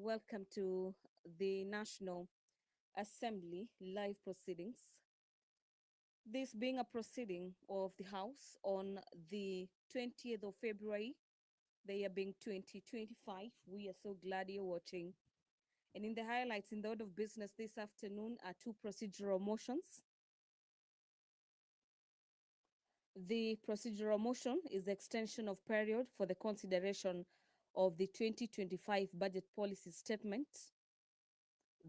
welcome to the National Assembly live proceedings. This being a proceeding of the House on the 20th of February, the year being 2025. We are so glad you're watching. And in the highlights in the order of business this afternoon are two procedural motions. The procedural motion is the extension of period for the consideration of the 2025 budget policy statement.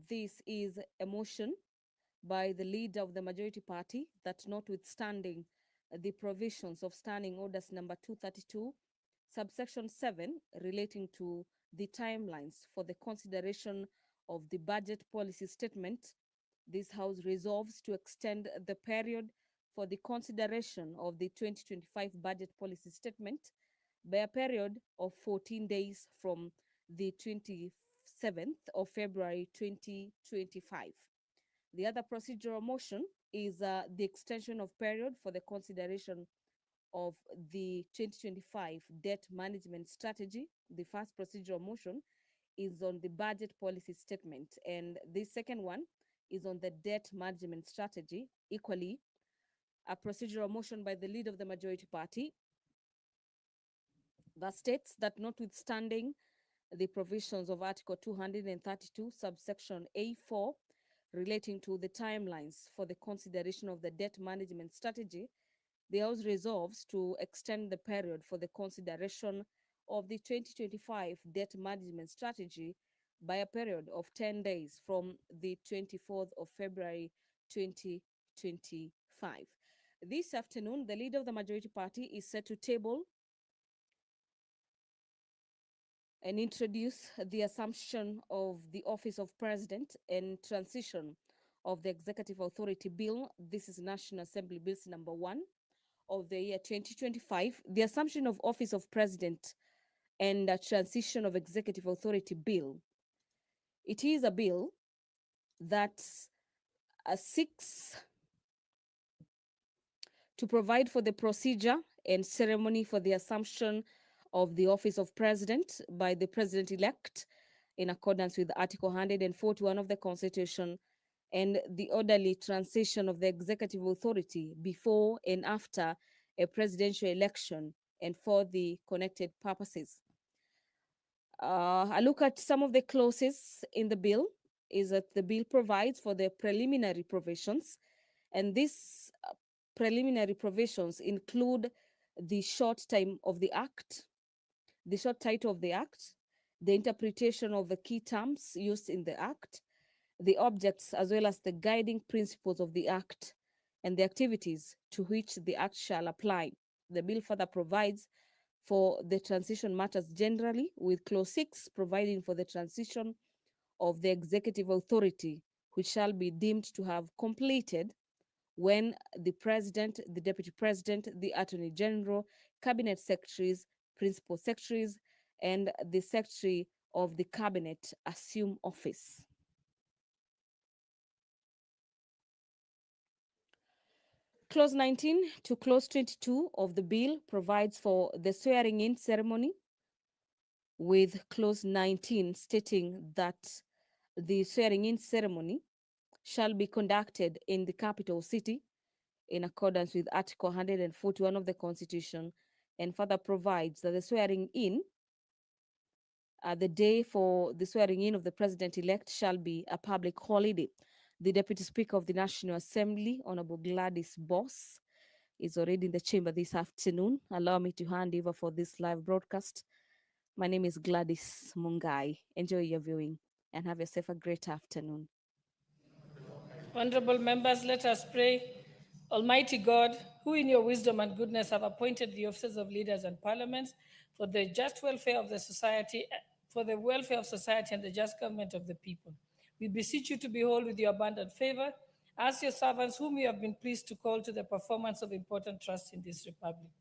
This is a motion by the leader of the majority party that notwithstanding the provisions of Standing Orders number 232, subsection 7, relating to the timelines for the consideration of the budget policy statement, this House resolves to extend the period for the consideration of the 2025 budget policy statement by a period of 14 days from the 27th of February 2025. The other procedural motion is the extension of period for the consideration of the 2025 debt management strategy. The first procedural motion is on the budget policy statement, and the second one is on the debt management strategy. Equally, a procedural motion by the leader of the majority party that states that notwithstanding the provisions of Article 232, subsection A4, relating to the timelines for the consideration of the debt management strategy, the House resolves to extend the period for the consideration of the 2025 debt management strategy by a period of 10 days from the 24th of February 2025. This afternoon, the leader of the majority party is set to table and introduce the assumption of the office of president and transition of the executive authority bill. This is National Assembly Bills number 1 of the year 2025. The assumption of office of president and transition of executive authority bill. It is a bill that seeks to provide for the procedure and ceremony for the assumption of the office of president by the president-elect in accordance with Article 141 of the Constitution, and the orderly transition of the executive authority before and after a presidential election and for the connected purposes. A look at some of the clauses in the bill is that the bill provides for the preliminary provisions, and these preliminary provisions include the short time of the act, the short title of the act, the interpretation of the key terms used in the act, the objects as well as the guiding principles of the act, and the activities to which the act shall apply. The bill further provides for the transition matters generally, with clause 6 providing for the transition of the executive authority, which shall be deemed to have completed when the president, the deputy president, the attorney general, cabinet secretaries, principal secretaries, and the secretary of the cabinet assume office. Clause 19 to clause 22 of the bill provides for the swearing-in ceremony, with clause 19 stating that the swearing-in ceremony shall be conducted in the capital city in accordance with Article 141 of the Constitution, and further provides that the swearing-in, the day for the swearing-in of the president-elect shall be a public holiday. The Deputy Speaker of the National Assembly, Honorable Gladys Boss, is already in the chamber this afternoon. Allow me to hand over for this live broadcast. My name is Gladys Mungai. Enjoy your viewing and have yourself a great afternoon. Honorable members, let us pray. Almighty God, who in your wisdom and goodness have appointed the officers of leaders and parliaments for the just welfare of the society, for the welfare of society and the just government of the people, we beseech you to behold with your abundant favor as your servants whom you have been pleased to call to the performance of important trusts in this republic.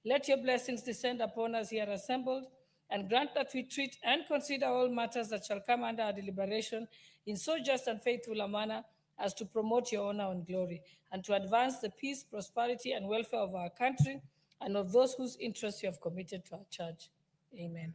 Let your blessings descend upon us here assembled, and grant that we treat and consider all matters that shall come under our deliberation in so just and faithful a manner as to promote your honor and glory, and to advance the peace, prosperity, and welfare of our country and of those whose interests you have committed to our charge. Amen.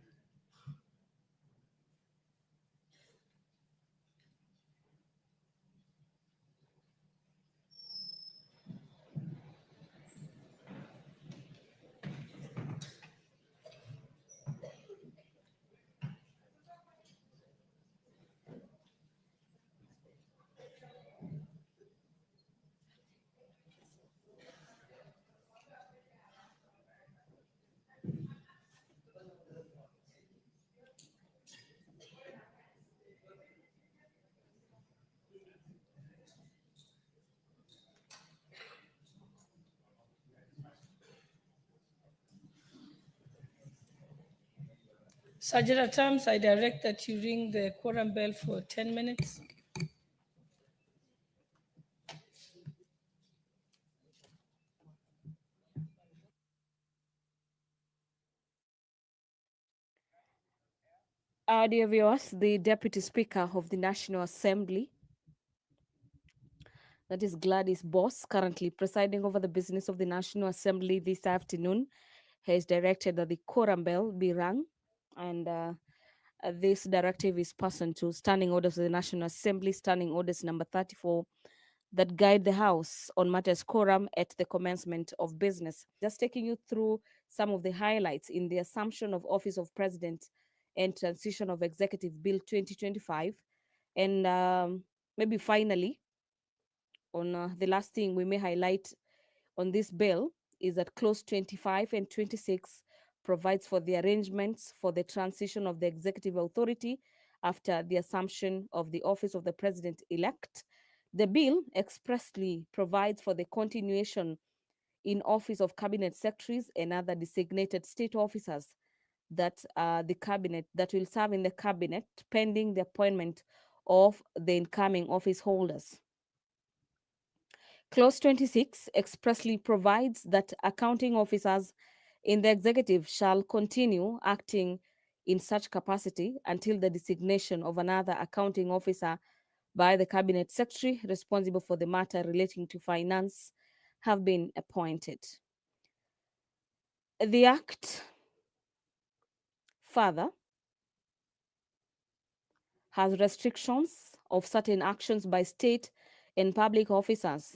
Sergeant Terms, I direct that you ring the quorum bell for 10 minutes. Dear viewers, the Deputy Speaker of the National Assembly, that is Gladys Boss, currently presiding over the business of the National Assembly this afternoon, has directed that the quorum bell be rung, and this directive is pursuant to Standing Orders of the National Assembly, Standing Orders number 34, that guide the House on matters quorum at the commencement of business. Just taking you through some of the highlights in the Assumption of Office of President and Transition of Executive Bill 2025. And maybe finally, on the last thing we may highlight on this bill is that clause 25 and 26 provides for the arrangements for the transition of the executive authority after the assumption of the office of the president elect. The bill expressly provides for the continuation in office of cabinet secretaries and other designated state officers that the cabinet that will serve in the cabinet pending the appointment of the incoming office holders. Clause 26 expressly provides that accounting officers in the executive shall continue acting in such capacity until the designation of another accounting officer by the cabinet secretary responsible for the matter relating to finance have been appointed. The Act further has restrictions of certain actions by state and public officers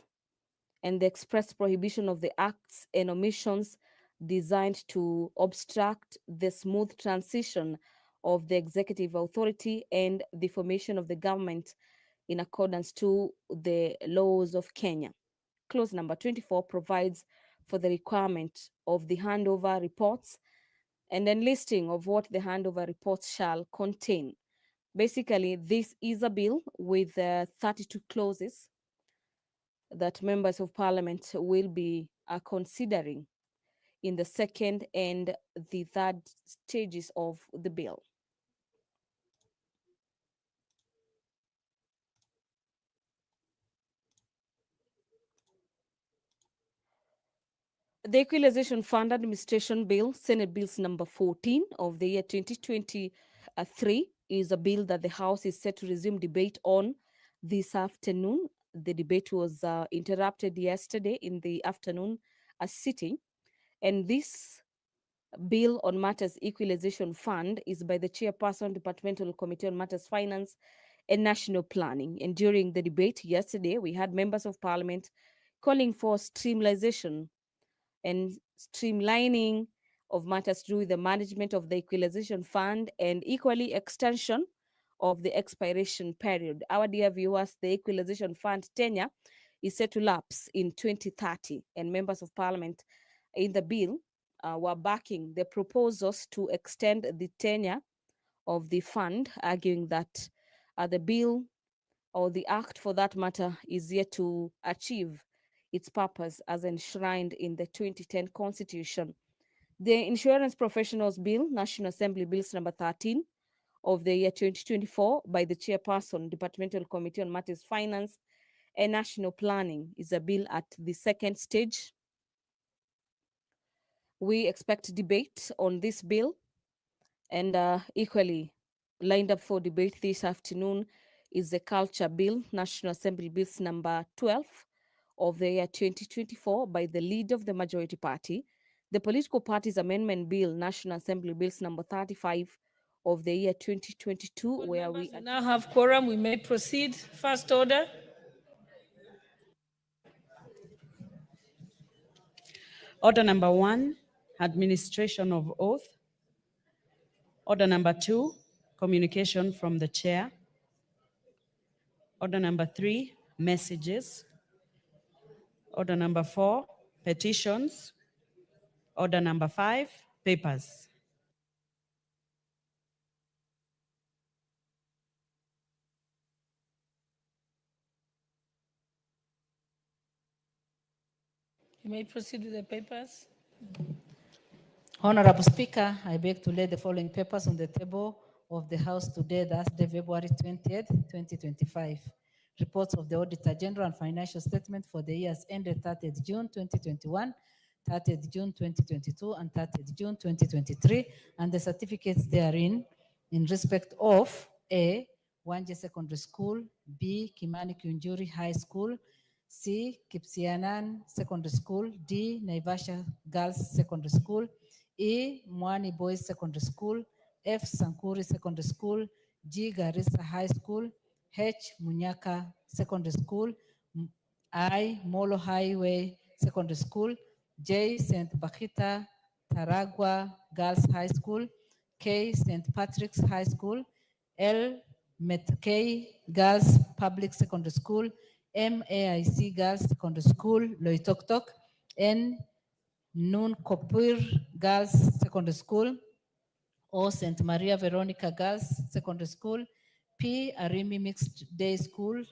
and the express prohibition of the acts and omissions designed to obstruct the smooth transition of the executive authority and the formation of the government in accordance to the laws of Kenya. Clause number 24 provides for the requirement of the handover reports and enlisting of what the handover reports shall contain. Basically, this is a bill with 32 clauses that members of parliament will be considering in the second and the third stages of the bill. The Equalization Fund Administration Bill, Senate Bills number 14 of the year 2023, is a bill that the House is set to resume debate on this afternoon. The debate was interrupted yesterday in the afternoon sitting, and this bill on matters equalization fund is by the chairperson departmental committee on matters finance and national planning. And during the debate yesterday, we had members of parliament calling for streamlination and streamlining of matters to do with the management of the equalization fund and equally extension of the expiration period. Our dear viewers, the equalization fund tenure is set to lapse in 2030, and members of parliament in the bill were backing the proposals to extend the tenure of the fund, arguing that the bill or the act for that matter is yet to achieve its purpose as enshrined in the 2010 Constitution. The Insurance Professionals Bill, National Assembly Bills number 13 of the year 2024 by the chairperson, Departmental Committee on Matters Finance and National Planning, is a bill at the second stage. We expect debate on this bill, and equally lined up for debate this afternoon is the Culture Bill, National Assembly Bills number 12 of the year 2024 by the leader of the majority party, the Political Parties Amendment Bill, National Assembly Bills number 35 of the year 2022, where we now have quorum. We may proceed. First order. Order number 1, administration of oath. Order number 2, communication from the chair. Order number 3, messages. Order number 4, petitions. Order number 5, papers. You may proceed with the papers. Honorable Speaker, I beg to lay the following papers on the table of the House today, Thursday, February 20th, 2025. Reports of the Auditor General and financial statement for the years ended 30th June 2021, 30th June 2022, and 30th June 2023, and the certificates therein in respect of A. Wanje Secondary School, B. Kimani Kiunjuri High School, C. Kipsianan Secondary School, D. Naivasha Girls Secondary School, E. Mwani Boys Secondary School, F. Sankuri Secondary School, G. Garissa High School, H. Munyaka Secondary School, I. Molo Highway Secondary School, J. St. Bakita Taragua Girls High School, K. St. Patrick's High School, L. Metkei Girls Public Secondary School, MAIC Girls Secondary School, Loitoktok, N. Nun Kopir Girls Secondary School, O. St. Maria Veronica Girls Secondary School, P. Arimi Mixed Day School,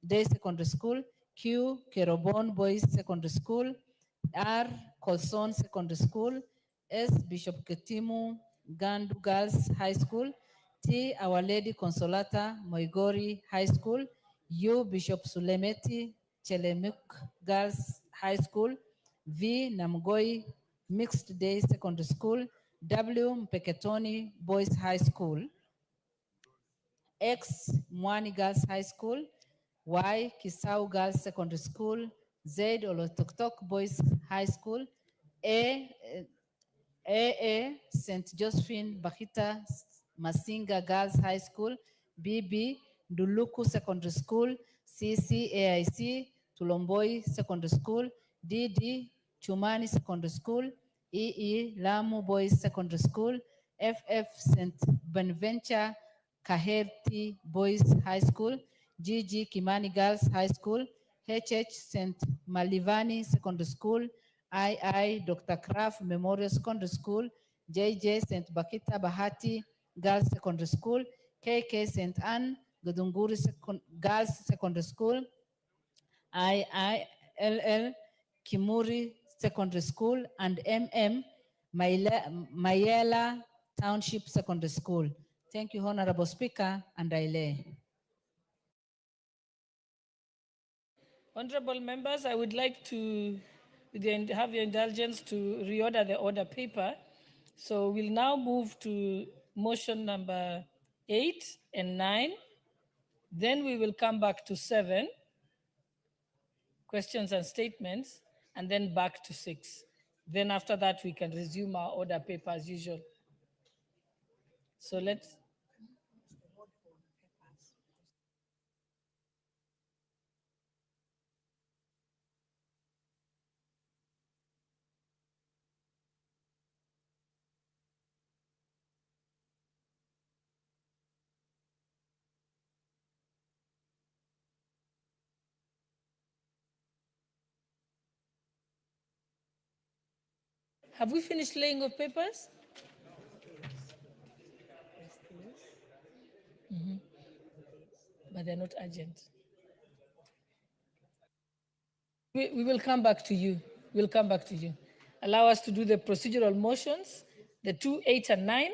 Day Secondary School, Q. Kerobon Boys Secondary School, R. Colson Secondary School, S. Bishop Ketimu Gandu Girls High School, T. Our Lady Consolata Moigori High School, U. Bishop Sulemeti Chelemuk Girls High School, V. Namgoi Mixed Day Secondary School, W. Mpeketoni Boys High School, X. Mwani Girls High School, Y. Kisau Girls Secondary School, Z. Olotoktok Boys High School, A. St. Josephine Bakita Masinga Girls High School, BB Duluku Secondary School, CC AIC Tulomboi Secondary School, DD Chumani Secondary School, EE Lamu Boys Secondary School, FF St. Bonaventure Kaherti Boys High School, GG Kimani Girls High School, HH St. Malivani Secondary School, II Dr. Kraft Memorial Secondary School, JJ St. Bakita Bahati Girls Secondary School, KK St. Anne Gudunguri Girls Secondary School, IILL Kimuri Secondary School, and MM Mayela Township Secondary School. Thank you, Honorable Speaker, and I lay. Honorable members, I would like to have your indulgence to reorder the order paper. So we'll now move to motion number 8 and 9. Then we will come back to 7, questions and statements, and then back to 6. Then after that, we can resume our order paper as usual. So let's. Have we finished laying of papers? Mm-hmm. But they're not urgent. We will come back to you. We'll come back to you. Allow us to do the procedural motions, the 2, 8, and 9.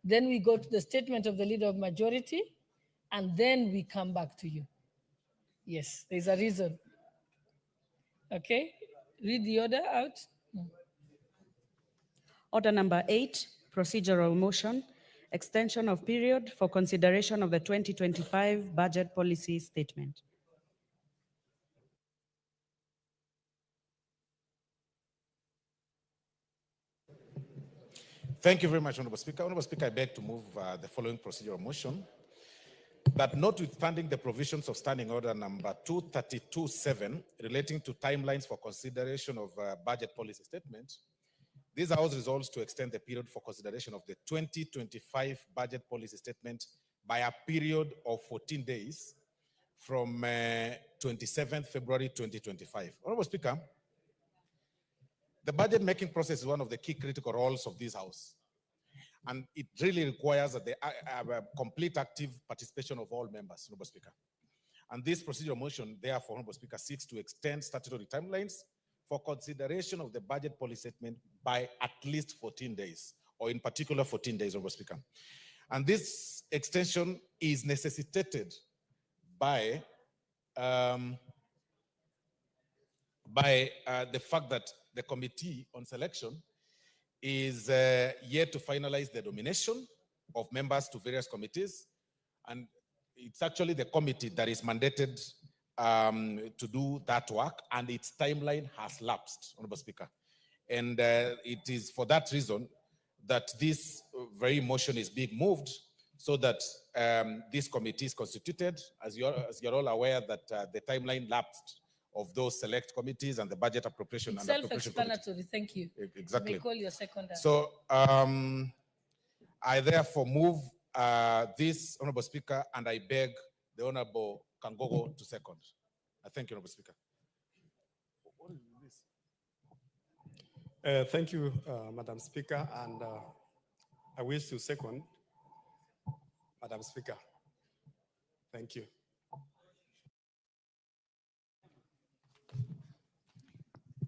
Then we go to the statement of the leader of majority, and then we come back to you. Yes, there's a reason. Okay, read the order out. Order number 8, procedural motion, extension of period for consideration of the 2025 budget policy statement. Thank you very much, Honorable Speaker. Honorable Speaker, I beg to move the following procedural motion, that notwithstanding the provisions of Standing Order number 232.7 relating to timelines for consideration of budget policy statement, this House resolves to extend the period for consideration of the 2025 budget policy statement by a period of 14 days from 27th February 2025. Honorable Speaker, the budget making process is one of the key critical roles of this House. And it really requires the complete active participation of all members, Honorable Speaker. And this procedural motion, therefore, Honorable Speaker, seeks to extend statutory timelines for consideration of the budget policy statement by at least 14 days, or in particular 14 days, Honorable Speaker. And this extension is necessitated by the fact that the Committee on Selection is yet to finalize the nomination of members to various committees. And it's actually the committee that is mandated to do that work, and its timeline has lapsed, Honorable Speaker. And it is for that reason that this very motion is being moved, so that this committee is constituted. As you're all aware, that the timeline lapsed of those select committees and the budget appropriation It's and appropriation committee. self-explanatory. Thank you. Exactly. You may call your seconder. So I therefore move this, Honorable Speaker, and I beg the Honorable Kangogo to second. I thank you, Honorable Speaker. What is this? Thank you, Madam Speaker, and I wish to second, Madam Speaker. Thank you.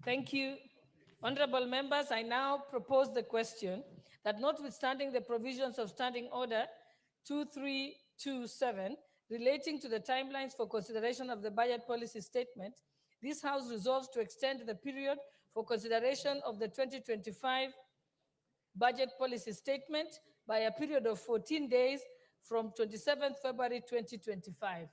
Thank you. Honorable members, I now propose the question that notwithstanding the provisions of Standing Order 2327 relating to the timelines for consideration of the budget policy statement, this House resolves to extend the period for consideration of the 2025 budget policy statement by a period of 14 days from 27th February 2025.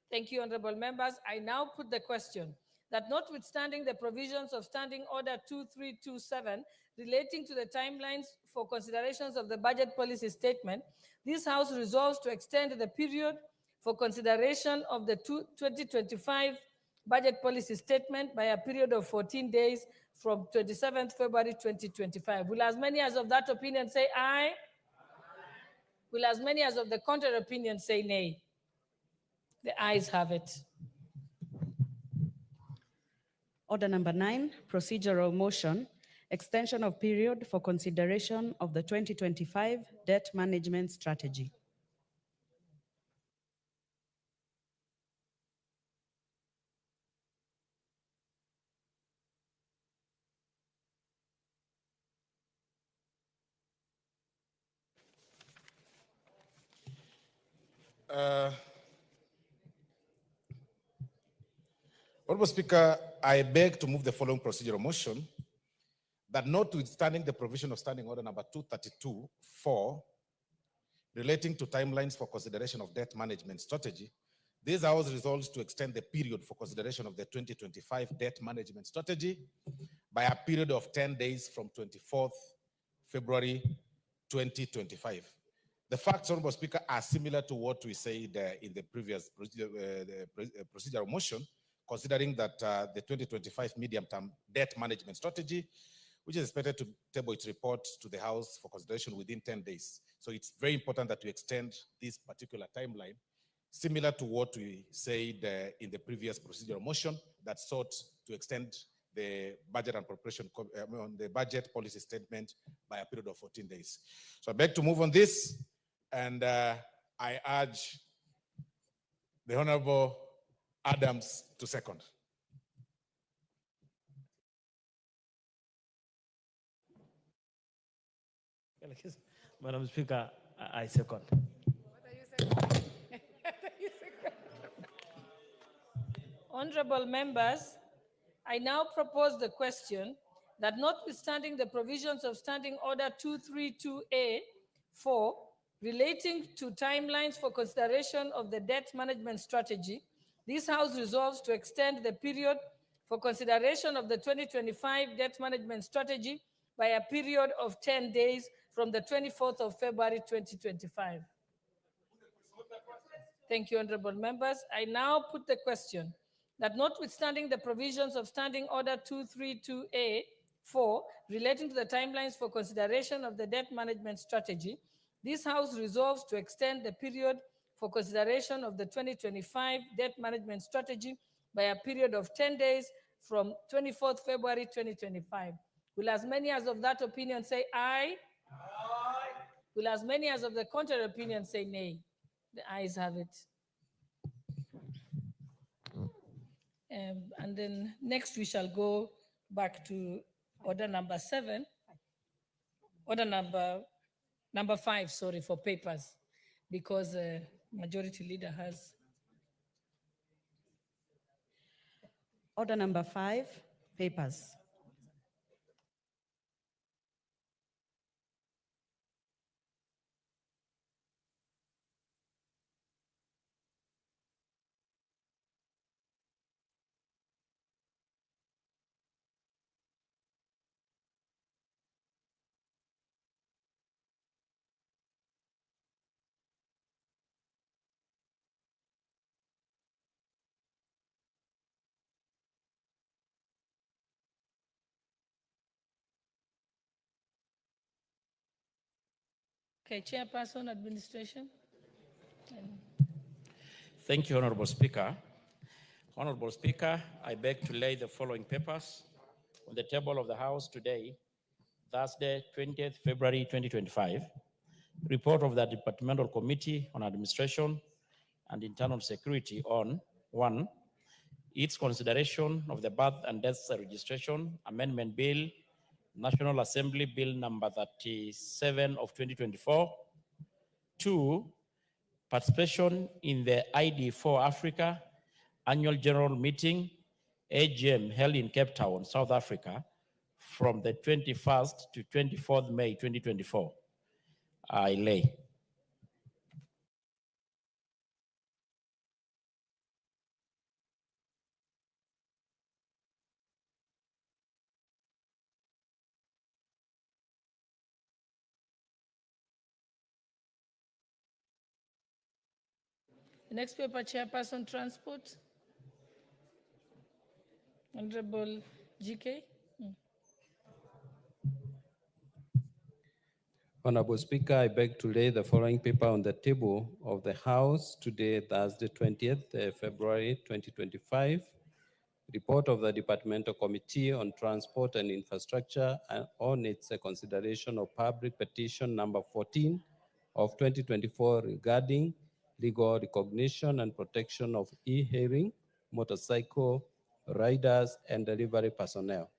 Thank you, honorable members. I now put the question that notwithstanding the provisions of Standing Order 2327 relating to the timelines for considerations of the budget policy statement, this House resolves to extend the period for consideration of the 2025 budget policy statement by a period of 14 days from 27th February 2025. Will as many as of that opinion say aye? Will as many as of the contrary opinion say nay? The ayes have it. Order number 9, procedural motion, extension of period for consideration of the 2025 debt management strategy. Honorable Speaker, I beg to move the following procedural motion, that notwithstanding the provision of Standing Order number 232-4 relating to timelines for consideration of debt management strategy, this House resolves to extend the period for consideration of the 2025 debt management strategy by a period of 10 days from 24th February 2025. The facts, Honorable Speaker, are similar to what we said in the previous procedural motion, considering that the 2025 medium-term debt management strategy, which is expected to table its report to the House for consideration within 10 days. So it's very important that we extend this particular timeline, similar to what we said in the previous procedural motion that sought to extend the budget and appropriation, the budget policy statement by a period of 14 days. So I beg to move on this, and I urge the Honorable Adams to second. Madam Speaker, I second. Honorable members, I now propose the question that notwithstanding the provisions of Standing Order 232A-4 relating to timelines for consideration of the debt management strategy, this House resolves to extend the period for consideration of the 2025 debt management strategy by a period of 10 days from the 24th of February 2025. Thank you, honorable members. I now put the question that notwithstanding the provisions of Standing Order 232A-4 relating to the timelines for consideration of the debt management strategy, this House resolves to extend the period for consideration of the 2025 debt management strategy by a period of 10 days from 24th February 2025. Will as many as of that opinion say aye? Aye. Will as many as of the contrary opinion say nay? The ayes have it. And then next we shall go back to order number 7, order number 5, sorry, for papers, because majority leader has. Order number 5, papers. Okay, Chairperson, Administration. Thank you, Honorable Speaker. Honorable Speaker, I beg to lay the following papers on the table of the House today, Thursday, 20th February 2025. Report of the Departmental Committee on Administration and Internal Security on 1. Its consideration of the Birth and Death Registration Amendment Bill, National Assembly Bill number 37 of 2024. 2. Participation in the ID4 Africa Annual General Meeting, AGM, held in Cape Town, South Africa, from the 21st to 24th May 2024. I lay. The next paper, Chairperson, Transport. Honorable GK. Honorable Speaker, I beg to lay the following paper on the table of the House today, Thursday, 20th February 2025. Report of the Departmental Committee on Transport and Infrastructure on its consideration of public petition number 14 of 2024 regarding legal recognition and protection of e-hailing, motorcycle riders, and delivery personnel.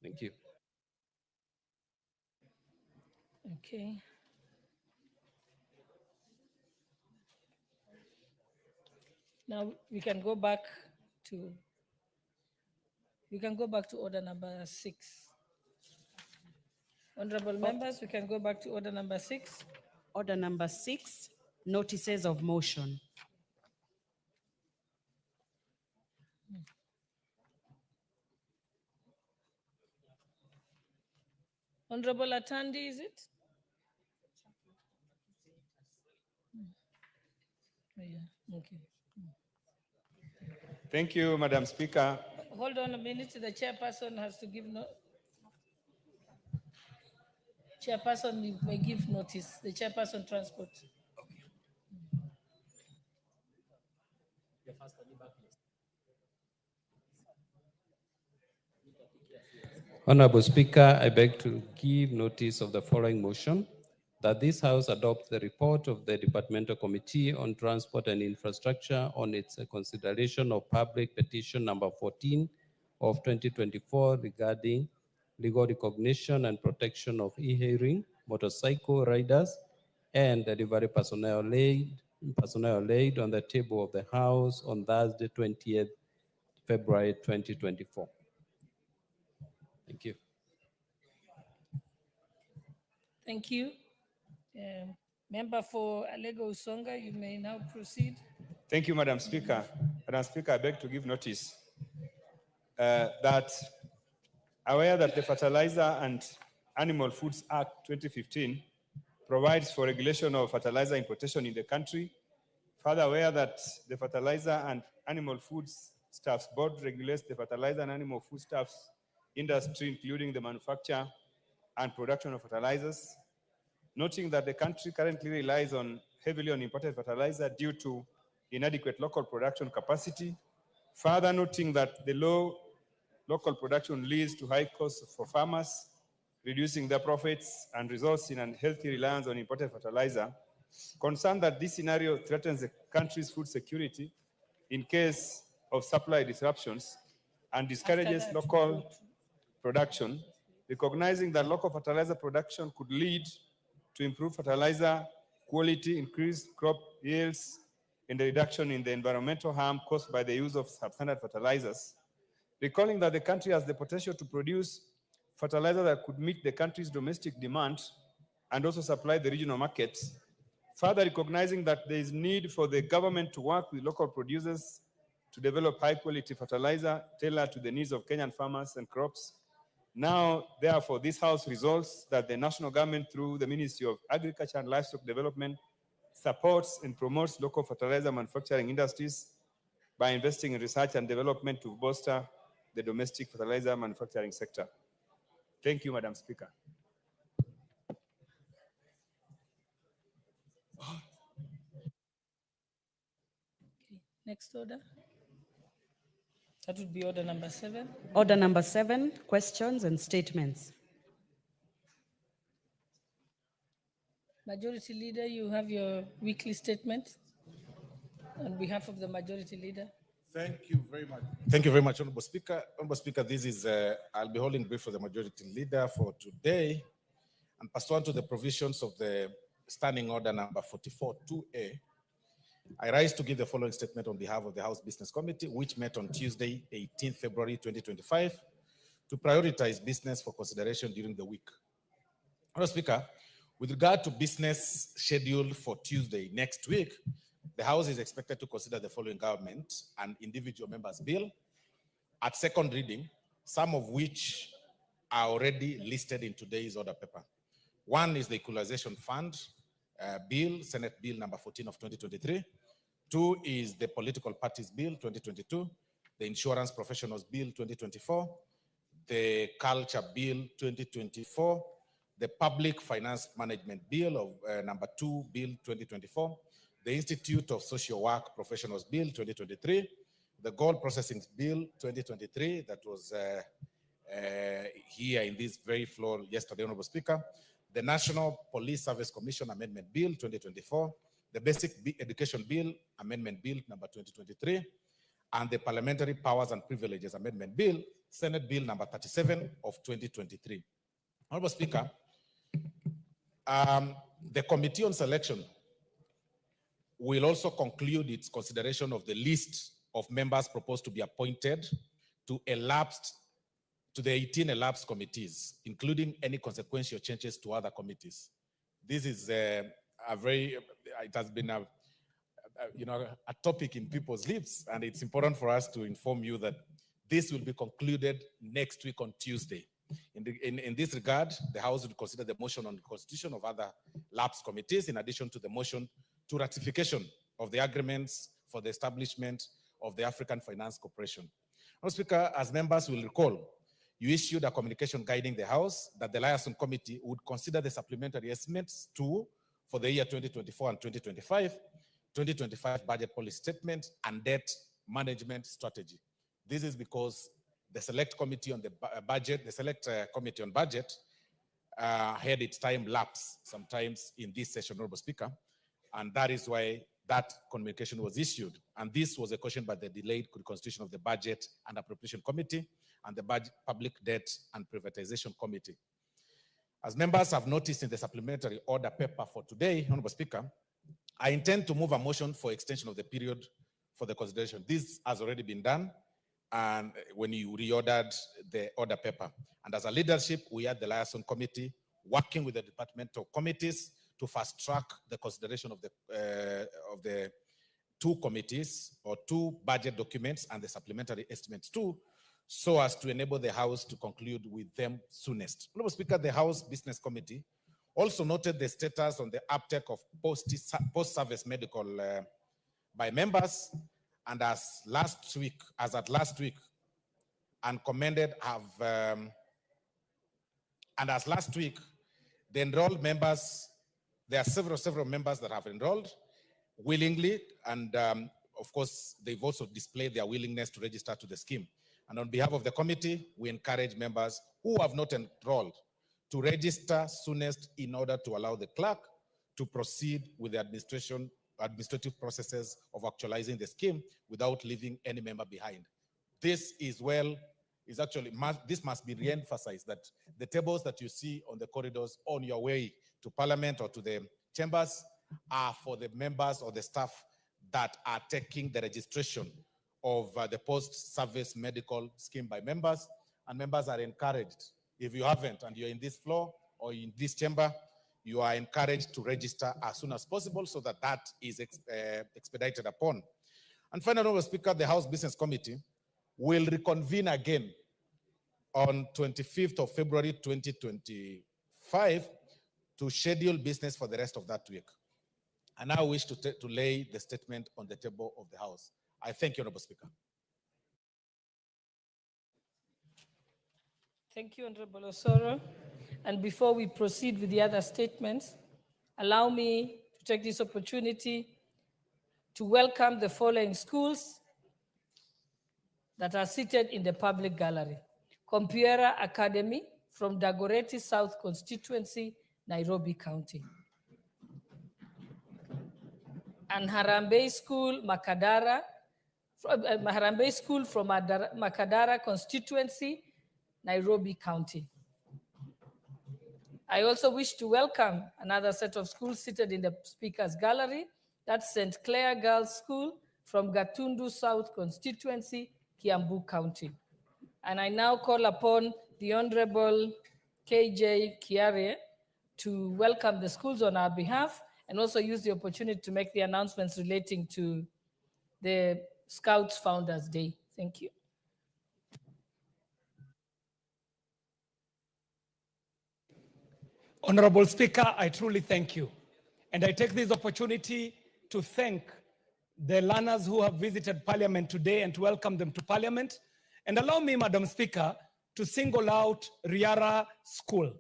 Thank you. Okay. Now we can go back to order number 6. Honorable members, we can go back to order number 6. Order number 6, notices of motion. Honorable Atandi, is it? Oh, yeah. Okay. Thank you, Madam Speaker. Hold on a minute. The chairperson has to give Chairperson, you may give notice. The chairperson, Transport. Honorable Speaker, I beg to give notice of the following motion, that this House adopts the report of the Departmental Committee on Transport and Infrastructure on its consideration of public petition number 14 of 2024 regarding legal recognition and protection of e-hailing, motorcycle riders, and delivery personnel laid on the table of the House on Thursday, 20th February 2024. Thank you. Thank you. Member for Alego Usonga, you may now proceed. Thank you, Madam Speaker. Madam Speaker, I beg to give notice that aware that the Fertilizer and Animal Foods Act 2015 provides for regulation of fertilizer importation in the country. Further aware that the Fertilizer and Animal Foods Staffs Board regulates the fertilizer and animal foodstuffs industry, including the manufacture and production of fertilizers. Noting that the country currently relies heavily on imported fertilizer due to inadequate local production capacity. Further noting that the low local production leads to high costs for farmers, reducing their profits and results in unhealthy reliance on imported fertilizer. Concerned that this scenario threatens the country's food security, in case of supply disruptions and discourages that, local production, recognizing that local fertilizer production could lead to improved fertilizer quality, increased crop yields, and a reduction in the environmental harm caused by the use of substandard fertilizers. Recalling that the country has the potential to produce fertilizer that could meet the country's domestic demand and also supply the regional markets. Further recognizing that there is need for the government to work with local producers to develop high quality fertilizer tailored to the needs of Kenyan farmers and crops. Now, therefore, this House resolves that the national government, through the Ministry of Agriculture and Livestock Development, supports and promotes local fertilizer manufacturing industries by investing in research and development to bolster the domestic fertilizer manufacturing sector. Thank you, Madam Speaker. Next order. That would be order number 7. Order number 7, questions and statements. Majority Leader, you have your weekly statement on behalf of the Majority Leader. Thank you very much. Thank you very much, Honorable Speaker. Honorable Speaker, this is, I'll be holding brief for the Majority Leader for today. And pursuant to the provisions of the Standing Order number 44-2A, I rise to give the following statement on behalf of the House Business Committee, which met on Tuesday, 18th February 2025, to prioritize business for consideration during the week. Honorable Speaker, with regard to business scheduled for Tuesday next week, the House is expected to consider the following government and individual members' bill at second reading, some of which are already listed in today's order paper. One is the Equalization Fund Bill, Senate Bill number 14 of 2023. Two is the Political Parties Bill 2022, the Insurance Professionals Bill 2024, the Culture Bill 2024, the Public Finance Management Bill of number 2 Bill 2024, the Institute of Social Work Professionals Bill 2023, the Gold Processing Bill 2023 that was here in this very floor yesterday, Honorable Speaker, the National Police Service Commission Amendment Bill 2024, the Basic Education Bill Amendment Bill number 2023, and the Parliamentary Powers and Privileges Amendment Bill, Senate Bill number 37 of 2023. Honorable Speaker, the Committee on Selection will also conclude its consideration of the list of members proposed to be appointed to the 18 elapsed committees, including any consequential changes to other committees. This is it has been a topic in people's lips, and it's important for us to inform you that this will be concluded next week on Tuesday. In this regard, the House will consider the motion on the constitution of other lapsed committees, in addition to the motion to ratification of the agreements for the establishment of the African Finance Corporation. Mr. Speaker, as members will recall, you issued a communication guiding the House that the Liaison Committee would consider the supplementary estimates for the year 2024 and 2025 budget policy statement and debt management strategy. This is because the Select Committee on the budget, the Select Committee on Budget had its time lapse sometimes in this session, Honorable Speaker, and that is why that communication was issued. And this was a question by the delayed constitution of the Budget and Appropriation Committee and the Public Debt and Privatization Committee. As members have noticed in the supplementary order paper for today, Honorable Speaker, I intend to move a motion for extension of the period for the consideration. This has already been done, and when you reordered the order paper. And as a leadership, we had the Liaison Committee working with the departmental committees to fast track the consideration of the two committees or two budget documents and the supplementary estimates too, so as to enable the House to conclude with them soonest. Honorable Speaker, the House Business Committee also noted the status on the uptake of post-service medical by members, and as at last week, and commended and as last week, the enrolled members, there are several members that have enrolled willingly, and of course, they've also displayed their willingness to register to the scheme. And on behalf of the committee, we encourage members who have not enrolled to register soonest in order to allow the clerk to proceed with the administration administrative processes of actualizing the scheme without leaving any member behind. This must be re-emphasized, that the tables that you see on the corridors on your way to Parliament or to the chambers are for the members or the staff that are taking the registration of the post-service medical scheme by members, and members are encouraged. If you haven't and you're in this floor or in this chamber, you are encouraged to register as soon as possible so that that is expedited upon. And finally, Mr. Speaker, the House Business Committee will reconvene again on 25th of February 2025 to schedule business for the rest of that week. I now wish to lay the statement on the table of the House. I thank you, Honorable Speaker. Thank you, Honorable Osoro. And before we proceed with the other statements, allow me to take this opportunity to welcome the following schools that are seated in the public gallery. Compuera Academy from Dagoretti South Constituency, Nairobi County. And Harambee School, Makadara, Harambee School from Makadara Constituency, Nairobi County. I also wish to welcome another set of schools seated in the Speaker's Gallery. That's St. Clair Girls School from Gatundu South Constituency, Kiambu County. And I now call upon the Honorable KJ Kiare to welcome the schools on our behalf and also use the opportunity to make the announcements relating to the Scouts Founders Day. Thank you. Honorable Speaker, I truly thank you. And I take this opportunity to thank the learners who have visited Parliament today and to welcome them to Parliament. And allow me, Madam Speaker, to single out Riara School.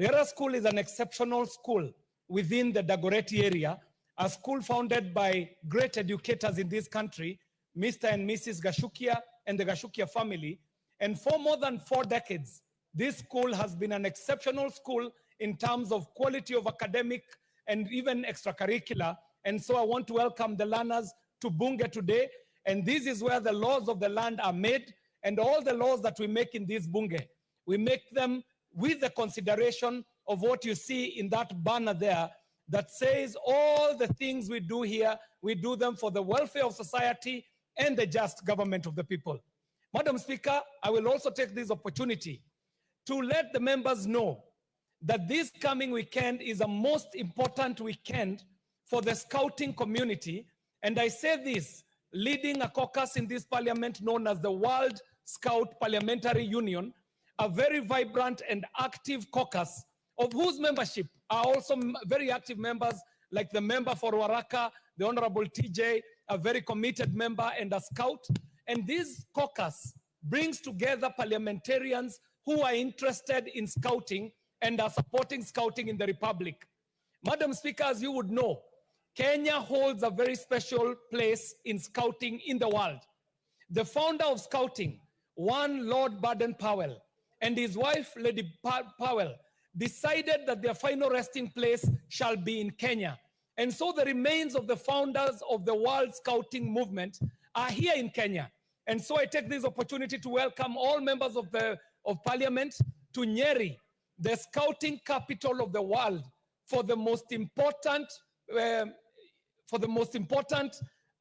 Riara School is an exceptional school within the Dagoretti area, a school founded by great educators in this country, Mr. and Mrs. Gashukia and the Gashukia family. And for more than 4 decades, this school has been an exceptional school in terms of quality of academic and even extracurricular. And so I want to welcome the learners to Bunge today. And this is where the laws of the land are made. And all the laws that we make in this Bunge, we make them with the consideration of what you see in that banner there that says all the things we do here, we do them for the welfare of society and the just government of the people. Madam Speaker, I will also take this opportunity to let the members know that this coming weekend is a most important weekend for the scouting community. And I say this, leading a caucus in this parliament known as the World Scout Parliamentary Union, a very vibrant and active caucus of whose membership are also very active members like the member for Waraka, the Honorable TJ, a very committed member and a scout. And this caucus brings together parliamentarians who are interested in scouting and are supporting scouting in the Republic. Madam Speaker, as you would know, Kenya holds a very special place in scouting in the world. The founder of scouting, one Lord Baden-Powell, and his wife, Lady Powell, decided that their final resting place shall be in Kenya. And so the remains of the founders of the World Scouting Movement are here in Kenya. And so I take this opportunity to welcome all members of Parliament to Nyeri, the scouting capital of the world, for the most important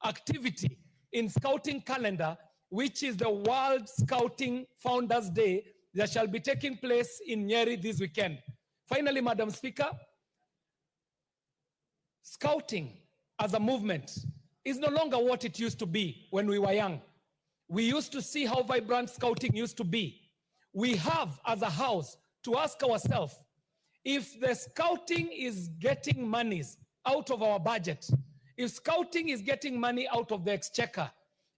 activity in scouting calendar, which is the World Scouting Founders Day that shall be taking place in Nyeri this weekend. Finally, Madam Speaker, scouting as a movement is no longer what it used to be when we were young. We used to see how vibrant scouting used to be. We have, as a house, to ask ourselves, if the scouting is getting monies out of our budget, if scouting is getting money out of the exchequer,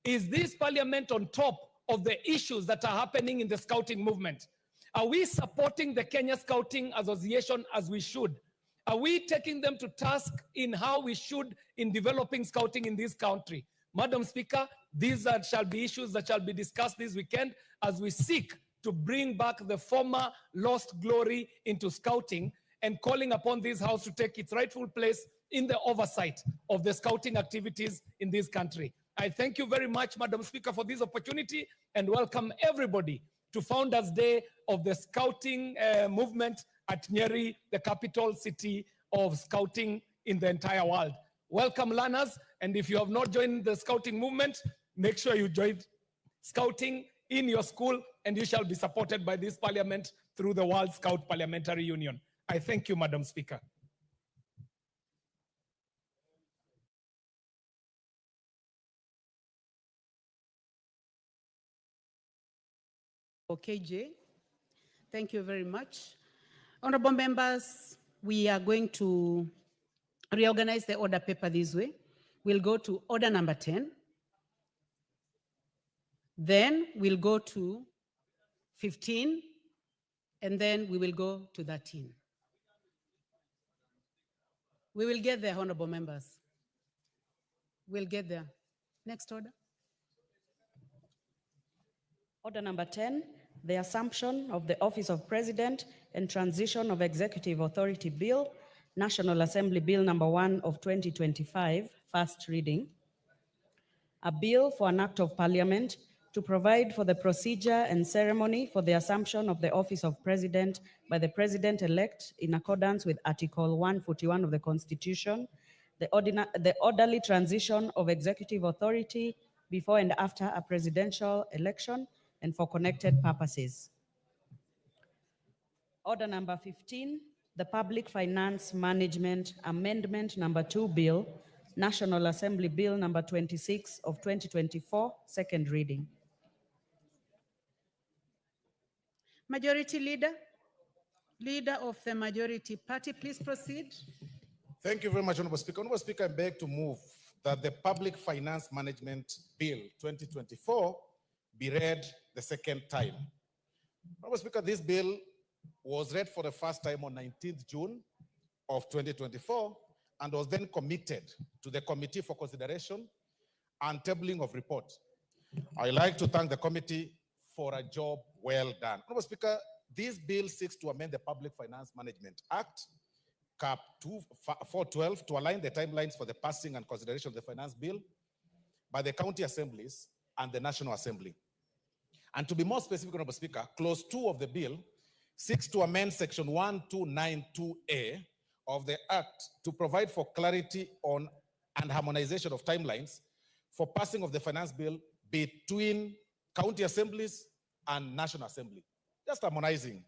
is this parliament on top of the issues that are happening in the scouting movement? Are we supporting the Kenya Scouting Association as we should? Are we taking them to task in how we should in developing scouting in this country? Madam Speaker, these shall be issues that shall be discussed this weekend as we seek to bring back the former lost glory into scouting and calling upon this house to take its rightful place in the oversight of the scouting activities in this country. I thank you very much, Madam Speaker, for this opportunity and welcome everybody to Founders Day of the Scouting movement at Nyeri, the capital city of scouting in the entire world. Welcome, learners, and if you have not joined the scouting movement, make sure you join scouting in your school and you shall be supported by this parliament through the World Scout Parliamentary Union. I thank you, Madam Speaker. KJ, thank you very much. Honorable members, we are going to reorganize the order paper this way. We'll go to order number 10. Then we'll go to 15, and then we will go to 13. We will get there, honorable members. We'll get there. Next order. Order number 10, the Assumption of the Office of President and Transition of Executive Authority Bill, National Assembly Bill number 1 of 2025, first reading. A bill for an act of parliament to provide for the procedure and ceremony for the assumption of the office of president by the president-elect in accordance with Article 141 of the Constitution, the orderly transition of executive authority before and after a presidential election, and for connected purposes. Order number 15, the Public Finance Management Amendment number 2 Bill, National Assembly Bill number 26 of 2024, second reading. Majority Leader, Leader of the Majority Party, please proceed. Thank you very much, Honorable Speaker. Honorable Speaker, I beg to move that the Public Finance Management Bill 2024 be read the second time. Honorable Speaker, this bill was read for the first time on 19th June of 2024 and was then committed to the Committee for Consideration and Tabling of Report. I'd like to thank the committee for a job well done. Honorable Speaker, this bill seeks to amend the Public Finance Management Act, CAP 412, to align the timelines for the passing and consideration of the finance bill by the county assemblies and the National Assembly. And to be more specific, Honorable Speaker, Clause 2 of the bill seeks to amend Section 1292A of the Act to provide for clarity on and harmonization of timelines for passing of the finance bill between county assemblies and National Assembly. Just harmonizing.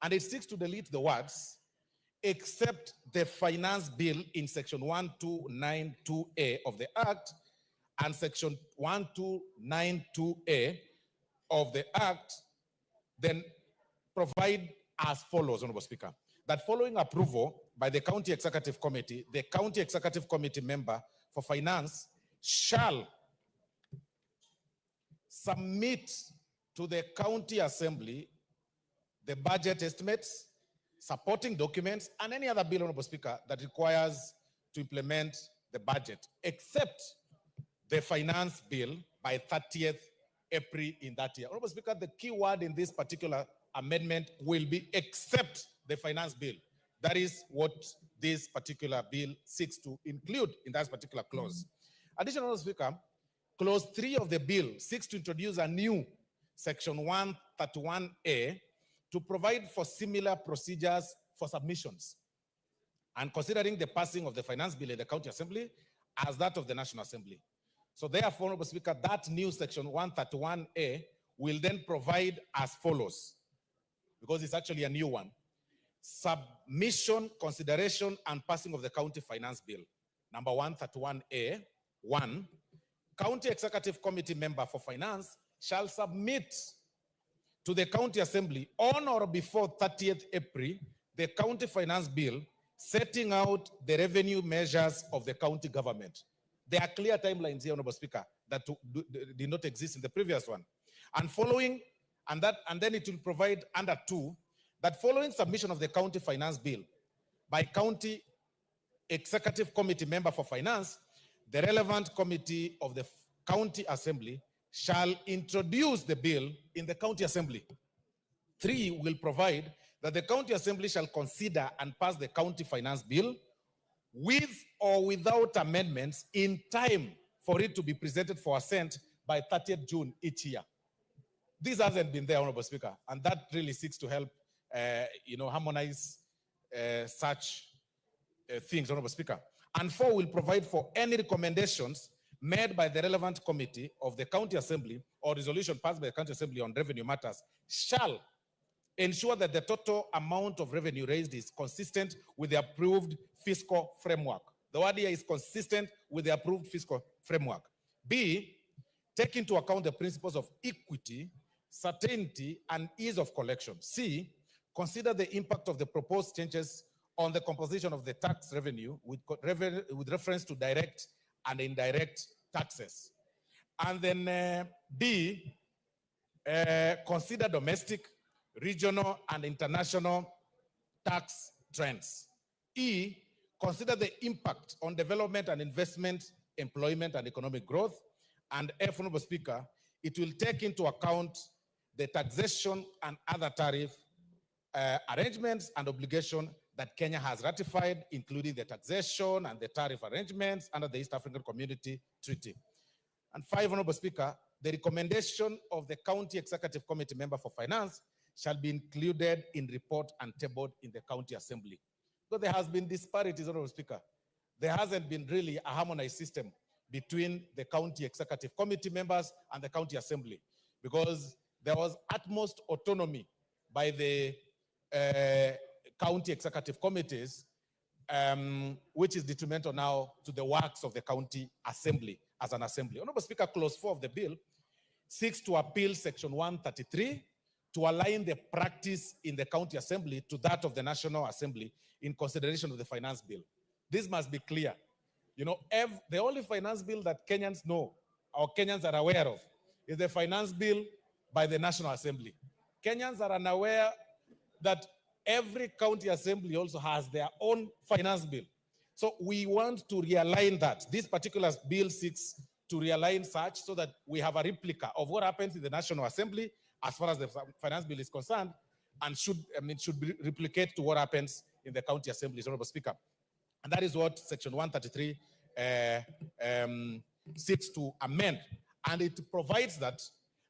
And it seeks to delete the words, except the finance bill in Section 1292A of the Act and Section 1292A of the Act, then provide as follows, Honorable Speaker, that following approval by the County Executive Committee, the County Executive Committee member for Finance shall submit to the County Assembly the budget estimates, supporting documents, and any other bill, Honorable Speaker, that requires to implement the budget, except the finance bill by 30th April in that year. Honorable Speaker, the key word in this particular amendment will be except the finance bill. That is what this particular bill seeks to include in that particular clause. Additionally, Honorable Speaker, Clause 3 of the bill seeks to introduce a new Section 131A to provide for similar procedures for submissions and considering the passing of the finance bill in the County Assembly as that of the National Assembly. So therefore, Honorable Speaker, that new Section 131A will then provide as follows, because it's actually a new one. Submission, consideration, and passing of the County Finance Bill. Number 131A, 1, County Executive Committee member for Finance shall submit to the County Assembly on or before 30th April the County Finance Bill setting out the revenue measures of the county government. There are clear timelines here, Honorable Speaker, that did not exist in the previous one. And following, and then it will provide under 2, that following submission of the County Finance Bill by County Executive Committee member for Finance, the relevant committee of the County Assembly shall introduce the bill in the County Assembly. 3 will provide that the County Assembly shall consider and pass the County Finance Bill with or without amendments in time for it to be presented for assent by 30th June each year. This hasn't been there, Honorable Speaker, and that really seeks to help, harmonize such things, Honorable Speaker. And 4 will provide for any recommendations made by the relevant committee of the County Assembly or resolution passed by the County Assembly on revenue matters shall ensure that the total amount of revenue raised is consistent with the approved fiscal framework. The word here is consistent with the approved fiscal framework. B, take into account the principles of equity, certainty, and ease of collection. C, consider the impact of the proposed changes on the composition of the tax revenue with reference to direct and indirect taxes. And then D, consider domestic, regional, and international tax trends. E, consider the impact on development and investment, employment, and economic growth. And F, Honorable Speaker, it will take into account the taxation and other tariff arrangements and obligations that Kenya has ratified, including the taxation and the tariff arrangements under the East African Community Treaty. And 5, Honorable Speaker, the recommendation of the County Executive Committee member for Finance shall be included in report and tabled in the County Assembly. So there has been disparities, Honorable Speaker. There hasn't been really a harmonized system between the County Executive Committee members and the County Assembly, because there was utmost autonomy by the County Executive Committees, which is detrimental now to the works of the County Assembly as an assembly. Honorable Speaker, Clause 4 of the bill seeks to appeal Section 133 to align the practice in the County Assembly to that of the National Assembly in consideration of the finance bill. This must be clear. You know, the only finance bill that Kenyans know or Kenyans are aware of is the finance bill by the National Assembly. Kenyans are unaware that every county assembly also has their own finance bill. So we want to realign that. This particular bill seeks to realign such so that we have a replica of what happens in the National Assembly as far as the finance bill is concerned, and should replicate to what happens in the county assemblies, Honorable Speaker. And that is what Section 133 seeks to amend. And it provides that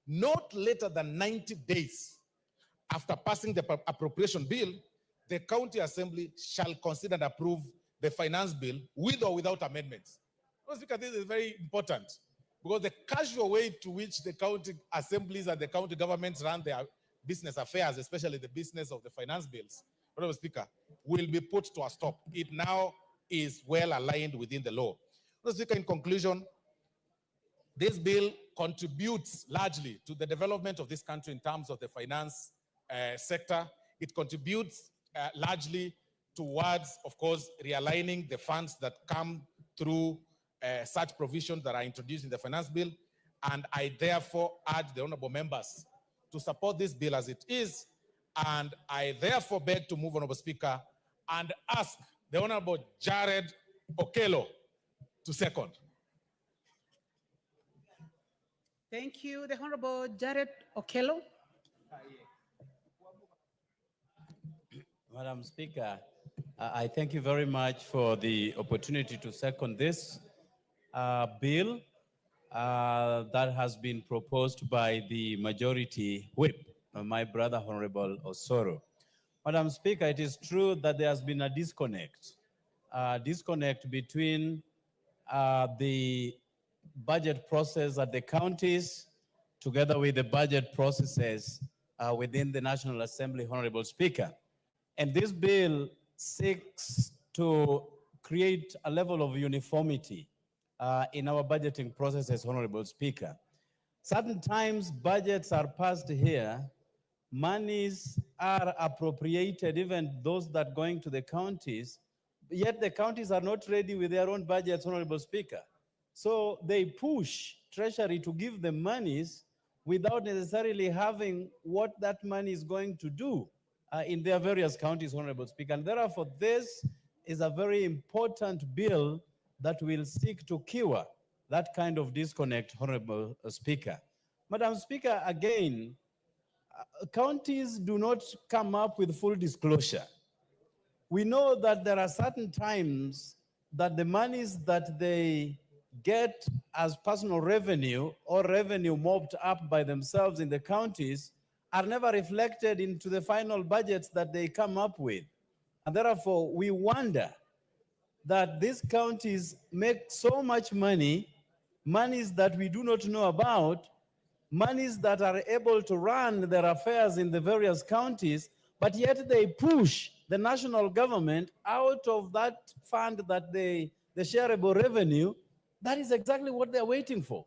not later than 90 days after passing the appropriation bill, the county assembly shall consider and approve the finance bill with or without amendments. Honorable Speaker, this is very important, because the casual way to which the county assemblies and the county governments run their business affairs, especially the business of the finance bills, Honorable Speaker, will be put to a stop. It now is well aligned within the law. Honorable Speaker, in conclusion, this bill contributes largely to the development of this country in terms of the finance sector. It contributes largely towards, of course, realigning the funds that come through such provisions that are introduced in the finance bill. And I therefore urge the honorable members to support this bill as it is. And I therefore beg to move, Honorable Speaker, and ask the Honorable Jared Okello to second. Thank you. The Honorable Jared Okello. Madam Speaker, I thank you very much for the opportunity to second this bill that has been proposed by the majority whip, my brother Honorable Osoro. Madam Speaker, it is true that there has been a disconnect between the budget process at the counties together with the budget processes within the National Assembly, Honorable Speaker. And this bill seeks to create a level of uniformity in our budgeting processes, Honorable Speaker. Certain times budgets are passed here, monies are appropriated, even those that going to the counties, yet the counties are not ready with their own budgets, Honorable Speaker. So they push Treasury to give them monies without necessarily having what that money is going to do in their various counties, Honorable Speaker. And therefore, this is a very important bill that will seek to cure that kind of disconnect, Honorable Speaker. Madam Speaker, again, counties do not come up with full disclosure. We know that there are certain times that the monies that they get as personal revenue or revenue mopped up by themselves in the counties are never reflected into the final budgets that they come up with. And therefore, we wonder that these counties make so much money, monies that we do not know about, monies that are able to run their affairs in the various counties, but yet they push the national government out of that fund that the shareable revenue. That is exactly what they're waiting for.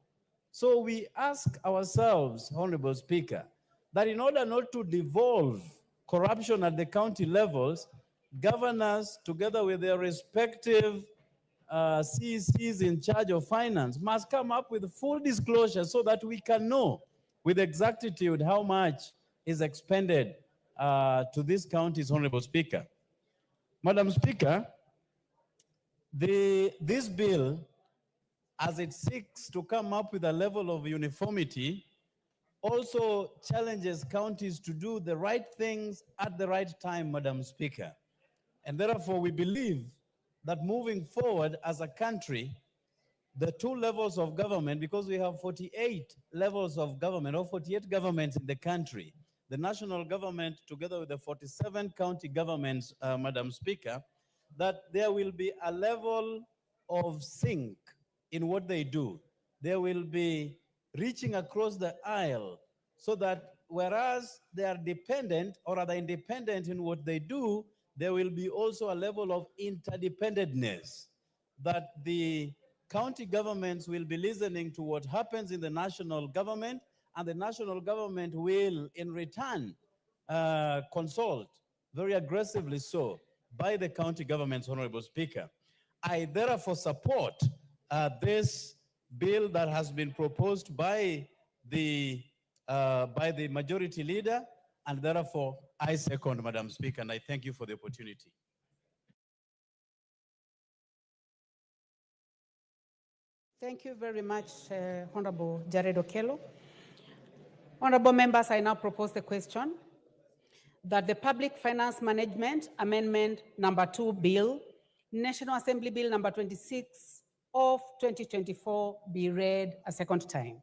So we ask ourselves, Honorable Speaker, that in order not to devolve corruption at the county levels, governors, together with their respective CECs in charge of finance, must come up with full disclosure so that we can know with exactitude how much is expended to these counties, Honorable Speaker. Madam Speaker, this bill, as it seeks to come up with a level of uniformity, also challenges counties to do the right things at the right time, Madam Speaker. And therefore, we believe that moving forward as a country, the two levels of government, because we have 48 levels of government or 48 governments in the country, the national government together with the 47 county governments, Madam Speaker, that there will be a level of sync in what they do. There will be reaching across the aisle so that whereas they are dependent or are they independent in what they do, there will be also a level of interdependentness, that the county governments will be listening to what happens in the national government, and the national government will, in return, consult very aggressively so by the county governments, Honorable Speaker. I therefore support this bill that has been proposed by the majority leader, and therefore I second, Madam Speaker, and I thank you for the opportunity. Thank you very much, Honorable Jared Okello. Honorable members, I now propose the question that the Public Finance Management Amendment Number 2 Bill, National Assembly Bill Number 26 of 2024 be read a second time.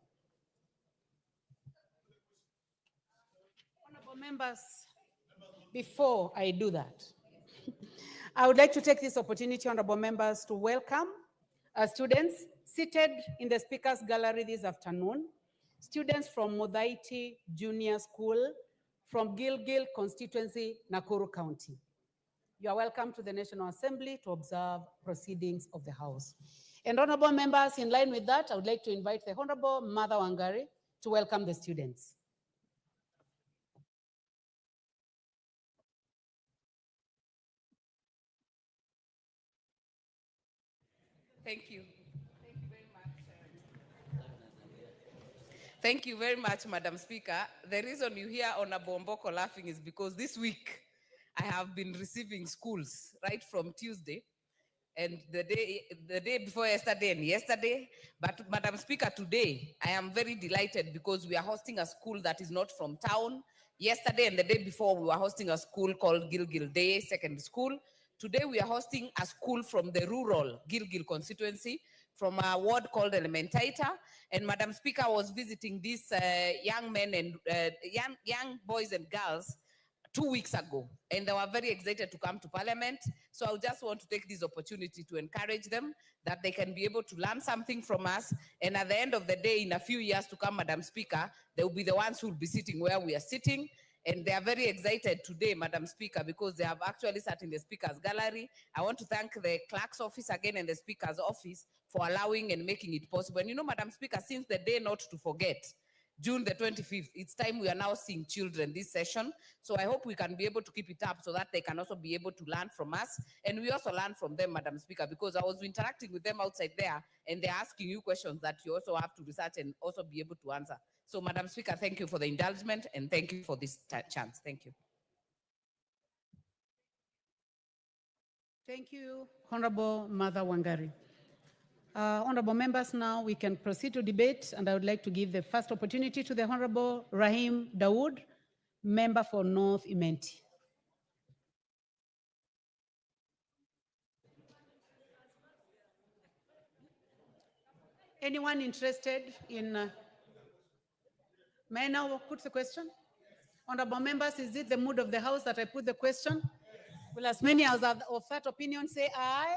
Honorable members, before I do that, I would like to take this opportunity, honorable members, to welcome students seated in the speakers gallery this afternoon, students from Muthaiga Junior School from Gilgil constituency, Nakuru County. You are welcome to the National Assembly to observe proceedings of the House. And honorable members, in line with that, I would like to invite the Honorable Martha Wangari to welcome the students. Thank you. Thank you very much, Madam Speaker. The reason you hear Honorable Mboko laughing is because this week I have been receiving schools right from Tuesday and the day before yesterday and yesterday. But Madam Speaker, today I am very delighted because we are hosting a school that is not from town. Yesterday and the day before we were hosting a school called Gilgil Day Secondary School. Today we are hosting a school from the rural Gilgil constituency from a ward called Elementaita. And Madam Speaker was visiting these young men and young boys and girls 2 weeks ago, and they were very excited to come to Parliament. So I just want to take this opportunity to encourage them that they can be able to learn something from us. And at the end of the day, in a few years to come, Madam Speaker, they will be the ones who will be sitting where we are sitting. And they are very excited today, Madam Speaker, because they have actually sat in the Speaker's gallery. I want to thank the Clerk's office again and the Speaker's office for allowing and making it possible. And you know, Madam Speaker, since the day not to forget, June the 25th, it's time we are now seeing children this session. So I hope we can be able to keep it up so that they can also be able to learn from us. And we also learn from them, Madam Speaker, because I was interacting with them outside there and they're asking you questions that you also have to research and also be able to answer. So Madam Speaker, thank you for the indulgence and thank you for this chance. Thank you. Thank you, Honorable Martha Wangari. Honorable members, now we can proceed to debate, and I would like to give the first opportunity to the Honorable Rahim Dawood, member for North Imenti. Anyone interested in, may I now put the question? Honorable members, is it the mood of the House that I put the question? Will as many as are of that opinion say aye?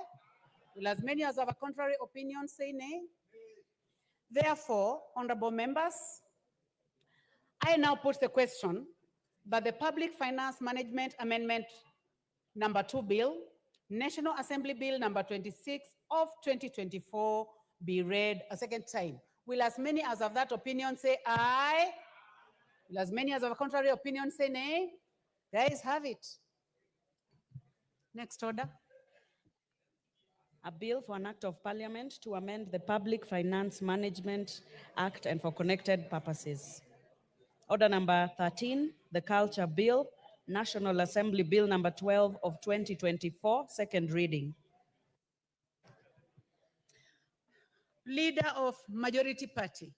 Will as many as have a contrary opinion say nay? Therefore, honorable members, I now put the question that the Public Finance Management Amendment number 2 bill, National Assembly Bill number 26 of 2024 be read a second time. Will as many as of that opinion say aye? Will as many as of a contrary opinion say nay? The ayes have it. Next order. A bill for an act of parliament to amend the Public Finance Management Act and for connected purposes. Order number 13, the Culture Bill, National Assembly Bill number 12 of 2024, second reading. Leader of Majority Party.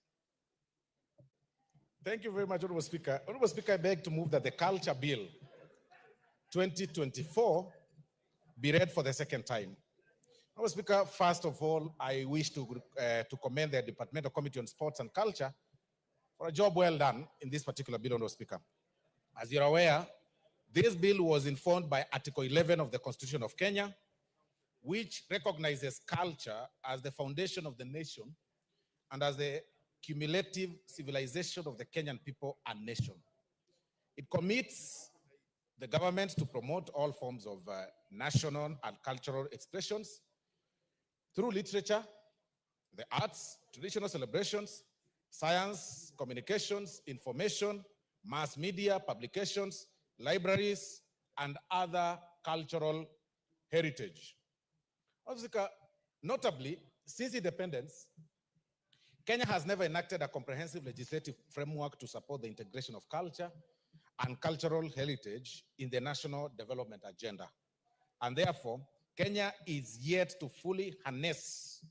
Thank you very much, Honorable Speaker. Honorable Speaker, I beg to move that the Culture Bill 2024 be read for the second time. Honorable Speaker, first of all, I wish to commend the Departmental Committee on Sports and Culture for a job well done in this particular bill, Honorable Speaker. As you're aware, this bill was informed by Article 11 of the Constitution of Kenya, which recognizes culture as the foundation of the nation and as the cumulative civilization of the Kenyan people and nation. It commits the government to promote all forms of national and cultural expressions through literature, the arts, traditional celebrations, science, communications, information, mass media, publications, libraries, and other cultural heritage. Notably, since independence, Kenya has never enacted a comprehensive legislative framework to support the integration of culture and cultural heritage in the national development agenda. And therefore, Kenya is yet to fully harness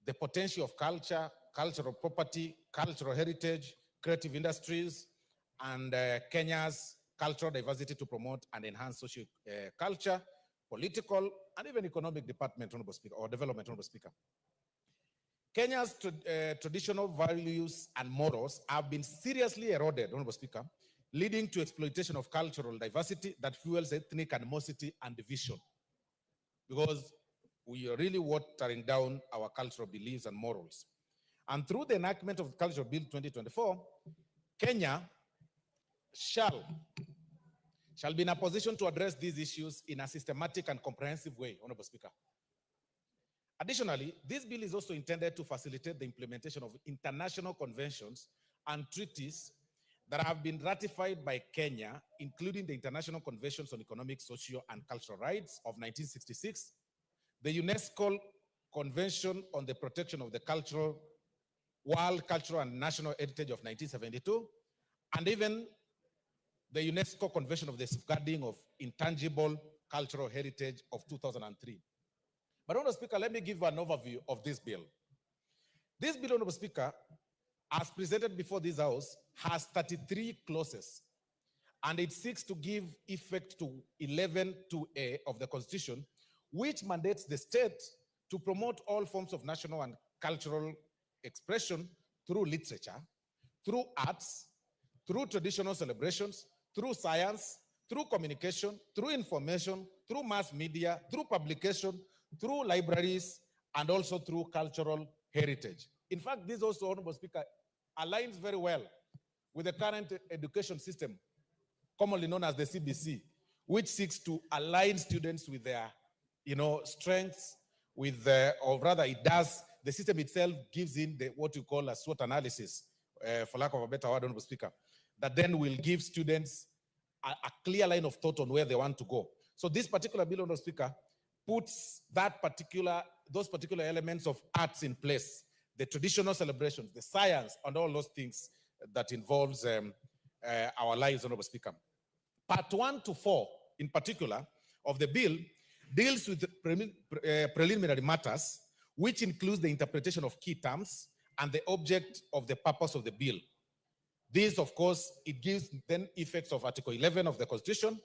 the potential of culture, cultural property, cultural heritage, creative industries, and Kenya's cultural diversity to promote and enhance social culture, political, and even economic department, Honorable Speaker, or development, Honorable Speaker. Kenya's traditional values and morals have been seriously eroded, Honorable Speaker, leading to exploitation of cultural diversity that fuels ethnic animosity and division. Because we are really watering down our cultural beliefs and morals. And through the enactment of the Cultural Bill 2024, Kenya shall be in a position to address these issues in a systematic and comprehensive way, Honorable Speaker. Additionally, this bill is also intended to facilitate the implementation of international conventions and treaties that have been ratified by Kenya, including the International Conventions on Economic, Social, and Cultural Rights of 1966, the UNESCO Convention on the Protection of the World Cultural and National Heritage of 1972, and even the UNESCO Convention of the Safeguarding of Intangible Cultural Heritage of 2003. But, Honorable Speaker, let me give an overview of this bill. This bill, Honorable Speaker, as presented before this House, has 33 clauses, and it seeks to give effect to 11(2)(a) of the Constitution, which mandates the state to promote all forms of national and cultural expression through literature, through arts, through traditional celebrations, through science, through communication, through information, through mass media, through publication, through libraries, and also through cultural heritage. In fact, this also, Honorable Speaker, aligns very well with the current education system, commonly known as the CBC, which seeks to align students with their, strengths, with, or rather it does, the system itself gives in what you call a SWOT analysis, for lack of a better word, Honorable Speaker, that then will give students a clear line of thought on where they want to go. So this particular bill, Honorable Speaker, puts those particular elements of arts in place, the traditional celebrations, the science, and all those things that involves our lives, Honorable Speaker. Part 1 to 4, in particular, of the bill deals with preliminary matters, which includes the interpretation of key terms and the object of the purpose of the bill. This, of course, it gives then effects of Article 11 of the Constitution,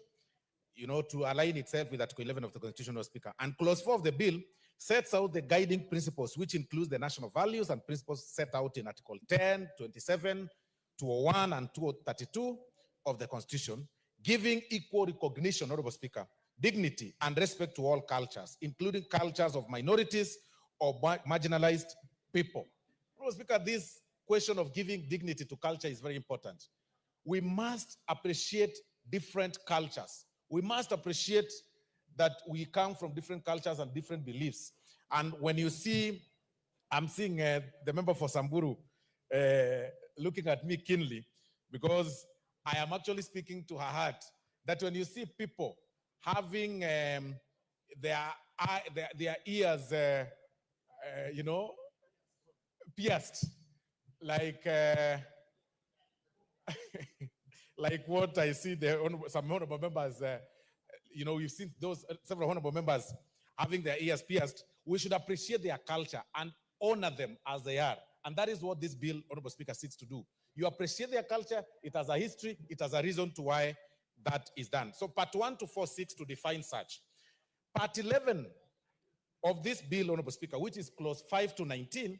to align itself with Article 11 of the Constitution, Speaker. And Clause 4 of the bill sets out the guiding principles, which includes the national values and principles set out in Article 10, 27, 201, and 232 of the Constitution, giving equal recognition, Honorable Speaker, dignity and respect to all cultures, including cultures of minorities or marginalized people. Honorable Speaker, this question of giving dignity to culture is very important. We must appreciate different cultures. We must appreciate that we come from different cultures and different beliefs. And when you see, I'm seeing the member for Samburu looking at me keenly, because I am actually speaking to her heart, that when you see people having their ears, you know, pierced, like like what I see some honorable members, you know, we've seen those several honorable members having their ears pierced. We should appreciate their culture and honor them as they are. And that is what this bill, Honorable Speaker, seeks to do. You appreciate their culture, it has a history, it has a reason to why that is done. So part 1 to 4 seeks to define such. Part 11 of this bill, Honorable Speaker, which is clause 5 to 19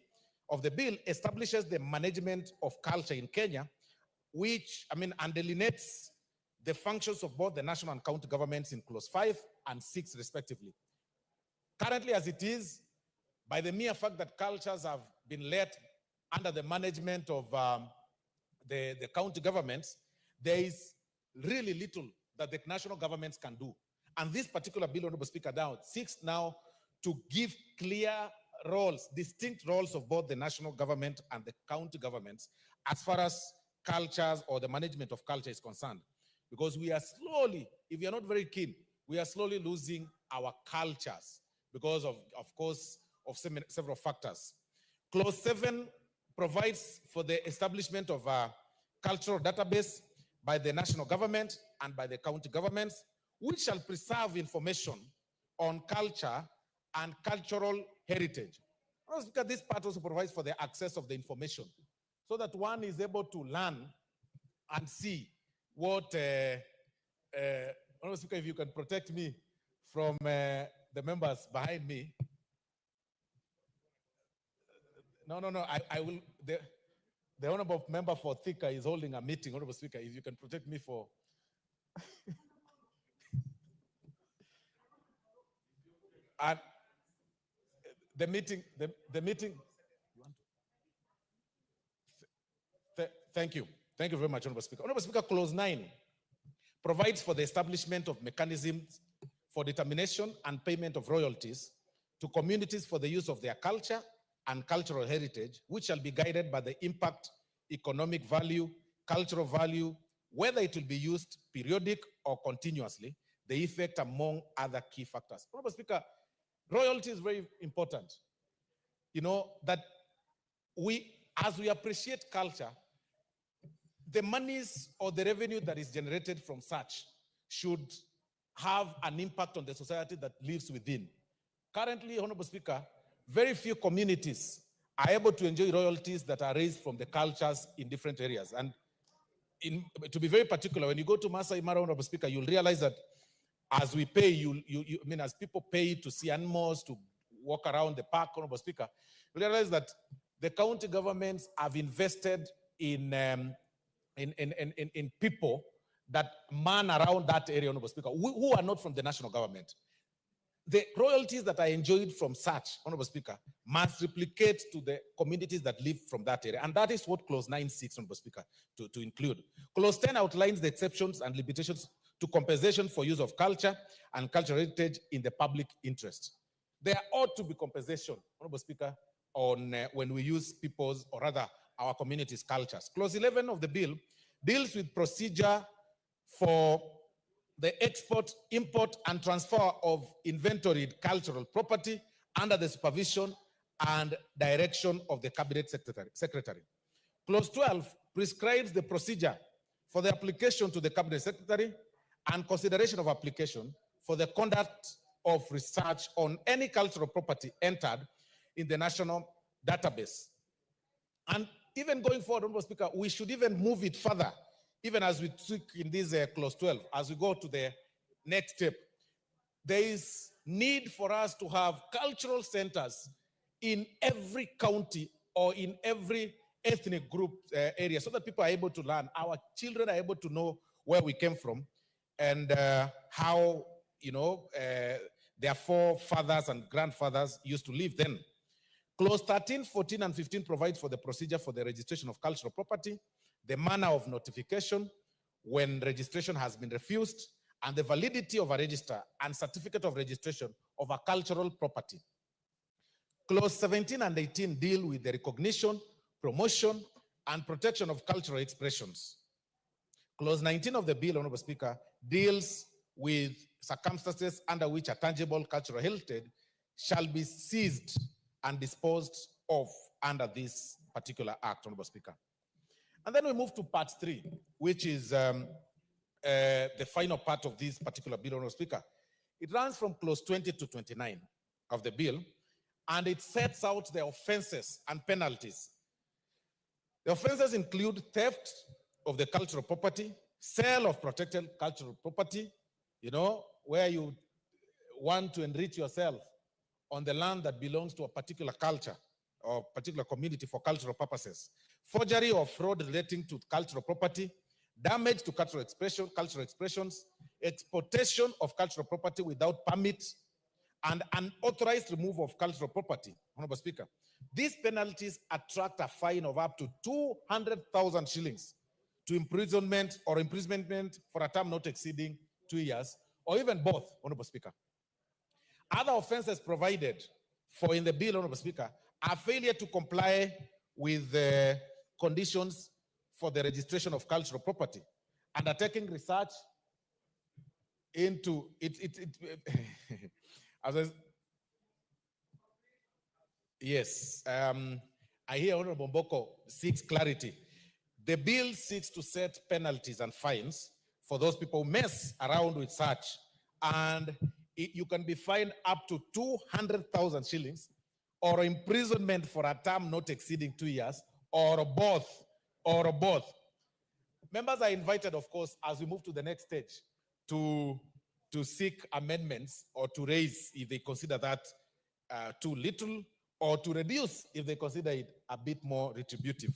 of the bill, establishes the management of culture in Kenya, which, and delineates the functions of both the national and county governments in clause 5 and 6 respectively. Currently, as it is, by the mere fact that cultures have been led under the management of the county governments, there is really little that the national governments can do. And this particular bill, Honorable Speaker, now seeks now to give clear roles, distinct roles of both the national government and the county governments as far as cultures or the management of culture is concerned. Because we are slowly, if we are not very keen, we are slowly losing our cultures because of course, of several factors. Clause 7 provides for the establishment of a cultural database by the national government and by the county governments, which shall preserve information on culture and cultural heritage. Because this part also provides for the access of the information so that one is able to learn and see what, Speaker, if you can protect me from the members behind me. No, I will, the honorable member for Thika is holding a meeting, Honorable Speaker, if you can protect me for. And the meeting. Thank you. Thank you very much, Honorable Speaker. Honorable Speaker, clause 9 provides for the establishment of mechanisms for determination and payment of royalties to communities for the use of their culture and cultural heritage, which shall be guided by the impact, economic value, cultural value, whether it will be used periodic or continuously, the effect among other key factors. Honorable Speaker, royalty is very important. You know, that as we appreciate culture, the monies or the revenue that is generated from such should have an impact on the society that lives within. Currently, Honorable Speaker, very few communities are able to enjoy royalties that are raised from the cultures in different areas. And to be very particular, when you go to Masai Mara, Honorable Speaker, you'll realize that as we pay, as people pay to see animals, to walk around the park, Honorable Speaker, you realize that the county governments have invested in people that man around that area, Honorable Speaker, who are not from the national government. The royalties that are enjoyed from such, Honorable Speaker, must replicate to the communities that live from that area. And that is what clause 9 seeks, Honorable Speaker, to include. Clause 10 outlines the exceptions and limitations to compensation for use of culture and cultural heritage in the public interest. There ought to be compensation, Honorable Speaker, on when we use people's, or rather our communities' cultures. Clause 11 of the bill deals with procedure for the export, import, and transfer of inventoried cultural property under the supervision and direction of the Cabinet Secretary. Clause 12 prescribes the procedure for the application to the Cabinet Secretary and consideration of application for the conduct of research on any cultural property entered in the national database. And even going forward, Honorable Speaker, we should even move it further, even as we took in this clause 12, as we go to the next step. There is need for us to have cultural centers in every county or in every ethnic group area so that people are able to learn. Our children are able to know where we came from and how, their forefathers and grandfathers used to live then. Clause 13, 14, and 15 provides for the procedure for the registration of cultural property, the manner of notification when registration has been refused, and the validity of a register and certificate of registration of a cultural property. Clause 17 and 18 deal with the recognition, promotion, and protection of cultural expressions. Clause 19 of the bill, Honorable Speaker, deals with circumstances under which a tangible cultural heritage shall be seized and disposed of under this particular act, Honorable Speaker. And then we move to part 3, which is the final part of this particular bill, Honorable Speaker. It runs from clause 20 to 29 of the bill, and it sets out the offenses and penalties. The offenses include theft of the cultural property, sale of protected cultural property, where you want to enrich yourself on the land that belongs to a particular culture or particular community for cultural purposes, forgery or fraud relating to cultural property, damage to cultural expressions, exportation of cultural property without permit, and unauthorized removal of cultural property, Honorable Speaker. These penalties attract a fine of up to 200,000 shillings to imprisonment or imprisonment for a term not exceeding 2 years, or even both, Honorable Speaker. Other offenses provided for in the bill, Honorable Speaker, are failure to comply with the conditions for the registration of cultural property, undertaking research into it. Yes, I hear Honorable Mboko seeks clarity. The bill seeks to set penalties and fines for those people who mess around with such, and you can be fined up to 200,000 shillings or imprisonment for a term not exceeding 2 years, or both, Members are invited, of course, as we move to the next stage, to seek amendments or to raise if they consider that too little, or to reduce if they consider it a bit more retributive.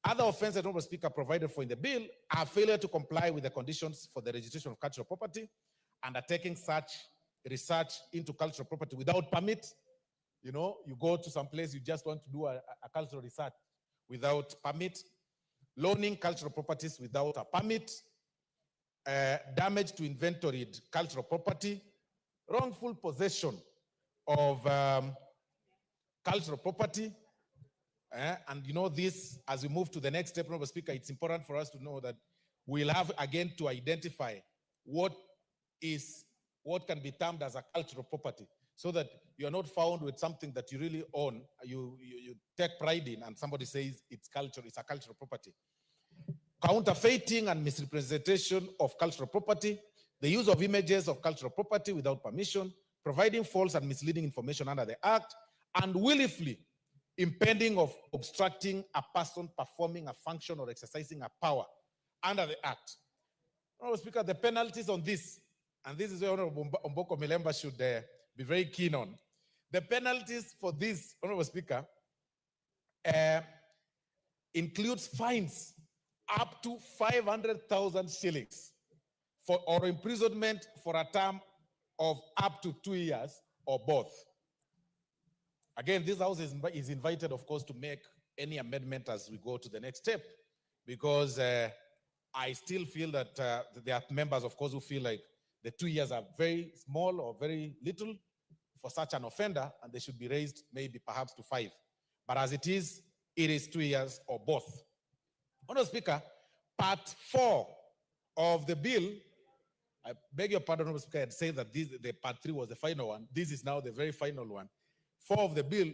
Other offenses, Honorable Speaker, provided for in the bill are failure to comply with the conditions for the registration of cultural property, undertaking such research into cultural property without permit. You go to some place, you just want to do a cultural research without permit, loaning cultural properties without a permit, damage to inventoried cultural property, wrongful possession of cultural property. And this, as we move to the next step, Honorable Speaker, it's important for us to know that we'll have again to identify what can be termed as a cultural property, so that you are not found with something that you really own, you take pride in, and somebody says it's a cultural property. Counterfeiting and misrepresentation of cultural property, the use of images of cultural property without permission, providing false and misleading information under the Act, and willfully impeding of obstructing a person performing a function or exercising a power under the Act. Honorable Speaker, the penalties on this, and this is where Honorable Mboko Milemba should be very keen on. The penalties for this, Honorable Speaker, includes fines up to 500,000 shillings or imprisonment for a term of up to 2 years, or both. Again, this House is invited, of course, to make any amendment as we go to the next step, because I still feel that there are members, of course, who feel like the 2 years are very small or very little for such an offender, and they should be raised maybe perhaps to 5. But as it is 2 years or both. Honorable Speaker, part 4 of the bill, I beg your pardon, Honorable Speaker, I had said that the part 3 was the final one. This is now the very final one. 4 of the bill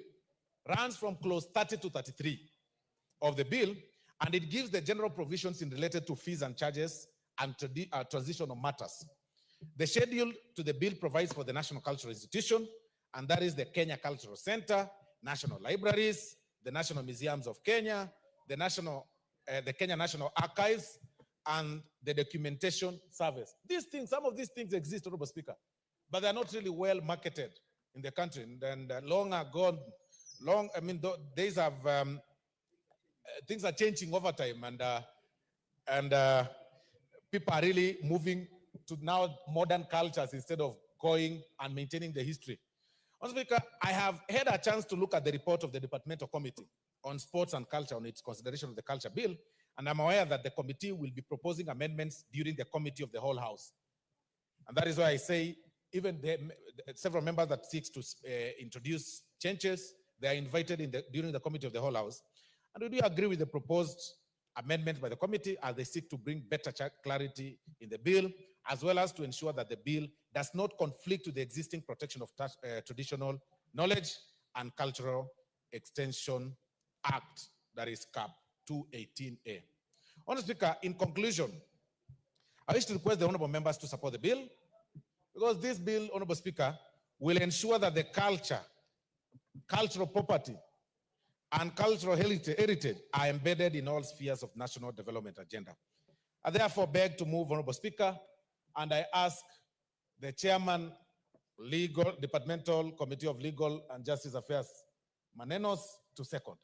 runs from clause 30 to 33 of the bill, and it gives the general provisions in related to fees and charges and transitional matters. The schedule to the bill provides for the National Cultural Institution, and that is the Kenya Cultural Center, national libraries, the National Museums of Kenya, the Kenya National Archives, and the Documentation Service. Some of these things exist, Honorable Speaker. but they're not really well marketed in the country. And long are gone, days have, things are changing over time, and people are really moving to now modern cultures instead of going and maintaining the history. Mr. Speaker, I have had a chance to look at the report of the Departmental Committee on Sports and Culture on its consideration of the Culture Bill, and I'm aware that the committee will be proposing amendments during the Committee of the Whole House. And that is why I say even several members that seek to introduce changes, they are invited during the Committee of the Whole House. And we do agree with the proposed amendment by the committee as they seek to bring better clarity in the bill, as well as to ensure that the bill does not conflict with the existing Protection of Traditional Knowledge and Cultural Extension Act, that is CAP 218A. Honourable Speaker, in conclusion, I wish to request the honourable members to support the bill, because this bill, Honourable Speaker, will ensure that the cultural property, and cultural heritage are embedded in all spheres of national development agenda. I therefore beg to move, Honourable Speaker, and I ask the Chairman, Departmental Committee of Legal and Justice Affairs, Manenos, to second.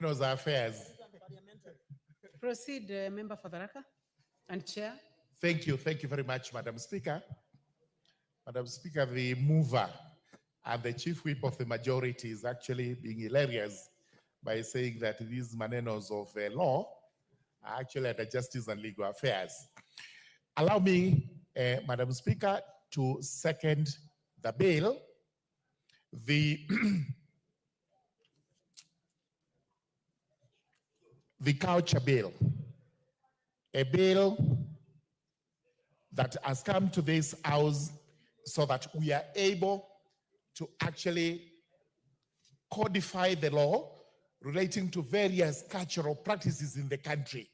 Manenos Affairs. Proceed, Member for Tharaka and Chair. Thank you very much, Madam Speaker. Madam Speaker, the mover and the chief whip of the majority is actually being hilarious by saying that these manenos of law are actually under Justice and Legal Affairs. Allow me, Madam Speaker, to second the bill. The culture bill, a bill that has come to this house so that we are able to actually codify the law relating to various cultural practices in the country.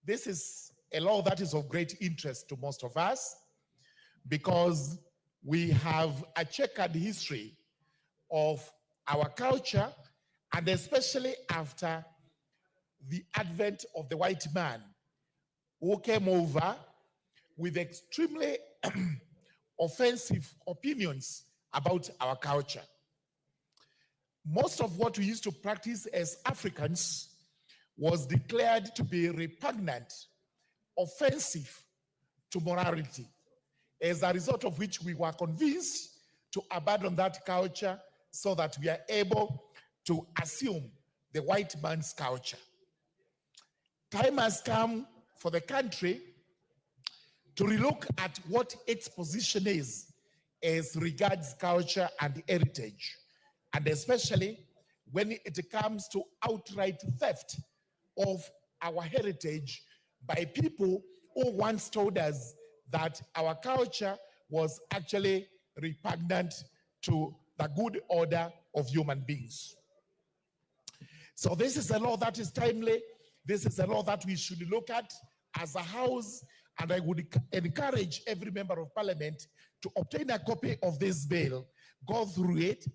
This is a law that is of great interest to most of us because we have a checkered history of our culture, and especially after the advent of the white man who came over with extremely offensive opinions about our culture. Most of what we used to practice as Africans was declared to be repugnant, offensive to morality, as a result of which we were convinced to abandon that culture so that we are able to assume the white man's culture. Time has come for the country to relook at what its position is as regards culture and heritage, and especially when it comes to outright theft of our heritage by people who once told us that our culture was actually repugnant to the good order of human beings. So this is a law that is timely. This is a law that we should look at as a house, and I would encourage every member of parliament to obtain a copy of this bill, go through it,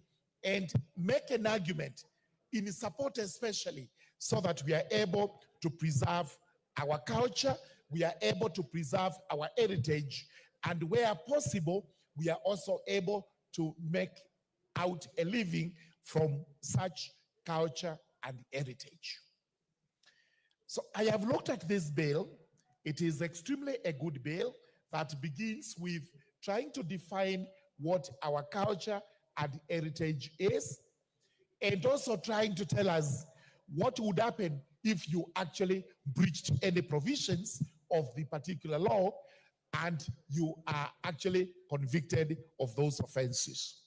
and make an argument in support especially, so that we are able to preserve our culture, we are able to preserve our heritage, and where possible, we are also able to make out a living from such culture and heritage. So I have looked at this bill. It is extremely a good bill that begins with trying to define what our culture and heritage is, and also trying to tell us what would happen if you actually breached any provisions of the particular law and you are actually convicted of those offenses.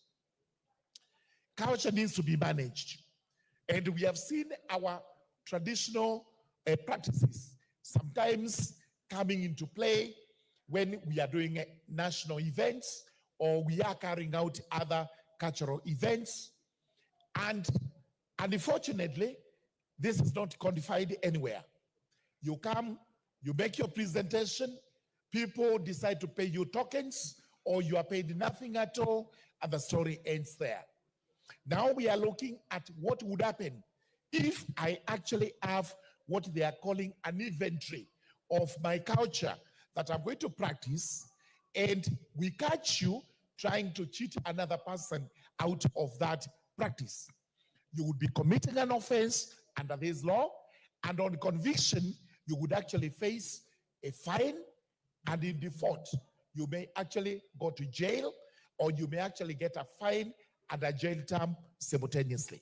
Culture needs to be managed, and we have seen our traditional practices sometimes coming into play when we are doing national events or we are carrying out other cultural events. And unfortunately, this is not codified anywhere. You come, you make your presentation, people decide to pay you tokens, or you are paid nothing at all, and the story ends there. Now we are looking at what would happen if I actually have what they are calling an inventory of my culture that I'm going to practice, and we catch you trying to cheat another person out of that practice, you would be committing an offense under this law, and on conviction, you would actually face a fine, and in default, you may actually go to jail, or you may actually get a fine and a jail term simultaneously.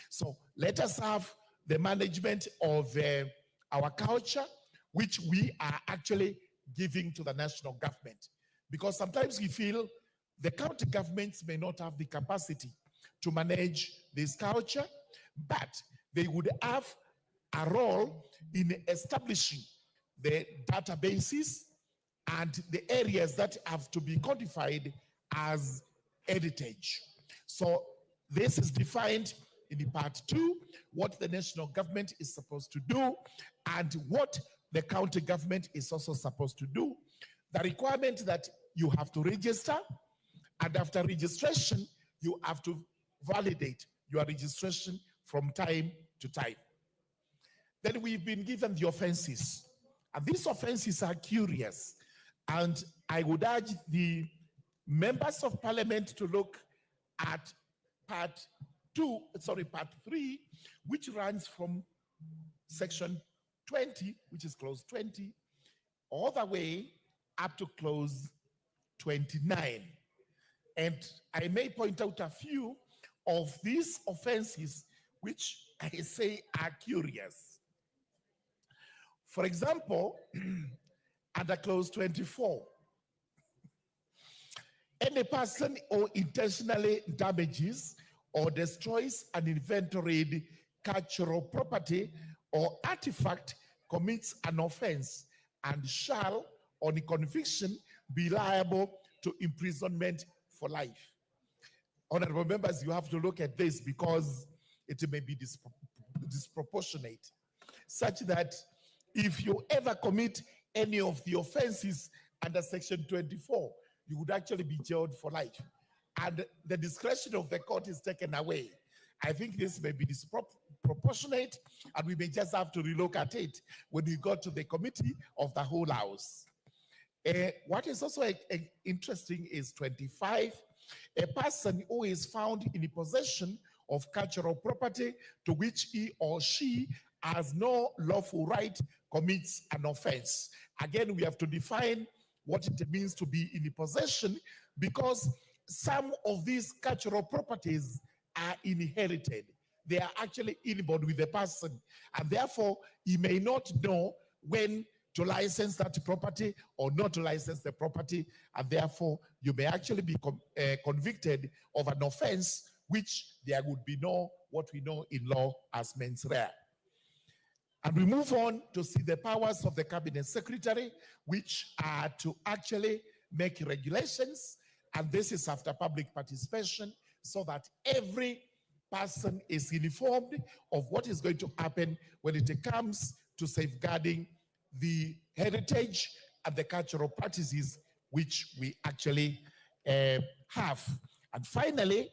So let us have the management of our culture, which we are actually giving to the national government. Because sometimes we feel the county governments may not have the capacity to manage this culture, but they would have a role in establishing the databases and the areas that have to be codified as heritage. So this is defined in part 2, what the national government is supposed to do and what the county government is also supposed to do. The requirement that you have to register, and after registration, you have to validate your registration from time to time. Then we've been given the offenses. And these offenses are curious. And I would urge the members of parliament to look at part 3, which runs from section 20, which is clause 20, all the way up to clause 29. And I may point out a few of these offenses which I say are curious. For example, under clause 24, any person who intentionally damages or destroys an inventoried cultural property or artifact commits an offense and shall, on conviction, be liable to imprisonment for life. Honorable members, you have to look at this because it may be disproportionate, such that if you ever commit any of the offenses under section 24, you would actually be jailed for life. And the discretion of the court is taken away. I think this may be disproportionate, and we may just have to relook at it when we go to the committee of the whole house. What is also interesting is 25. A person who is found in possession of cultural property to which he or she has no lawful right commits an offense. Again, we have to define what it means to be in possession, because some of these cultural properties are inherited. They are actually inborn with the person, and therefore he may not know when to license that property or not to license the property, and therefore you may actually be convicted of an offense which there would be no, what we know in law as mens rea. And we move on to see the powers of the cabinet secretary, which are to actually make regulations, and this is after public participation, so that every person is informed of what is going to happen when it comes to safeguarding the heritage and the cultural practices which we actually have. And finally,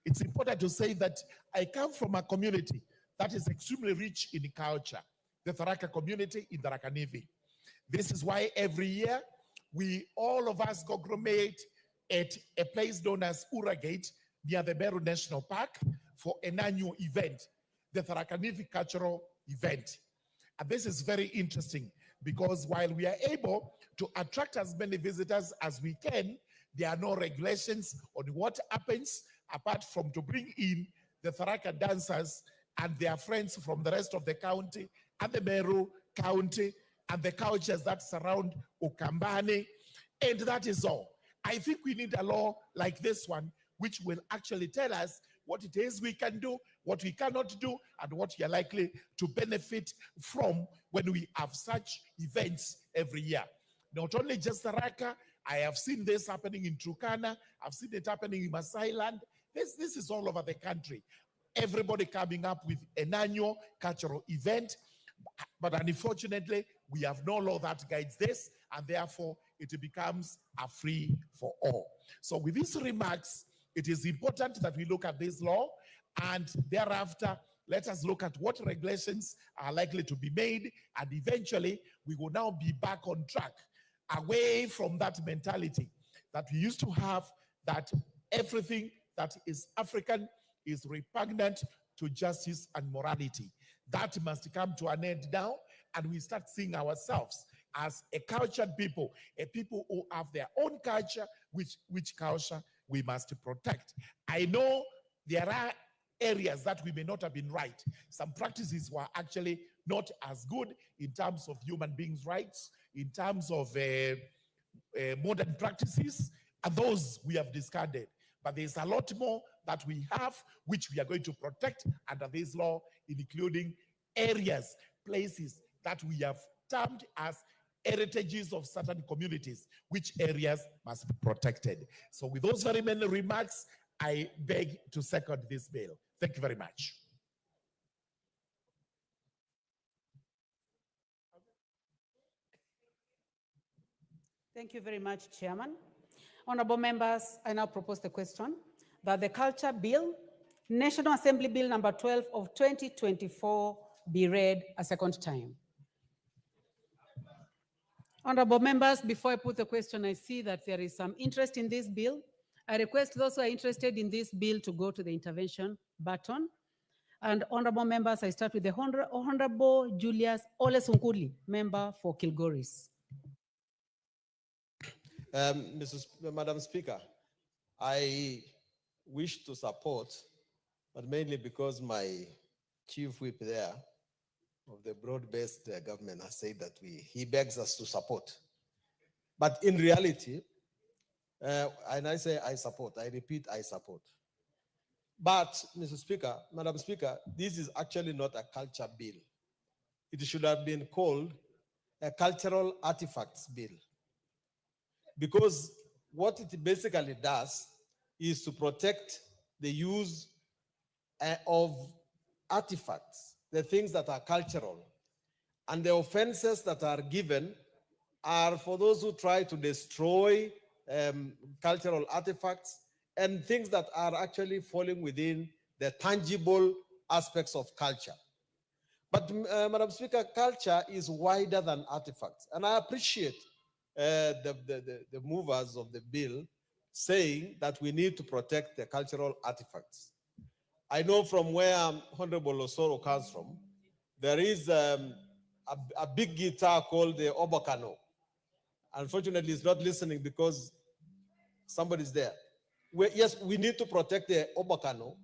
it's important to say that I come from a community that is extremely rich in culture, the Tharaka community in Tharaka Nithi. This is why every year all of us congregate at a place known as Uragate near the Meru National Park for an annual event, the Tharaka Nithi cultural event. And this is very interesting because while we are able to attract as many visitors as we can, there are no regulations on what happens apart from to bring in the Tharaka dancers and their friends from the rest of the county and the Meru county and the cultures that surround Ukambani, and that is all. I think we need a law like this one, which will actually tell us what it is we can do, what we cannot do, and what we are likely to benefit from when we have such events every year. Not only just Tharaka, I have seen this happening in Turkana, I've seen it happening in Masai Land. This is all over the country. Everybody coming up with an annual cultural event, but unfortunately, we have no law that guides this, and therefore it becomes a free for all. So with these remarks, it is important that we look at this law, and thereafter, let us look at what regulations are likely to be made, and eventually we will now be back on track away from that mentality that we used to have, that everything that is African is repugnant to justice and morality. That must come to an end now, and we start seeing ourselves as a cultured people, a people who have their own culture, which culture we must protect. I know there are areas that we may not have been right. Some practices were actually not as good in terms of human beings' rights, in terms of modern practices, and those we have discarded. But there's a lot more that we have, which we are going to protect under this law, including areas, places that we have termed as heritages of certain communities, which areas must be protected. So with those very many remarks, I beg to second this bill. Thank you very much. Thank you very much, Chairman. Honorable members, I now propose the question that the Culture Bill, National Assembly Bill number 12 of 2024, be read a second time. Honorable members, before I put the question, I see that there is some interest in this bill. I request those who are interested in this bill to go to the intervention button. And honorable members, I start with the Honorable Julius Ole Sunkuli, member for Kilgoris. Madam Speaker, I wish to support, but mainly because my chief whip there of the broad-based government has said that he begs us to support. But in reality, and I say I support, I repeat, I support. But, Madam Speaker, this is actually not a culture bill. It should have been called a cultural artifacts bill. Because what it basically does is to protect the use of artifacts, the things that are cultural. And the offenses that are given are for those who try to destroy cultural artifacts and things that are actually falling within the tangible aspects of culture. But, Madam Speaker, culture is wider than artifacts. And I appreciate the movers of the bill saying that we need to protect the cultural artifacts. I know from where Honorable Osoro comes from, there is a big guitar called the Obokano. Unfortunately, he's not listening because somebody's there. Yes, we need to protect the Obokano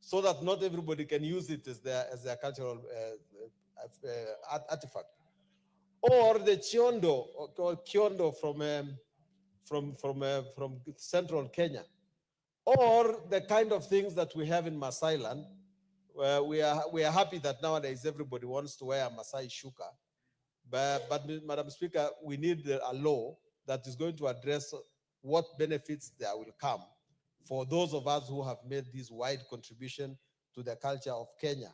so that not everybody can use it as their cultural artifact. Or the Chiondo, or Kiondo from central Kenya. Or the kind of things that we have in Maasai land. We are happy that nowadays everybody wants to wear a Maasai shuka. But Madam Speaker, we need a law that is going to address what benefits there will come for those of us who have made this wide contribution to the culture of Kenya.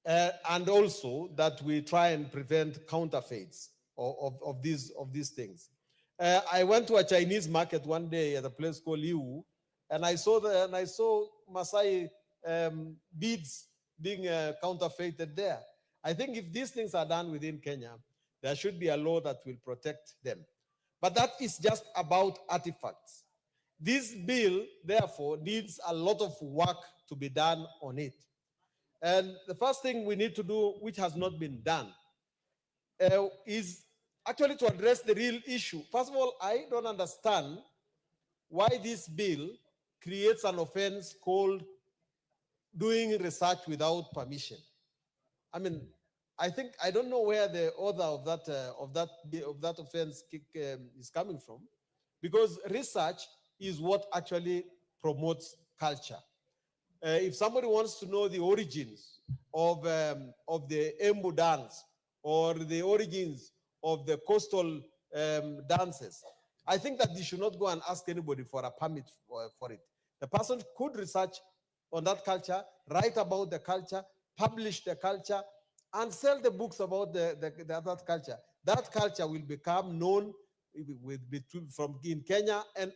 And also that we try and prevent counterfeits of these things. I went to a Chinese market one day at a place called Liu, and I saw Maasai beads being counterfeited there. I think if these things are done within Kenya, there should be a law that will protect them. But that is just about artifacts. This bill, therefore, needs a lot of work to be done on it. And the first thing we need to do, which has not been done, is actually to address the real issue. First of all, I don't understand why this bill creates an offense called doing research without permission. I mean, I don't know where the author of that offense is coming from, because research is what actually promotes culture. If somebody wants to know the origins of the Embu dance or the origins of the coastal dances, I think that they should not go and ask anybody for a permit for it. The person could research on that culture, write about the culture, publish the culture, and sell the books about that culture. That culture will become known from in Kenya and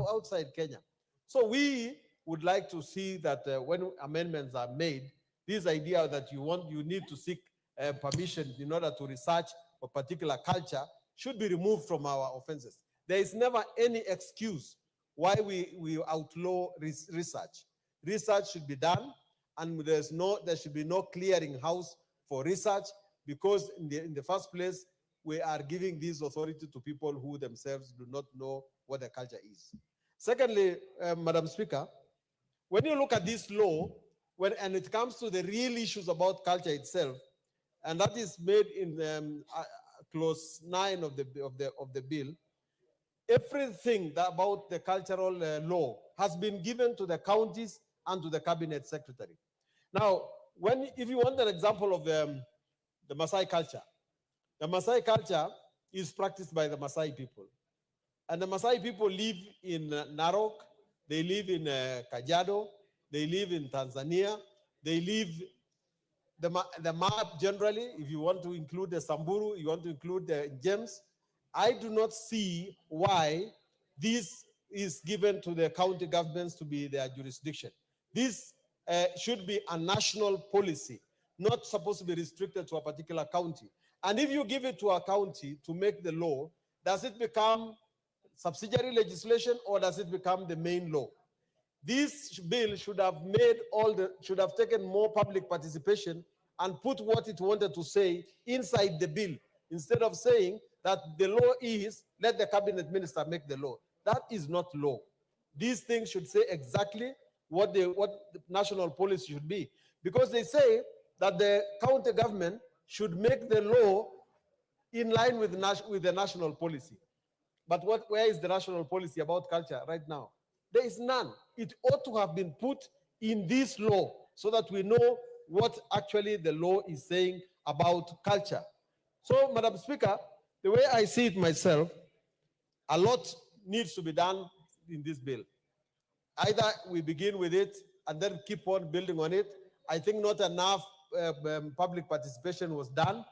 outside Kenya. So we would like to see that when amendments are made, this idea that you need to seek permission in order to research a particular culture should be removed from our offenses. There is never any excuse why we outlaw research. Research should be done, and there should be no clearing house for research, because in the first place, we are giving this authority to people who themselves do not know what the culture is. Secondly, Madam Speaker, when you look at this law, and it comes to the real issues about culture itself, and that is made in clause 9 of the bill, everything about the cultural law has been given to the counties and to the cabinet secretary. Now, if you want an example of the Maasai culture, the Maasai culture is practiced by the Maasai people. And the Maasai people live in Narok, they live in Kajiado, they live in Tanzania, they live the map generally. If you want to include the Samburu, you want to include the Gems. I do not see why this is given to the county governments to be their jurisdiction. This should be a national policy, not supposed to be restricted to a particular county. And if you give it to a county to make the law, does it become subsidiary legislation or does it become the main law? This bill should have taken more public participation and put what it wanted to say inside the bill, instead of saying that the law is, let the cabinet minister make the law. That is not law. These things should say exactly what the national policy should be, because they say that the county government should make the law in line with the national policy. But where is the national policy about culture right now? There is none. It ought to have been put in this law so that we know what actually the law is saying about culture. So, Madam Speaker, the way I see it myself, a lot needs to be done in this bill. Either we begin with it and then keep on building on it. I think not enough public participation was done.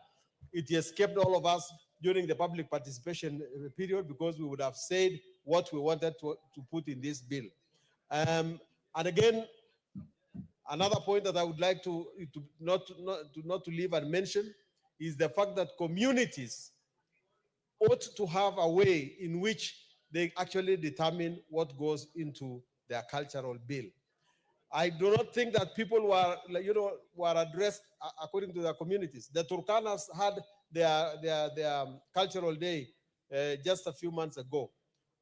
It escaped all of us during the public participation period, because we would have said what we wanted to put in this bill. And again, another point that I would like to not to leave unmentioned is the fact that communities ought to have a way in which they actually determine what goes into their cultural bill. I do not think that people were addressed according to their communities. The Turkanas had their cultural day just a few months ago.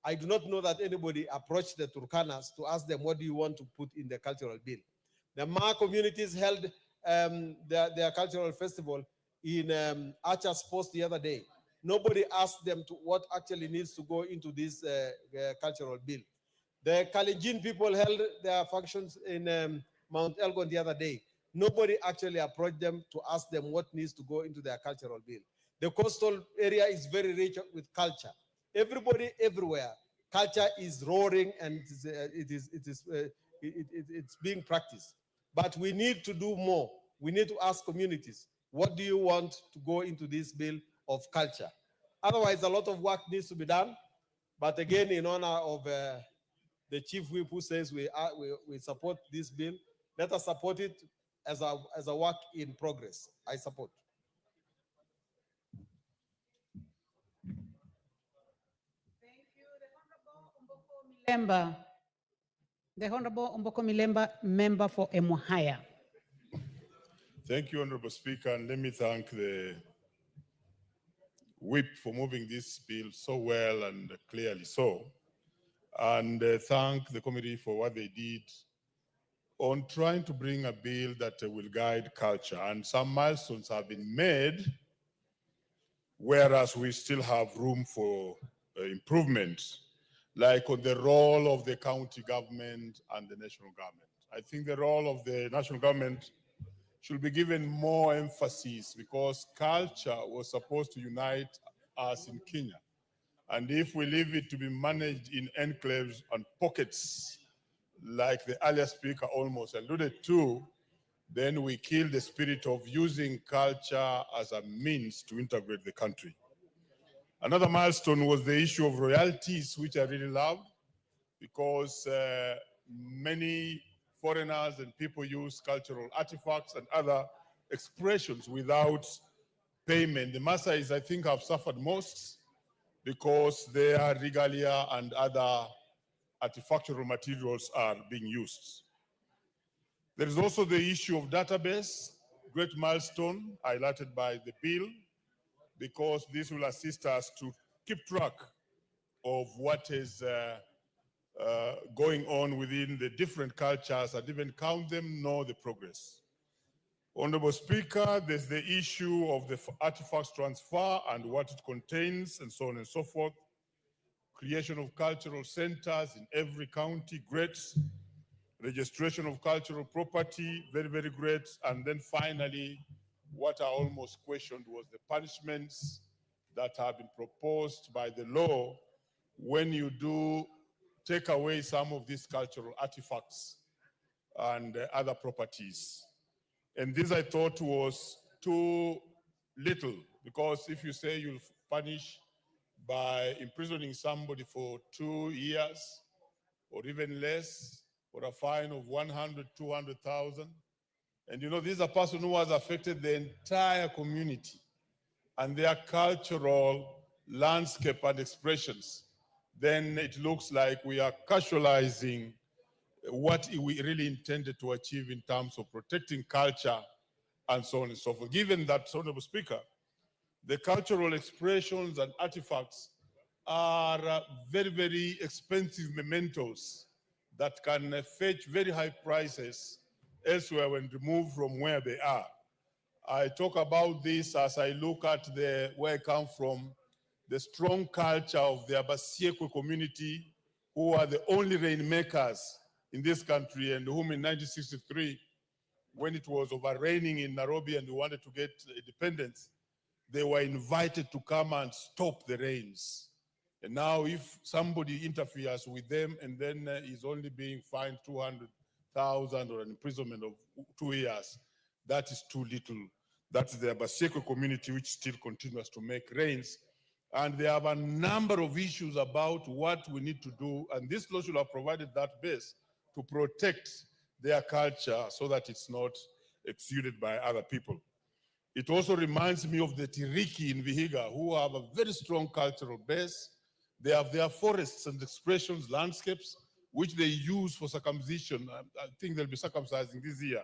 I do not know that anybody approached the Turkanas to ask them, what do you want to put in the cultural bill? The Ma communities held their cultural festival in Archer's Post the other day. Nobody asked them to what actually needs to go into this cultural bill. The Kalenjin people held their functions in Mount Elgon the other day. Nobody actually approached them to ask them what needs to go into their cultural bill. The coastal area is very rich with culture. Everybody, everywhere, culture is roaring and it's being practiced. But we need to do more. We need to ask communities, what do you want to go into this bill of culture? Otherwise, a lot of work needs to be done. But again, in honor of the chief whip who says we support this bill, let us support it as a work in progress. I support. Milemba. The Honorable Omboko Milemba, member for Emuhaya. Thank you, Honorable Speaker, and let me thank the whip for moving this bill so well and clearly so, and thank the committee for what they did on trying to bring a bill that will guide culture. And some milestones have been made, whereas we still have room for improvement, like on the role of the county government and the national government. I think the role of the national government should be given more emphasis, because culture was supposed to unite us in Kenya. And if we leave it to be managed in enclaves and pockets, like the earlier speaker almost alluded to, then we kill the spirit of using culture as a means to integrate the country. Another milestone was the issue of royalties, which I really loved, because many foreigners and people use cultural artifacts and other expressions without payment. The Maasais, I think, have suffered most because their regalia and other artifactual materials are being used. There is also the issue of database, great milestone highlighted by the bill, because this will assist us to keep track of what is going on within the different cultures and even count them, know the progress. Honorable Speaker, there's the issue of the artifacts transfer and what it contains and so on and so forth. Creation of cultural centers in every county, great. Registration of cultural property, very, very great. And then finally, what I almost questioned was the punishments that have been proposed by the law when you do take away some of these cultural artifacts and other properties. And this I thought was too little, because if you say you'll punish by imprisoning somebody for 2 years or even less, or a fine of 100, 200,000, and you know, this is a person who has affected the entire community and their cultural landscape and expressions, then it looks like we are casualizing what we really intended to achieve in terms of protecting culture and so on and so forth. Given that, Honorable Speaker, the cultural expressions and artifacts are very, very expensive mementos that can fetch very high prices elsewhere when removed from where they are. I talk about this as I look at where I come from, the strong culture of the Abasiekwe community, who are the only rainmakers in this country, and whom in 1963, when it was over raining in Nairobi and we wanted to get independence, they were invited to come and stop the rains. And now if somebody interferes with them and then is only being fined 200,000 or an imprisonment of 2 years, that is too little. That's the Abaseko community, which still continues to make rains. And they have a number of issues about what we need to do. And this law should have provided that base to protect their culture so that it's not exuded by other people. It also reminds me of the Tiriki in Vihiga, who have a very strong cultural base. They have their forests and expressions, landscapes, which they use for circumcision. I think they'll be circumcising this year.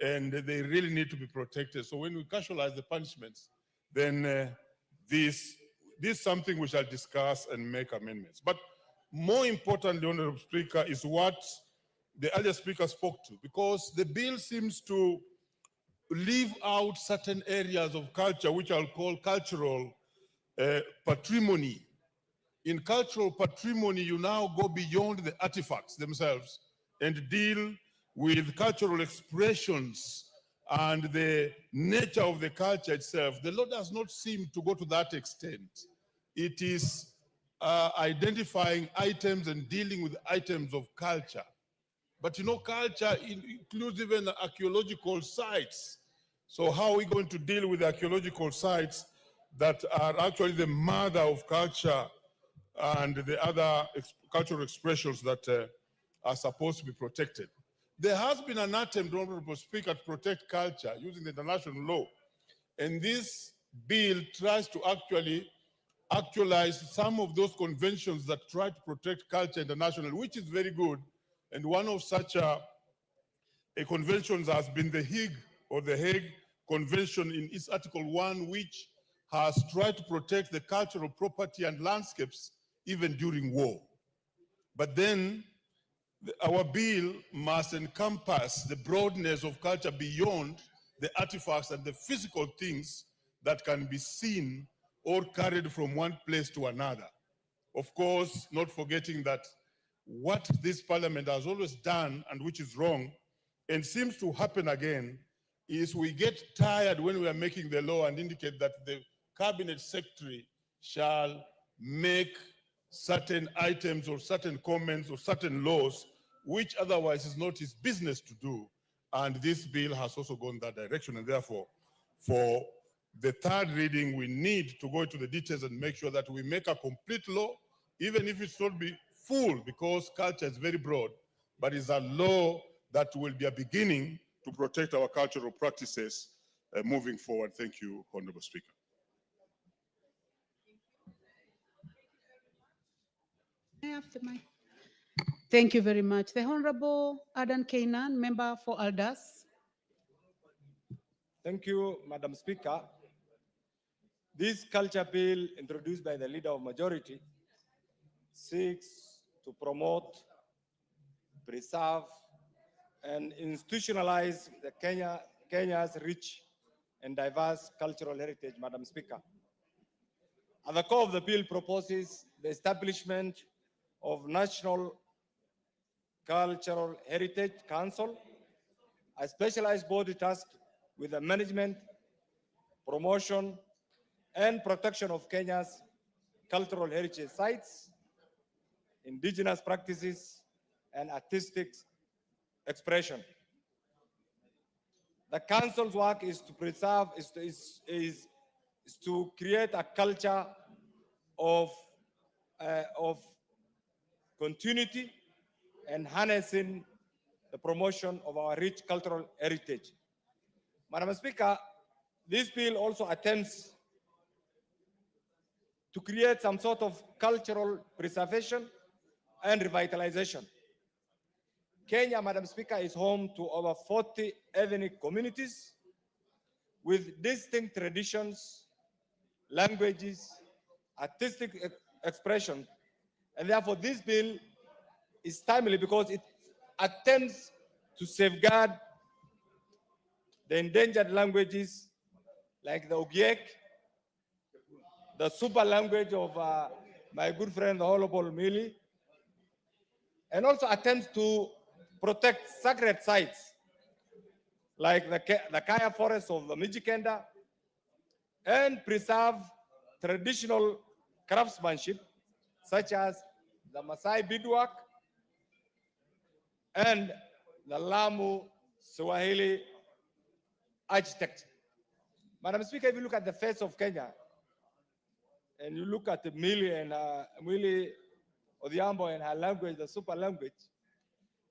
And they really need to be protected. So when we casualize the punishments, then this is something we shall discuss and make amendments. But more importantly, Honorable Speaker, is what the earlier speaker spoke to, because the bill seems to leave out certain areas of culture, which I'll call cultural patrimony. In cultural patrimony, you now go beyond the artifacts themselves and deal with cultural expressions and the nature of the culture itself. The law does not seem to go to that extent. It is identifying items and dealing with items of culture. But you know, culture includes even archaeological sites. So how are we going to deal with archaeological sites that are actually the mother of culture and the other cultural expressions that are supposed to be protected? There has been an attempt, Honorable Speaker, to protect culture using the international law. And this bill tries to actually actualize some of those conventions that try to protect culture internationally, which is very good. And one of such conventions has been the Hague Convention in its Article 1, which has tried to protect the cultural property and landscapes even during war. But then our bill must encompass the broadness of culture beyond the artifacts and the physical things that can be seen or carried from one place to another. Of course, not forgetting that what this parliament has always done, and which is wrong, and seems to happen again, is we get tired when we are making the law and indicate that the cabinet secretary shall make certain items or certain comments or certain laws, which otherwise is not his business to do. And this bill has also gone that direction. And therefore, for the third reading, we need to go into the details and make sure that we make a complete law, even if it should be full, because culture is very broad, but it's a law that will be a beginning to protect our cultural practices moving forward. Thank you, Honorable Speaker. May I have the mic? Thank you very much. The Honorable Adan Kainan, member for Aldas. Thank you, Madam Speaker. This culture bill introduced by the leader of majority seeks to promote, preserve, and institutionalize Kenya's rich and diverse cultural heritage, Madam Speaker. At the core of the bill proposes the establishment of National Cultural Heritage Council, a specialized body tasked with the management, promotion, and protection of Kenya's cultural heritage sites, indigenous practices, and artistic expression. The council's work is to preserve, is to create a culture of continuity and harnessing the promotion of our rich cultural heritage. Madam Speaker, this bill also attempts to create some sort of cultural preservation and revitalization. Kenya, Madam Speaker, is home to over 40 ethnic communities with distinct traditions, languages, artistic expression, and therefore this bill is timely because it attempts to safeguard the endangered languages like the Ogiek, the super language of my good friend, the Honorable Mili, and also attempts to protect sacred sites like the Kaya forest of the Mijikenda and preserve traditional craftsmanship such as the Masai beadwork and the Lamu Swahili architecture. Madam Speaker, if you look at the face of Kenya and you look at the Mili Odhiambo and her language, the super language,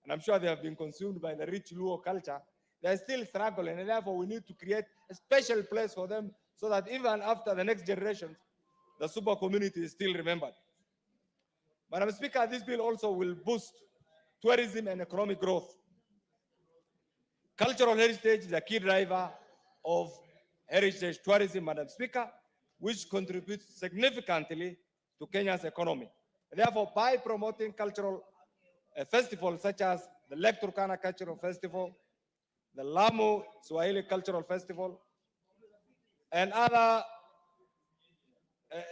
and I'm sure they have been consumed by the rich Luo culture, they're still struggling, and therefore we need to create a special place for them so that even after the next generation, the super community is still remembered. Madam Speaker, this bill also will boost tourism and economic growth. Cultural heritage is a key driver of heritage tourism, Madam Speaker, which contributes significantly to Kenya's economy. Therefore, by promoting cultural festivals such as the Lake Turkana Cultural Festival, the Lamu Swahili Cultural Festival, and other,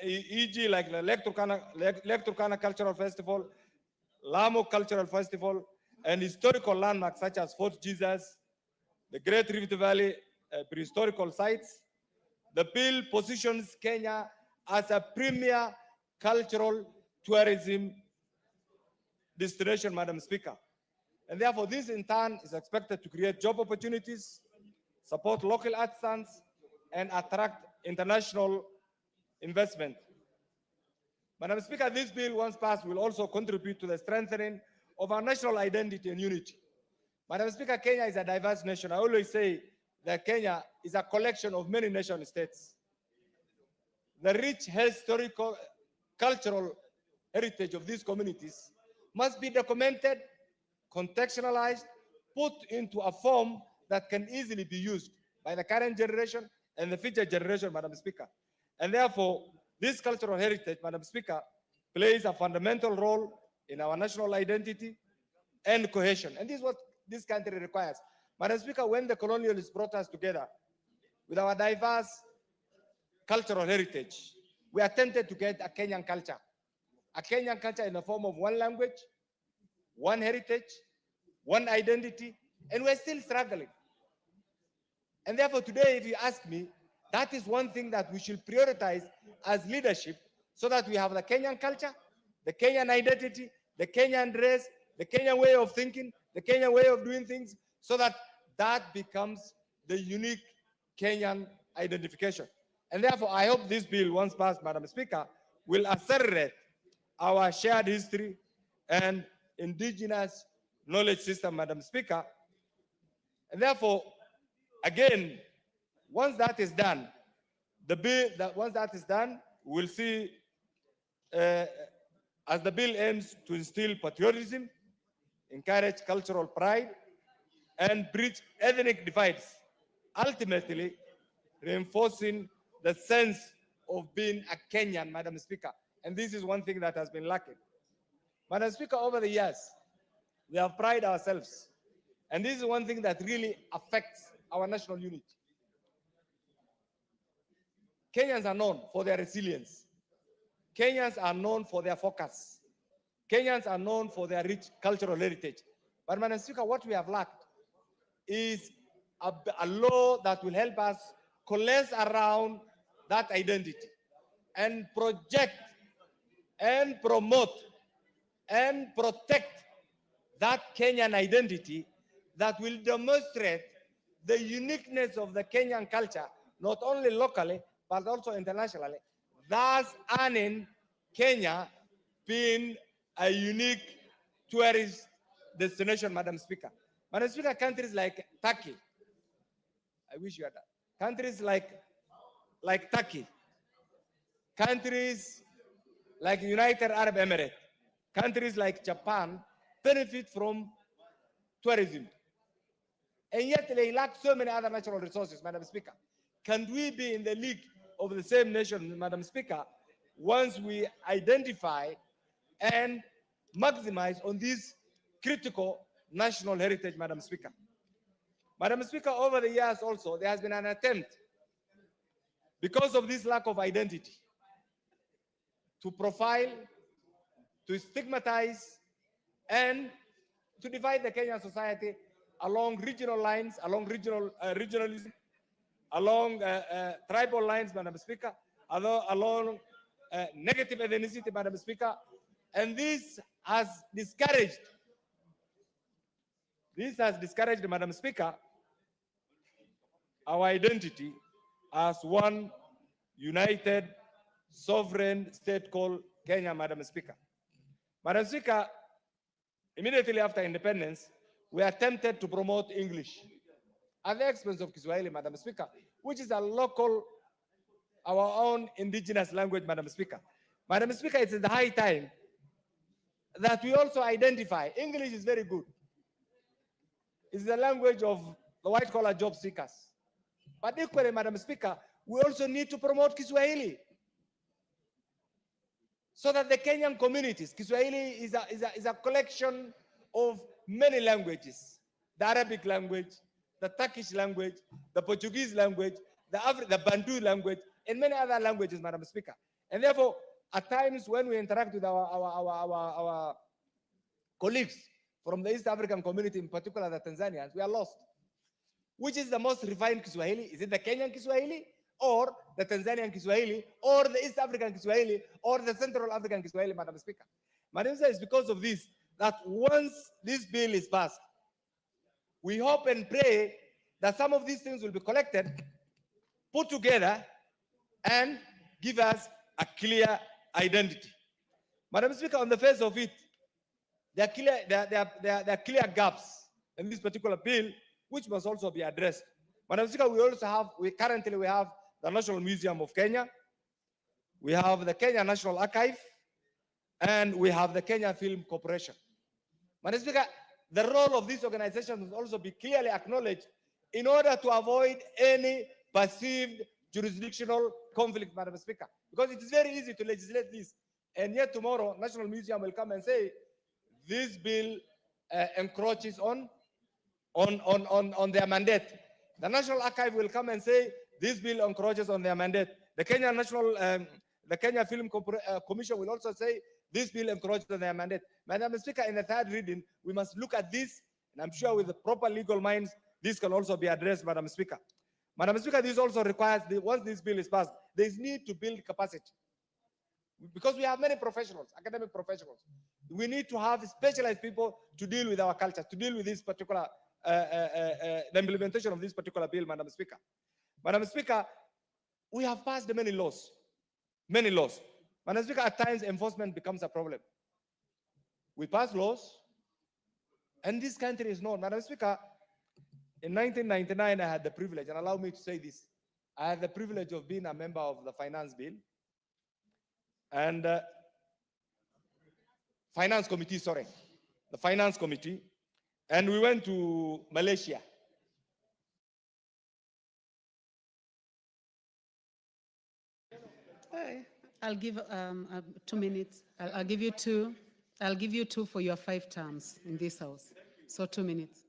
e.g. like the Lake Turkana Cultural Festival, Lamu Cultural Festival, and historical landmarks such as Fort Jesus, the Great Rift Valley prehistorical sites. The bill positions Kenya as a premier cultural tourism destination, Madam Speaker. And therefore, this in turn is expected to create job opportunities, support local artisans, and attract international investment. Madam Speaker, this bill, once passed, will also contribute to the strengthening of our national identity and unity. Madam Speaker, Kenya is a diverse nation. I always say that Kenya is a collection of many nation states. The rich historical, cultural heritage of these communities must be documented, contextualized, put into a form that can easily be used by the current generation and the future generation, Madam Speaker. And therefore, this cultural heritage, Madam Speaker, plays a fundamental role in our national identity and cohesion. And this is what this country requires. Madam Speaker, when the colonialists brought us together with our diverse cultural heritage, we attempted to get a Kenyan culture in the form of one language, one heritage, one identity, and we're still struggling. And therefore today, if you ask me, that is one thing that we should prioritize as leadership so that we have the Kenyan culture, the Kenyan identity, the Kenyan dress, the Kenyan way of thinking, the Kenyan way of doing things, so that that becomes the unique Kenyan identification. And therefore, I hope this bill, once passed, Madam Speaker, will accelerate our shared history and indigenous knowledge system, Madam Speaker. And therefore, again, once that is done, once that is done, we'll see a as the bill aims to instill patriotism, encourage cultural pride, and bridge ethnic divides, ultimately reinforcing the sense of being a Kenyan, Madam Speaker. And this is one thing that has been lacking. Madam Speaker, over the years, we have prided ourselves. And this is one thing that really affects our national unity. Kenyans are known for their resilience. Kenyans are known for their focus. Kenyans are known for their rich cultural heritage. But Madam Speaker, what we have lacked is a law that will help us coalesce around that identity and project and promote and protect that Kenyan identity that will demonstrate the uniqueness of the Kenyan culture, not only locally, but also internationally, thus earning Kenya being a unique tourist destination, Madam Speaker. Madam Speaker, countries like Turkey, I wish you had that. Countries like Turkey, countries like United Arab Emirates, countries like Japan benefit from tourism. And yet they lack so many other natural resources, Madam Speaker. Can we be in the league of the same nation, Madam Speaker, once we identify and maximize on this critical national heritage, Madam Speaker? Madam Speaker, over the years also, there has been an attempt, because of this lack of identity, to profile, to stigmatize, and to divide the Kenyan society along regional lines, along regionalism, along tribal lines, Madam Speaker, along negative ethnicity, Madam Speaker. And this has discouraged, Madam Speaker, our identity as one united, sovereign state called Kenya, Madam Speaker. Madam Speaker, immediately after independence, we attempted to promote English at the expense of Kiswahili, Madam Speaker, which is a local, our own indigenous language, Madam Speaker. Madam Speaker, it's the high time that we also identify English is very good. It's the language of the white-collar job seekers. But equally, Madam Speaker, we also need to promote Kiswahili so that the Kenyan communities, Kiswahili is a collection of many languages, the Arabic language, the Turkish language, the Portuguese language, the Bantu language, and many other languages, Madam Speaker. And therefore, at times when we interact with our colleagues from the East African community, in particular the Tanzanians, we are lost. Which is the most refined Kiswahili? Is it the Kenyan Kiswahili, or the Tanzanian Kiswahili, or the East African Kiswahili, or the Central African Kiswahili, Madam Speaker? Madam Speaker, it's because of this that once this bill is passed, we hope and pray that some of these things will be collected, put together, and give us a clear identity. Madam Speaker, on the face of it, there are clear gaps in this particular bill, which must also be addressed. Madam Speaker, we currently have the National Museum of Kenya, we have the Kenya National Archive, and we have the Kenya Film Corporation. Madam Speaker, the role of these organizations must also be clearly acknowledged in order to avoid any perceived jurisdictional conflict, Madam Speaker. Because it is very easy to legislate this, and yet tomorrow, National Museum will come and say, this bill encroaches on their mandate. The National Archive will come and say, this bill encroaches on their mandate. The Kenya Film Commission will also say, this bill encroaches on their mandate. Madam Speaker, in the third reading, we must look at this, and I'm sure with the proper legal minds, this can also be addressed, Madam Speaker. Madam Speaker, this also requires, once this bill is passed, there is need to build capacity. Because we have many professionals, academic professionals. We need to have specialized people to deal with our culture, to deal with this particular, the implementation of this particular bill, Madam Speaker. Madam Speaker, we have passed many laws, many laws. Madam Speaker, at times enforcement becomes a problem. We pass laws, and this country is known. Madam Speaker, in 1999, I had the privilege, and allow me to say this, I had the privilege of being a member of the finance bill. And finance committee, sorry, the finance committee, and we went to Malaysia. I'll give 2 minutes. I'll give you two. I'll give you two for your 5 terms in this house. So 2 minutes.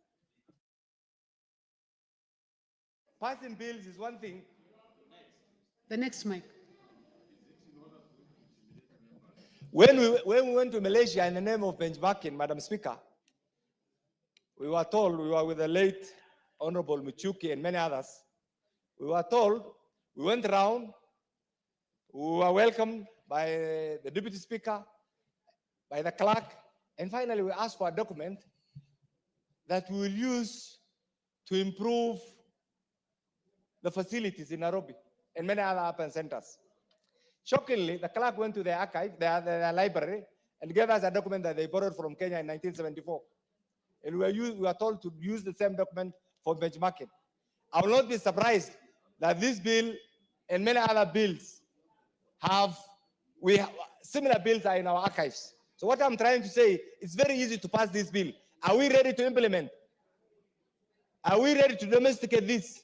Passing bills is one thing. The next mic. When we went to Malaysia in the name of benchmarking, Madam Speaker, we were told, we were with the late Honorable Michuki and many others. We were told, we went around, we were welcomed by the Deputy Speaker, by the clerk, and finally we asked for a document that we will use to improve the facilities in Nairobi and many other urban centers. Shockingly, the clerk went to the archive, the library, and gave us a document that they borrowed from Kenya in 1974. And we were told to use the same document for benchmarking. I will not be surprised that this bill and many other bills similar bills are in our archives. So what I'm trying to say, it's very easy to pass this bill. Are we ready to implement? Are we ready to domesticate this?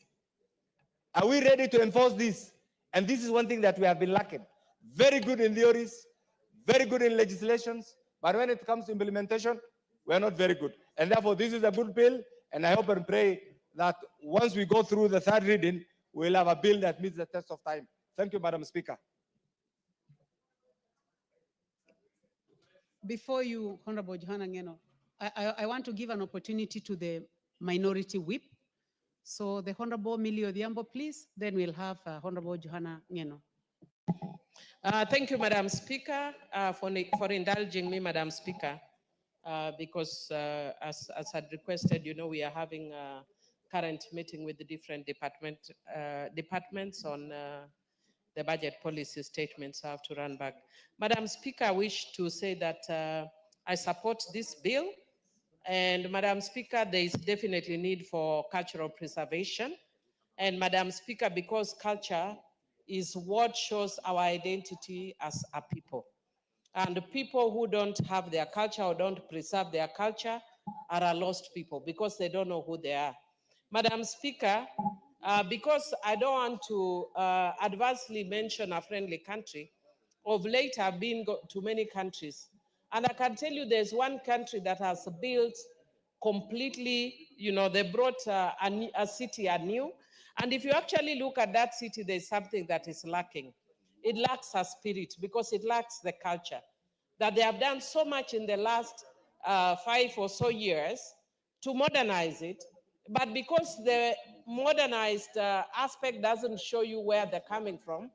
Are we ready to enforce this? And this is one thing that we have been lacking. Very good in theories, very good in legislations, but when it comes to implementation, we are not very good. And therefore, this is a good bill, and I hope and pray that once we go through the third reading, we'll have a bill that meets the test of time. Thank you, Madam Speaker. Before you, Honorable Johanna Ngeno, I want to give an opportunity to the minority whip. So the Honorable Millie Odhiambo, please. Then we'll have Honorable Johanna Ngeno. Thank you, Madam Speaker, for indulging me, Madam Speaker, because as I'd requested, we are having a current meeting with the different departments on the budget policy statements. I have to run back. Madam Speaker, I wish to say that I support this bill. And Madam Speaker, there is definitely need for cultural preservation. And Madam Speaker, because culture is what shows our identity as a people. And people who don't have their culture or don't preserve their culture are a lost people because they don't know who they are. Madam Speaker, because I don't want to adversely mention a friendly country, of late I've been to many countries. And I can tell you there's one country that has built completely, they brought a city anew. And if you actually look at that city, there's something that is lacking. It lacks a spirit because it lacks the culture. That they have done so much in the last 5 or so years to modernize it, but because the modernized aspect doesn't show you where they're coming from,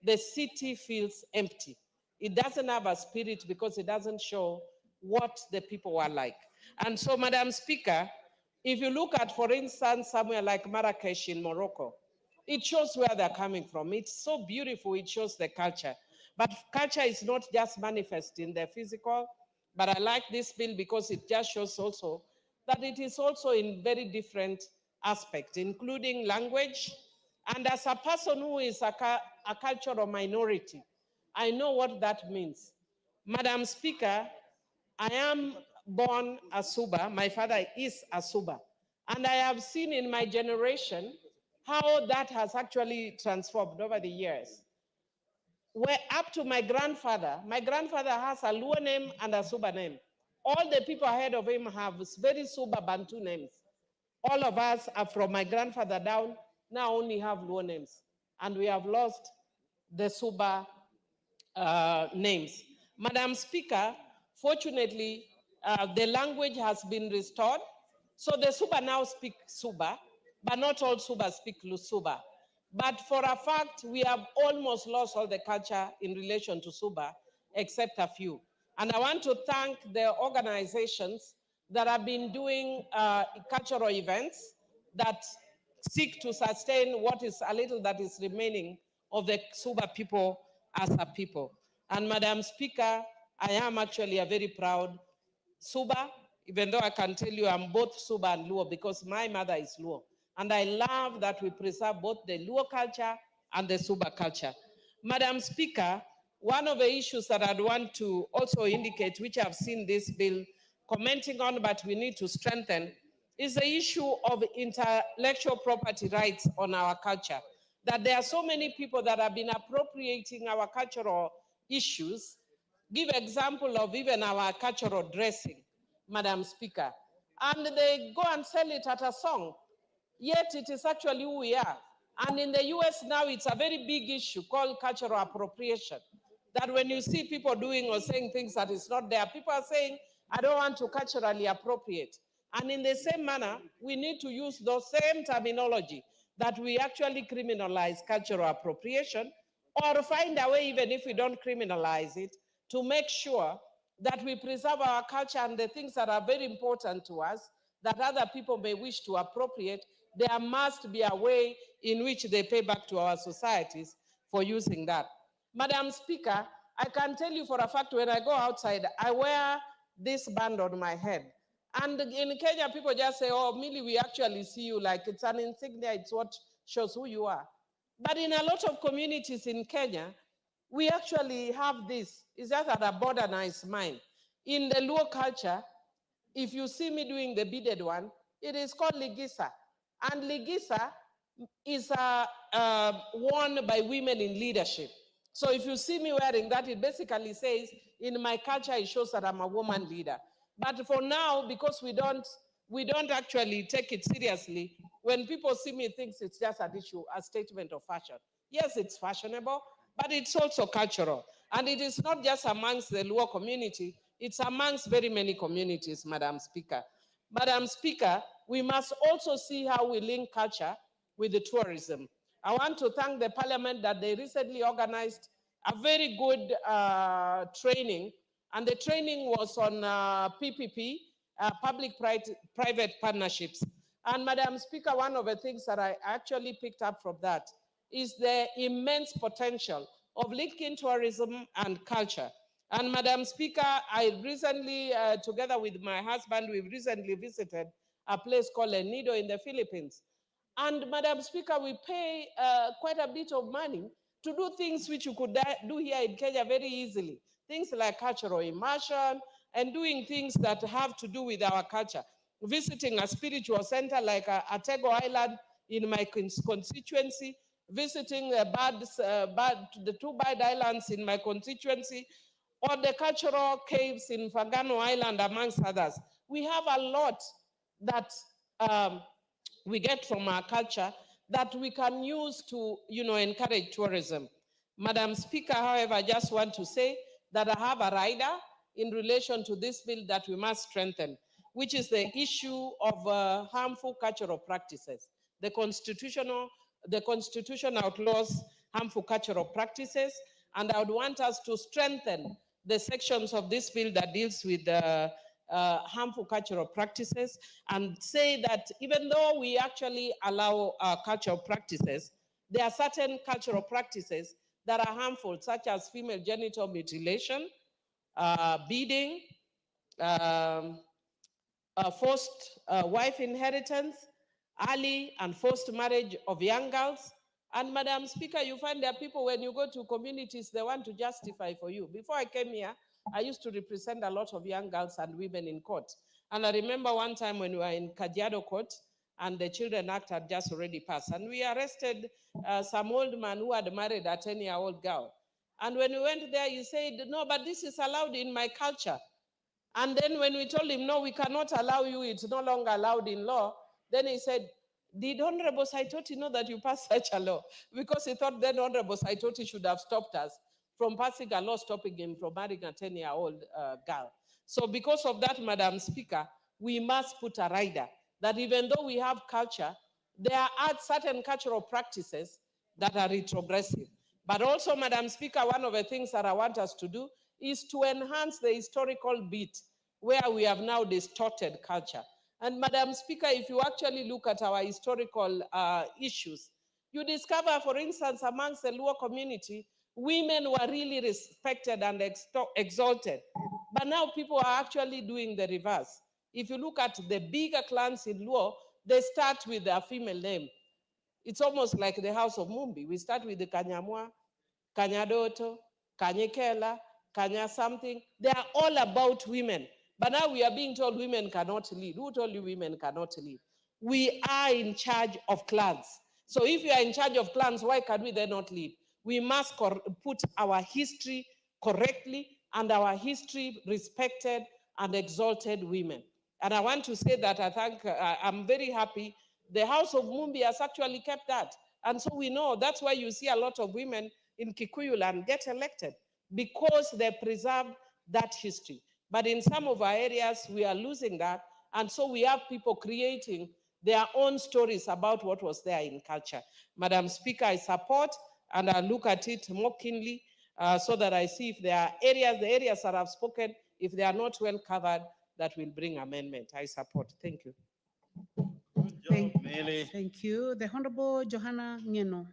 the city feels empty. It doesn't have a spirit because it doesn't show what the people are like. And so, Madam Speaker, if you look at, for instance, somewhere like Marrakesh in Morocco, it shows where they're coming from. It's so beautiful, it shows the culture. But culture is not just manifest in the physical, but I like this bill because it just shows also that it is also in very different aspects, including language. And as a person who is a cultural minority, I know what that means. Madam Speaker, I am born a Suba. My father is a Suba. And I have seen in my generation how that has actually transformed over the years. Where up to my grandfather has a Luo name and a Suba name. All the people ahead of him have very Suba Bantu names. All of us are from my grandfather down, now only have Luo names. And we have lost the Suba names. Madam Speaker, fortunately, the language has been restored. So the Suba now speak Suba, but not all Suba speak Lusuba. But for a fact, we have almost lost all the culture in relation to Suba, except a few. And I want to thank the organizations that have been doing cultural events that seek to sustain what is a little that is remaining of the Suba people as a people. And Madam Speaker, I am actually a very proud Suba, even though I can tell you I'm both Suba and Luo because my mother is Luo. And I love that we preserve both the Luo culture and the Suba culture. Madam Speaker, one of the issues that I'd want to also indicate, which I've seen this bill commenting on, but we need to strengthen, is the issue of intellectual property rights on our culture. That there are so many people that have been appropriating our cultural issues. Give example of even our cultural dressing, Madam Speaker. And they go and sell it at a song, yet it is actually who we are. And in the US now, it's a very big issue called cultural appropriation. That when you see people doing or saying things that is not there, people are saying, I don't want to culturally appropriate. And in the same manner, we need to use those same terminology that we actually criminalize cultural appropriation, or find a way, even if we don't criminalize it, to make sure that we preserve our culture and the things that are very important to us that other people may wish to appropriate. There must be a way in which they pay back to our societies for using that. Madam Speaker, I can tell you for a fact, when I go outside, I wear this band on my head. And in Kenya, people just say, oh, Millie, we actually see you like it's an insignia, it's what shows who you are. But in a lot of communities in Kenya, we actually have this. It's just at a modernized mind. In the Luo culture, if you see me doing the beaded one, it is called ligisa. And ligisa is worn by women in leadership. So if you see me wearing that, it basically says, in my culture, it shows that I'm a woman leader. But for now, because we don't actually take it seriously, when people see me, thinks it's just an issue, a statement of fashion. Yes, it's fashionable, but it's also cultural. And it is not just amongst the Luo community, it's amongst very many communities, Madam Speaker. Madam Speaker, we must also see how we link culture with the tourism. I want to thank the Parliament that they recently organized a very good training, and the training was on PPP, public-private partnerships. And Madam Speaker, one of the things that I actually picked up from that is the immense potential of linking tourism and culture. And Madam Speaker, I recently, together with my husband, we've recently visited a place called El Nido in the Philippines. And Madam Speaker, we pay quite a bit of money to do things which you could do here in Kenya very easily. Things like cultural immersion and doing things that have to do with our culture. Visiting a spiritual center like Atego Island in my constituency, visiting the two bird islands in my constituency, or the cultural caves in Fagano Island, amongst others. We have a lot that we get from our culture that we can use to, encourage tourism. Madam Speaker, however, I just want to say that I have a rider in relation to this bill that we must strengthen, which is the issue of harmful cultural practices. The Constitution outlaws harmful cultural practices, and I would want us to strengthen the sections of this bill that deals with harmful cultural practices, and say that even though we actually allow cultural practices, there are certain cultural practices that are harmful, such as female genital mutilation, beading, forced wife inheritance, early and forced marriage of young girls. And Madam Speaker, you find there are people, when you go to communities, they want to justify for you. Before I came here, I used to represent a lot of young girls and women in court. And I remember one time when we were in Kajiado court, and the Children Act had just already passed. And we arrested some old man who had married a 10-year-old girl. And when we went there, he said, no, but this is allowed in my culture. And then when we told him, no, we cannot allow you, it's no longer allowed in law, then he said, did Honorable Saitoti know that you passed such a law? Because he thought then Honorable Saitoti should have stopped us from passing a law stopping him from marrying a 10-year-old girl. So because of that, Madam Speaker, we must put a rider that even though we have culture, there are certain cultural practices that are retrogressive. But also, Madam Speaker, one of the things that I want us to do is to enhance the historical bit where we have now distorted culture. And Madam Speaker, if you actually look at our historical issues, you discover, for instance, amongst the Luo community, women were really respected and exalted. But now people are actually doing the reverse. If you look at the bigger clans in Luo, they start with a female name. It's almost like the House of Mumbi. We start with the Kanyamwa, Kanyadoto, Kanyekela, Kanya something. They are all about women. But now we are being told women cannot lead. Who told you women cannot lead? We are in charge of clans. So if you are in charge of clans, why can we then not lead? We must put our history correctly and our history respected and exalted women. And I want to say that I'm very happy the House of Mumbi has actually kept that. And so we know that's why you see a lot of women in Kikuyu land get elected, because they preserve that history. But in some of our areas, we are losing that. And so we have people creating their own stories about what was there in culture. Madam Speaker, I support and I look at it more keenly so that I see if there are areas, the areas that I've spoken, if they are not well covered, that will bring amendment. I support. Thank you. Thank you. The Honorable Johanna Ngeno.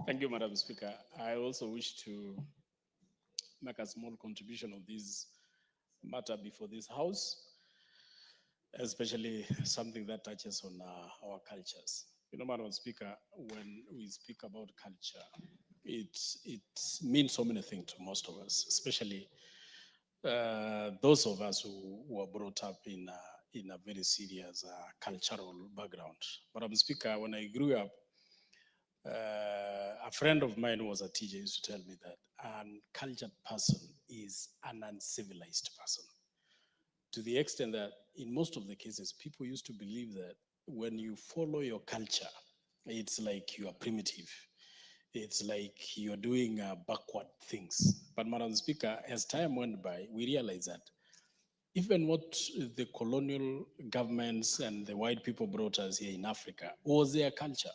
Thank you, Madam Speaker. I also wish to make a small contribution of this matter before this House, especially something that touches on our cultures. You know, Madam Speaker, when we speak about culture, it means so many things to most of us, especially those of us who were brought up in a very serious cultural background. Madam Speaker, when I grew up, a friend of mine who was a teacher used to tell me that an cultured person is an uncivilized person. To the extent that in most of the cases, people used to believe that when you follow your culture, it's like you are primitive. It's like you're doing backward things. But Madam Speaker, as time went by, we realized that even what the colonial governments and the white people brought us here in Africa was their culture.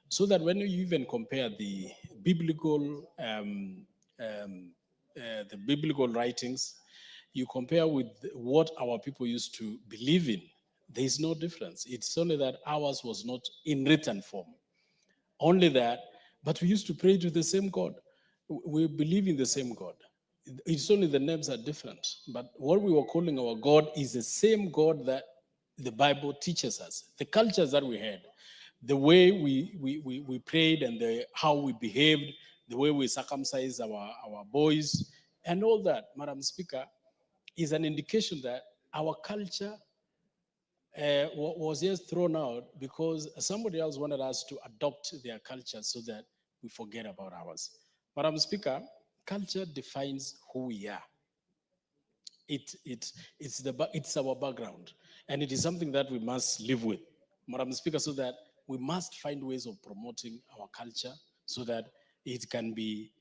So that when you even compare the biblical writings, you compare with what our people used to believe in, there is no difference. It's only that ours was not in written form. Only that, but we used to pray to the same God. We believe in the same God. It's only the names are different. But what we were calling our God is the same God that the Bible teaches us. The cultures that we had, the way we prayed and how we behaved, the way we circumcised our boys, and all that, Madam Speaker, is an indication that our culture was just thrown out because somebody else wanted us to adopt their culture so that we forget about ours. Madam Speaker, culture defines who we are. It's our background, and it is something that we must live with, Madam Speaker, so that we must find ways of promoting our culture so that it can be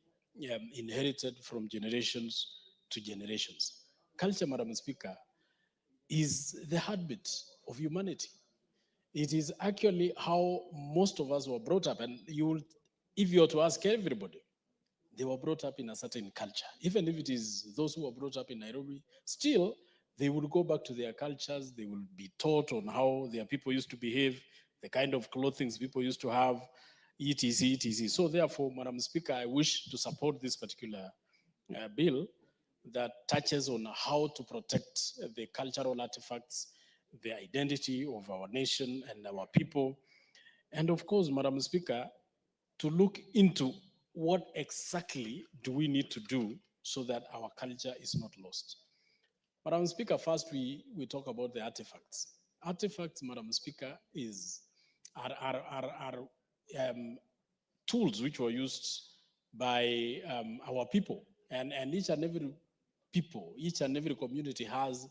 inherited from generations to generations. Culture, Madam Speaker, is the heartbeat of humanity. It is actually how most of us were brought up, and if you were to ask everybody, they were brought up in a certain culture. Even if it is those who were brought up in Nairobi, still they will go back to their cultures. They will be taught on how their people used to behave, the kind of clothing people used to have, etc., etc. So therefore, Madam Speaker, I wish to support this particular bill that touches on how to protect the cultural artifacts, the identity of our nation and our people. And of course, Madam Speaker, to look into what exactly do we need to do so that our culture is not lost. Madam Speaker, first we talk about the artifacts. Artifacts, Madam Speaker, are tools which were used by our people, and each and every people, each and every community has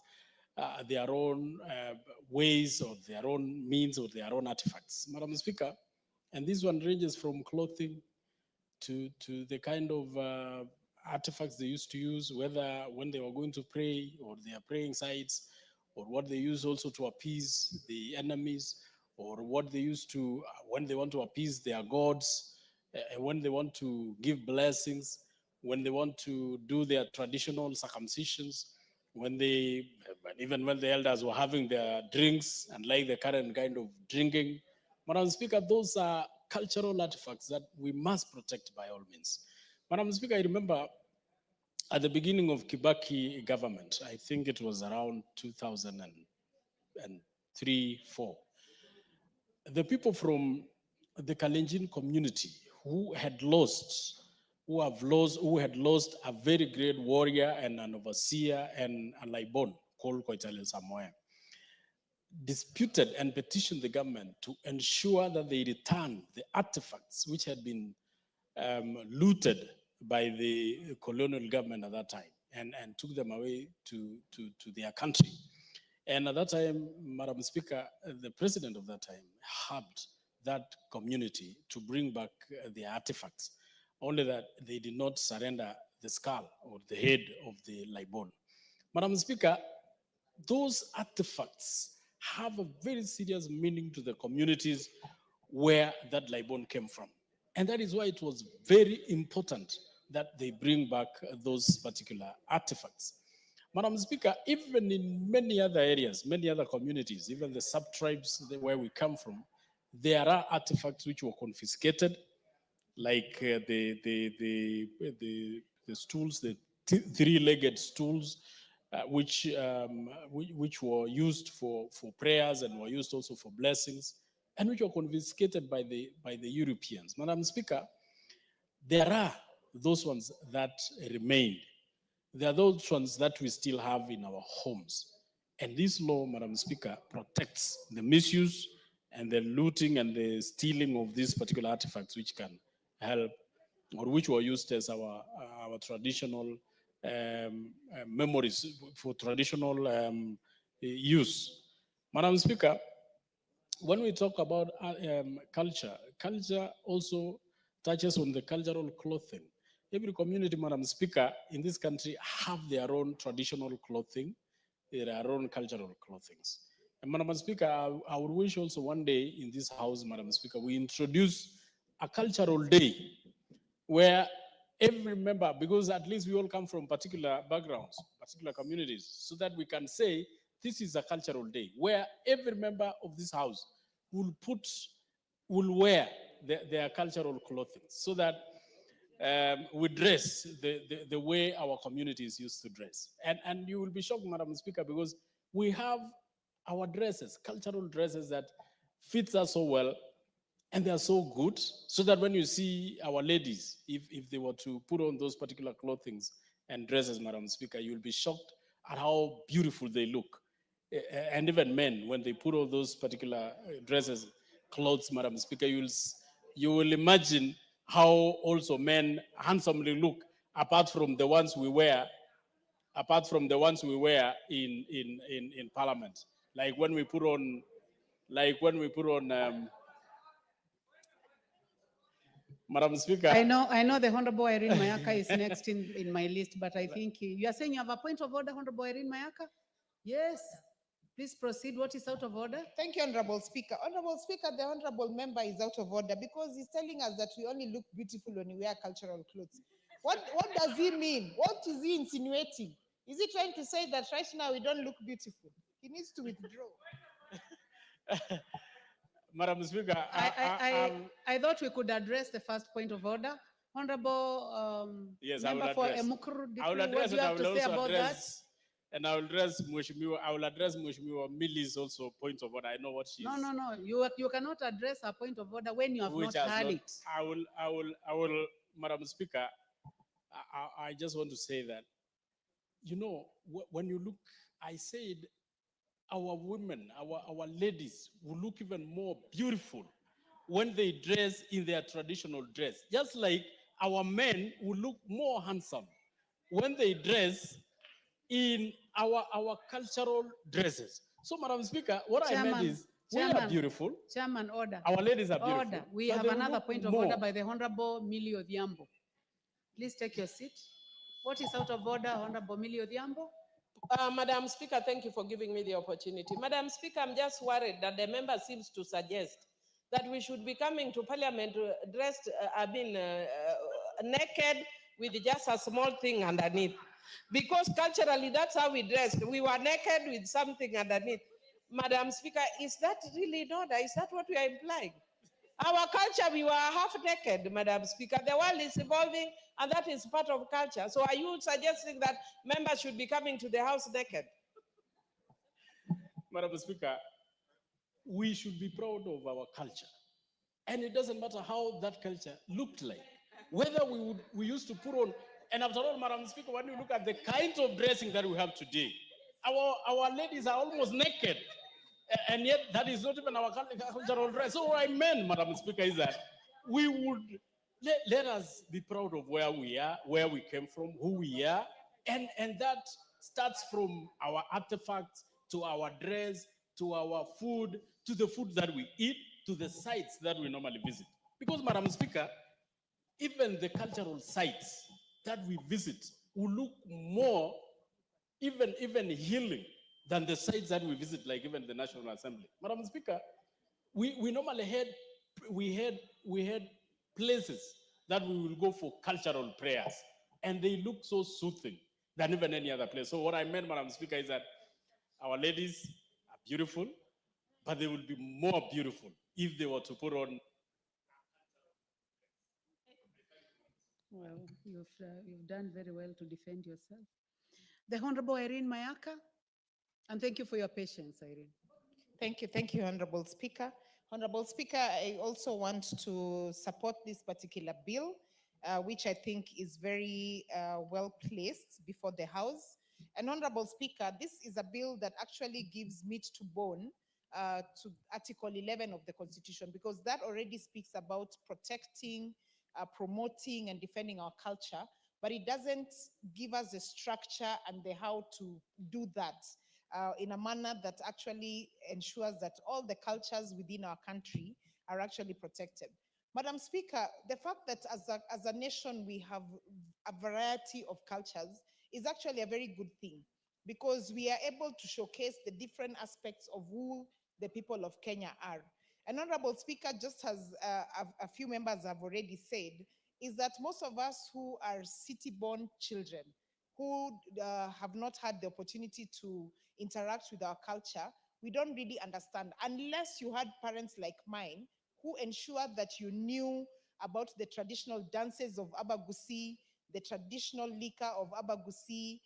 their own ways or their own means or their own artifacts, Madam Speaker. And this one ranges from clothing to the kind of artifacts they used to use, whether when they were going to pray or their praying sites, or what they use also to appease the enemies, or what they used to when they want to appease their gods, when they want to give blessings, when they want to do their traditional circumcisions, even when the elders were having their drinks and like the current kind of drinking. Madam Speaker, those are cultural artifacts that we must protect by all means. Madam Speaker, I remember at the beginning of Kibaki government, I think it was around 2003, 4, the people from the Kalenjin community who had lost a very great warrior and an overseer and a Laibon called Koitalel Samoa, disputed and petitioned the government to ensure that they return the artifacts which had been looted by the colonial government at that time and took them away to their country. And at that time, Madam Speaker, the president of that time helped that community to bring back their artifacts, only that they did not surrender the skull or the head of the Libon. Madam Speaker, those artifacts have a very serious meaning to the communities where that Libon came from. And that is why it was very important that they bring back those particular artifacts. Madam Speaker, even in many other areas, many other communities, even the sub-tribes where we come from, there are artifacts which were confiscated, like the stools, the three-legged stools, which were used for prayers and were used also for blessings, and which were confiscated by the Europeans. Madam Speaker, there are those ones that remained. There are those ones that we still have in our homes. And this law, Madam Speaker, protects the misuse and the looting and the stealing of these particular artifacts, which can help or which were used as our traditional memories for traditional use. Madam Speaker, when we talk about culture, culture also touches on the cultural clothing. Every community, Madam Speaker, in this country have their own traditional clothing, their own cultural clothing. And Madam Speaker, I would wish also one day in this house, Madam Speaker, we introduce a cultural day where every member, because at least we all come from particular backgrounds, particular communities, so that we can say this is a cultural day where every member of this house will wear their cultural clothing, so that we dress the way our communities used to dress. And you will be shocked, Madam Speaker, because we have our dresses, cultural dresses that fits us so well, and they are so good, so that when you see our ladies, if they were to put on those particular clothings and dresses, Madam Speaker, you'll be shocked at how beautiful they look. And even men, when they put on those particular dresses, clothes, Madam Speaker, you will imagine how also men handsomely look, apart from the ones we wear in Parliament. Like when we put on Madam Speaker. I know the Honorable Irene Mayaka is next in my list, but I think you are saying you have a point of order, Honorable Irene Mayaka? Yes. Please proceed. What is out of order? Thank you, Honorable Speaker. Honorable Speaker, the Honorable member is out of order because he's telling us that we only look beautiful when we wear cultural clothes. What does he mean? What is he insinuating? Is he trying to say that right now we don't look beautiful? He needs to withdraw. Madam Speaker, I thought we could address the first point of order. Honorable yes, member for Emukuru, what do you have to say about that? And I will address Mheshimiwa Milli's also point of order. I know what she is. No. You cannot address a point of order when you have not heard it. I will, Madam Speaker, I just want to say that, you know, when you look, I said our women, our ladies will look even more beautiful when they dress in their traditional dress. Just like our men will look more handsome when they dress in our cultural dresses. So, Madam Speaker, what I meant is, we are beautiful. Chairman, order. Our ladies are beautiful. Order. We have another point of order by the Honorable Millie Odhiambo. Please take your seat. What is out of order, Honorable Millie Odhiambo? Madam Speaker, thank you for giving me the opportunity. Madam Speaker, I'm just worried that the member seems to suggest that we should be coming to Parliament dressed, naked with just a small thing underneath. Because culturally, that's how we dressed. We were naked with something underneath. Madam Speaker, is that really in order? Is that what we are implying? Our culture, we were half naked, Madam Speaker. The world is evolving, and that is part of culture. So are you suggesting that members should be coming to the house naked? Madam Speaker, we should be proud of our culture. And it doesn't matter how that culture looked like. Whether we used to put on, and after all, Madam Speaker, when you look at the kind of dressing that we have today, our ladies are almost naked. And yet that is not even our cultural dress. So what I meant, Madam Speaker, is that we would let us be proud of where we are, where we came from, who we are, and that starts from our artifacts to our dress, to our food, to the food that we eat, to the sites that we normally visit. Because, Madam Speaker, even the cultural sites that we visit will look more even healing than the sites that we visit, like even the National Assembly. Madam Speaker, we normally had places that we will go for cultural prayers, and they look so soothing than even any other place. So what I meant, Madam Speaker, is that our ladies are beautiful, but they will be more beautiful if they were to put on. Well, you've done very well to defend yourself. The Honorable Irene Mayaka, and thank you for your patience, Irene. Thank you, Honorable Speaker. Honorable Speaker, I also want to support this particular bill, which I think is very well placed before the House. And Honorable Speaker, this is a bill that actually gives meat to bone to Article 11 of the Constitution, because that already speaks about protecting, promoting, and defending our culture, but it doesn't give us the structure and the how to do that in a manner that actually ensures that all the cultures within our country are actually protected. Madam Speaker, the fact that as a nation we have a variety of cultures is actually a very good thing, because we are able to showcase the different aspects of who the people of Kenya are. And Honorable Speaker, just as a few members have already said, is that most of us who are city-born children, who have not had the opportunity to interact with our culture, we don't really understand, unless you had parents like mine who ensured that you knew about the traditional dances of Abagusi, the traditional liquor of Abagusi,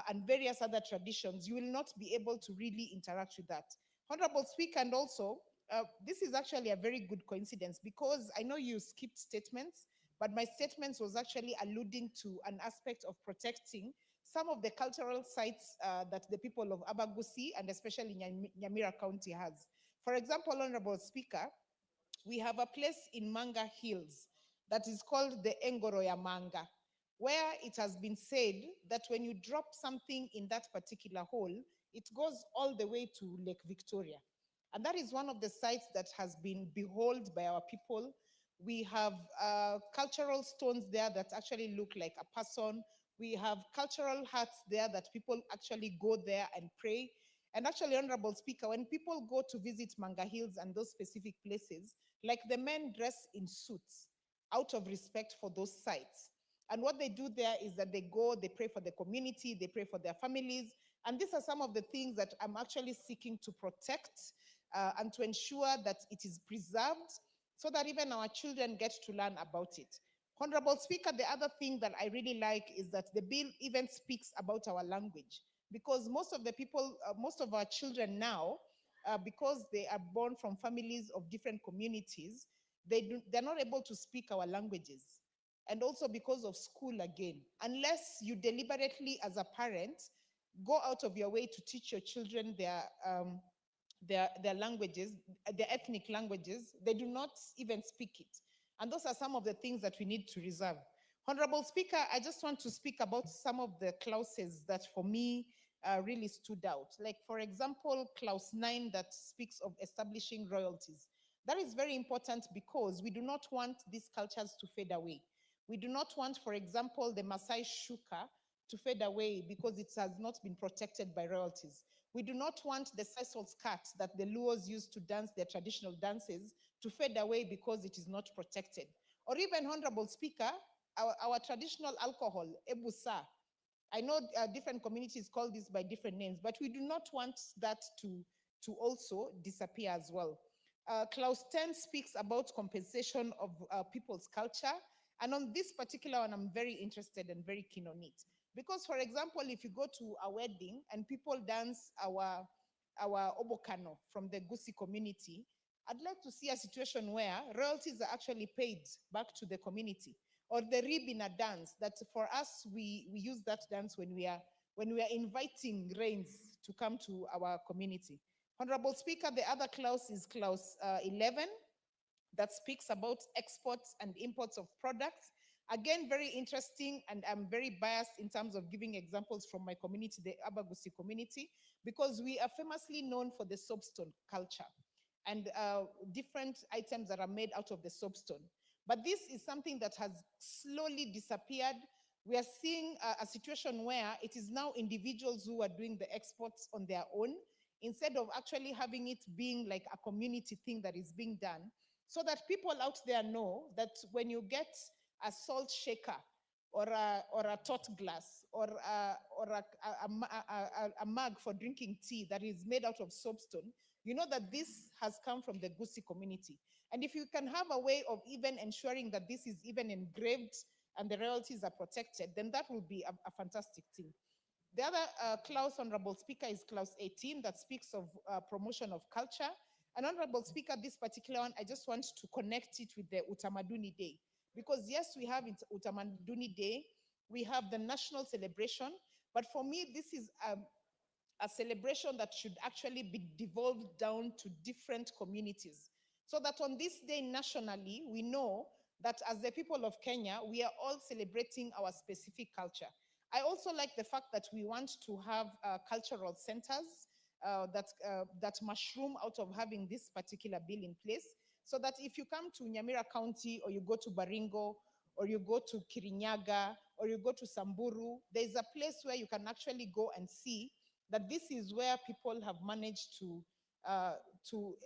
and various other traditions. You will not be able to really interact with that. Honorable Speaker, and also, this is actually a very good coincidence, because I know you skipped statements, but my statements was actually alluding to an aspect of protecting some of the cultural sites that the people of Abagusi and especially Nyamira County has. For example, Honorable Speaker, we have a place in Manga Hills that is called the Engoroya Manga, where it has been said that when you drop something in that particular hole, it goes all the way to Lake Victoria. And that is one of the sites that has been beholden by our people. We have cultural stones there that actually look like a person. We have cultural huts there that people actually go there and pray. And actually, Honorable Speaker, when people go to visit Manga Hills and those specific places, like the men dress in suits out of respect for those sites. And what they do there is that they go, they pray for the community, they pray for their families. And these are some of the things that I'm actually seeking to protect and to ensure that it is preserved so that even our children get to learn about it. Honorable Speaker, the other thing that I really like is that the bill even speaks about our language, because most of the people, most of our children now, because they are born from families of different communities, they're not able to speak our languages. And also because of school again, unless you deliberately as a parent go out of your way to teach your children their languages, their ethnic languages, they do not even speak it. And those are some of the things that we need to reserve. Honorable Speaker, I just want to speak about some of the clauses that for me really stood out. Like, for example, clause 9 that speaks of establishing royalties. That is very important because we do not want these cultures to fade away. We do not want, for example, the Maasai shuka to fade away because it has not been protected by royalties. We do not want the sisal skirt that the Luos use to dance their traditional dances to fade away because it is not protected. Or even, Honorable Speaker, our traditional alcohol, ebusa. I know different communities call this by different names, but we do not want that to also disappear as well. Clause 10 speaks about compensation of people's culture. And on this particular one, I'm very interested and very keen on it. Because, for example, if you go to a wedding and people dance our obokano from the Gusi community, I'd like to see a situation where royalties are actually paid back to the community, or the rib in a dance that for us, we use that dance when we are inviting rains to come to our community. Honorable Speaker, the other clause is clause 11 that speaks about exports and imports of products. Again, very interesting, and I'm very biased in terms of giving examples from my community, the Abagusi community, because we are famously known for the soapstone culture and different items that are made out of the soapstone. But this is something that has slowly disappeared. We are seeing a situation where it is now individuals who are doing the exports on their own, instead of actually having it being like a community thing that is being done, so that people out there know that when you get a salt shaker or a tot glass or a mug for drinking tea that is made out of soapstone, you know that this has come from the Gusii community. And if you can have a way of even ensuring that this is even engraved and the royalties are protected, then that will be a fantastic thing. The other clause, Honorable Speaker, is clause 18 that speaks of promotion of culture. And Honorable Speaker, this particular one, I just want to connect it with the Utamaduni Day. Because yes, we have Utamaduni Day, we have the national celebration, but for me, this is a celebration that should actually be devolved down to different communities. So that on this day nationally, we know that as the people of Kenya, we are all celebrating our specific culture. I also like the fact that we want to have cultural centers that mushroom out of having this particular bill in place, so that if you come to Nyamira County, or you go to Baringo, or you go to Kirinyaga, or you go to Samburu, there's a place where you can actually go and see that this is where people have managed to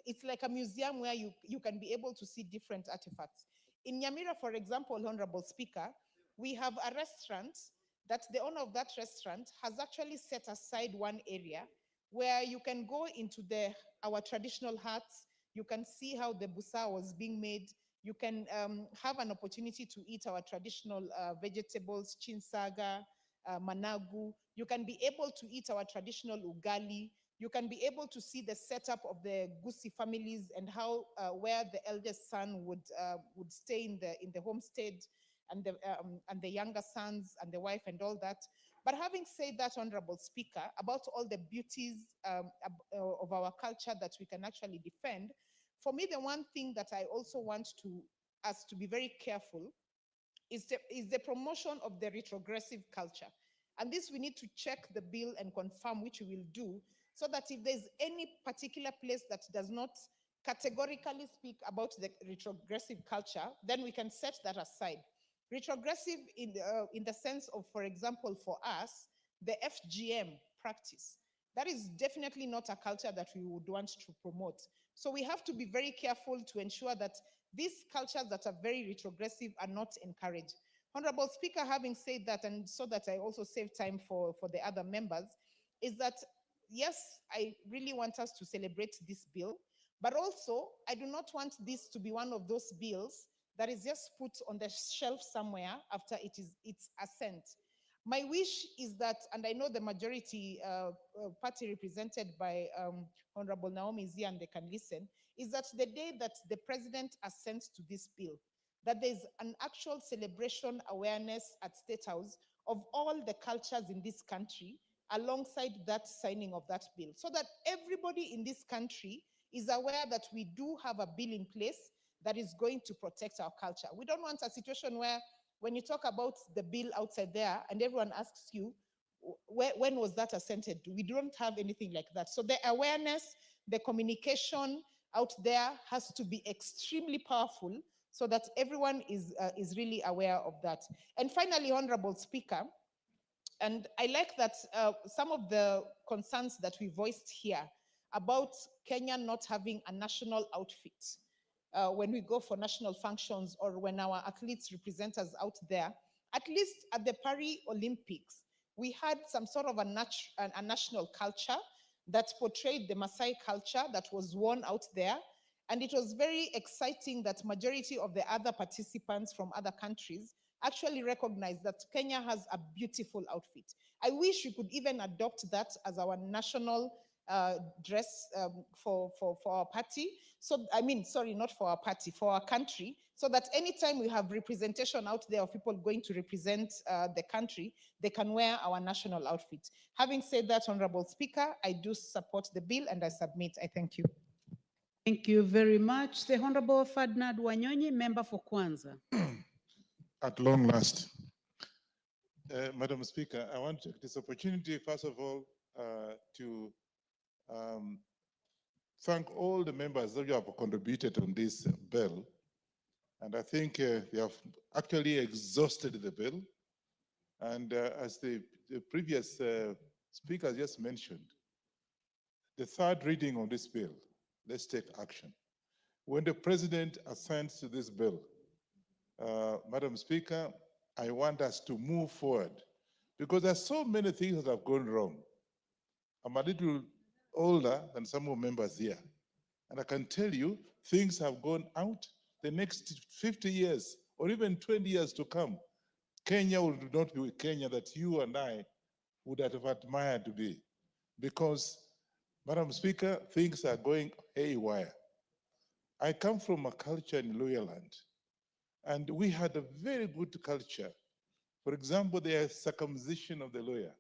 it's like a museum where you can be able to see different artifacts. In Nyamira, for example, Honorable Speaker, we have a restaurant that the owner of that restaurant has actually set aside one area where you can go into our traditional huts, you can see how the busa was being made, you can have an opportunity to eat our traditional vegetables, chinsaga, managu. You can be able to eat our traditional ugali. You can be able to see the setup of the Gusii families and how where the eldest son would stay in the homestead, and the younger sons and the wife and all that. But having said that, Honorable Speaker, about all the beauties of our culture that we can actually defend, for me, the one thing that I also want us to be very careful is the promotion of the retrogressive culture. And this we need to check the bill and confirm, which we will do, so that if there's any particular place that does not categorically speak about the retrogressive culture, then we can set that aside. Retrogressive in the sense of, for example, for us, the FGM practice. That is definitely not a culture that we would want to promote. So we have to be very careful to ensure that these cultures that are very retrogressive are not encouraged. Honorable Speaker, having said that, and so that I also save time for the other members, is that yes, I really want us to celebrate this bill, but also I do not want this to be one of those bills that is just put on the shelf somewhere after its assent. My wish is that, and I know the majority party represented by Honorable Naomi Zia, and they can listen, is that the day that the president assents to this bill, that there's an actual celebration awareness at State House of all the cultures in this country alongside that signing of that bill, so that everybody in this country is aware that we do have a bill in place that is going to protect our culture. We don't want a situation where when you talk about the bill outside there and everyone asks you, when was that assented to? We don't have anything like that. So the awareness, the communication out there has to be extremely powerful so that everyone is really aware of that. And finally, Honorable Speaker, and I like that some of the concerns that we voiced here about Kenya not having a national outfit when we go for national functions or when our athletes represent us out there. At least at the Paris Olympics, we had some sort of a national culture that portrayed the Maasai culture that was worn out there. And it was very exciting that majority of the other participants from other countries actually recognized that Kenya has a beautiful outfit. I wish we could even adopt that as our national dress for our party. So, I mean, sorry, not for our party, for our country, so that anytime we have representation out there of people going to represent the country, they can wear our national outfit. Having said that, Honorable Speaker, I do support the bill and I submit. I thank you. Thank you very much. The Honorable Ferdinand Wanyonyi, member for Kwanza. At long last. Madam Speaker, I want to take this opportunity, first of all, to thank all the members that you have contributed on this bill. And I think they have actually exhausted the bill. And as the previous speaker just mentioned, the third reading on this bill, let's take action. When the president assents to this bill, Madam Speaker, I want us to move forward because there's so many things that have gone wrong. I'm a little older than some of members here. And I can tell you, things have gone out. The next 50 years or even 20 years to come, Kenya will not be Kenya that you and I would have admired to be. Because, Madam Speaker, things are going haywire. I come from a culture in Luhya land, and we had a very good culture. For example, the circumcision of the Luhya.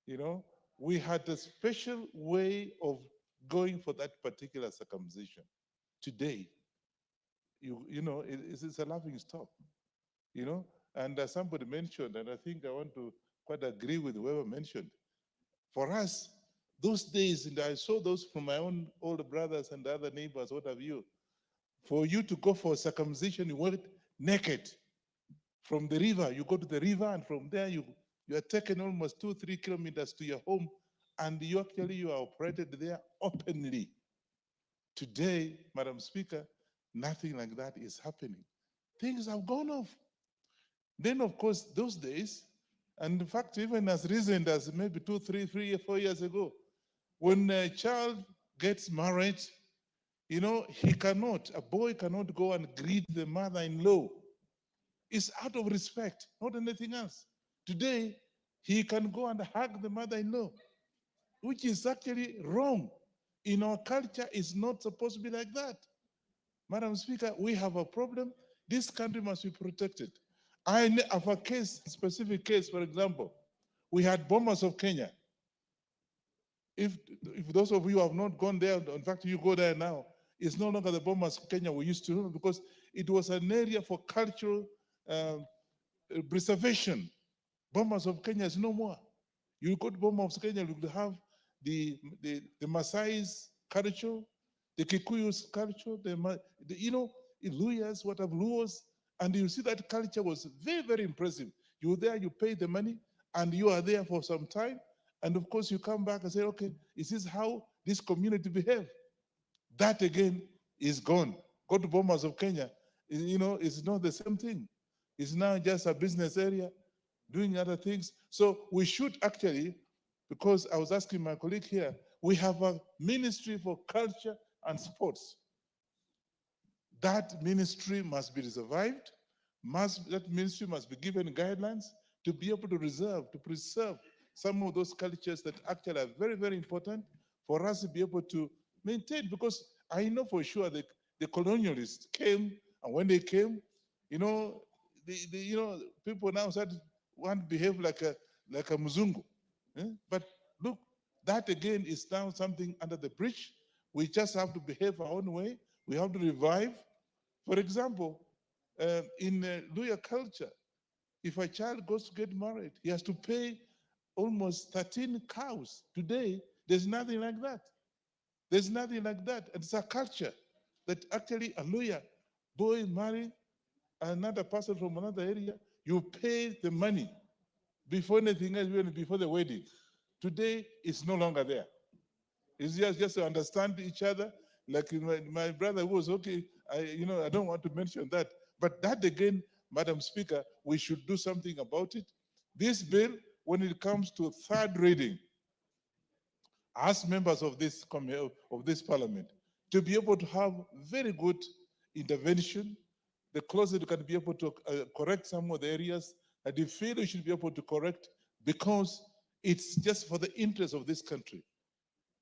You know, we had a special way of going for that particular circumcision. Today, you know, it's a laughing stock, you know. And somebody mentioned, and I think I want to quite agree with whoever mentioned, for us, those days, and I saw those from my own older brothers and other neighbors, what have you, for you to go for circumcision, you went naked. From the river, you go to the river, and from there you are taken almost 2-3 kilometers to your home, and you are operated there openly. Today, Madam Speaker, nothing like that is happening. Things have gone off. Then, of course, those days, and in fact, even as recent as maybe 2, 3, 4 years ago, when a child gets married, you know, a boy cannot go and greet the mother-in-law. It's out of respect, not anything else. Today, he can go and hug the mother-in-law, which is actually wrong. In our culture, it's not supposed to be like that. Madam Speaker, we have a problem. This country must be protected. I have a case, a specific case, for example. We had Bombers of Kenya. If those of you have not gone there, in fact, you go there now, it's no longer the Bombers of Kenya we used to know because it was an area for cultural preservation. Bombers of Kenya is no more. You go to Bombers of Kenya, you will have the Maasai's culture, the Kikuyu's culture, you know, Luyas, what have Luos, and you see that culture was very, very impressive. You're there, you pay the money, and you are there for some time, and of course you come back and say, okay, is this how this community behave? That again is gone. Go to Bombers of Kenya, you know, it's not the same thing. It's now just a business area doing other things. So we should actually, because I was asking my colleague here, we have a ministry for culture and sports. That ministry must be revived. That ministry must be given guidelines to be able to preserve some of those cultures that actually are very, very important for us to be able to maintain. Because I know for sure that the colonialists came, and when they came, you know, people now want to behave like a Muzungu. But look, that again is now something under the bridge. We just have to behave our own way. We have to revive. For example, in Luhya culture, if a child goes to get married, he has to pay almost 13 cows. Today, there's nothing like that. There's nothing like that. And it's a culture that actually a Luhya boy marry another person from another area, you pay the money before anything else, even before the wedding. Today, it's no longer there. It's just to understand each other. Like my brother who was okay, I don't want to mention that. But that again, Madam Speaker, we should do something about it. This bill, when it comes to third reading, as members of this parliament, to be able to have very good intervention, the closer you can be able to correct some of the areas that you feel you should be able to correct because it's just for the interest of this country.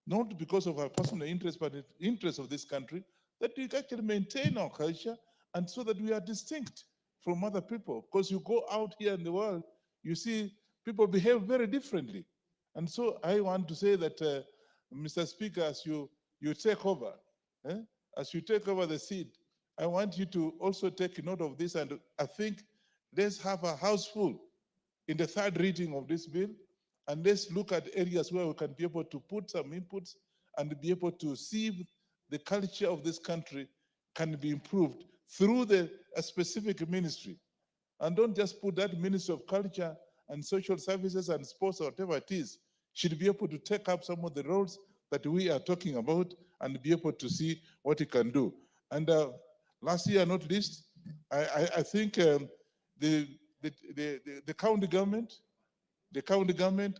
not because of our personal interest, but the interest of this country, that we actually maintain our culture and so that we are distinct from other people. Because you go out here in the world, you see people behave very differently. And so I want to say that, Mr. Speaker, as you take over, as you take over the seat, I want you to also take note of this. And I think let's have a house full in the third reading of this bill, and let's look at areas where we can be able to put some inputs and be able to see if the culture of this country can be improved through a specific ministry. And don't just put that Ministry of Culture and Social Services and Sports or whatever it is, should be able to take up some of the roles that we are talking about and be able to see what it can do. And last year, not least, I think the county government,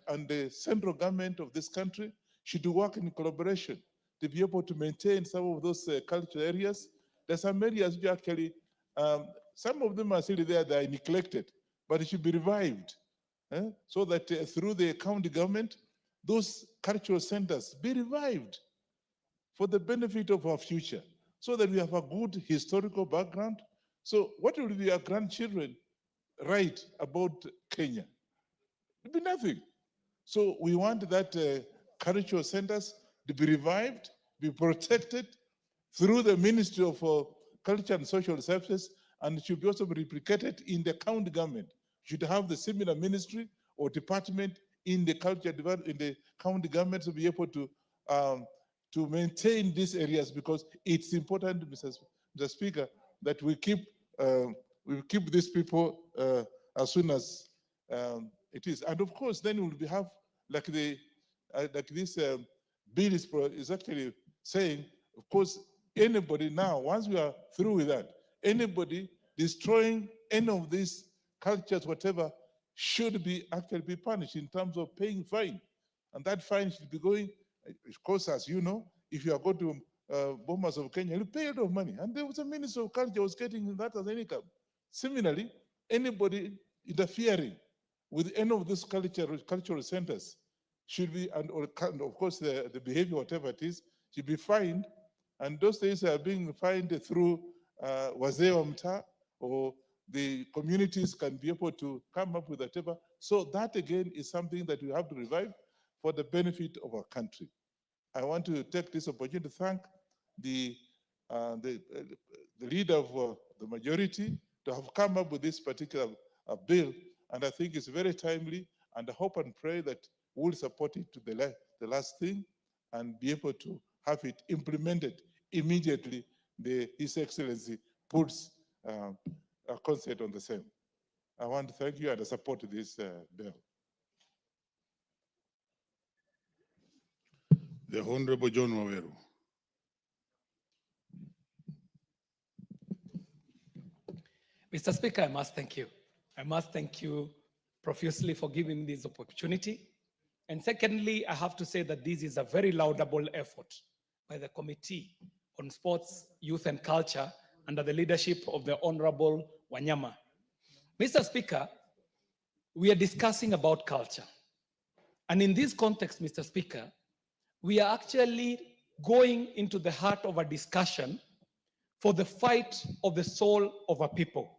and the central government of this country should work in collaboration to be able to maintain some of those cultural areas. There's some areas which actually, some of them are still there, they are neglected, but it should be revived, so that through the county government, those cultural centers be revived for the benefit of our future, so that we have a good historical background. So what will be our grandchildren write about Kenya? It will be nothing. So we want that cultural centers to be revived, be protected through the Ministry of Culture and Social Services, and it should be also be replicated in the county government. Should have the similar ministry or department in the culture in the county government to be able to maintain these areas, because it's important, Mr. Speaker, that we keep these people as soon as it is. And of course, then we'll have like this bill is actually saying, of course, anybody now, once we are through with that, anybody destroying any of these cultures, whatever, should be actually be punished in terms of paying fine. And that fine should be going, of course, as you know, if you are going to Bomas of Kenya, you pay a lot of money. And there was a Minister of Culture was getting that as an income. Similarly, anybody interfering with any of these cultural centers should be, and of course the behavior, whatever it is, should be fined. And those things are being fined through wazee wa mtaa, or the communities can be able to come up with whatever. So that again is something that we have to revive for the benefit of our country. I want to take this opportunity to thank the leader of the majority to have come up with this particular bill, and I think it's very timely, and I hope and pray that we'll support it to the last thing and be able to have it implemented immediately. His Excellency puts a concert on the same. I want to thank you and I support this bill. The Honorable John Waweru. Mr. Speaker, I must thank you. I must thank you profusely for giving me this opportunity. And secondly, I have to say that this is a very laudable effort by the Committee on Sports, Youth and Culture under the leadership of the Honorable Wanyama. Mr. Speaker, we are discussing about culture. And in this context, Mr. Speaker, we are actually going into the heart of a discussion for the fight of the soul of a people.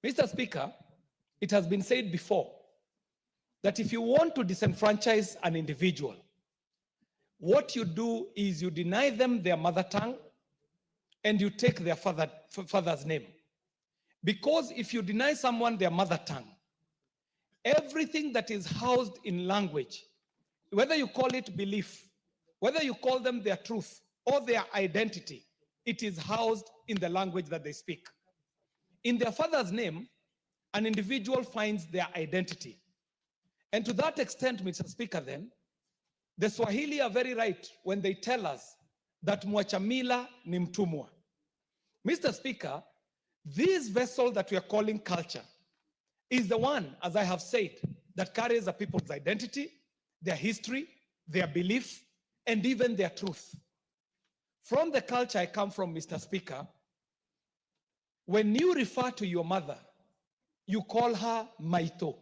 Mr. Speaker, it has been said before that if you want to disenfranchise an individual, what you do is you deny them their mother tongue and you take their father's name. Because if you deny someone their mother tongue, everything that is housed in language, whether you call it belief, whether you call them their truth or their identity, it is housed in the language that they speak. In their father's name, an individual finds their identity. And to that extent, Mr. Speaker, then, the Swahili are very right when they tell us that mwachamila ni mtumwa. Mr. Speaker, this vessel that we are calling culture is the one, as I have said, that carries a people's identity, their history, their belief, and even their truth. From the culture I come from, Mr. Speaker, when you refer to your mother, you call her Maito.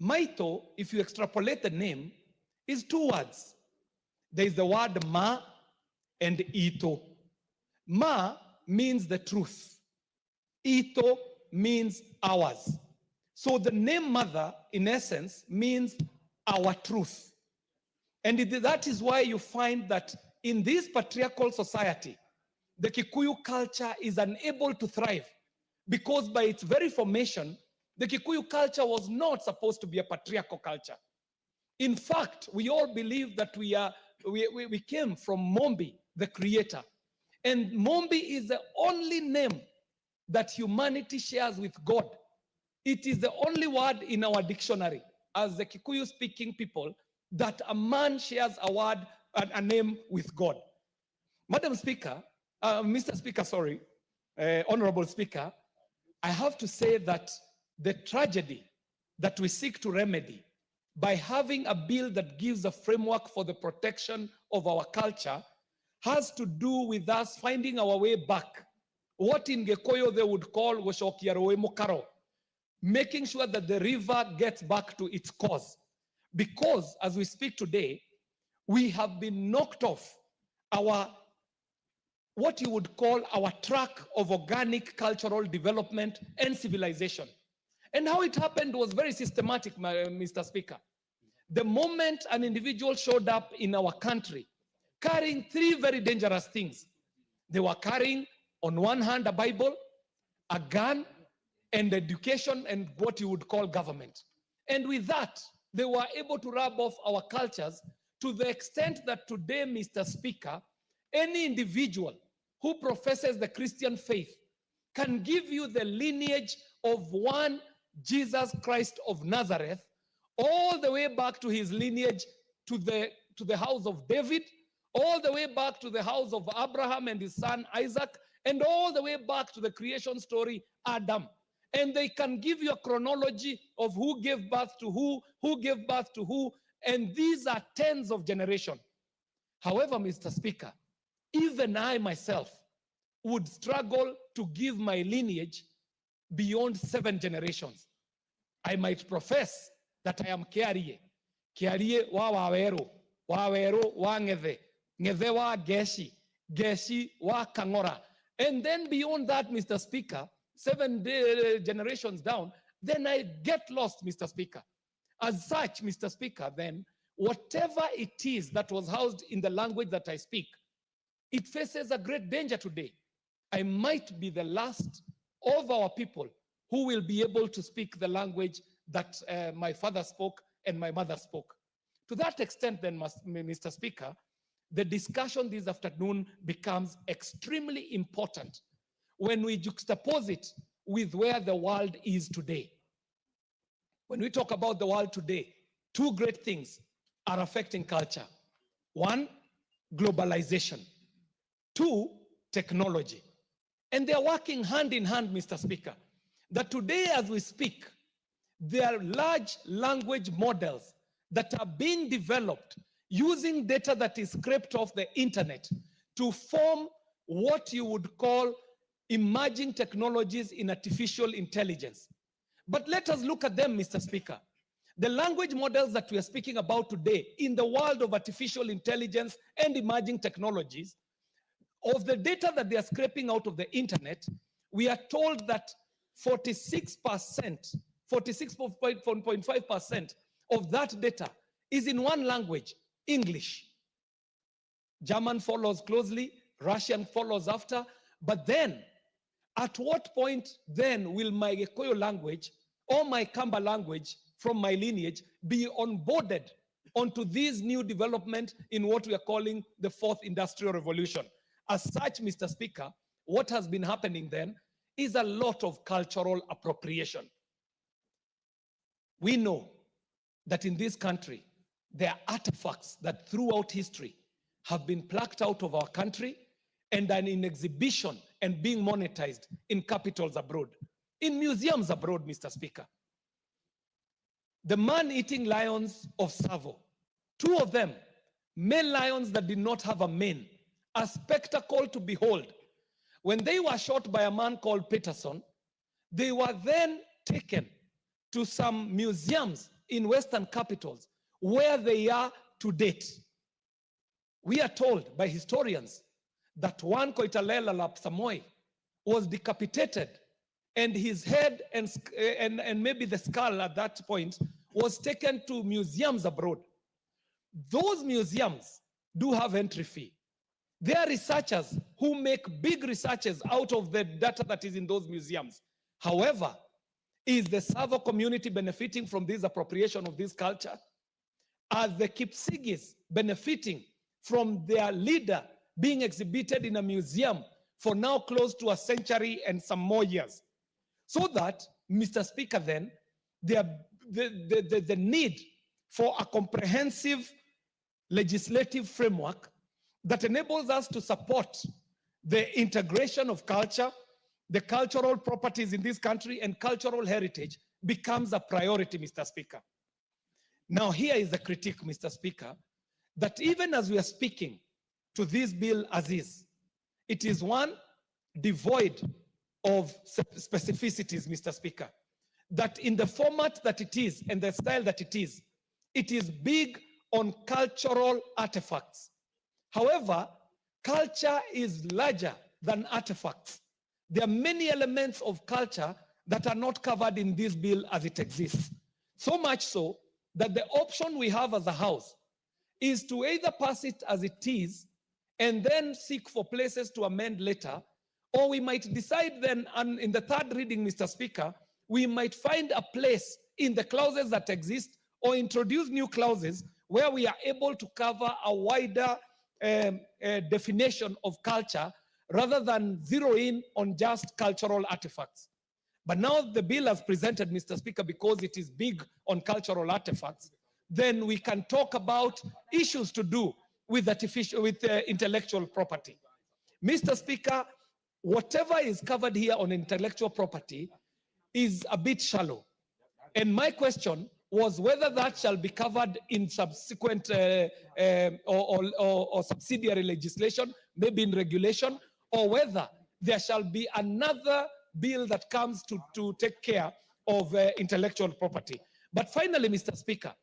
Maito, if you extrapolate the name, is two words. There is the word ma and ito. Ma means the truth. Ito means ours. So the name mother, in essence, means our truth. And that is why you find that in this patriarchal society, the Kikuyu culture is unable to thrive because by its very formation, the Kikuyu culture was not supposed to be a patriarchal culture. In fact, we all believe that we came from Mombi, the creator. And Mombi is the only name that humanity shares with God. It is the only word in our dictionary as the Kikuyu speaking people that a man shares a word, a name with God. Madam Speaker, Mr. Speaker, sorry, Honorable Speaker, I have to say that the tragedy that we seek to remedy by having a bill that gives a framework for the protection of our culture has to do with us finding our way back. What in Gekoyo they would call Woshokiarowe Mokaro, making sure that the river gets back to its course. Because as we speak today, we have been knocked off our, what you would call our track of organic cultural development and civilization. And how it happened was very systematic, Mr. Speaker. The moment an individual showed up in our country carrying three very dangerous things, they were carrying on one hand a Bible, a gun, and education and what you would call government. And with that, they were able to rub off our cultures to the extent that today, Mr. Speaker, any individual who professes the Christian faith can give you the lineage of one Jesus Christ of Nazareth, all the way back to his lineage to the house of David, all the way back to the house of Abraham and his son Isaac, and all the way back to the creation story, Adam. And they can give you a chronology of who gave birth to who gave birth to who, and these are tens of generations. However, Mr. Speaker, even I myself would struggle to give my lineage beyond 7 generations. I might profess that I am Kiarie. Kiarie wa Wawero, Wawero wa Ngeve, Ngeve wa Geshi, Geshi wa Kangora. And then beyond that, Mr. Speaker, 7 generations down, then I get lost, Mr. Speaker. As such, Mr. Speaker, then, whatever it is that was housed in the language that I speak, it faces a great danger today. I might be the last of our people who will be able to speak the language that my father spoke and my mother spoke. To that extent, then, Mr. Speaker, the discussion this afternoon becomes extremely important when we juxtapose it with where the world is today. When we talk about the world today, 2 great things are affecting culture. 1, globalization. 2, technology. And they're working hand in hand, Mr. Speaker. That today as we speak, there are large language models that are being developed using data that is scraped off the internet to form what you would call emerging technologies in artificial intelligence. But let us look at them, Mr. Speaker. The language models that we are speaking about today in the world of artificial intelligence and emerging technologies, of the data that they are scraping out of the internet, we are told that 46.5% of that data is in one language, English. German follows closely, Russian follows after, but then, at what point then will my Gikuyu language or my Kamba language from my lineage be onboarded onto this new development in what we are calling the 4th Industrial Revolution? As such, Mr. Speaker, what has been happening then is a lot of cultural appropriation. We know that in this country, there are artifacts that throughout history have been plucked out of our country and are in exhibition and being monetized in capitals abroad, in museums abroad, Mr. Speaker. The man-eating lions of Tsavo, 2 of them, male lions that did not have a mane, a spectacle to behold. When they were shot by a man called Peterson, they were then taken to some museums in Western capitals where they are to date. We are told by historians that one Koitalel Arap Samoei was decapitated, and his head and maybe the skull at that point was taken to museums abroad. Those museums do have entry fee. There are researchers who make big researches out of the data that is in those museums. However, is the Savo community benefiting from this appropriation of this culture? Are the Kipsigis benefiting from their leader being exhibited in a museum for now close to a century and some more years? So that, Mr. Speaker, then, the need for a comprehensive legislative framework that enables us to support the integration of culture, the cultural properties in this country, and cultural heritage becomes a priority, Mr. Speaker. Now, here is the critique, Mr. Speaker, that even as we are speaking to this bill as is, it is one devoid of specificities, Mr. Speaker, that in the format that it is and the style that it is big on cultural artifacts. However, culture is larger than artifacts. There are many elements of culture that are not covered in this bill as it exists. So much so that the option we have as a House is to either pass it as it is and then seek for places to amend later, or we might decide then, and in the third reading, Mr. Speaker, we might find a place in the clauses that exist or introduce new clauses where we are able to cover a wider definition of culture rather than zero in on just cultural artifacts. But now the bill has presented, Mr. Speaker, because it is big on cultural artifacts, then we can talk about issues to do with intellectual property. Mr. Speaker, whatever is covered here on intellectual property is a bit shallow. And my question was whether that shall be covered in subsequent or subsidiary legislation, maybe in regulation, or whether there shall be another bill that comes to take care of intellectual property. But finally, Mr. Speaker,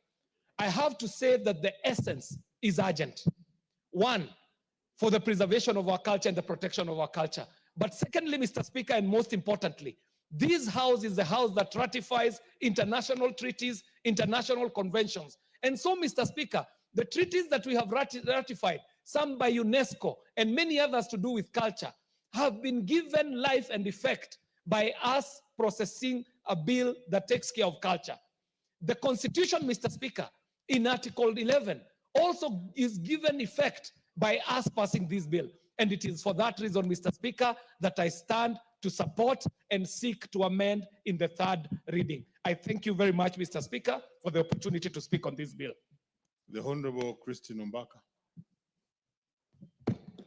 I have to say that the essence is urgent. One, for the preservation of our culture and the protection of our culture. But secondly, Mr. Speaker, and most importantly, this House is the House that ratifies international treaties, international conventions. And so, Mr. Speaker, the treaties that we have ratified, some by UNESCO and many others to do with culture, have been given life and effect by us processing a bill that takes care of culture. The Constitution, Mr. Speaker, in Article 11, also is given effect by us passing this bill. And it is for that reason, Mr. Speaker, that I stand to support and seek to amend in the third reading. I thank you very much, Mr. Speaker, for the opportunity to speak on this bill. The Honorable Christine Ombaka.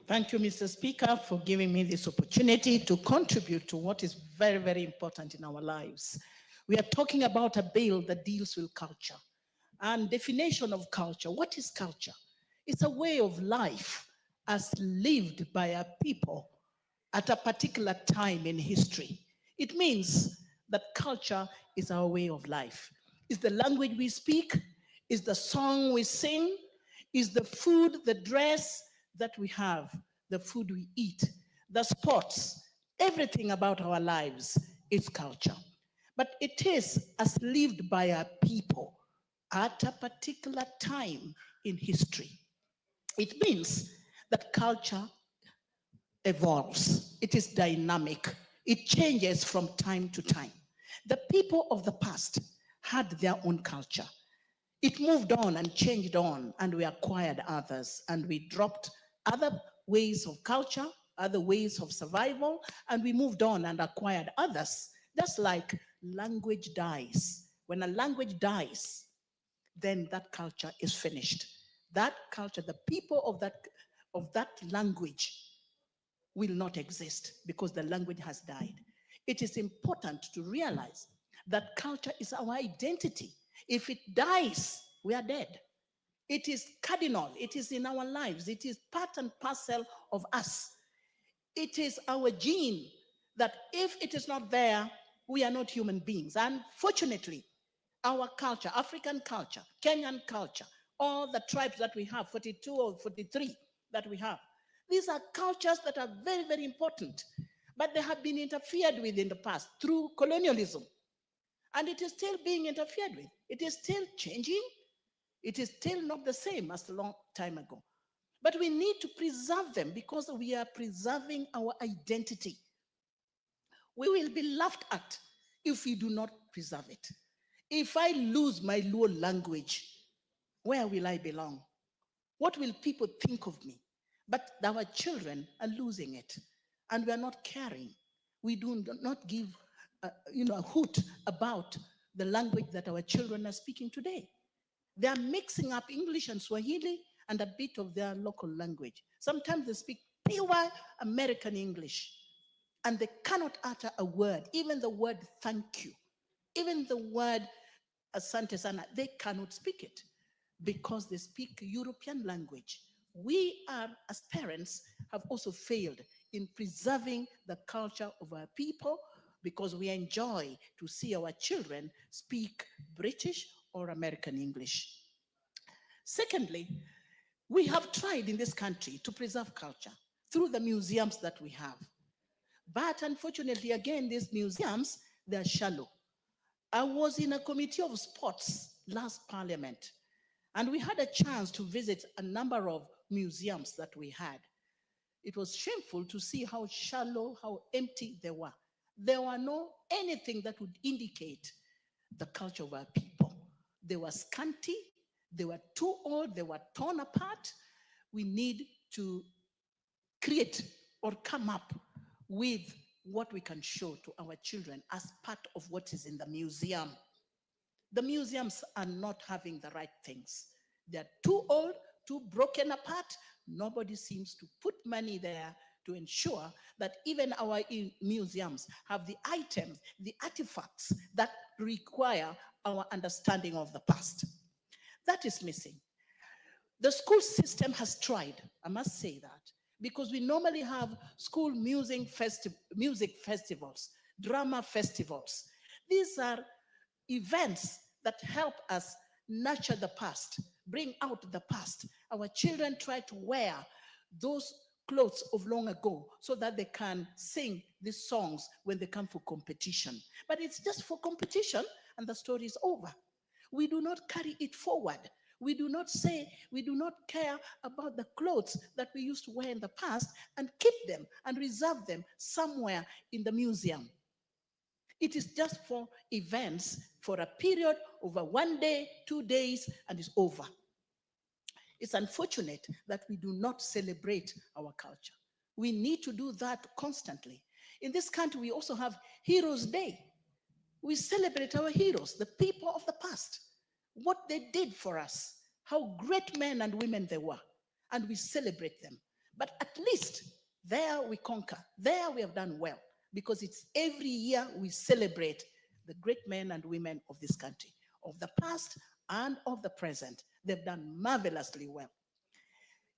Thank you, Mr. Speaker, for giving me this opportunity to contribute to what is very, very important in our lives. We are talking about a bill that deals with culture and definition of culture. What is culture? It's a way of life as lived by a people at a particular time in history. It means that culture is our way of life. It's the language we speak, it's the song we sing, it's the food, the dress that we have, the food we eat, the sports, everything about our lives is culture. But it is as lived by a people at a particular time in history. It means that culture evolves. It is dynamic. It changes from time to time. The people of the past had their own culture. It moved on and changed on, and we acquired others, and we dropped other ways of culture, other ways of survival, and we moved on and acquired others. That's like language dies. When a language dies, then that culture is finished. That culture, the people of that language will not exist because the language has died. It is important to realize that culture is our identity. If it dies, we are dead. It is cardinal. It is in our lives. It is part and parcel of us. It is our gene that if it is not there, we are not human beings. Unfortunately, our culture, African culture, Kenyan culture, all the tribes that we have, 42 or 43 that we have. These are cultures that are very, very important, but they have been interfered with in the past through colonialism. And it is still being interfered with. It is still changing. It is still not the same as a long time ago. But we need to preserve them because we are preserving our identity. We will be laughed at if we do not preserve it. If I lose my Luo language, where will I belong? What will people think of me? But our children are losing it, and we are not caring. We do not give a hoot about the language that our children are speaking today. They are mixing up English and Swahili and a bit of their local language. Sometimes they speak pure American English, and they cannot utter a word, even the word thank you, even the word asante sana, they cannot speak it because they speak European language. We are, as parents, have also failed in preserving the culture of our people because we enjoy to see our children speak British or American English. Secondly, we have tried in this country to preserve culture through the museums that we have. But unfortunately, again, these museums, they're shallow. I was in a committee of sports last parliament, and we had a chance to visit a number of museums that we had. It was shameful to see how shallow, how empty they were. There were no anything that would indicate the culture of our people. They were scanty, they were too old, they were torn apart. We need to create or come up with what we can show to our children as part of what is in the museum. The museums are not having the right things. They're too old, too broken apart. Nobody seems to put money there to ensure that even our museums have the items, the artifacts that require our understanding of the past. That is missing. The school system has tried, I must say that, because we normally have school music festivals, drama festivals. These are events that help us nurture the past, bring out the past. Our children try to wear those clothes of long ago so that they can sing these songs when they come for competition. But it's just for competition and the story is over. We do not carry it forward. We do not say, we do not care about the clothes that we used to wear in the past and keep them and reserve them somewhere in the museum. It is just for events for a period over 1 day, 2 days, and it's over. It's unfortunate that we do not celebrate our culture. We need to do that constantly. In this country, we also have Heroes Day. We celebrate our heroes, the people of the past, what they did for us, how great men and women they were, and we celebrate them. But at least there we conquer, there we have done well, because it's every year we celebrate the great men and women of this country, of the past and of the present. They've done marvelously well.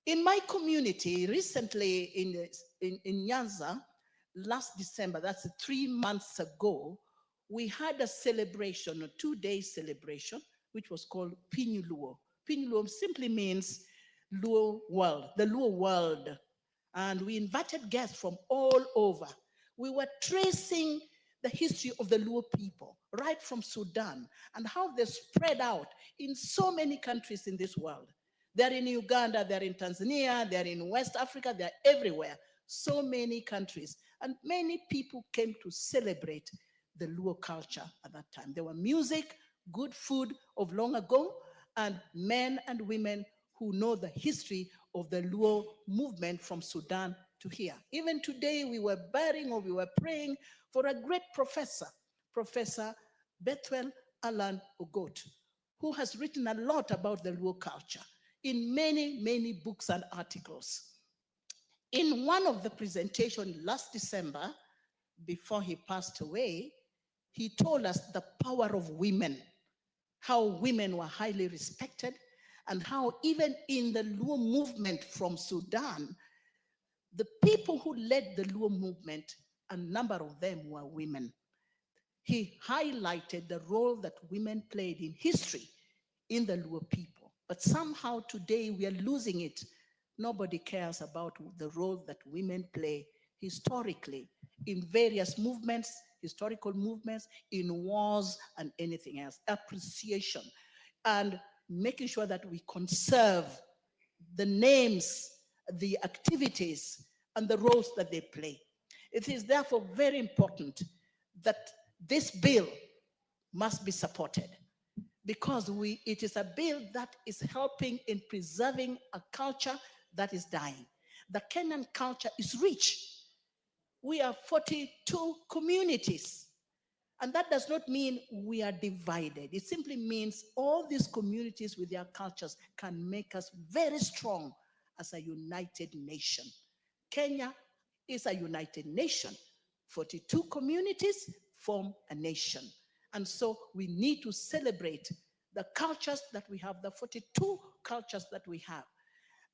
In my community, recently in Nyanza, last December, that's 3 months ago, we had a celebration, a 2-day celebration, which was called Pinyu Luo. Pinyu Luo simply means Luo world, the Luo world. And we invited guests from all over. We were tracing the history of the Luo people, right from Sudan, and how they spread out in so many countries in this world. They're in Uganda, they're in Tanzania, they're in West Africa, they're everywhere. So many countries. And many people came to celebrate the Luo culture at that time. There were music, good food of long ago, and men and women who know the history of the Luo movement from Sudan to here. Even today, we were burying or we were praying for a great professor, Professor Bethuel Alan Ogot, who has written a lot about the Luo culture in many, many books and articles. In one of the presentations last December, before he passed away, he told us the power of women, how women were highly respected, and how even in the Luo movement from Sudan, the people who led the Luo movement, a number of them were women. He highlighted the role that women played in history in the Luo people. But somehow today we are losing it. Nobody cares about the role that women play historically in various movements, historical movements, in wars and anything else. Appreciation and making sure that we conserve the names, the activities, and the roles that they play. It is therefore very important that this bill must be supported because it is a bill that is helping in preserving a culture that is dying. The Kenyan culture is rich. We are 42 communities. And that does not mean we are divided. It simply means all these communities with their cultures can make us very strong as a united nation. Kenya is a united nation. 42 communities form a nation. And so we need to celebrate the cultures that we have, the 42 cultures that we have.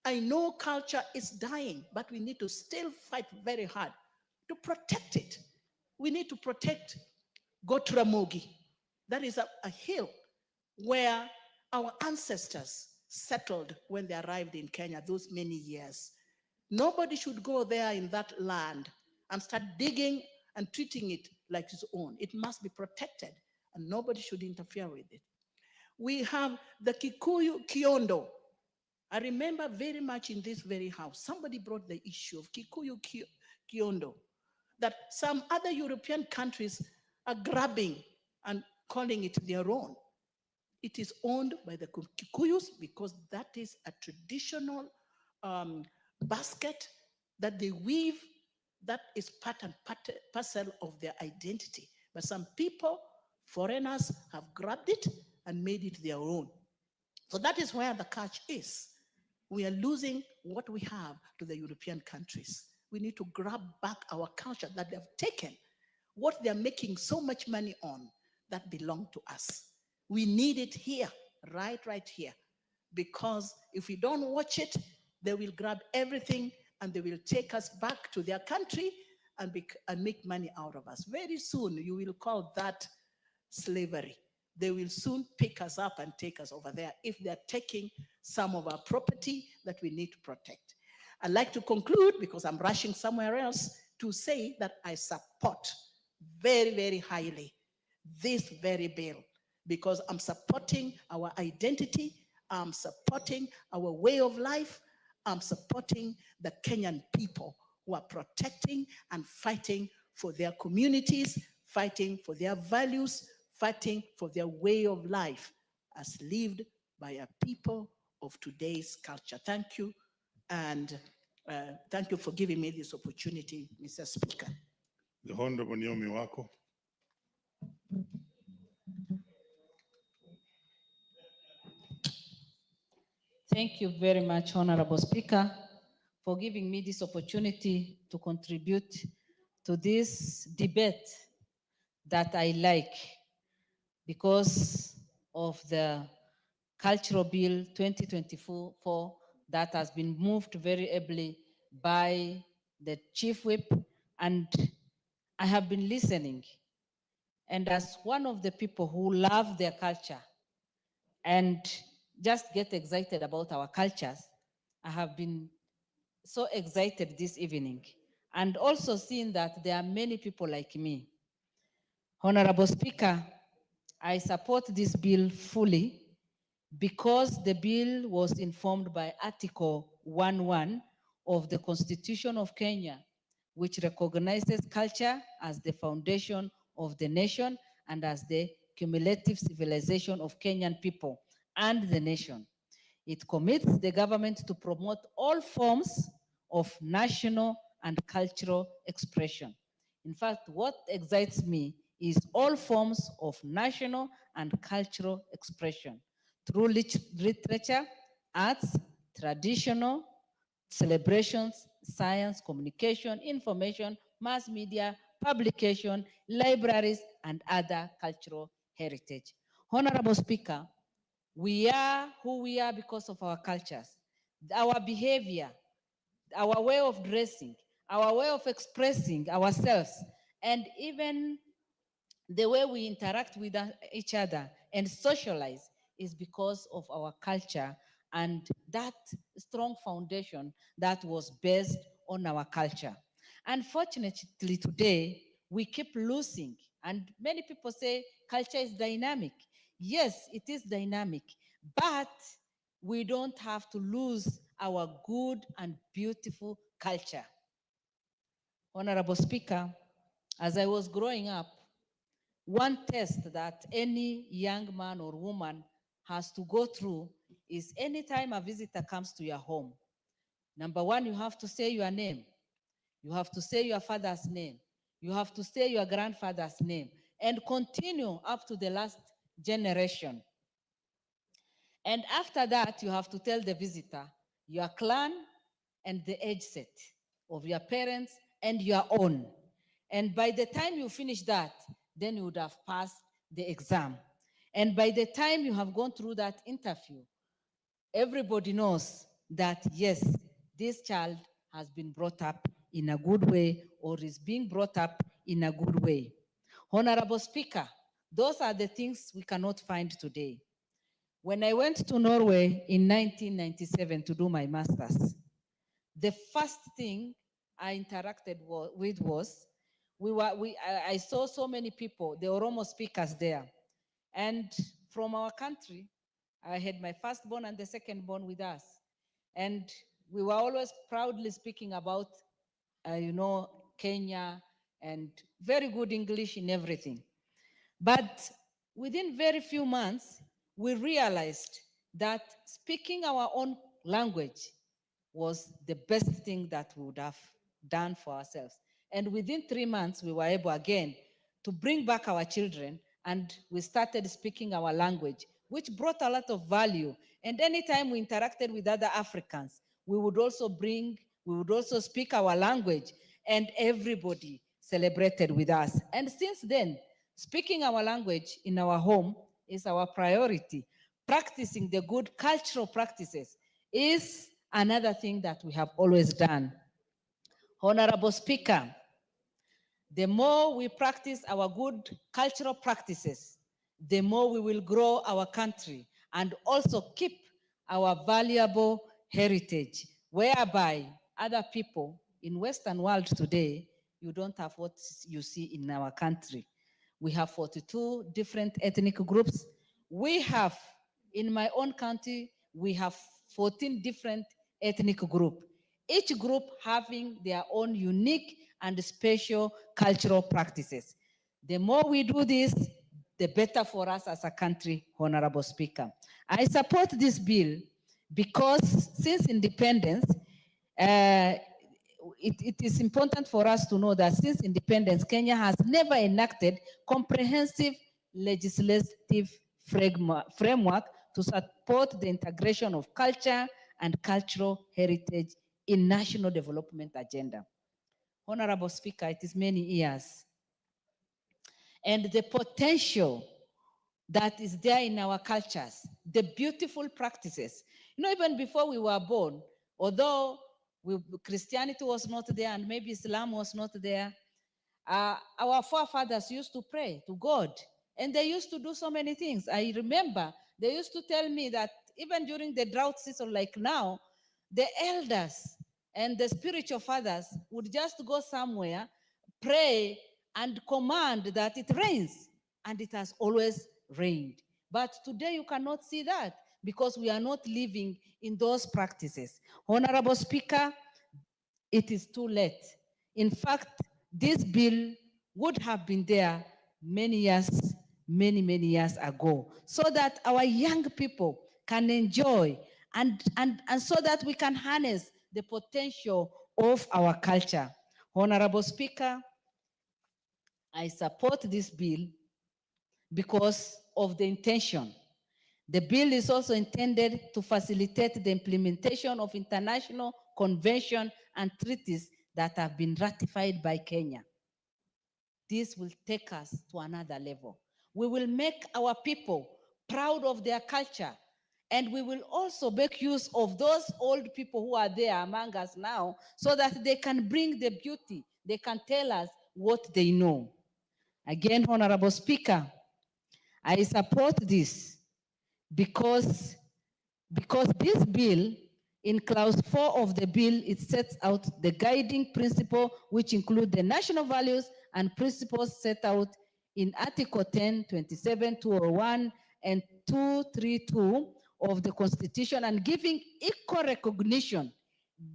I know culture is dying, but we need to still fight very hard to protect it. We need to protect Gotramogi. That is a hill where our ancestors settled when they arrived in Kenya those many years. Nobody should go there in that land and start digging and treating it like its own. It must be protected and nobody should interfere with it. We have the Kikuyu Kiondo. I remember very much in this very house, somebody brought the issue of Kikuyu Kiondo, that some other European countries are grabbing and calling it their own. It is owned by the Kikuyus because that is a traditional basket that they weave that is part and parcel of their identity. But some people, foreigners, have grabbed it and made it their own. So that is where the catch is. We are losing what we have to the European countries. We need to grab back our culture that they've taken, what they're making so much money on that belong to us. We need it here, right here. Because if we don't watch it, they will grab everything and they will take us back to their country and make money out of us. Very soon, you will call that slavery. They will soon pick us up and take us over there if they're taking some of our property that we need to protect. I'd like to conclude, because I'm rushing somewhere else, to say that I support very, very highly this very bill because I'm supporting our identity, I'm supporting our way of life, I'm supporting the Kenyan people who are protecting and fighting for their communities, fighting for their values, fighting for their way of life as lived by a people of today's culture. Thank you, and thank you for giving me this opportunity, Mr. Speaker. The Honorable Naomi Wako. Thank you very much, Honorable Speaker, for giving me this opportunity to contribute to this debate that I like because of the Cultural Bill 2024 that has been moved very ably by the Chief Whip, and I have been listening. And as one of the people who love their culture and just get excited about our cultures, I have been so excited this evening and also seeing that there are many people like me. Honorable Speaker, I support this bill fully because the bill was informed by Article 11 of the Constitution of Kenya, which recognizes culture as the foundation of the nation and as the cumulative civilization of Kenyan people and the nation. It commits the government to promote all forms of national and cultural expression. In fact, what excites me is all forms of national and cultural expression through literature, arts, traditional celebrations, science, communication, information, mass media, publication, libraries, and other cultural heritage. Honorable Speaker, we are who we are because of our cultures, our behavior, our way of dressing, our way of expressing ourselves, and even the way we interact with each other and socialize is because of our culture and that strong foundation that was based on our culture. Unfortunately, today, we keep losing, and many people say culture is dynamic. Yes, it is dynamic, but we don't have to lose our good and beautiful culture. Honorable Speaker, as I was growing up, one test that any young man or woman has to go through is anytime a visitor comes to your home, number one, you have to say your name. You have to say your father's name. You have to say your grandfather's name and continue up to the last generation. And after that, you have to tell the visitor your clan and the age set of your parents and your own. And by the time you finish that, then you would have passed the exam. And by the time you have gone through that interview, everybody knows that yes, this child has been brought up in a good way or is being brought up in a good way. Honorable Speaker, those are the things we cannot find today. When I went to Norway in 1997 to do my master's, the first thing I interacted with was I saw so many people, the Oromo speakers there. And from our country, I had my firstborn and the secondborn with us. And we were always proudly speaking about, Kenya and very good English in everything. But within very few months, we realized that speaking our own language was the best thing that we would have done for ourselves. And within 3 months, we were able again to bring back our children, and we started speaking our language, which brought a lot of value. And anytime we interacted with other Africans, we would also speak our language, and everybody celebrated with us. And since then, speaking our language in our home is our priority. Practicing the good cultural practices is another thing that we have always done. Honorable Speaker, the more we practice our good cultural practices, the more we will grow our country and also keep our valuable heritage, whereby other people in Western world today, you don't have what you see in our country. We have 42 different ethnic groups. We have, in my own country, we have 14 different ethnic groups, each group having their own unique and special cultural practices. The more we do this, the better for us as a country, Honorable Speaker. I support this bill because since independence, it is important for us to know that since independence, Kenya has never enacted comprehensive legislative framework to support the integration of culture and cultural heritage in national development agenda. Honorable Speaker, it is many years. And the potential that is there in our cultures, the beautiful practices. Even before we were born, although Christianity was not there and maybe Islam was not there, our forefathers used to pray to God, and they used to do so many things. I remember they used to tell me that even during the drought season like now, the elders and the spiritual fathers would just go somewhere, pray, and command that it rains, and it has always rained. But today you cannot see that because we are not living in those practices. Honorable Speaker, it is too late. In fact, this bill would have been there many years ago, so that our young people can enjoy and so that we can harness the potential of our culture. Honorable Speaker, I support this bill because of the intention. The bill is also intended to facilitate the implementation of international conventions and treaties that have been ratified by Kenya. This will take us to another level. We will make our people proud of their culture, and we will also make use of those old people who are there among us now so that they can bring the beauty. They can tell us what they know. Again, Honorable Speaker, I support this because because this bill, in clause 4 of the bill, it sets out the guiding principle, which include the national values and principles set out in Article 10, 27, 201, and 232 of the Constitution, and giving equal recognition,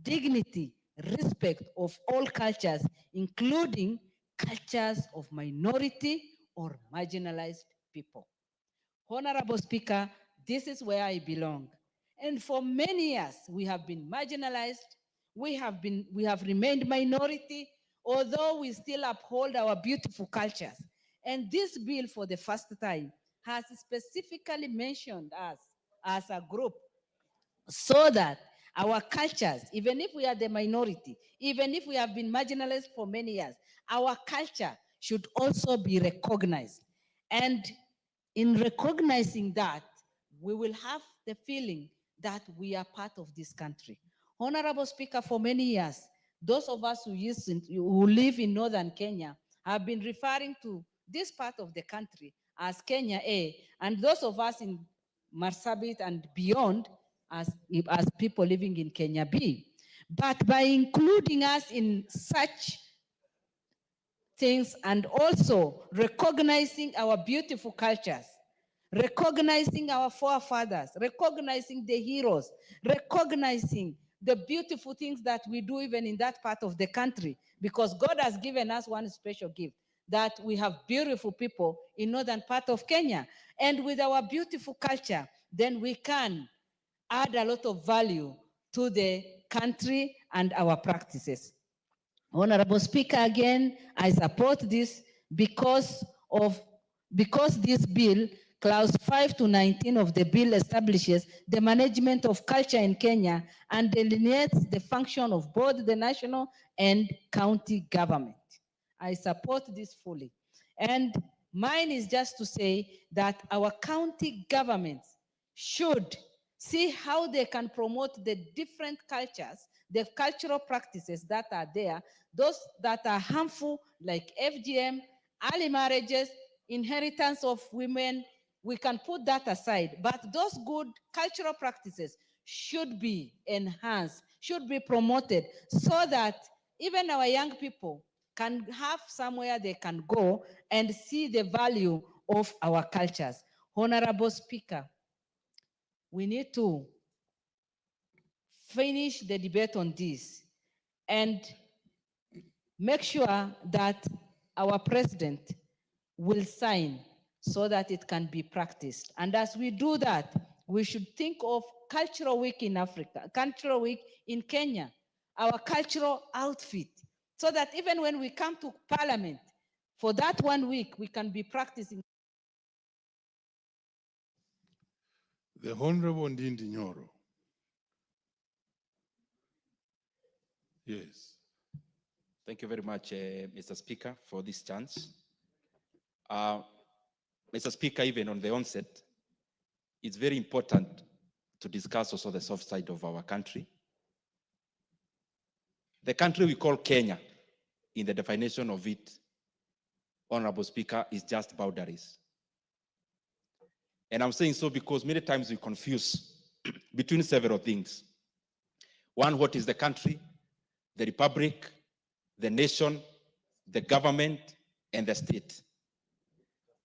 dignity, respect of all cultures, including cultures of minority or marginalized people. Honorable Speaker, this is where I belong. And for many years, we have been marginalized. We have remained minority, although we still uphold our beautiful cultures. And this bill, for the first time, has specifically mentioned us as a group, so that our cultures, even if we are the minority, even if we have been marginalized for many years, our culture should also be recognized. And in recognizing that, we will have the feeling that we are part of this country. Honorable Speaker, for many years, those of us who live in northern Kenya have been referring to this part of the country as Kenya A, and those of us in Marsabit and beyond as people living in Kenya B. But by including us in such things and also recognizing our beautiful cultures, recognizing our forefathers, recognizing the heroes, recognizing the beautiful things that we do even in that part of the country, because God has given us one special gift, that we have beautiful people in northern part of Kenya. And with our beautiful culture, then we can add a lot of value to the country and our practices. Honorable Speaker, again, I support this because this bill, clause 5 to 19 of the bill, establishes the management of culture in Kenya and delineates the function of both the national and county government. I support this fully. And mine is just to say that our county governments should see how they can promote the different cultures, the cultural practices that are there, those that are harmful, like FGM, early marriages, inheritance of women. We can put that aside, but those good cultural practices should be enhanced, should be promoted, so that even our young people can have somewhere they can go and see the value of our cultures. Honorable Speaker, we need to finish the debate on this and make sure that our president will sign so that it can be practiced. And as we do that, we should think of Cultural Week in Africa, Cultural Week in Kenya, our cultural outfit, so that even when we come to Parliament, for that 1 week, we can be practicing. The Honorable Ndindi Nyoro. Yes. Thank you very much, Mr. Speaker, for this chance. Mr. Speaker, even on the onset, it's very important to discuss also the soft side of our country. The country we call Kenya, in the definition of it, Honorable Speaker, is just boundaries. And I'm saying so because many times we confuse between several things. One, what is the country, the republic, the nation, the government, and the state.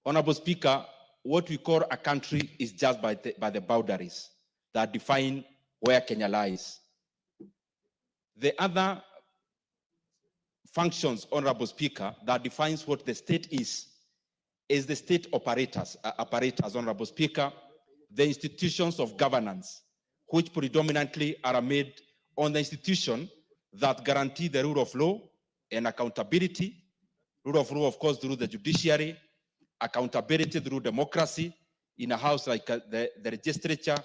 Honorable Speaker, what we call a country is just by the boundaries that define where Kenya lies. The other functions, Honorable Speaker, that defines what the state is the state apparatus, Honorable Speaker, the institutions of governance, which predominantly are made on the institution that guarantee the rule of law and accountability, rule of law, of course, through the judiciary, accountability through democracy in a house like the legislature,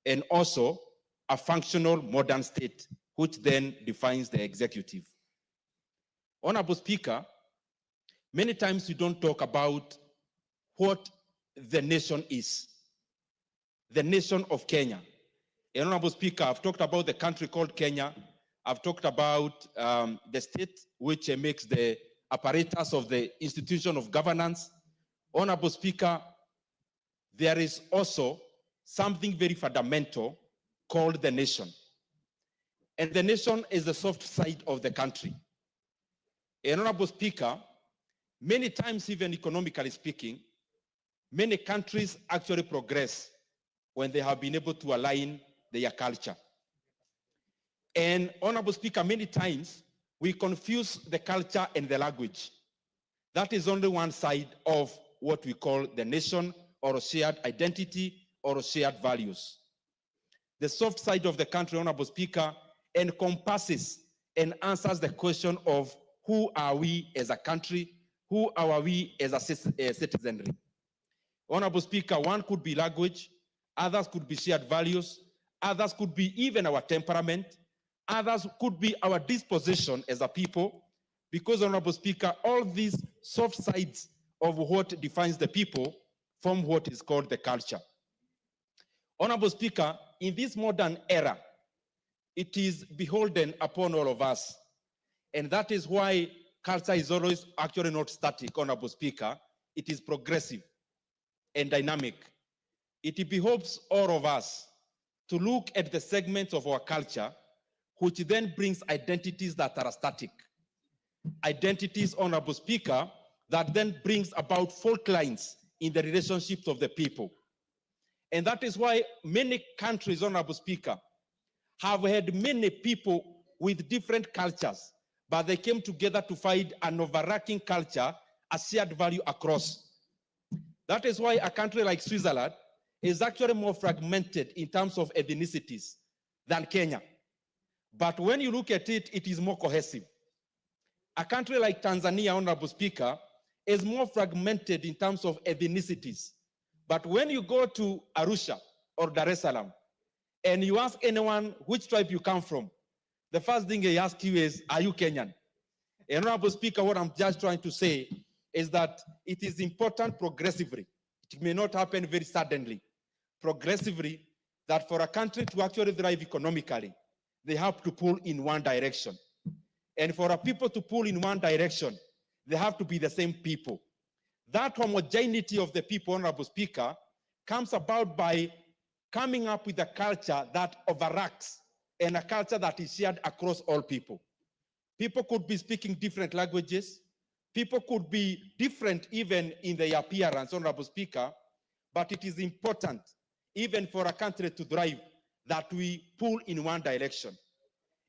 and also a functional modern state, which then defines the executive. Honorable Speaker, many times we don't talk about what the nation is, the nation of Kenya. And Honorable Speaker, I've talked about the country called Kenya. I've talked about the state, which makes the apparatus of the institution of governance. Honorable Speaker, there is also something very fundamental called the nation. And the nation is the soft side of the country. Honorable Speaker, many times, even economically speaking, many countries actually progress when they have been able to align their culture. And Honorable Speaker, many times we confuse the culture and the language. That is only one side of what we call the nation or shared identity or shared values. The soft side of the country, Honorable Speaker, encompasses and answers the question of who are we as a country, who are we as a citizenry. Honorable Speaker, one could be language, others could be shared values, others could be even our temperament, others could be our disposition as a people, because, Honorable Speaker, all these soft sides of what defines the people form what is called the culture. Honorable Speaker, in this modern era, it is beholden upon all of us. And that is why culture is always actually not static, Honorable Speaker. It is progressive and dynamic. It behoves all of us to look at the segments of our culture, which then brings identities that are static. Identities, Honorable Speaker, that then brings about fault lines in the relationships of the people. And that is why many countries, Honorable Speaker, have had many people with different cultures, but they came together to find an overarching culture, a shared value across. That is why a country like Switzerland is actually more fragmented in terms of ethnicities than Kenya. But when you look at it, it is more cohesive. A country like Tanzania, Honorable Speaker, is more fragmented in terms of ethnicities. But when you go to Arusha or Dar es Salaam, and you ask anyone which tribe you come from, the first thing they ask you is, are you Kenyan? Honorable Speaker, what I'm just trying to say is that it is important progressively. It may not happen very suddenly. Progressively, that for a country to actually thrive economically, they have to pull in one direction. And for a people to pull in one direction, they have to be the same people. That homogeneity of the people, Honorable Speaker, comes about by coming up with a culture that overacts and a culture that is shared across all people. People could be speaking different languages. People could be different even in their appearance, Honorable Speaker, but it is important, even for a country to thrive, that we pull in one direction.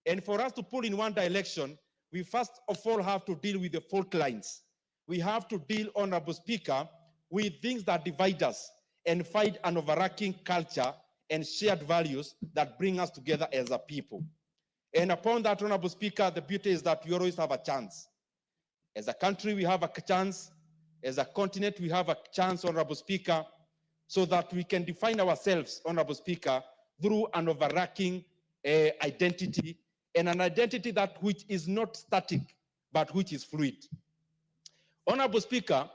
And for us to pull in one direction, we first of all have to deal with the fault lines. We have to deal, Honorable Speaker, with things that divide us and find an overarching culture and shared values that bring us together as a people. And upon that, Honorable Speaker, the beauty is that we always have a chance. As a country, we have a chance. As a continent, we have a chance, Honorable Speaker, so that we can define ourselves, Honorable Speaker, through an overarching identity, and an identity that which is not static, but which is fluid. Honorable Speaker,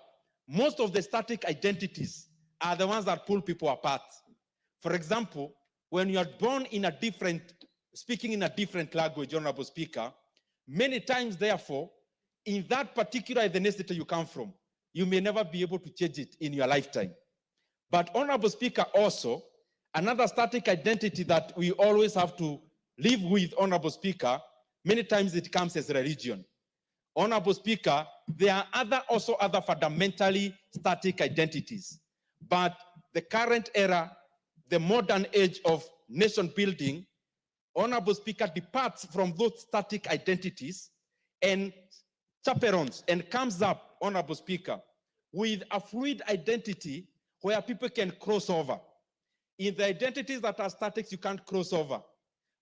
most of the static identities are the ones that pull people apart. For example, when you are born in a different, speaking in a different language, Honorable Speaker, many times, therefore, in that particular ethnicity you come from, you may never be able to change it in your lifetime. But Honorable Speaker, also, another static identity that we always have to live with, Honorable Speaker, many times it comes as religion. Honorable Speaker, there are also other fundamentally static identities. But the current era, the modern age of nation building, Honorable Speaker, departs from those static identities and chaperones and comes up, Honorable Speaker, with a fluid identity where people can cross over. In the identities that are static, you can't cross over.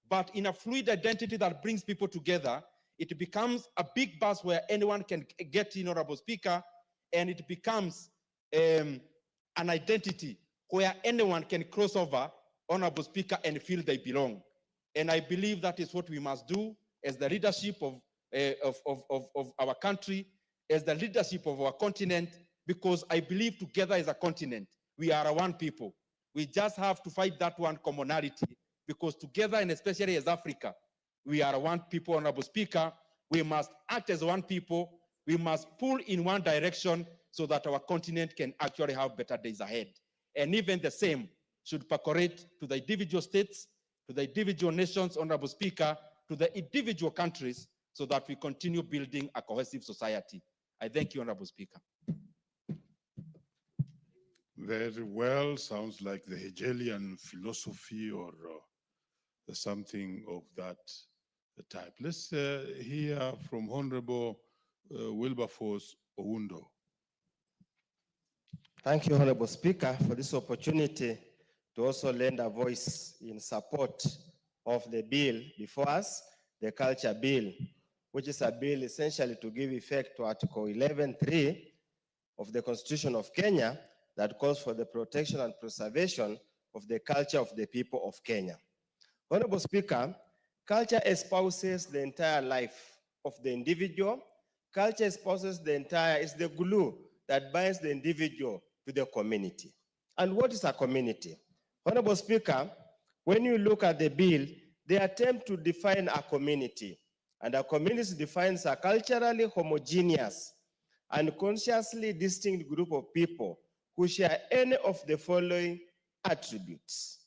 But in a fluid identity that brings people together, it becomes a big bus where anyone can get in, Honorable Speaker, and it becomes an identity where anyone can cross over, Honorable Speaker, and feel they belong. And I believe that is what we must do as the leadership of our country, as the leadership of our continent, because I believe together as a continent, we are one people. We just have to fight that one commonality, because together, and especially as Africa, we are one people, Honorable Speaker. We must act as one people. We must pull in one direction so that our continent can actually have better days ahead. And even the same should percolate to the individual states, to the individual nations, Honorable Speaker, to the individual countries, so that we continue building a cohesive society. I thank you, Honorable Speaker. Very well. Sounds like the Hegelian philosophy or something of that type. Let's hear from Honorable Wilberforce Oundo. Thank you, Honorable Speaker, for this opportunity to also lend a voice in support of the bill before us, the Culture Bill, which is a bill essentially to give effect to Article 11.3 of the Constitution of Kenya that calls for the protection and preservation of the culture of the people of Kenya. Honorable Speaker, culture espouses the entire life of the individual. Culture espouses is the glue that binds the individual to the community. And what is a community? Honorable Speaker, when you look at the bill, they attempt to define a community. And a community defines a culturally homogeneous and consciously distinct group of people who share any of the following attributes: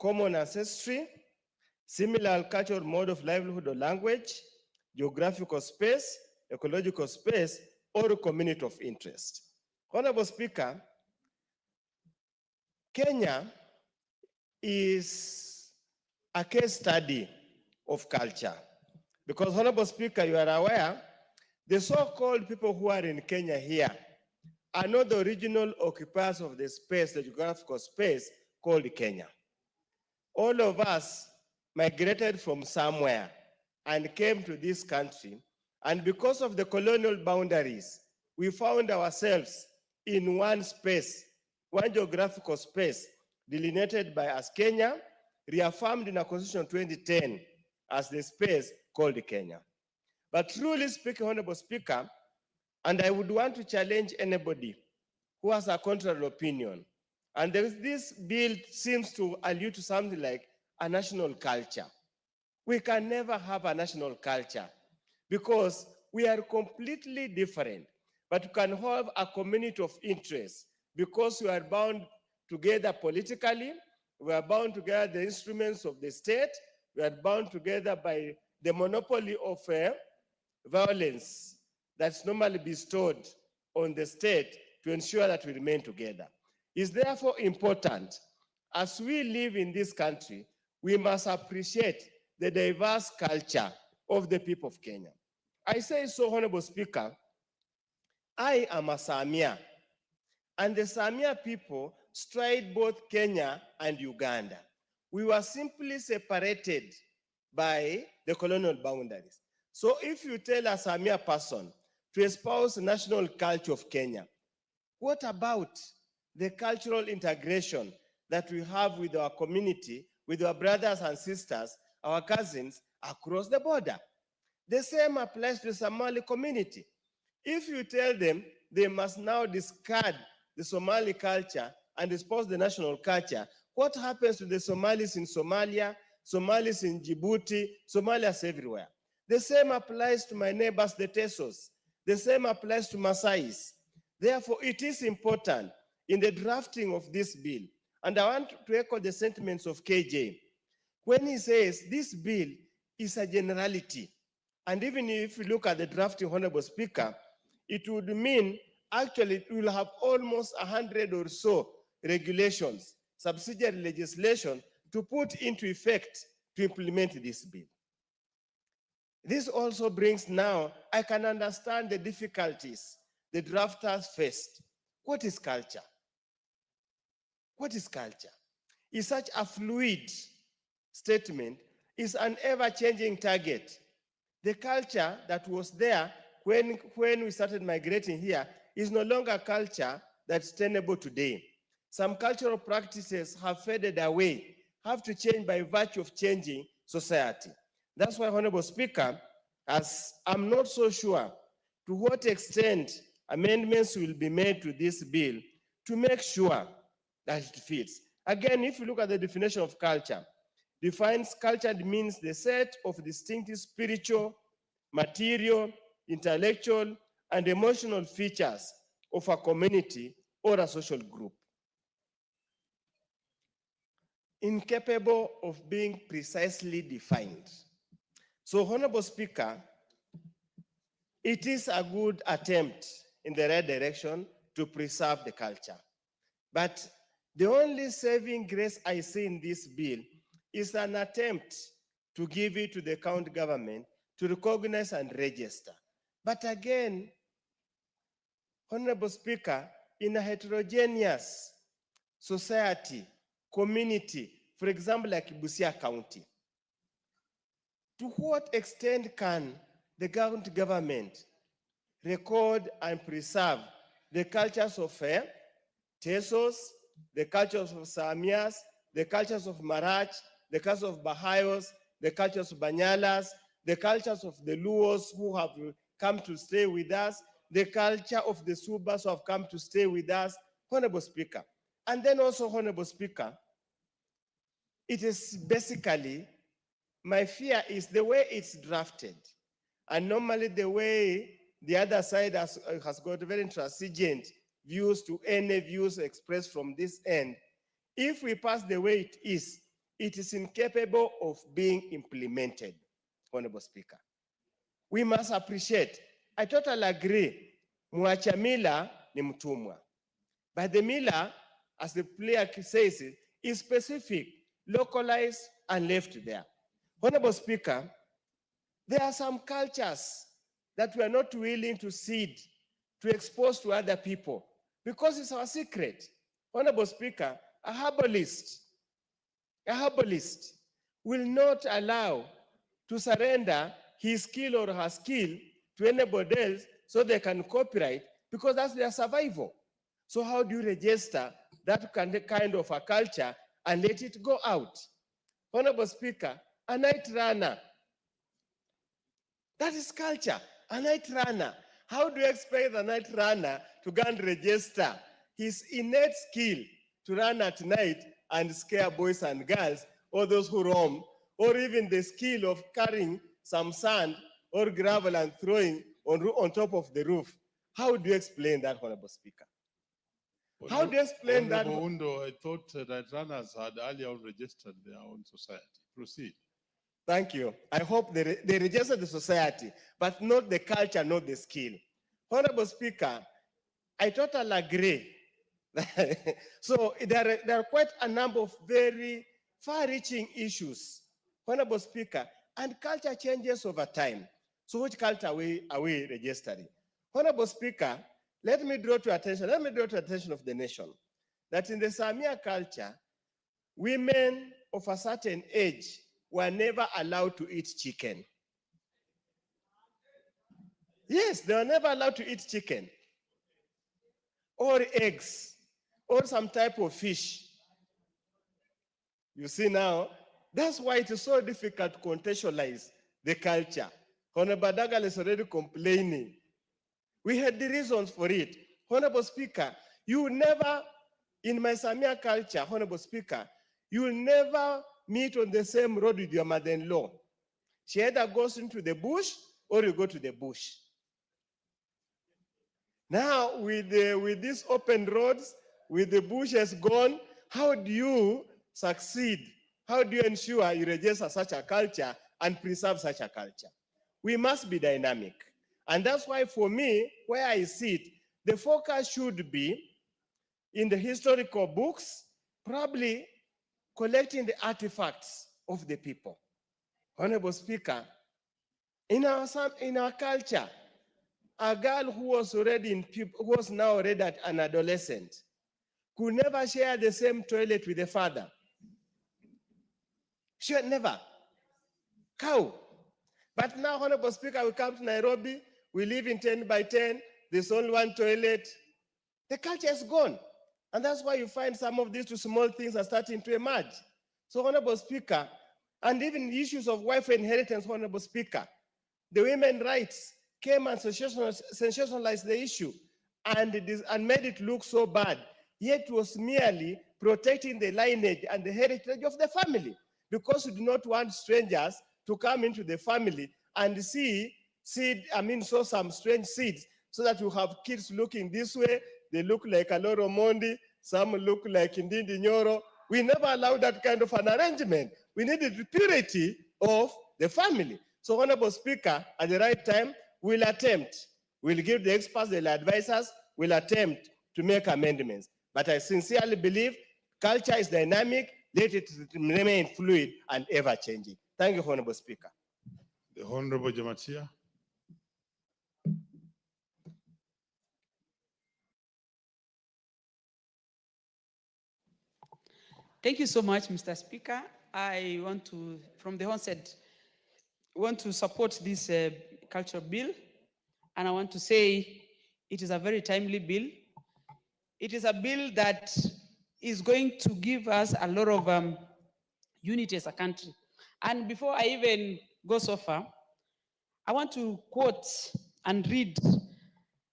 common ancestry, similar cultural mode of livelihood or language, geographical space, ecological space, or community of interest. Honorable Speaker, Kenya is a case study of culture because, Honorable Speaker, you are aware, the so-called people who are in Kenya here are not the original occupiers of the space, the geographical space called Kenya. All of us migrated from somewhere and came to this country, and because of the colonial boundaries, we found ourselves in one space, one geographical space delineated by us Kenya, reaffirmed in our Constitution 2010 as the space called Kenya. But truly speaking, Honorable Speaker, and I would want to challenge anybody who has a contrary opinion, and this bill seems to allude to something like a national culture. We can never have a national culture because we are completely different, but we can have a community of interest because we are bound together politically, we are bound together the instruments of the state, we are bound together by the monopoly of violence that's normally bestowed on the state to ensure that we remain together. It's therefore important, as we live in this country, we must appreciate the diverse culture of the people of Kenya. I say so, Honorable Speaker, I am a Samia, and the Samia people stride both Kenya and Uganda. We were simply separated by the colonial boundaries. So if you tell a Samia person to espouse the national culture of Kenya, what about the cultural integration that we have with our community, with our brothers and sisters, our cousins across the border? The same applies to the Somali community. If you tell them they must now discard the Somali culture and espouse the national culture, what happens to the Somalis in Somalia, Somalis in Djibouti, Somalians everywhere? The same applies to my neighbors, the Tesos. The same applies to Masais. Therefore, it is important in the drafting of this bill, and I want to echo the sentiments of KJ, when he says this bill is a generality. And even if you look at the drafting, Honorable Speaker, it would mean actually it will have almost 100 or so regulations, subsidiary legislation to put into effect to implement this bill. This also brings now, I can understand the difficulties the drafters faced. What is culture? What is culture? Is such a fluid statement, is an ever-changing target. The culture that was there when we started migrating here is no longer a culture that's tenable today. Some cultural practices have faded away, have to change by virtue of changing society. That's why, Honorable Speaker, as I'm not so sure to what extent amendments will be made to this bill to make sure that it fits. Again, if you look at the definition of culture, defines culture means the set of distinctive spiritual, material, intellectual, and emotional features of a community or a social group. incapable of being precisely defined. So, Honorable Speaker, it is a good attempt in the right direction to preserve the culture. But the only saving grace I see in this bill is an attempt to give it to the county government to recognize and register. But again, Honorable Speaker, in a heterogeneous society, community, for example, like Busia County, to what extent can the county government record and preserve the cultures of Tesos, the cultures of Samias, the cultures of Marach, the cultures of Bahayos, the cultures of Banyalas, the cultures of the Luos who have come to stay with us, the culture of the Subas who have come to stay with us, Honorable Speaker. And then also, Honorable Speaker, it is basically, my fear is the way it's drafted. And normally the way the other side has got very intransigent views to any views expressed from this end. If we pass the way it is incapable of being implemented, Honorable Speaker. We must appreciate, I totally agree, mwacha mila ni mtumwa. But the mila, as the player says, is specific, localized, and left there. Honorable Speaker, there are some cultures that we are not willing to cede, to expose to other people, because it's our secret. Honorable Speaker, a herbalist will not allow to surrender his skill or her skill to anybody else so they can copyright, because that's their survival. So how do you register that kind of a culture and let it go out? Honorable Speaker, a night runner, that is culture, a night runner. How do you expect the night runner to go and register his innate skill to run at night and scare boys and girls, or those who roam, or even the skill of carrying some sand or gravel and throwing on top of the roof? How do you explain that, Honorable Speaker? How do you explain that? Honorable Undo, I thought that runners had earlier registered their own society. Proceed. Thank you. I hope they register the society, but not the culture, not the skill. Honorable Speaker, I totally agree. So there are quite a number of very far-reaching issues, Honorable Speaker, and culture changes over time. So which culture are we registering? Honorable Speaker, let me draw to attention of the nation that in the Samia culture, women of a certain age were never allowed to eat chicken. Yes, they were never allowed to eat chicken or eggs or some type of fish. You see now, that's why it is so difficult to contextualize the culture. Honorable Dagal is already complaining. We had the reasons for it. Honorable Speaker, you will never, in my Samia culture, Honorable Speaker, you will never meet on the same road with your mother-in-law. She either goes into the bush or you go to the bush. Now, with these open roads, with the bushes gone, how do you succeed? How do you ensure you register such a culture and preserve such a culture? We must be dynamic. And that's why for me, where I sit, the focus should be in the historical books, probably collecting the artifacts of the people. Honorable Speaker, in our culture, a girl who was now already an adolescent could never share the same toilet with the father. Sure, never. Cow. But now, Honorable Speaker, we come to Nairobi, we live in 10 by 10, there's only one toilet. The culture is gone. And that's why you find some of these two small things are starting to emerge. So, Honorable Speaker, and even issues of wife inheritance, Honorable Speaker, the women's rights came and sensationalized the issue and made it look so bad. Yet it was merely protecting the lineage and the heritage of the family, because we do not want strangers to come into the family and sow some strange seeds, so that you have kids looking this way, they look like Aloro Mondi, some look like Ndindi Nyoro, We never allow that kind of an arrangement. We need the purity of the family. So, Honorable Speaker, at the right time, we'll give the experts, the advisors, we'll attempt to make amendments. But I sincerely believe culture is dynamic, let it remain fluid and ever-changing. Thank you, Honorable Speaker. The Honorable Jamatia. Thank you so much, Mr. Speaker. I want to, from the onset, want to support this cultural bill. And I want to say it is a very timely bill. It is a bill that is going to give us a lot of unity as a country. And before I even go so far, I want to quote and read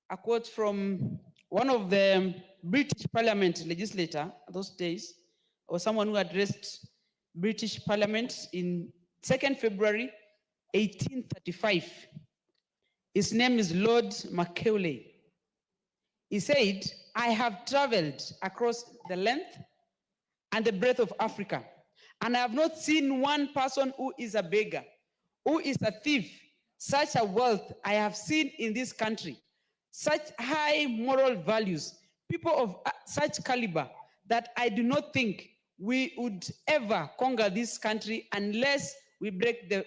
a quote from one of the British Parliament legislator those days, or someone who addressed British Parliament in 2nd February 1835. His name is Lord Macaulay. He said, "I have traveled across the length and the breadth of Africa, and I have not seen one person who is a beggar, who is a thief. Such a wealth I have seen in this country, such high moral values, people of such caliber, that I do not think we would ever conquer this country unless we break the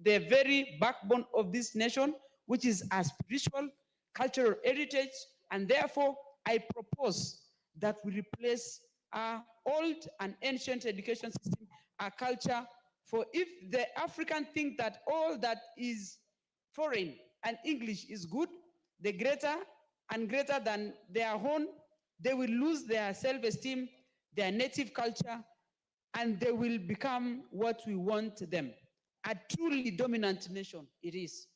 very backbone of this nation, which is our spiritual, cultural heritage. And therefore, I propose that we replace our old and ancient education system, our culture. For if the African think that all that is foreign and English is good, the greater and greater than their own, they will lose their self-esteem, their native culture, and they will become what we want them. A truly dominant nation it is.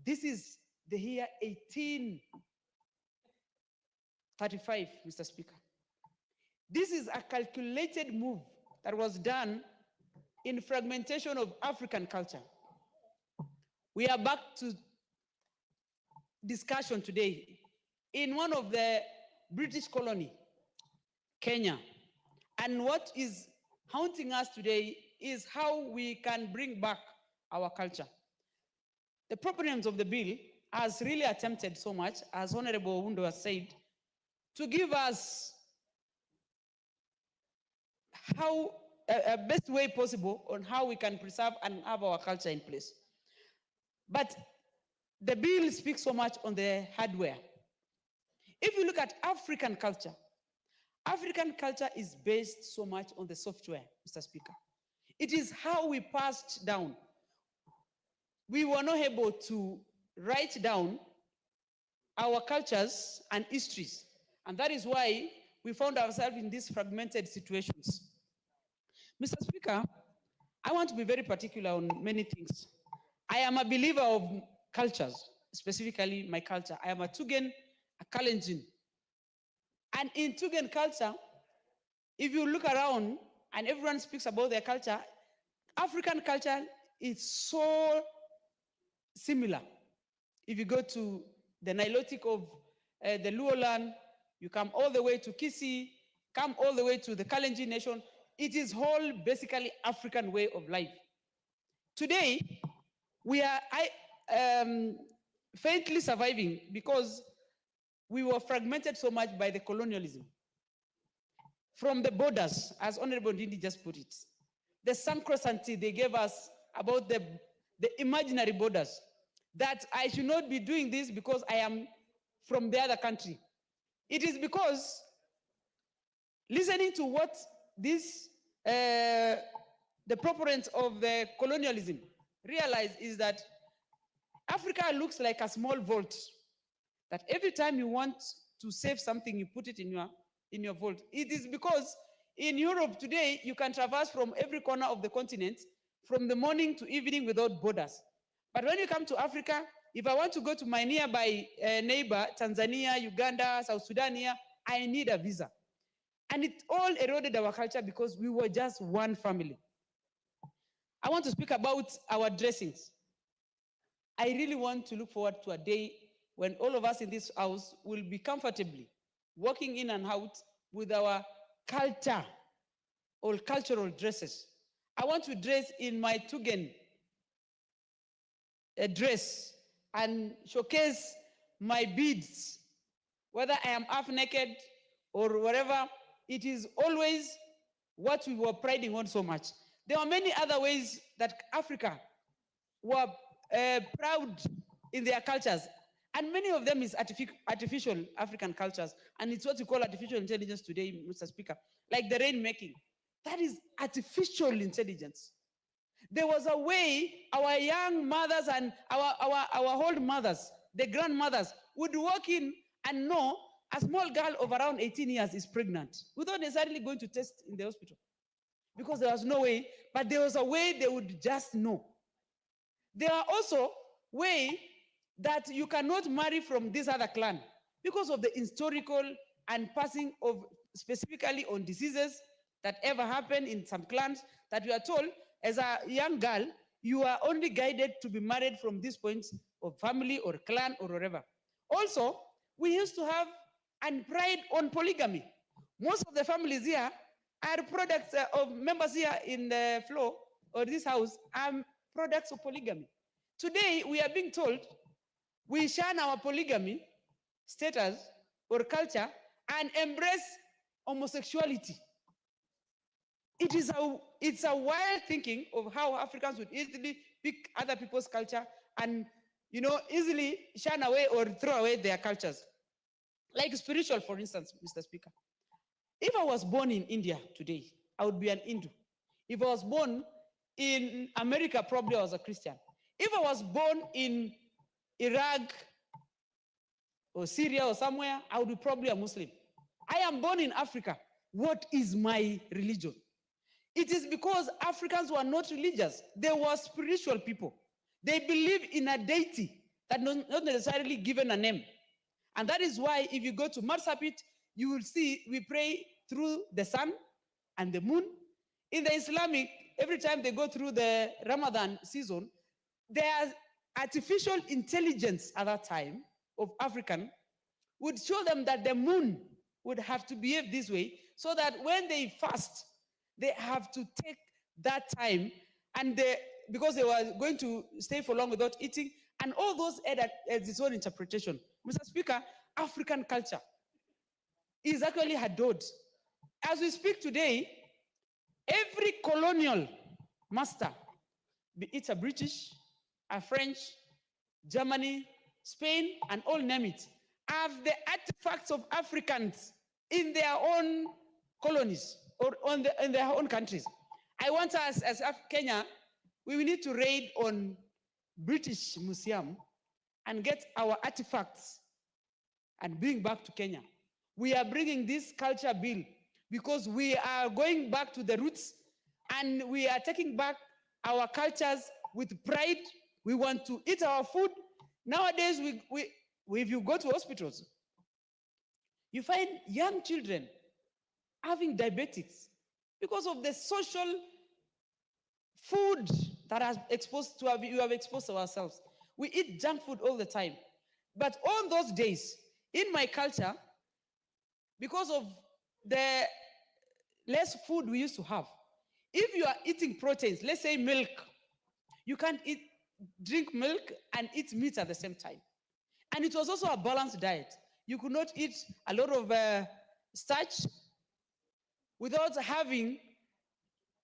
This is the year 1835, Mr. Speaker. This is a calculated move that was done in fragmentation of African culture. We are back to discussion today in one of the British colony, Kenya. And what is haunting us today is how we can bring back our culture. The proponents of the bill has really attempted so much, as Honorable Wundo has said, to give us how a best way possible on how we can preserve and have our culture in place. But the bill speaks so much on the hardware. If you look at African culture is based so much on the software, Mr. Speaker. It is how we passed down. We were not able to write down our cultures and histories. And that is why we found ourselves in these fragmented situations. Mr. Speaker, I want to be very particular on many things. I am a believer of cultures, specifically my culture. I am a Tugen, a Kalenjin. And in Tugen culture, if you look around and everyone speaks about their culture, African culture is so similar. If you go to the Nilotic of the Luoland, you come all the way to Kisii, come all the way to the Kalenjin nation, it is all basically African way of life. Today, we are faintly surviving because we were fragmented so much by the colonialism. From the borders, as Honorable Ndindi just put it, the sacrosanctity they gave us about the imaginary borders, that I should not be doing this because I am from the other country. It is because listening to what this, the proponents of the colonialism realize is that Africa looks like a small vault, that every time you want to save something, you put it in your vault. It is because in Europe today, you can traverse from every corner of the continent from the morning to evening without borders. But when you come to Africa, if I want to go to my nearby neighbor, Tanzania, Uganda, South Sudan here, I need a visa. And it all eroded our culture because we were just one family. I want to speak about our dressings. I really want to look forward to a day when all of us in this house will be comfortably walking in and out with our culture or cultural dresses. I want to dress in my Tugen dress and showcase my beads, whether I am half naked or whatever. It is always what we were priding on so much. There are many other ways that Africa were proud in their cultures, and many of them is artificial African cultures, and it's what we call artificial intelligence today, Mr. Speaker, like the rainmaking. That is artificial intelligence. There was a way our young mothers and our old mothers, the grandmothers, would walk in and know a small girl of around 18 years is pregnant without necessarily going to test in the hospital, because there was no way, but there was a way they would just know. There are also ways that you cannot marry from this other clan because of the historical and passing of specifically on diseases that ever happen in some clans, that you are told as a young girl, you are only guided to be married from this point of family or clan or whatever. Also, we used to have and pride on polygamy. Most of the families here are products of members here in the floor or this house are products of polygamy. Today, we are being told we shun our polygamy status or culture and embrace homosexuality. It's a wild thinking of how Africans would easily pick other people's culture and, easily shun away or throw away their cultures. Like spiritual, for instance, Mr. Speaker. If I was born in India today, I would be an Hindu. If I was born in America, probably I was a Christian. If I was born in Iraq or Syria or somewhere, I would be probably a Muslim. I am born in Africa. What is my religion? It is because Africans were not religious. They were spiritual people. They believe in a deity that not necessarily given a name. And that is why if you go to Marsabit, you will see we pray through the sun and the moon. In the Islamic, every time they go through the Ramadan season, their artificial intelligence at that time of African would show them that the moon would have to behave this way so that when they fast, they have to take that time and because they were going to stay for long without eating, and all those had its own interpretation. Mr. Speaker, African culture is actually adored. As we speak today, every colonial master, be it a British, a French, Germany, Spain, and all name it, have the artifacts of Africans in their own colonies or in their own countries. I want us, as Kenya, we will need to raid on British Museum and get our artifacts and bring back to Kenya. We are bringing this culture bill because we are going back to the roots and we are taking back our cultures with pride. We want to eat our food. Nowadays, if you go to hospitals, you find young children having diabetics because of the social food that we have exposed ourselves. We eat junk food all the time. But on those days, in my culture, because of the less food we used to have, if you are eating proteins, let's say milk, you can't drink milk and eat meat at the same time. And it was also a balanced diet. You could not eat a lot of starch without having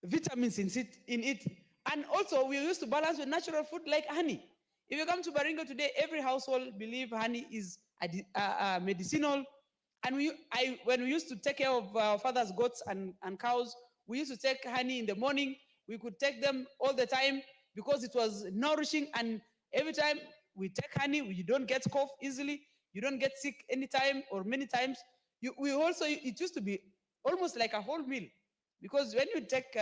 vitamins in it. And also, we used to balance with natural food like honey. If you come to Baringo today, every household believes honey is medicinal. And when we used to take care of our father's goats and cows, we used to take honey in the morning. We could take them all the time because it was nourishing. And every time we take honey, you don't get cough easily. You don't get sick anytime or many times. It used to be almost like a whole meal. Because when you take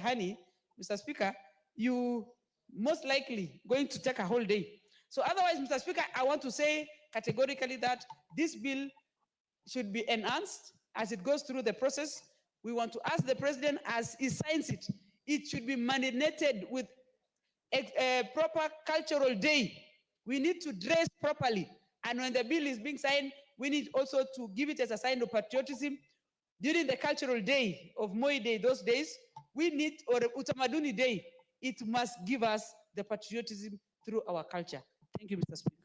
honey, Mr. Speaker, you most likely going to take a whole day. So otherwise, Mr. Speaker, I want to say categorically that this bill should be enhanced as it goes through the process. We want to ask the president, as he signs it, it should be mandated with a proper cultural day. We need to dress properly. And when the bill is being signed, we need also to give it as a sign of patriotism. during the cultural day of Moi Day, those days, we need, or Utamaduni Day, it must give us the patriotism through our culture. Thank you, Mr. Speaker.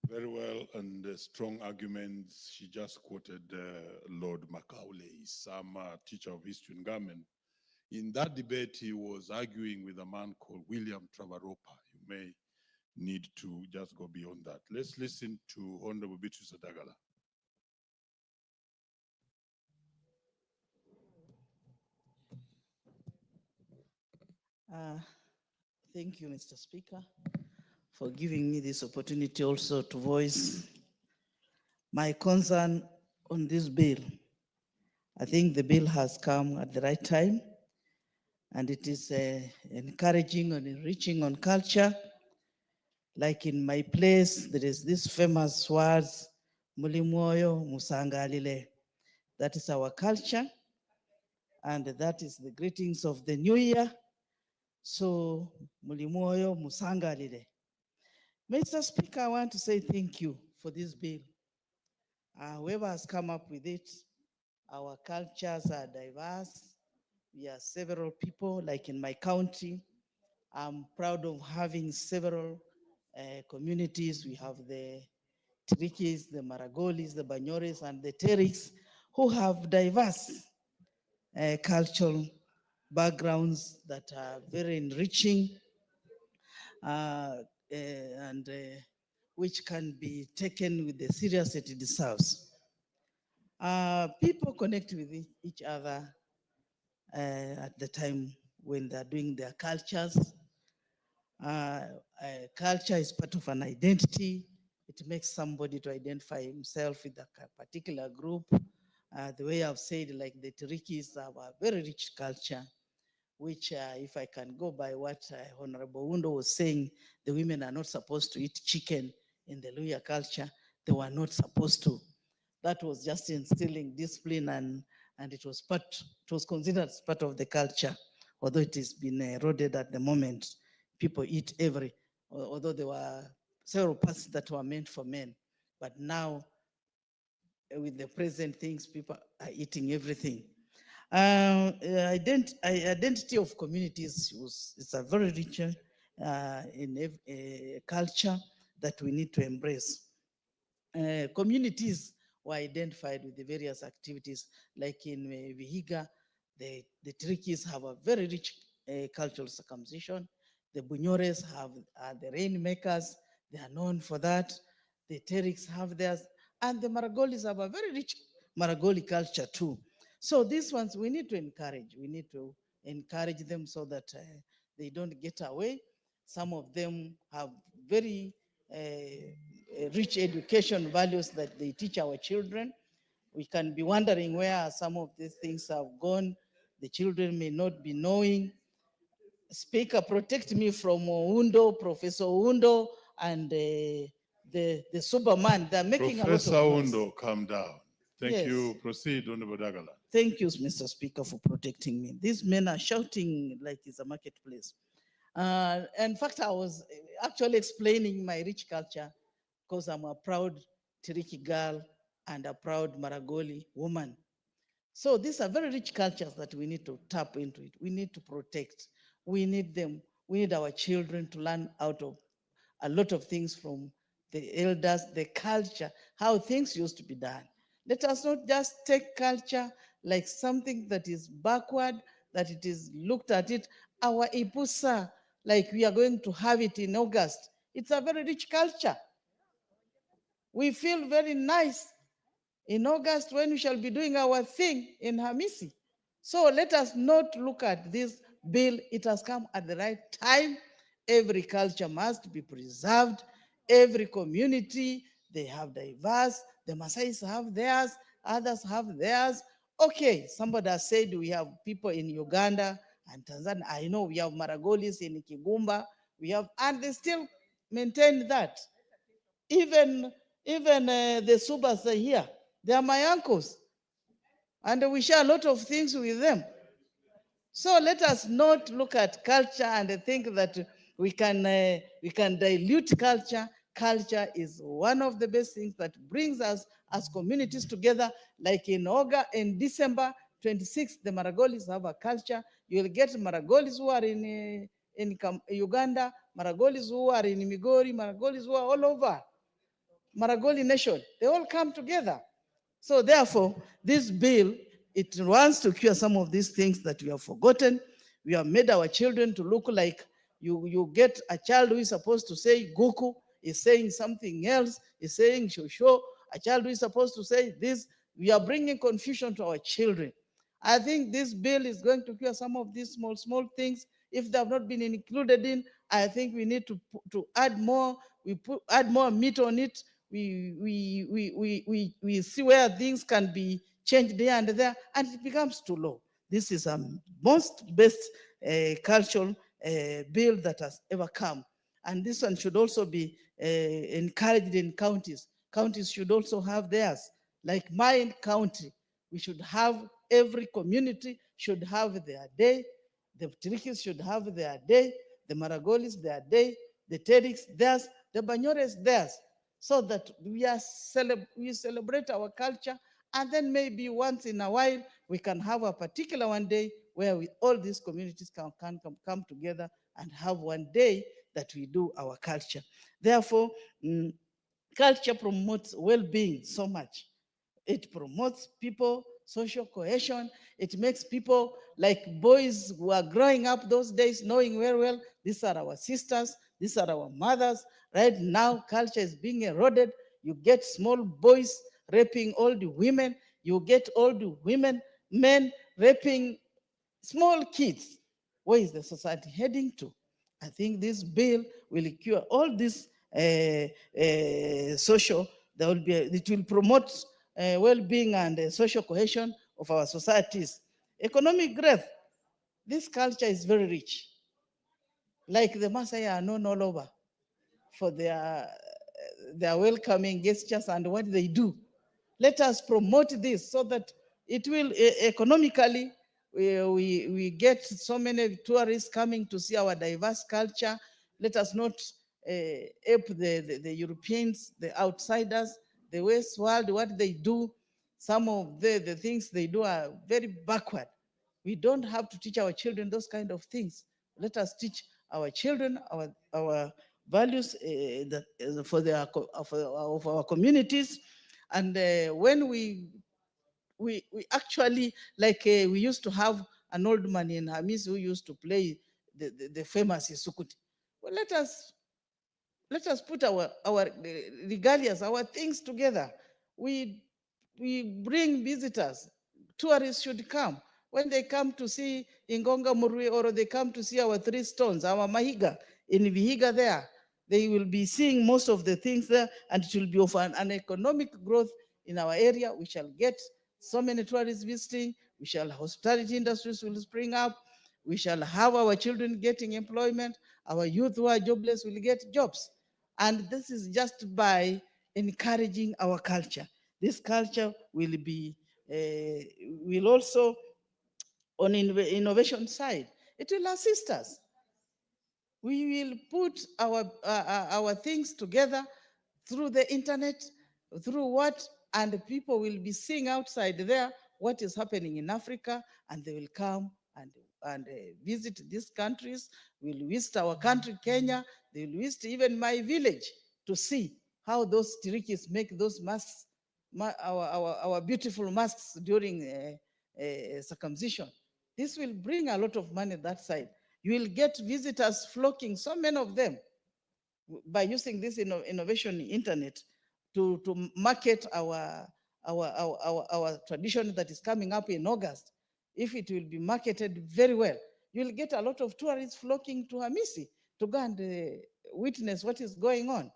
Very well, and strong arguments. She just quoted Lord Macaulay, some teacher of history and government. In that debate, he was arguing with a man called William Travaropa. You may need to just go beyond that. Let's listen to Honorable Beatrice Adagala. Thank you, Mr. Speaker, for giving me this opportunity also to voice my concern on this bill. I think the bill has come at the right time, and it is encouraging and enriching on culture. Like in my place, there is this famous words, Mulimoyo Musangalile. That is our culture, and that is the greetings of the new year. So, Mulimoyo Musangalile. Mr. Speaker, I want to say thank you for this bill. Whoever has come up with it, our cultures are diverse. We are several people, like in my county. I'm proud of having several communities. We have the Tirikis, the Maragolis, the Banyores, and the Teriks, who have diverse cultural backgrounds that are very enriching and which can be taken with the seriousness it deserves. People connect with each other at the time when they're doing their cultures. Culture is part of an identity. It makes somebody to identify himself with a particular group. The way I've said, like the Tirikis have a very rich culture, which if I can go by what Honorable Wundo was saying, the women are not supposed to eat chicken in the Luya culture. They were not supposed to. That was just instilling discipline, and it was considered as part of the culture, although it has been eroded at the moment. People eat although there were several parts that were meant for men, but now with the present things, people are eating everything. Identity of communities is a very rich in culture that we need to embrace. Communities were identified with the various activities, like in Vihiga, the Trikis have a very rich cultural circumcision. The Bunyores are the rainmakers, they are known for that. The Teriks have theirs, and the Maragolis have a very rich Maragoli culture too. So these ones we need to encourage. We need to encourage them so that they don't get away. Some of them have very rich education values that they teach our children. We can be wondering where some of these things have gone. The children may not be knowing. Speaker, protect me from Undo, Professor Undo, and the Superman. They're making Professor a lot of noise. Undo, calm down. Thank Yes. you. Proceed, Honorable Dagala. Thank you, Mr. Speaker, for protecting me. These men are shouting like it's a marketplace. In fact, I was actually explaining my rich culture because I'm a proud Tiriki girl and a proud Maragoli woman. So these are very rich cultures that we need to tap into it. We need to protect. We need them. We need our children to learn out of a lot of things from the elders, the culture, how things used to be done. Let us not just take culture like something that is backward, that it is looked at it. Our Ipusa, like we are going to have it in August, it's a very rich culture. We feel very nice in August when we shall be doing our thing in Hamisi. So let us not look at this bill. It has come at the right time. Every culture must be preserved. Every community, they have diverse. The Maasais have theirs, others have theirs. Okay, somebody has said we have people in Uganda and Tanzania. I know we have Maragolis in Kigumba. We have, and they still maintain that. Even the Subas are here. They are my uncles. And we share a lot of things with them. So let us not look at culture and think that we can dilute culture Culture is one of the best things that brings us as communities together. Like in August, in December 26th, the Maragolis have a culture. You'll get Maragolis who are in Uganda, Maragolis who are in Migori, Maragolis who are all over. Maragoli nation, they all come together. So therefore, this bill, it wants to cure some of these things that we have forgotten. We have made our children to look like you get a child who is supposed to say Goku, is saying something else, is saying Shosho. A child who is supposed to say this. We are bringing confusion to our children. I think this bill is going to cure some of these small things. If they have not been included in, I think we need to add more. Add more meat on it. We see where things can be changed there and there, and it becomes too low. This is a most best cultural bill that has ever come. And this one should also be encouraged in counties. Counties should also have theirs. Like my county, we should have, every community should have their day. The Tirikis should have their day. The Maragolis their day. The Tedics theirs. The Banyores theirs. So that we celebrate our culture, and then maybe once in a while we can have a particular one day where all these communities can come together and have one day that we do our culture. Therefore, culture promotes well-being so much. It promotes people, social cohesion. It makes people like boys who are growing up those days knowing very well, these are our sisters, these are our mothers. Right now, culture is being eroded. You get small boys raping old women. You get old women, men raping small kids. Where is the society heading to? I think this bill will cure all this social. It will promote well-being and social cohesion of our societies. Economic growth. This culture is very rich. Like the Maasai are known all over for their welcoming gestures and what they do. Let us promote this so that it will economically, we get so many tourists coming to see our diverse culture. Let us not ape the Europeans, the outsiders, the West world, what they do. Some of the things they do are very backward. We don't have to teach our children those kind of things. Let us teach our children our values of our communities. And when we actually, like we used to have an old man in Hamis who used to play the famous Isukuti. Well, let us put our regalias, our things together. We bring visitors. Tourists should come. When they come to see Ingonga Murui, or they come to see our three stones, our Mahiga in Vihiga there, they will be seeing most of the things there, and it will be of an economic growth in our area. We shall get so many tourists visiting. We shall, hospitality industries will spring up. We shall have our children getting employment. Our youth who are jobless will get jobs. And this is just by encouraging our culture. This culture will be, will also, on innovation side, it will assist us. We will put our things together through the internet, through what, and people will be seeing outside there what is happening in Africa, and they will come and visit these countries. Will visit our country, Kenya. They will visit even my village to see how those Tirikis make those masks, our beautiful masks during circumcision. This will bring a lot of money that side. You will get visitors flocking, so many of them, by using this innovation internet to market our tradition that is coming up in August. If it will be marketed very well, you'll get a lot of tourists flocking to Hamisi to go and witness what is going on.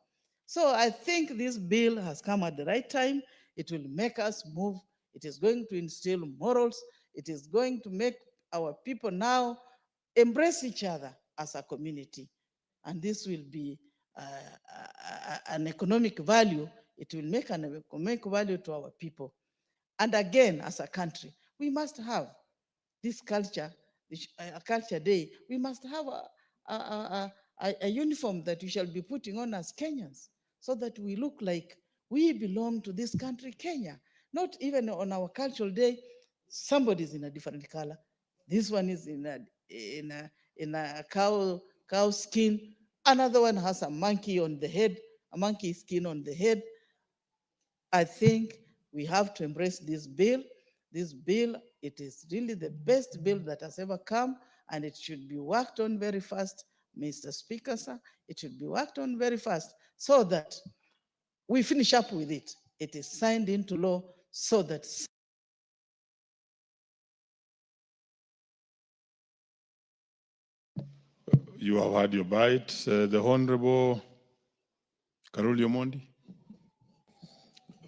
So I think this bill has come at the right time. It will make us move. It is going to instill morals. It is going to make our people now embrace each other as a community. And this will be an economic value. It will make an economic value to our people. And again, as a country, we must have this culture, a culture day. We must have a uniform that we shall be putting on as Kenyans, so that we look like we belong to this country, Kenya. Not even on our cultural day, somebody's in a different color. This one is in a cow skin. Another one has a monkey on the head, a monkey skin on the head. I think we have to embrace this bill. This bill, it is really the best bill that has ever come, and it should be worked on very fast, Mr. Speaker, sir. It should be worked on very fast so that we finish up with it. It is signed into law so that You have had your bite. The Honorable Karoli Omondi.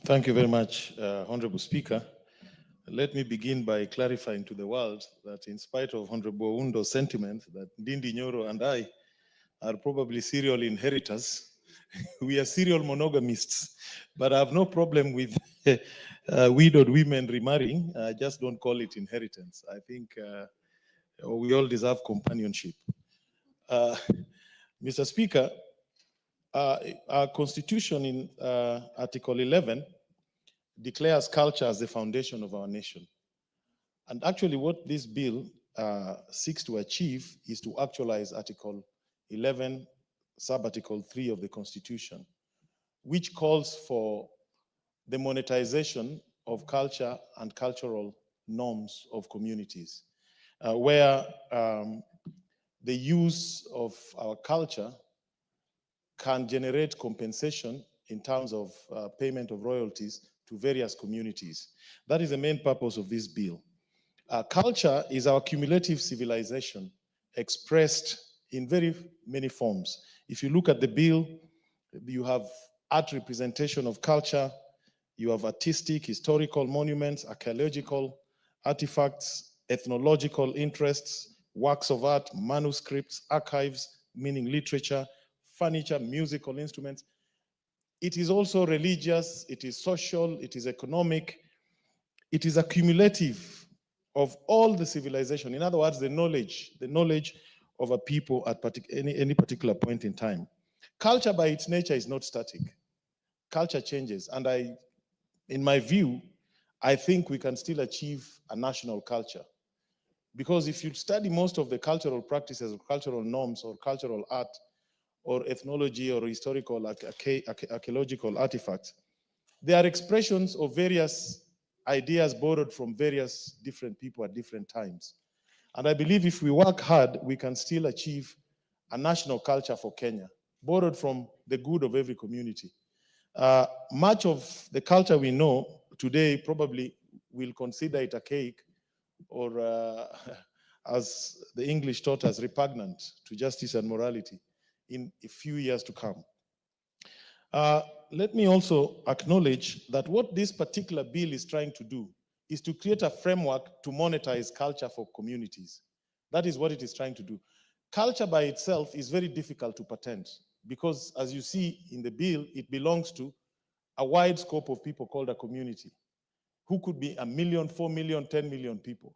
Thank you very much, Honorable Speaker. Let me begin by clarifying to the world that in spite of Honorable Undo's sentiment that Ndindi Nyoro and I are probably serial inheritors, we are serial monogamists, but I have no problem with widowed women remarrying. I just don't call it inheritance. I think we all deserve companionship. Mr. Speaker, our constitution in Article 11 declares culture as the foundation of our nation. And actually what this bill seeks to achieve is to actualize Article 11, sub-article 3 of the Constitution, which calls for the monetization of culture and cultural norms of communities, where the use of our culture can generate compensation in terms of payment of royalties to various communities. That is the main purpose of this bill. Culture is our cumulative civilization expressed in very many forms. If you look at the bill, you have art representation of culture, you have artistic, historical monuments, archaeological artifacts, ethnological interests, works of art, manuscripts, archives, meaning literature, furniture, musical instruments. It is also religious, it is social, it is economic, it is accumulative of all the civilization. In other words, the knowledge of a people at any particular point in time. Culture by its nature is not static. Culture changes. And in my view, I think we can still achieve a national culture. Because if you study most of the cultural practices, or cultural norms, or cultural art, or ethnology, or historical archaeological artifacts, they are expressions of various ideas borrowed from various different people at different times. And I believe if we work hard, we can still achieve a national culture for Kenya, borrowed from the good of every community. Much of the culture we know today probably will consider it archaic or as the English taught us, repugnant to justice and morality in a few years to come. Let me also acknowledge that what this particular bill is trying to do is to create a framework to monetize culture for communities. That is what it is trying to do. Culture by itself is very difficult to patent because, as you see in the bill, it belongs to a wide scope of people called a community, who could be 1 million, 4 million, 10 million people.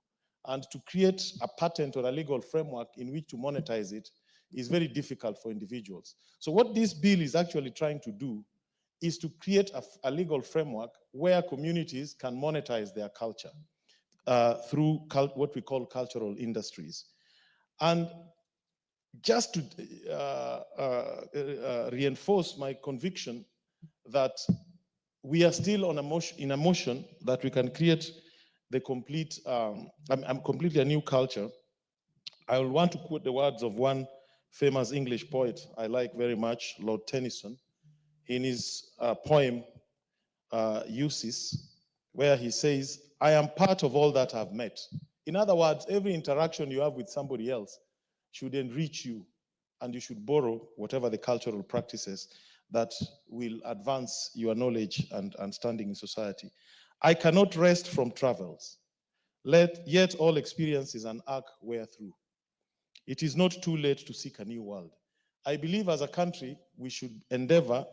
And to create a patent or a legal framework in which to monetize it is very difficult for individuals. So what this bill is actually trying to do is to create a legal framework where communities can monetize their culture through what we call cultural industries. And just to reinforce my conviction that we are still on in a motion that we can create the complete, completely a new culture. I will want to quote the words of one famous English poet I like very much, Lord Tennyson, in his poem, Uses, where he says, "I am part of all that I've met." In other words, every interaction you have with somebody else should enrich you, and you should borrow whatever the cultural practices that will advance your knowledge and standing in society. I cannot rest from travels, yet all experience is an arc wherethrough. It is not too late to seek a new world. I believe as a country, we should endeavor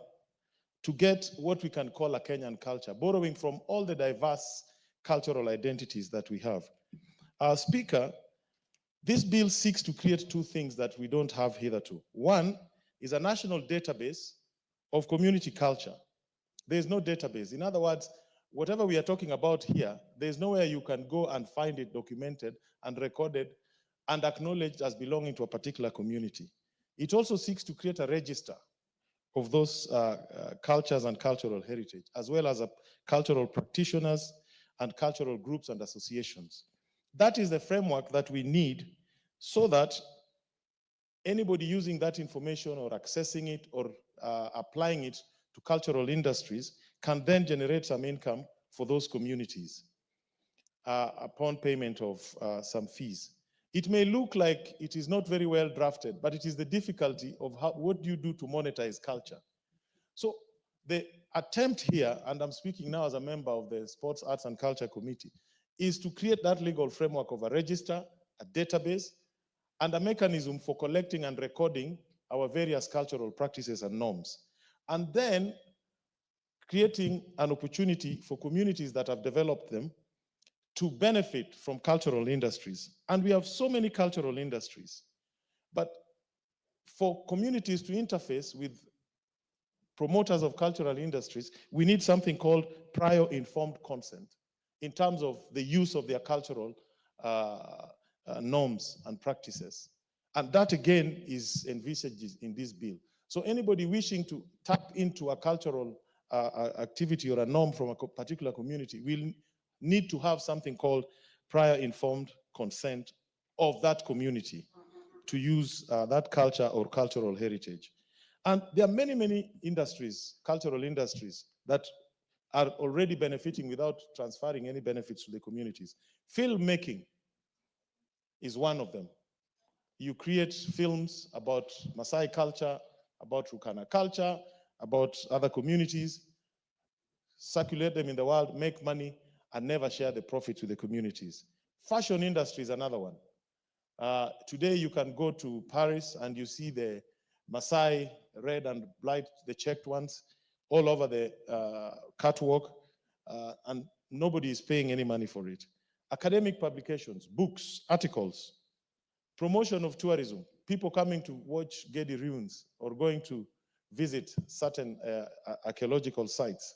to get what we can call a Kenyan culture, borrowing from all the diverse cultural identities that we have. Speaker, this bill seeks to create two things that we don't have hitherto. One is a national database of community culture. There is no database. In other words, whatever we are talking about here, there's nowhere you can go and find it documented and recorded and acknowledged as belonging to a particular community. It also seeks to create a register of those cultures and cultural heritage, as well as cultural practitioners and cultural groups and associations. That is the framework that we need so that anybody using that information or accessing it or applying it to cultural industries can then generate some income for those communities upon payment of some fees. It may look like it is not very well drafted, but it is the difficulty of what do you do to monetize culture. So the attempt here, and I'm speaking now as a member of the Sports, Arts and Culture Committee, is to create that legal framework of a register, a database, and a mechanism for collecting and recording our various cultural practices and norms. And then creating an opportunity for communities that have developed them to benefit from cultural industries. And we have so many cultural industries. But for communities to interface with promoters of cultural industries, we need something called prior informed consent in terms of the use of their cultural norms and practices. And that again is envisaged in this bill. So anybody wishing to tap into a cultural activity or a norm from a particular community will need to have something called prior informed consent of that community to use that culture or cultural heritage. And there are many, many industries, cultural industries, that are already benefiting without transferring any benefits to the communities. Filmmaking is one of them. You create films about Maasai culture, about Rukana culture, about other communities, circulate them in the world, make money, and never share the profit with the communities. Fashion industry is another one. Today you can go to Paris and you see the Maasai red and black, the checked ones, all over the catwalk, and nobody is paying any money for it. Academic publications, books, articles, promotion of tourism, people coming to watch Gedi ruins or going to visit certain archaeological sites.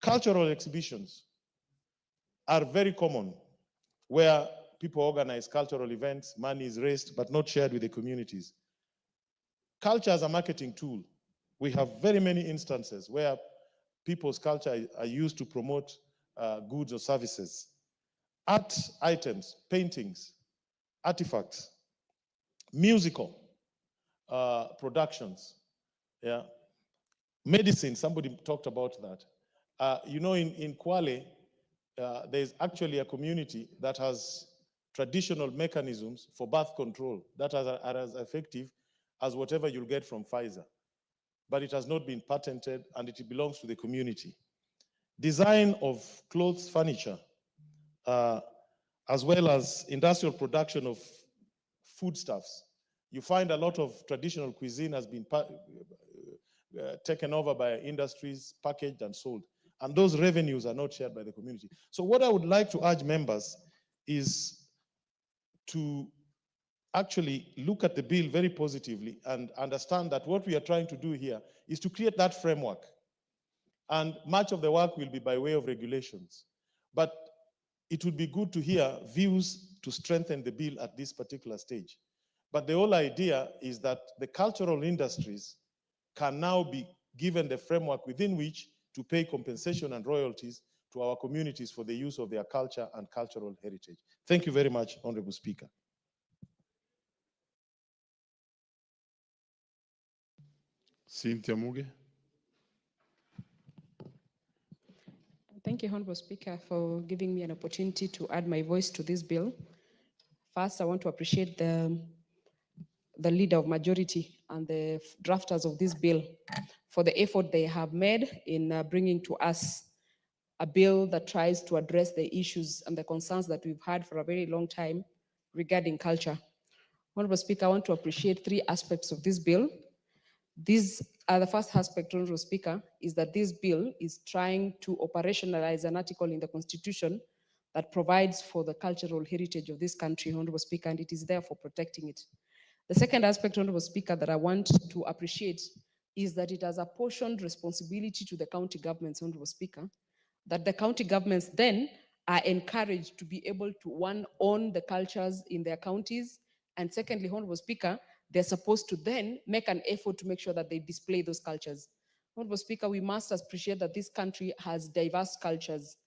Cultural exhibitions are very common, where people organize cultural events, money is raised, but not shared with the communities. Culture as a marketing tool. We have very many instances where people's culture are used to promote goods or services. Art items, paintings, artifacts, musical productions, yeah. Medicine, somebody talked about that. You know, in Kwale, there's actually a community that has traditional mechanisms for birth control that are as effective as whatever you'll get from Pfizer. But it has not been patented and it belongs to the community. Design of clothes, furniture, as well as industrial production of foodstuffs. You find a lot of traditional cuisine has been taken over by industries, packaged and sold. And those revenues are not shared by the community. So what I would like to urge members is to actually look at the bill very positively and understand that what we are trying to do here is to create that framework. And much of the work will be by way of regulations. But it would be good to hear views to strengthen the bill at this particular stage. But the whole idea is that the cultural industries can now be given the framework within which to pay compensation and royalties to our communities for the use of their culture and cultural heritage. Thank you very much, Honorable Speaker. Cynthia Muge. Thank you, Honorable Speaker, for giving me an opportunity to add my voice to this bill. First, I want to appreciate the leader of majority and the drafters of this bill for the effort they have made in bringing to us a bill that tries to address the issues and the concerns that we've had for a very long time regarding culture. Honorable Speaker, I want to appreciate three aspects of this bill. These are the first aspect, Honorable Speaker, is that this bill is trying to operationalize an article in the Constitution that provides for the cultural heritage of this country, Honorable Speaker, and it is there for protecting it. The second aspect, Honorable Speaker, that I want to appreciate is that it has apportioned responsibility to the county governments, Honorable Speaker, that the county governments then are encouraged to be able to, one, own the cultures in their counties, and secondly, Honorable Speaker, they're supposed to then make an effort to make sure that they display those cultures. Honorable Speaker, we must appreciate that this country has diverse cultures.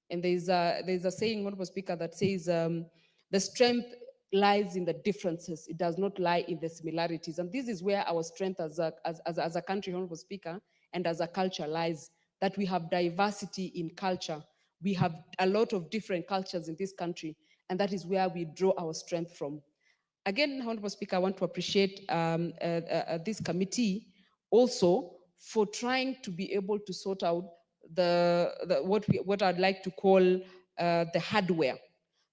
And there's a saying, Honorable Speaker, that says the strength lies in the differences. It does not lie in the similarities. And this is where our strength as a country, Honorable Speaker, and as a culture lies, that we have diversity in culture. We have a lot of different cultures in this country, and that is where we draw our strength from. Again, Honorable Speaker, I want to appreciate this committee also for trying to be able to sort out what I'd like to call the hardware.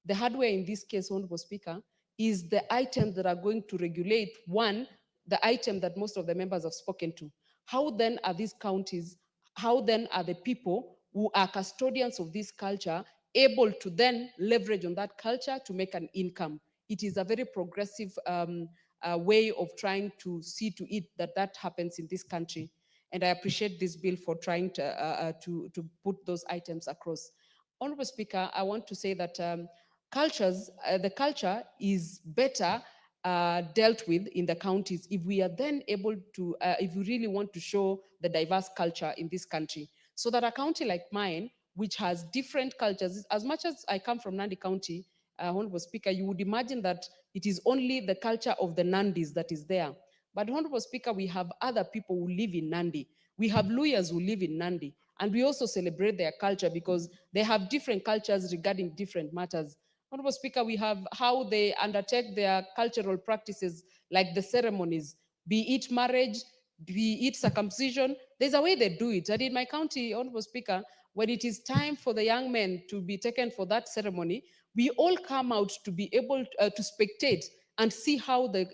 The hardware in this case, Honorable Speaker, is the items that are going to regulate, one, the item that most of the members have spoken to. How then are these counties, how then are the people who are custodians of this culture able to then leverage on that culture to make an income? It is a very progressive way of trying to see to it that that happens in this country. And I appreciate this bill for trying to put those items across. Honorable Speaker, I want to say that the culture is better dealt with in the counties if we are then able to, if we really want to show the diverse culture in this country. So that a county like mine, which has different cultures, as much as I come from Nandi County, Honorable Speaker, you would imagine that it is only the culture of the Nandis that is there. But Honorable Speaker, we have other people who live in Nandi. We have Luyas who live in Nandi. And we also celebrate their culture because they have different cultures regarding different matters. Honorable Speaker, we have how they undertake their cultural practices, like the ceremonies, be it marriage, be it circumcision. There's a way they do it. And in my county, Honorable Speaker, when it is time for the young men to be taken for that ceremony, we all come out to be able to spectate and see how the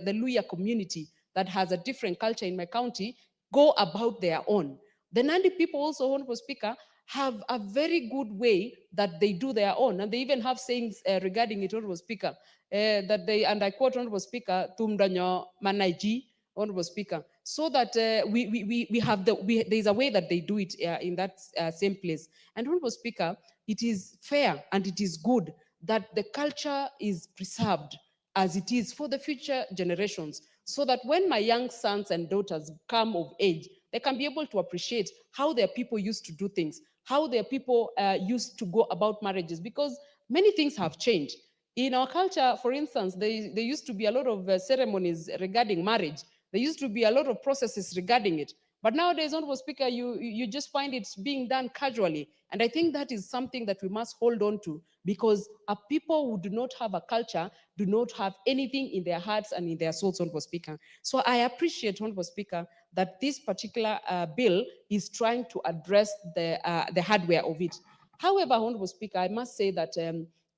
Luya community that has a different culture in my county go about their own. The Nandi people also, Honorable Speaker, have a very good way that they do their own. And they even have sayings regarding it, Honorable Speaker, that they, and I quote, Honorable Speaker, Tumdanyo Manaiji, Honorable Speaker, so that we have there's a way that they do it in that same place. And Honorable Speaker, it is fair and it is good that the culture is preserved as it is for the future generations, so that when my young sons and daughters come of age, they can be able to appreciate how their people used to do things, how their people used to go about marriages, because many things have changed. In our culture, for instance, there used to be a lot of ceremonies regarding marriage. There used to be a lot of processes regarding it. But nowadays, Honorable Speaker, you just find it being done casually. And I think that is something that we must hold on to, because a people who do not have a culture do not have anything in their hearts and in their souls, Honorable Speaker. So I appreciate, Honorable Speaker, that this particular bill is trying to address the hardware of it. However, Honorable Speaker, I must say that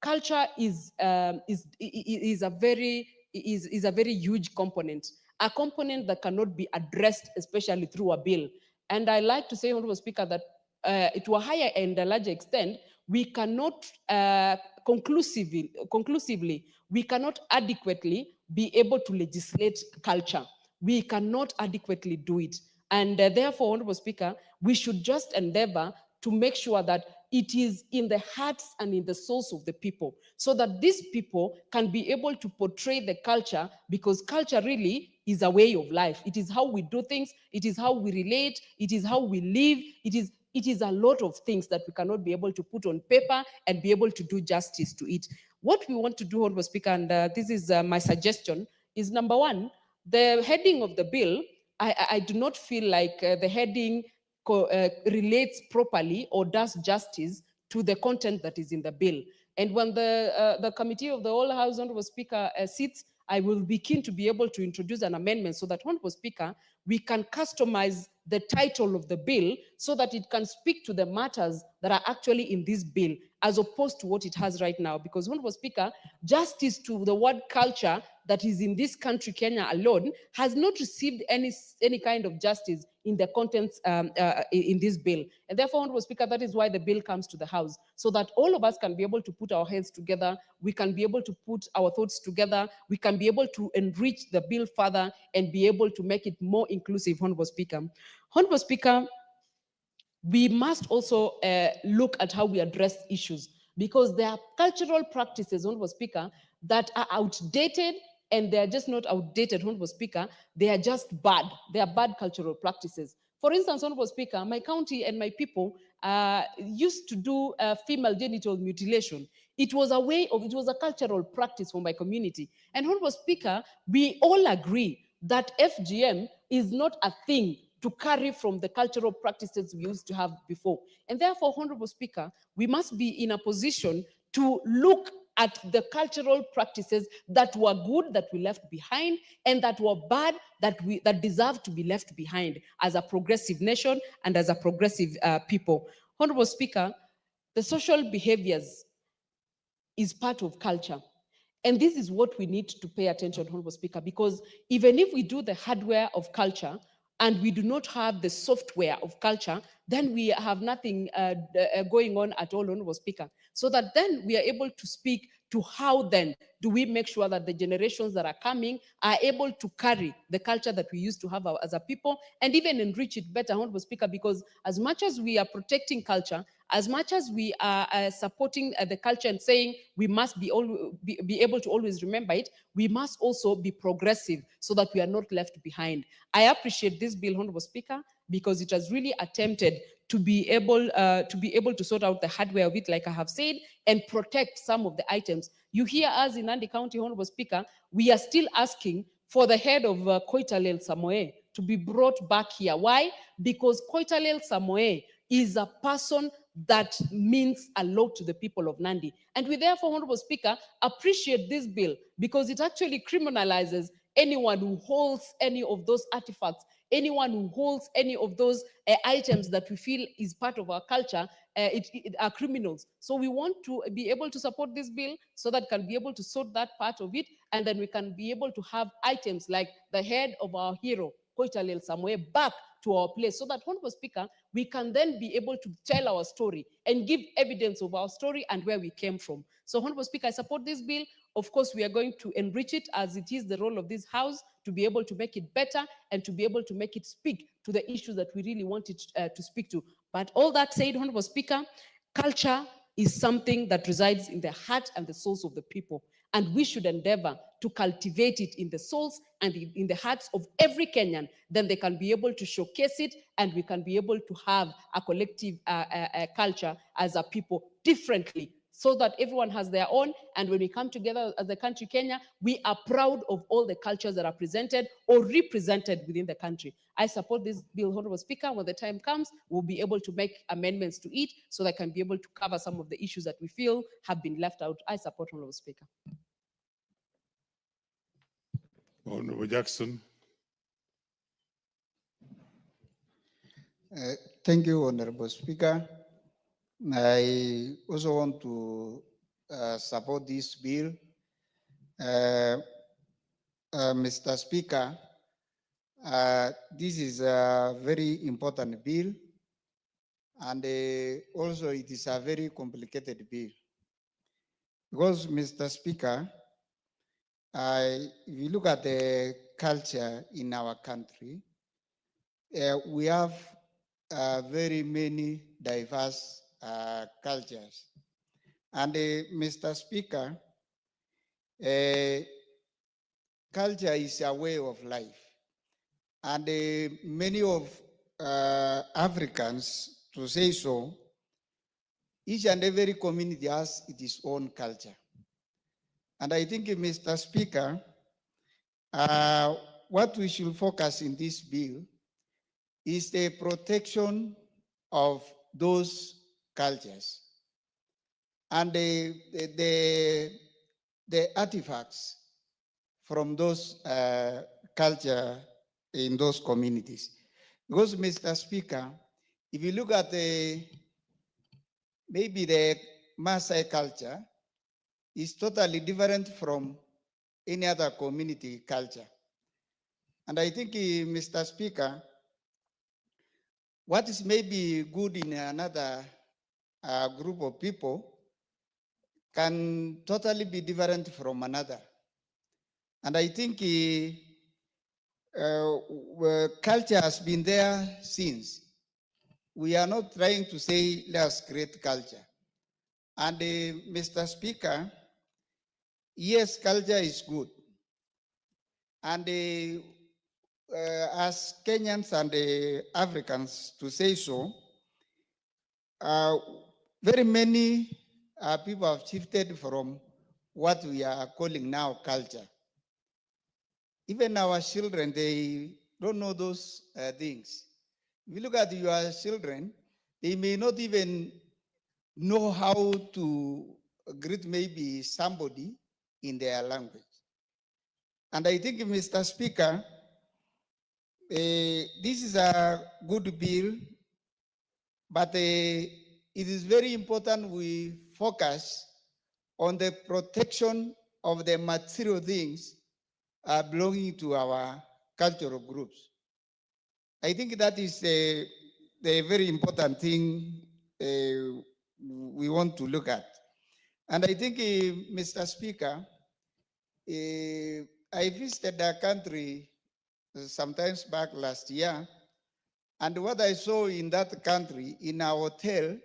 culture is a very huge component, a component that cannot be addressed, especially through a bill. And I like to say, Honorable Speaker, that to a higher and a larger extent, we cannot conclusively, we cannot adequately be able to legislate culture. We cannot adequately do it. And therefore, Honorable Speaker, we should just endeavor to make sure that it is in the hearts and in the souls of the people, so that these people can be able to portray the culture, because culture really is a way of life. It is how we do things. It is how we relate. It is how we live. It is a lot of things that we cannot be able to put on paper and be able to do justice to it. What we want to do, Honorable Speaker, and this is my suggestion, is number one, the heading of the bill, I do not feel like the heading relates properly or does justice to the content that is in the bill. And when the committee of the whole House, Honorable Speaker, sits, I will be keen to be able to introduce an amendment so that, Honorable Speaker, we can customize the title of the bill so that it can speak to the matters that are actually in this bill, as opposed to what it has right now. Because, Honorable Speaker, justice to the word culture that is in this country, Kenya alone, has not received any kind of justice in the contents in this bill. And therefore, Honorable Speaker, that is why the bill comes to the House, so that all of us can be able to put our heads together, we can be able to put our thoughts together, we can be able to enrich the bill further and be able to make it more inclusive, Honorable Speaker. Honorable Speaker, we must also look at how we address issues, because there are cultural practices, Honorable Speaker, that are outdated, and they are just not outdated, Honorable Speaker, they are just bad. They are bad cultural practices. For instance, Honorable Speaker, my county and my people used to do female genital mutilation. It was a cultural practice for my community. And Honorable Speaker, we all agree that FGM is not a thing to carry from the cultural practices we used to have before. And therefore, Honorable Speaker, we must be in a position to look at the cultural practices that were good that we left behind and that were bad that deserve to be left behind as a progressive nation and as a progressive people. Honorable Speaker, the social behaviors is part of culture. And this is what we need to pay attention, Honorable Speaker, because even if we do the hardware of culture and we do not have the software of culture, then we have nothing going on at all, Honorable Speaker. So that then we are able to speak to how then do we make sure that the generations that are coming are able to carry the culture that we used to have as a people and even enrich it better, Honorable Speaker, because as much as we are protecting culture, as much as we are supporting the culture and saying we must be able to always remember it, we must also be progressive so that we are not left behind. I appreciate this bill, Honorable Speaker, because it has really attempted to be able to sort out the hardware of it, like I have said, and protect some of the items. You hear us in Nandi County, Honorable Speaker, we are still asking for the head of Koitalel Samoe to be brought back here. Why? Because Koitalel Samoe is a person that means a lot to the people of Nandi. And we therefore, Honorable Speaker, appreciate this bill because it actually criminalizes anyone who holds any of those artifacts, anyone who holds any of those items that we feel is part of our culture, are criminals. So we want to be able to support this bill so that can be able to sort that part of it, and then we can be able to have items like the head of our hero, Koitalel Samoe, back to our place, so that, Honorable Speaker, we can then be able to tell our story and give evidence of our story and where we came from. So, Honorable Speaker, I support this bill. Of course, we are going to enrich it, as it is the role of this House to be able to make it better and to be able to make it speak to the issues that we really want it to speak to. But all that said, Honorable Speaker, culture is something that resides in the heart and the souls of the people. And we should endeavor to cultivate it in the souls and in the hearts of every Kenyan. Then they can be able to showcase it, and we can be able to have a collective culture as a people differently, so that everyone has their own. And when we come together as the country Kenya, we are proud of all the cultures that are presented or represented within the country. I support this bill, Honorable Speaker. When the time comes, we'll be able to make amendments to it so that I can be able to cover some of the issues that we feel have been left out. I support, Honorable Speaker. Honorable Jackson. Thank you, Honorable Speaker. I also want to support this bill. Mr. Speaker, this is a very important bill, and also it is a very complicated bill. Because, Mr. Speaker, if you look at the culture in our country, we have very many diverse cultures. And Mr. Speaker, culture is a way of life. And many of Africans, to say so, each and every community has its own culture. And I think, Mr. Speaker, what we should focus in this bill is the protection of those cultures and the artifacts from those culture in those communities. Because, Mr. Speaker, if you look at maybe the Maasai culture, is totally different from any other community culture. And I think, Mr. Speaker, what is maybe good in another group of people can totally be different from another. And I think culture has been there since. We are not trying to say let's create culture. And Mr. Speaker, yes, culture is good. And as Kenyans and Africans, to say so, very many people have shifted from what we are calling now culture. Even our children, they don't know those things. If you look at your children, they may not even know how to greet maybe somebody in their language. And I think, Mr. Speaker, this is a good bill, but it is very important we focus on the protection of the material things belonging to our cultural groups. I think that is the very important thing we want to look at. And I think, Mr. Speaker, I visited a country sometimes back last year, and what I saw in that country, in a hotel,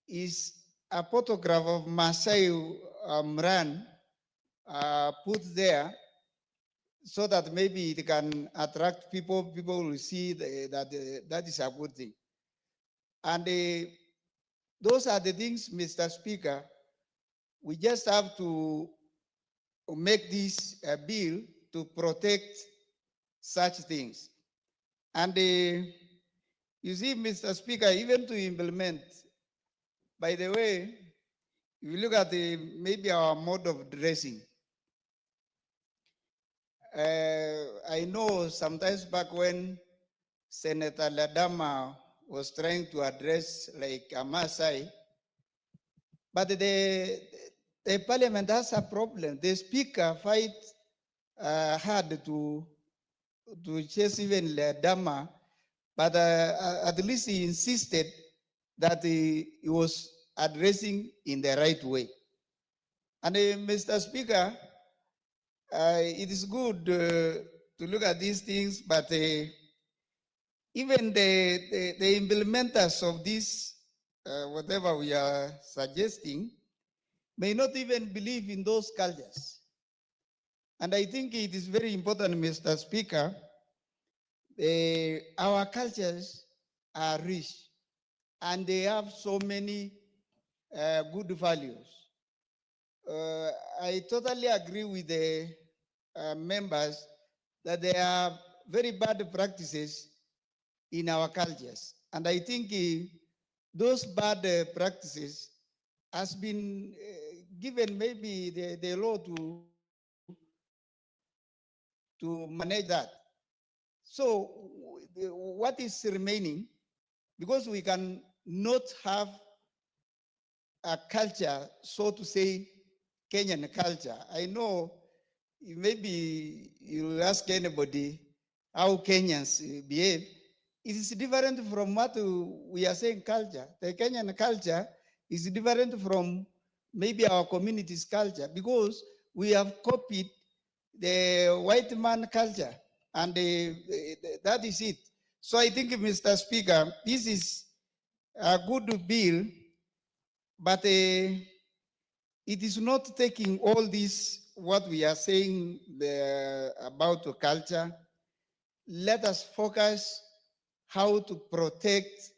is a photograph of Masai Mran put there so that maybe it can attract people. People will see that is a good thing. And those are the things, Mr. Speaker, we just have to make this bill to protect such things. And you see, Mr. Speaker, even to implement, by the way, if you look at maybe our mode of dressing, I know sometimes back when Senator Ladama was trying to address like a Maasai, but the parliament has a problem. The speaker fight hard to chase even Ladama, but at least he insisted that he was addressing in the right way. And Mr. Speaker, it is good to look at these things, but even the implementers of this, whatever we are suggesting, may not even believe in those cultures. And I think it is very important, Mr. Speaker, our cultures are rich and they have so many good values. I totally agree with the members that there are very bad practices in our cultures. And I think those bad practices has been given maybe the law to manage that. So what is remaining, because we can not have a culture, so to say, Kenyan culture. I know maybe you'll ask anybody how Kenyans behave. It is different from what we are saying culture. The Kenyan culture is different from maybe our community's culture because we have copied the white man culture, and that is it. So I think, Mr. Speaker, this is a good bill, but it is not taking all this, what we are saying about the culture. Let us focus how to protect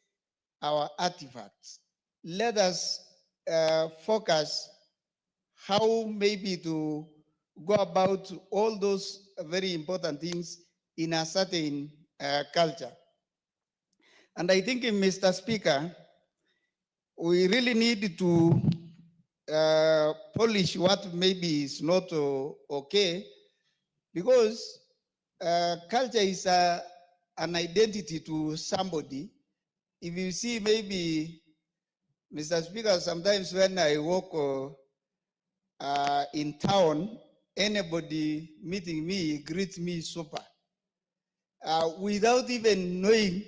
our artifacts. Let us focus how maybe to go about all those very important things in a certain culture. And I think, Mr. Speaker, we really need to polish what maybe is not okay, because culture is an identity to somebody. If you see maybe, Mr. Speaker, sometimes when I walk in town, anybody meeting me greet me super without even knowing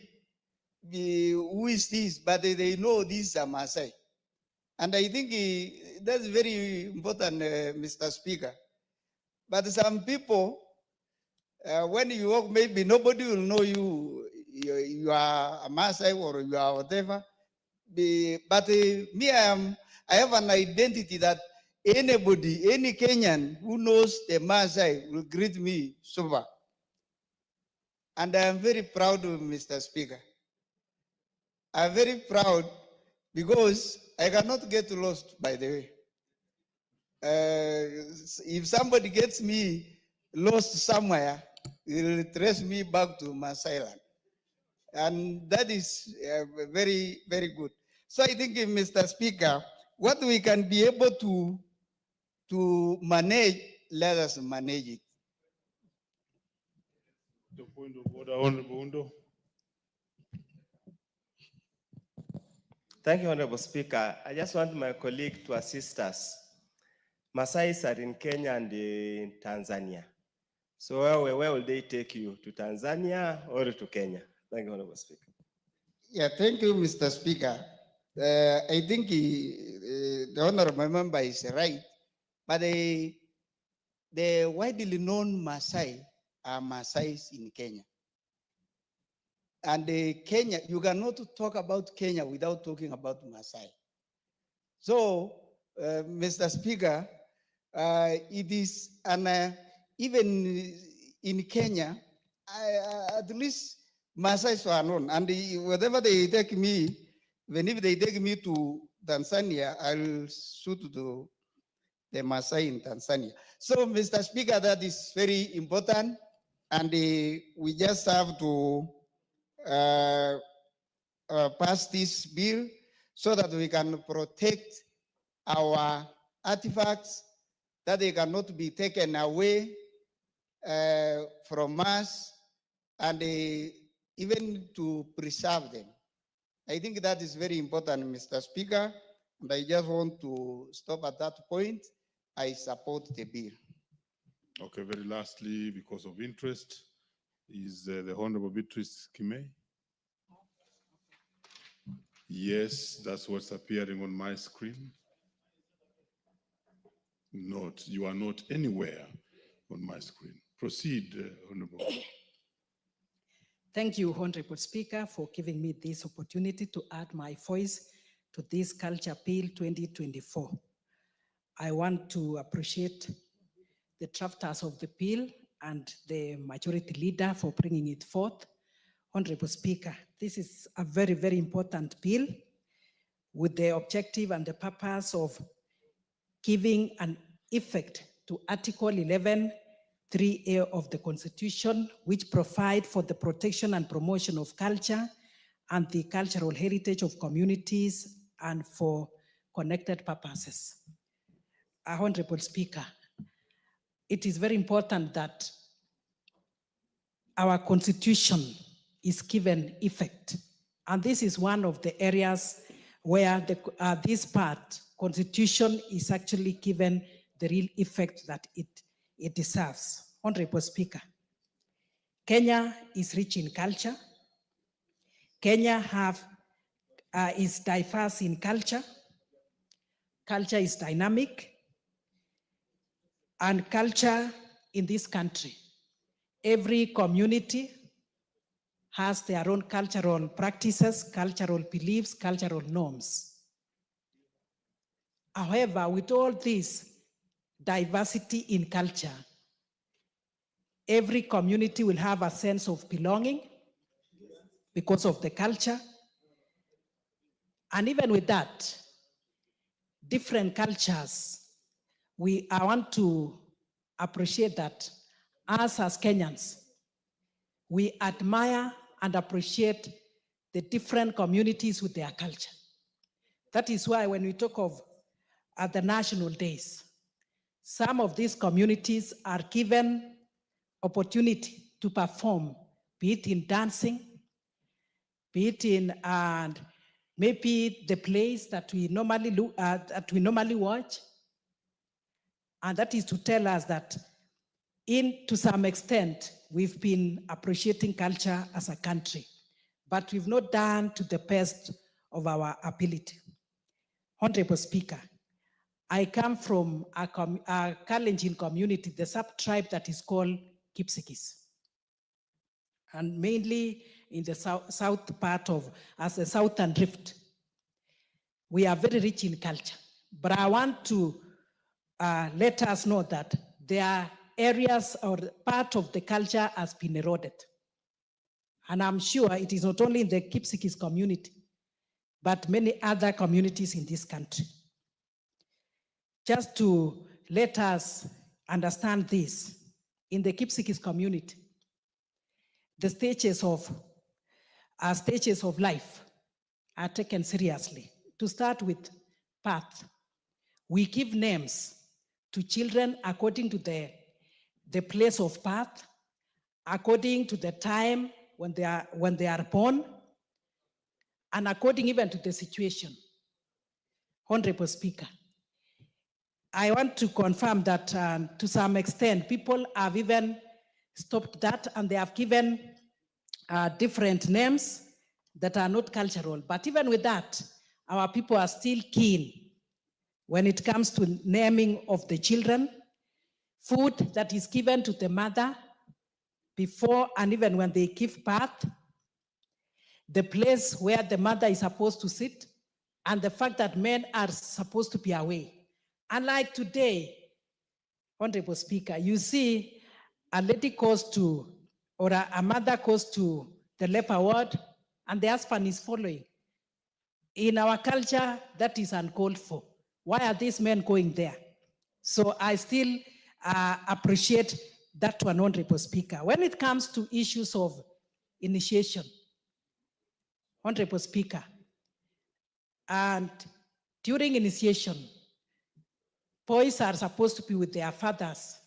who is this, but they know this is a Maasai. And I think that's very important, Mr. Speaker. But some people, when you walk, maybe nobody will know you are a Maasai or you are whatever. But me, I have an identity that anybody, any Kenyan who knows the Maasai will greet me super. And I am very proud of Mr. Speaker. I'm very proud because I cannot get lost, by the way. If somebody gets me lost somewhere, it will trace me back to Maasai land. And that is very, very good. So I think, Mr. Speaker, what we can be able to manage, let us manage it. The point of order, Honorable Undo. Thank you, Honorable Speaker. I just want my colleague to assist us. Maasais are in Kenya and in Tanzania. So where will they take you? To Tanzania or to Kenya? Thank you, Honorable Speaker. Yeah, thank you, Mr. Speaker. I think the honorable member is right, but the widely known Maasai are Maasais in Kenya. And Kenya, you cannot talk about Kenya without talking about Maasai. So, Mr. Speaker, it is even in Kenya, at least Maasais are known. And whatever they take me, even if they take me to Tanzania, I'll shoot to the Maasai in Tanzania. So, Mr. Speaker, that is very important. And we just have to pass this bill so that we can protect our artifacts, that they cannot be taken away from us, and even to preserve them. I think that is very important, Mr. Speaker, and I just want to stop at that point. I support the bill. Okay, very lastly, because of interest, is the Honorable Beatrice Kimei? Yes, that's what's appearing on my screen. Not, you are not anywhere on my screen. Proceed, Honorable. Thank you, Honorable Speaker, for giving me this opportunity to add my voice to this Culture Bill 2024. I want to appreciate the drafters of the bill and the majority leader for bringing it forth. Honorable Speaker, this is a very, very important bill with the objective and the purpose of giving an effect to Article 11(3)(a) of the Constitution, which provide for the protection and promotion of culture and the cultural heritage of communities and for connected purposes. Honorable Speaker, it is very important that our Constitution is given effect. And this is one of the areas where this part, Constitution, is actually given the real effect that it deserves. Honorable Speaker, Kenya is rich in culture. Kenya is diverse in culture. Culture is dynamic. And culture in this country, every community has their own cultural practices, cultural beliefs, cultural norms. However, with all this diversity in culture, every community will have a sense of belonging because of the culture. And even with that, different cultures, I want to appreciate that us as Kenyans, we admire and appreciate the different communities with their culture. That is why when we talk of the national days, some of these communities are given opportunity to perform, be it in dancing, be it in and maybe the plays that we normally watch. And that is to tell us that to some extent, we've been appreciating culture as a country, but we've not done to the best of our ability. Honorable Speaker, I come from a Kalenjin community, the sub-tribe that is called Kipsigis, and mainly in the south part of, as the Southern Rift. We are very rich in culture, but I want to let us know that there are areas or part of the culture has been eroded. And I'm sure it is not only in the Kipsigis community, but many other communities in this country. Just to let us understand this, in the Kipsigis community, the stages of life are taken seriously. To start with birth, we give names to children according to the place of birth, according to the time when they are born, and according even to the situation. Honorable Speaker, I want to confirm that to some extent, people have even stopped that and they have given different names that are not cultural. But even with that, our people are still keen when it comes to naming of the children, food that is given to the mother before and even when they give birth, the place where the mother is supposed to sit, and the fact that men are supposed to be away. Unlike today, Honorable Speaker, you see a lady goes to, or a mother goes to the labor ward and the husband is following. In our culture, that is uncalled for. Why are these men going there? So I still appreciate that one, Honorable Speaker. When it comes to issues of initiation, Honorable Speaker, and during initiation, boys are supposed to be with their fathers,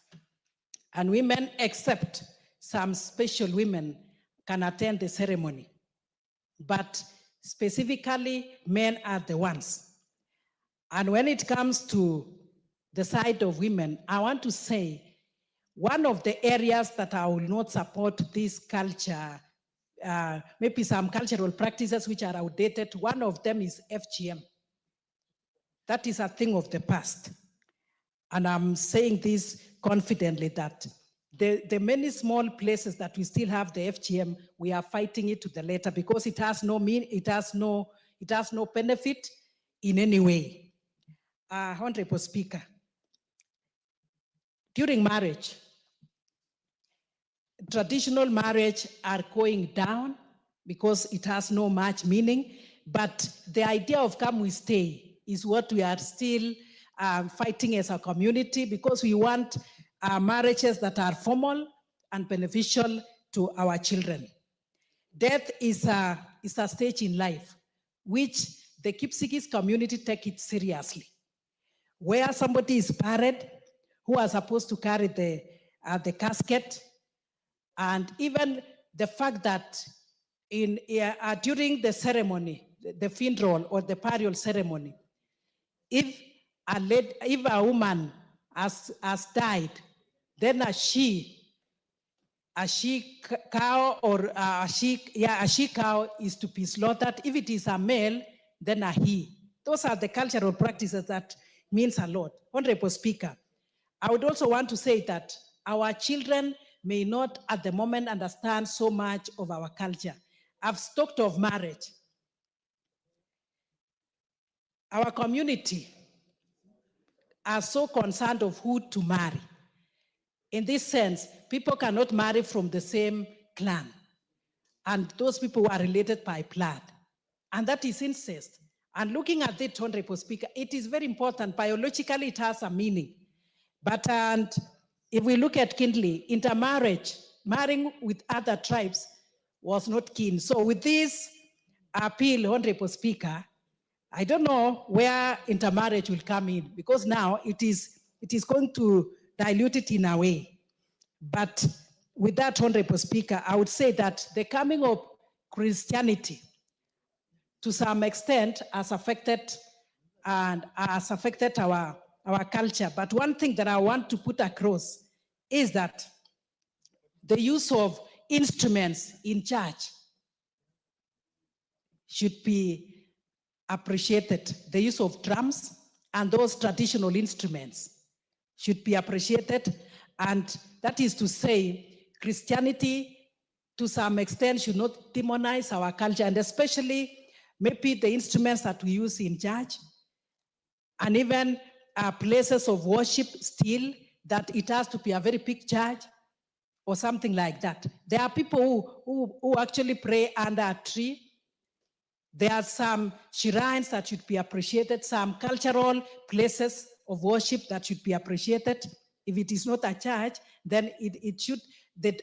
and women, except some special women, can attend the ceremony. But specifically, men are the ones. And when it comes to the side of women, I want to say one of the areas that I will not support this culture, maybe some cultural practices which are outdated, one of them is FGM. That is a thing of the past. And I'm saying this confidently that the many small places that we still have the FGM, we are fighting it to the letter because it has no benefit in any way. Honorable Speaker, during marriage, traditional marriage are going down because it has no much meaning, but the idea of come we stay is what we are still fighting as a community because we want marriages that are formal and beneficial to our children. Death is a stage in life which the Kipsigis community take it seriously. Where somebody is buried who are supposed to carry the casket, and even the fact that during the ceremony, the funeral or the burial ceremony, if a woman has died, then a she cow or a she cow is to be slaughtered. If it is a male, then a he. Those are the cultural practices that means a lot. Honorable Speaker, I would also want to say that our children may not at the moment understand so much of our culture. I've talked of marriage. Our community are so concerned of who to marry. In this sense, people cannot marry from the same clan. And those people are related by blood. And that is incest. And looking at it, Honorable Speaker, it is very important. Biologically, it has a meaning. But if we look at kindly, intermarriage, marrying with other tribes was not keen. So with this appeal, Honorable Speaker, I don't know where intermarriage will come in because now it is going to dilute it in a way. But with that, Honorable Speaker, I would say that the coming of Christianity to some extent has affected our our culture. But one thing that I want to put across is that the use of instruments in church should be appreciated. The use of drums and those traditional instruments should be appreciated. And that is to say, Christianity, to some extent, should not demonize our culture, and especially maybe the instruments that we use in church, and even places of worship still, that it has to be a very big church or something like that. There are people who actually pray under a tree. There are some shrines that should be appreciated, some cultural places of worship that should be appreciated. If it is not a church, then it should,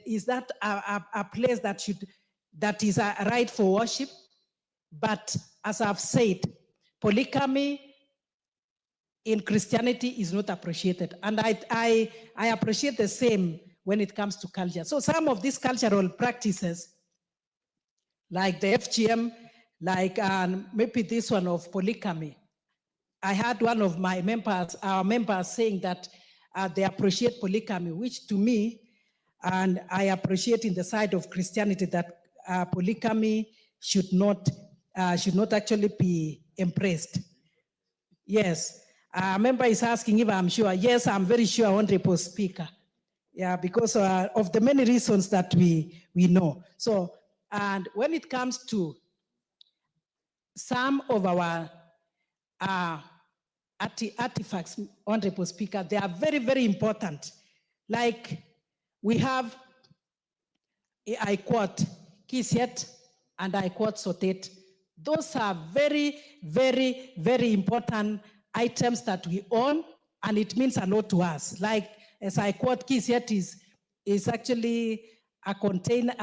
is that a place that is a right for worship? But as I've said, polygamy in Christianity is not appreciated. And I appreciate the same when it comes to culture. So some of these cultural practices, like the FGM, like maybe this one of polygamy. I had one of my members, our members, saying that they appreciate polygamy, which to me, and I appreciate in the side of Christianity, that polygamy should not actually be embraced. Yes, a member is asking if I'm sure. Yes, I'm very sure, Honorable Speaker. Yeah, because of the many reasons that we know. So, and when it comes to some of our artifacts, Honorable Speaker, they are very, very important. Like we have, I quote, Kisiet and I quote Sotet. Those are very, very, very important items that we own, and it means a lot to us. Like, as I quote, Kisiet is actually a container,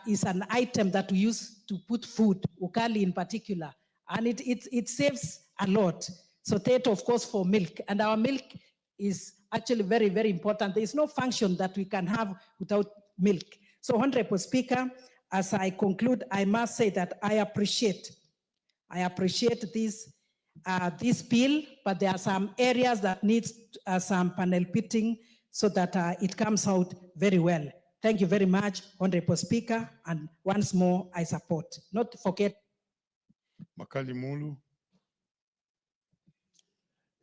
is an item that we use to put food, ukali in particular, and it saves a lot. Sotet, of course, for milk, and our milk is actually very, very important. There is no function that we can have without milk. So, Honorable Speaker, as I conclude, I must say that I appreciate this bill, but there are some areas that need some panel beating so that it comes out very well. Thank you very much, Honorable Speaker, and once more, I support. Not to forget. Makali Mulu.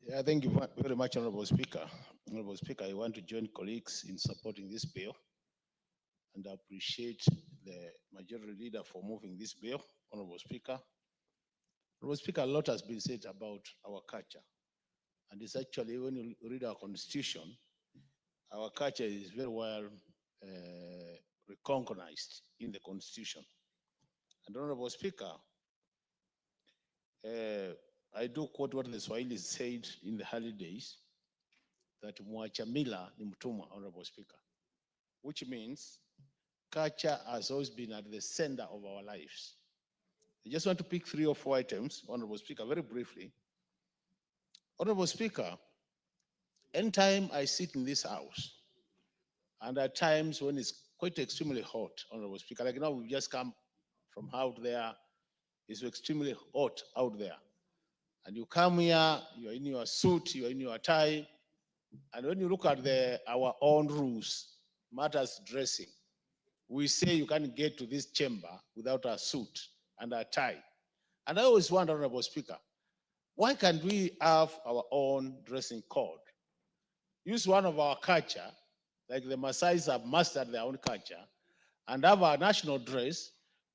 Yeah, thank you very much, Honorable Speaker. Honorable Speaker, I want to join colleagues in supporting this bill and appreciate the majority leader for moving this bill, Honorable Speaker. Honorable Speaker, a lot has been said about our culture. And it's actually, when you read our constitution, our culture is very well recognized in the constitution. And Honorable Speaker, I do quote what the Swahili said in the early days, that mwacha mila ni mtumwa, Honorable Speaker, which means culture has always been at the center of our lives. I just want to pick 3 or 4 items, Honorable Speaker, very briefly. Honorable Speaker, anytime I sit in this house, and at times when it's quite extremely hot, Honorable Speaker, like now we've just come from out there, it's extremely hot out there. And you come here, you're in your suit, you're in your tie, and when you look at our own rules, matters dressing, we say you can't get to this chamber without a suit and a tie. And I always wonder, Honorable Speaker, why can't we have our own dressing code? Use one of our culture, like the Maasais have mastered their own culture, and have our national dress,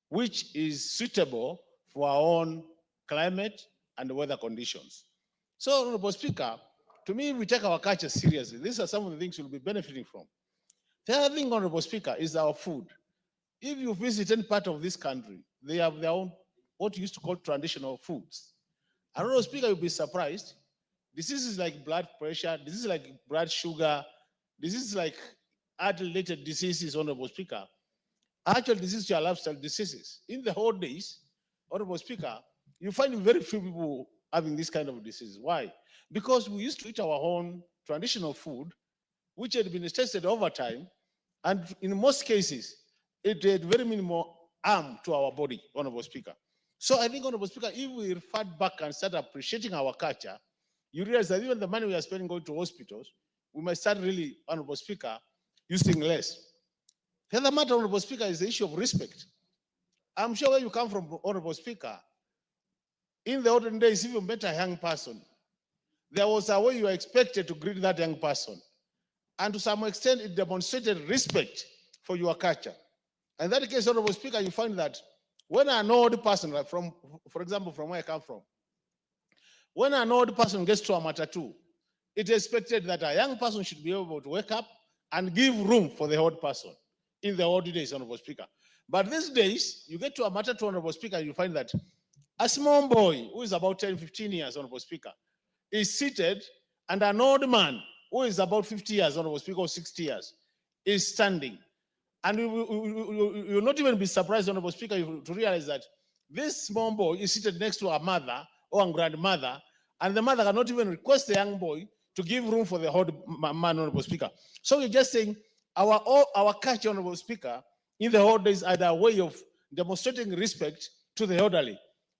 which is suitable for our own climate and weather conditions. So, Honorable Speaker, to me, we take our culture seriously. These are some of the things we'll be benefiting from. The other thing, Honorable Speaker, is our food. If you visit any part of this country, they have their own, what you used to call traditional foods. And Honorable Speaker, you'll be surprised. Diseases like blood pressure, diseases like blood sugar, diseases like heart-related diseases, Honorable Speaker, actual diseases are lifestyle diseases. In the old days, Honorable Speaker, you find very few people having this kind of disease. Why? Because we used to eat our own traditional food, which had been tested over time, and in most cases, it had very minimal harm to our body, Honorable Speaker. So I think, Honorable Speaker, if we refer back and start appreciating our culture, you realize that even the money we are spending going to hospitals, we must start really, Honorable Speaker, using less. The other matter, Honorable Speaker, is the issue of respect. I'm sure where you come from, Honorable Speaker, in the olden days, if you met a young person, there was a way you were expected to greet that young person. And to some extent, it demonstrated respect for your culture. In that case, Honorable Speaker, you find that when an old person, like for example, from where I come from, when an old person gets to a matatu, it is expected that a young person should be able to wake up and give room for the old person in the old days, Honorable Speaker. But these days, you get to a matatu, Honorable Speaker, you find that a small boy who is about 10, 15 years, Honorable Speaker, is seated, and an old man who is about 50 years, Honorable Speaker, or 60 years, is standing. And you will not even be surprised, Honorable Speaker, to realize that this small boy is seated next to a mother or a grandmother, and the mother cannot even request the young boy to give room for the old man, Honorable Speaker. So you're just saying our culture, Honorable Speaker, in the old days are a way of demonstrating respect to the elderly.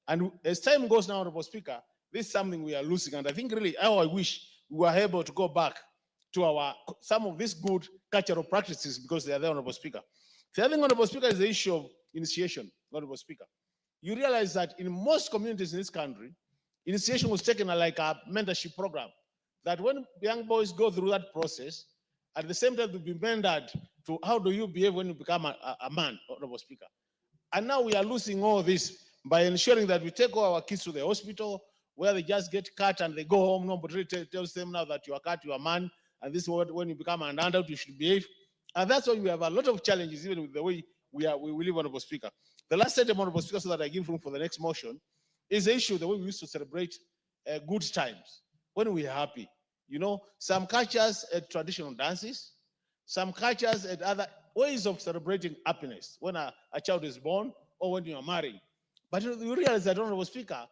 And as time goes now, Honorable Speaker, this is something we are losing. And I think really how I wish we were able to go back to some of these good cultural practices because they are there, Honorable Speaker. The other thing, Honorable Speaker, is the issue of initiation, Honorable Speaker. You realize that in most communities in this country, initiation was taken like a mentorship program. That when young boys go through that process, at the same time, they'll be mentored to how do you behave when you become a man, Honorable Speaker. And now we are losing all this by ensuring that we take all our kids to the hospital where they just get cut and they go home. Nobody tells them now that you are cut, you are a man, and this is what when you become an adult, you should behave. And that's why we have a lot of challenges, even with the way we live, Honorable Speaker. The last item, Honorable Speaker, so that I give room for the next motion, is the issue the way we used to celebrate good times when we are happy. You know, some cultures had traditional dances, some cultures had other ways of celebrating happiness when a child is born or when you are married. But you realize that, Honorable Speaker,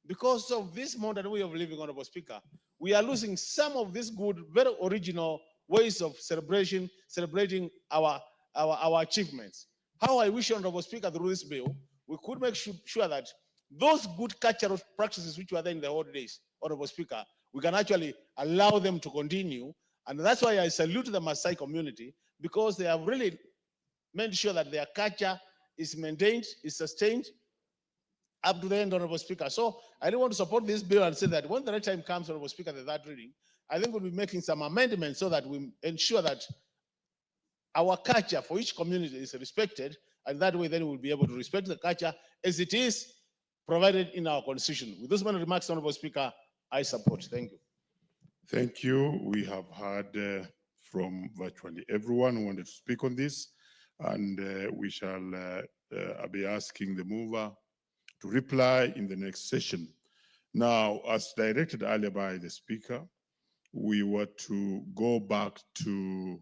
because of this modern way of living, Honorable Speaker, we are losing some of these good, very original ways of celebrating our achievements. How I wish, Honorable Speaker, through this bill, we could make sure that those good cultural practices which were there in the old days, Honorable Speaker, we can actually allow them to continue. And that's why I salute the Maasai community, because they have really made sure that their culture is maintained, is sustained up to the end, Honorable Speaker. So I don't want to support this bill and say that when the right time comes, Honorable Speaker, the third reading, I think we'll be making some amendments so that we ensure that our culture for each community is respected, and that way then we'll be able to respect the culture as it is provided in our constitution. With those many remarks, Honorable Speaker, I support. Thank you. Thank you. We have heard from virtually everyone who wanted to speak on this, and we shall be asking the mover to reply in the next session. Now, as directed earlier by the Speaker, we were to go back to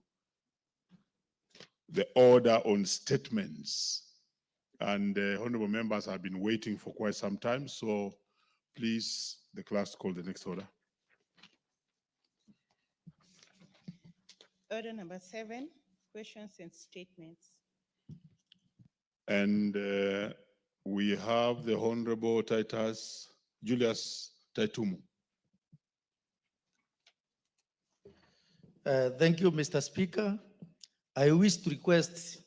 the order on statements. And honorable members have been waiting for quite some time, so please, the class call the next order. Order number 7, questions and statements. And we have the Honorable Titus Julius Taitumu. Thank you, Mr. Speaker. I wish to request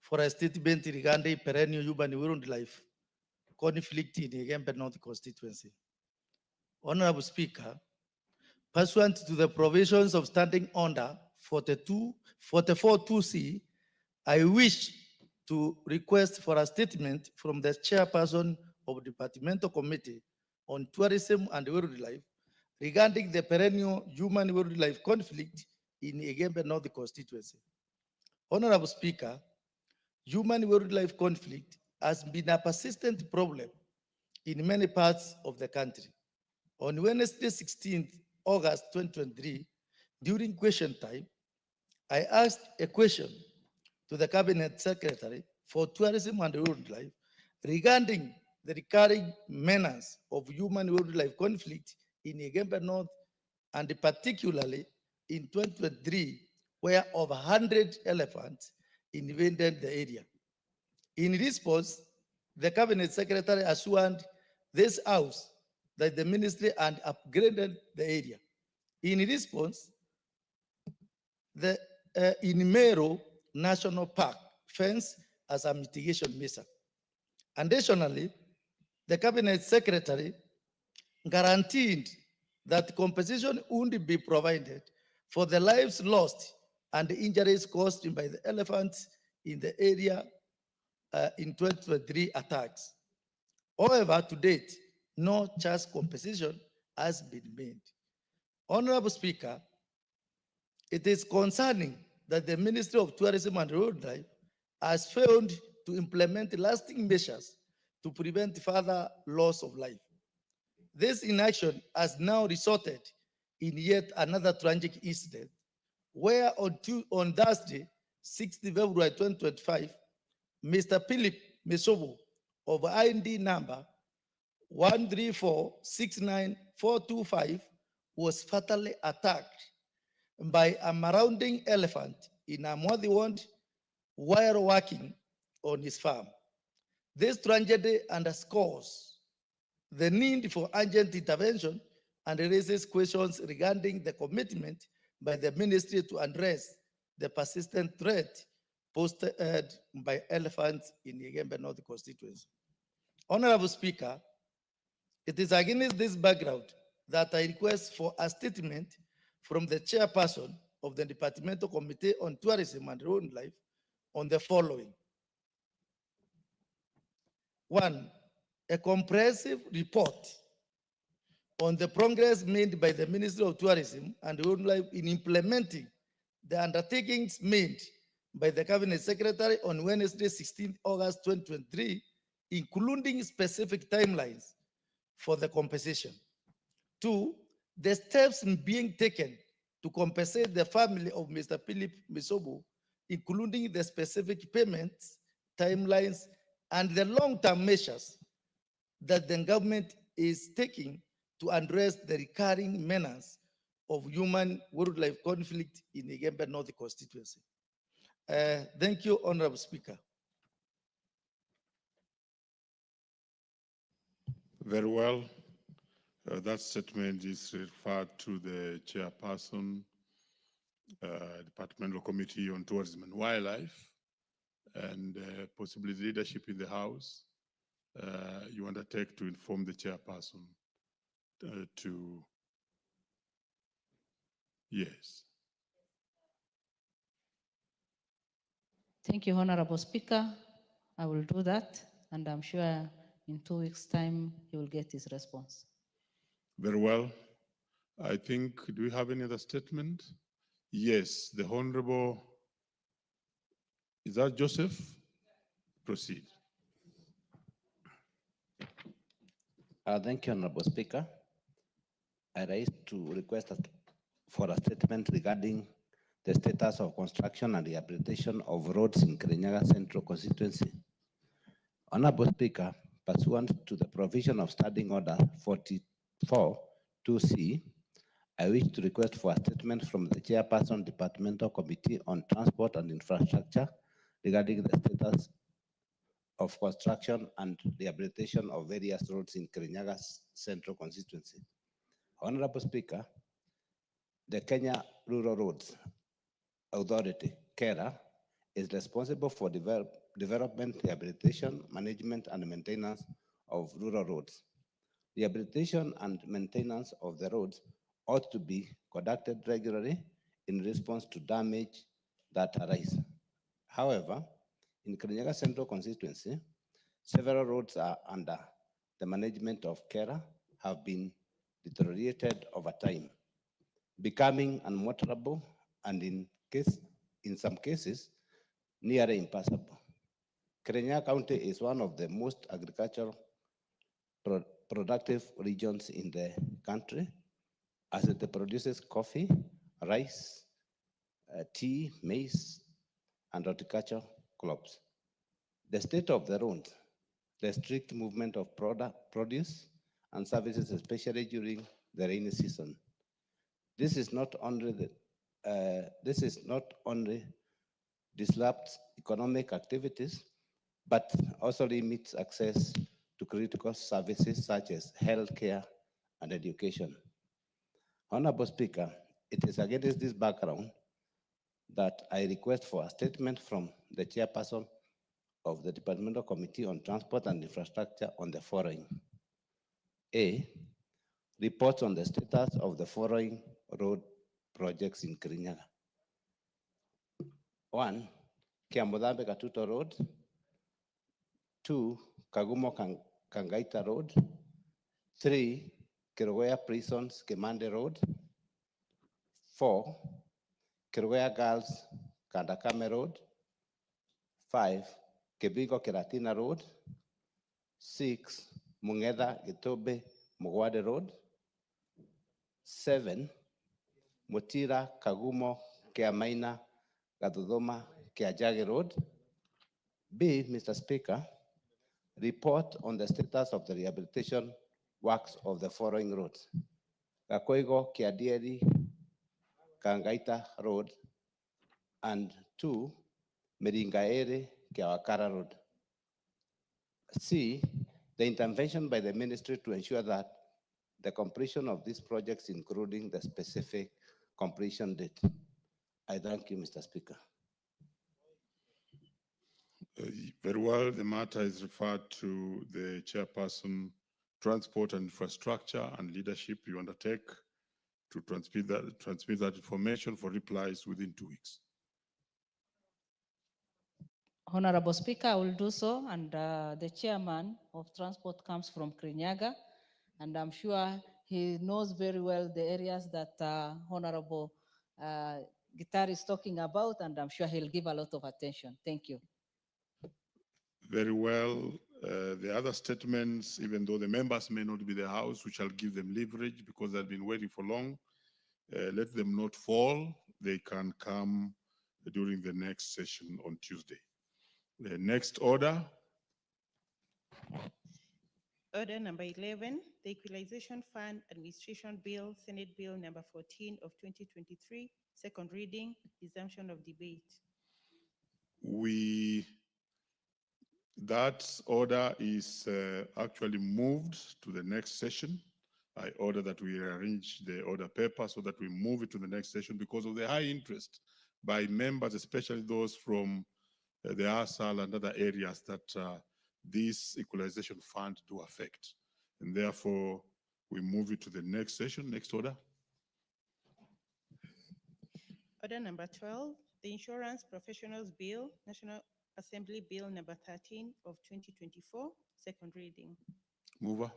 for a statement regarding perennial urban wildlife conflict in the Igembe North constituency. Honorable Speaker, pursuant to the provisions of Standing Order 44-2C, I wish to request for a statement from the chairperson of the Departmental Committee on Tourism and Wildlife regarding the perennial human wildlife conflict in Igembe North constituency. Honorable Speaker, human wildlife conflict has been a persistent problem in many parts of the country. On Wednesday, 16th August 2023, during question time, I asked a question to the Cabinet Secretary for Tourism and Wildlife regarding the recurring menace of human wildlife conflict in Igembe North, and particularly in 2023, where over 100 elephants invaded the area. In response, the Cabinet Secretary assured this House that the ministry and upgraded the area. In response, the Inimero National Park fence as a mitigation measure. Additionally, the cabinet secretary guaranteed that compensation would be provided for the lives lost and the injuries caused by the elephants in the area in 2023 attacks. However, to date, no just compensation has been made. Honorable Speaker, it is concerning that the Ministry of Tourism and Wildlife has failed to implement lasting measures to prevent further loss of life. This inaction has now resulted in yet another tragic incident where on Thursday, 6th February 2025, Mr. Philip Mesobo of IND number 134-69425 was fatally attacked by a marauding elephant in a Mwadhiwand while working on his farm. This tragedy underscores the need for urgent intervention and raises questions regarding the commitment by the ministry to address the persistent threat posed by elephants in the Igembe North constituency. Honorable Speaker, it is against this background that I request for a statement from the chairperson of the Departmental Committee on Tourism and Wildlife on the following. One, a comprehensive report on the progress made by the Ministry of Tourism and Wildlife in implementing the undertakings made by the Cabinet Secretary on Wednesday, 16 August 2023, including specific timelines for the compensation. Two, the steps being taken to compensate the family of Mr. Philip Misobo, including the specific payments, timelines, and the long-term measures that the government is taking to address the recurring menace of human-wildlife conflict in the Igembe North constituency. Thank you, Honorable Speaker. Very well. That statement is referred to the chairperson, Departmental Committee on Tourism and Wildlife, and possibly the leadership in the House. You undertake to inform the chairperson yes. Thank you, Honorable Speaker. I will do that, and I'm sure in 2 weeks' time, he will get his response. Very well. I think, do we have any other statement? Yes, the Honorable, is that Joseph? Proceed. Thank you, Honorable Speaker. I rise to request for a statement regarding the status of construction and rehabilitation of roads in Kirinyaga Central constituency. Honorable Speaker, pursuant to the provision of Standing Order 44-2C, I wish to request for a statement from the Chairperson, Departmental Committee on Transport and Infrastructure regarding the status of construction and rehabilitation of various roads in Kirinyaga Central constituency. Honorable Speaker, the Kenya Rural Roads Authority, KERA, is responsible for development, rehabilitation, management, and maintenance of rural roads. Rehabilitation and maintenance of the roads ought to be conducted regularly in response to damage that arise. However, in Kirinyaga Central constituency, several roads are under the management of KERA have been deteriorated over time, becoming unmotorable and in some cases, nearly impassable. Kirinyaga County is one of the most agricultural productive regions in the country, as it produces coffee, rice, tea, maize, and horticultural crops. The state of the roads, the strict movement of produce and services, especially during the rainy season. This is not only disrupts economic activities, but also limits access to critical services such as healthcare and education. Honorable Speaker, it is against this background that I request for a statement from the chairperson of the Departmental Committee on Transport and Infrastructure on the following. A, reports on the status of the following road projects in Kirinyaga. 1, Kiamudambe Katuto Road. 2, Kagumo Kangaita Road. 3, Kerugoya Prisons Kemande Road. 4, Kerugoya Girls Kandakame Road. 5, Kebigo Keratina Road. 6, Mungeda Gitobe Mugwade Road. 7, Mutira Kagumo Keamaina Gadudoma Keajage Road. B, Mr. Speaker, report on the status of the rehabilitation works of the following roads. Kakoigo Kiadieri Kangaita Road, and 2, Meringaere Kiawakara Road. C, the intervention by the ministry to ensure that the completion of these projects, including the specific completion date. I thank you, Mr. Speaker. Very well, the matter is referred to the chairperson, Transport and Infrastructure and Leadership. You undertake to transmit that information for replies within 2 weeks. Honorable Speaker, I will do so, and the chairman of transport comes from Kirinyaga, and I'm sure he knows very well the areas that Honorable Gitar is talking about, and I'm sure he'll give a lot of attention. Thank you. Very well. The other statements, even though the members may not be in the House, we shall give them leverage because they've been waiting for long. Let them not fall. They can come during the next session on Tuesday. The next order. Order number 11, the Equalization Fund Administration Bill, Senate Bill number 14 of 2023, second reading, resumption of debate. That order is actually moved to the next session. I order that we arrange the order paper so that we move it to the next session because of the high interest by members, especially those from the ASAL and other areas that this equalization fund do affect. And therefore, we move it to the next session. Next order. Order number 12, the Insurance Professionals Bill, National Assembly Bill number 13 of 2024, second reading. Mover.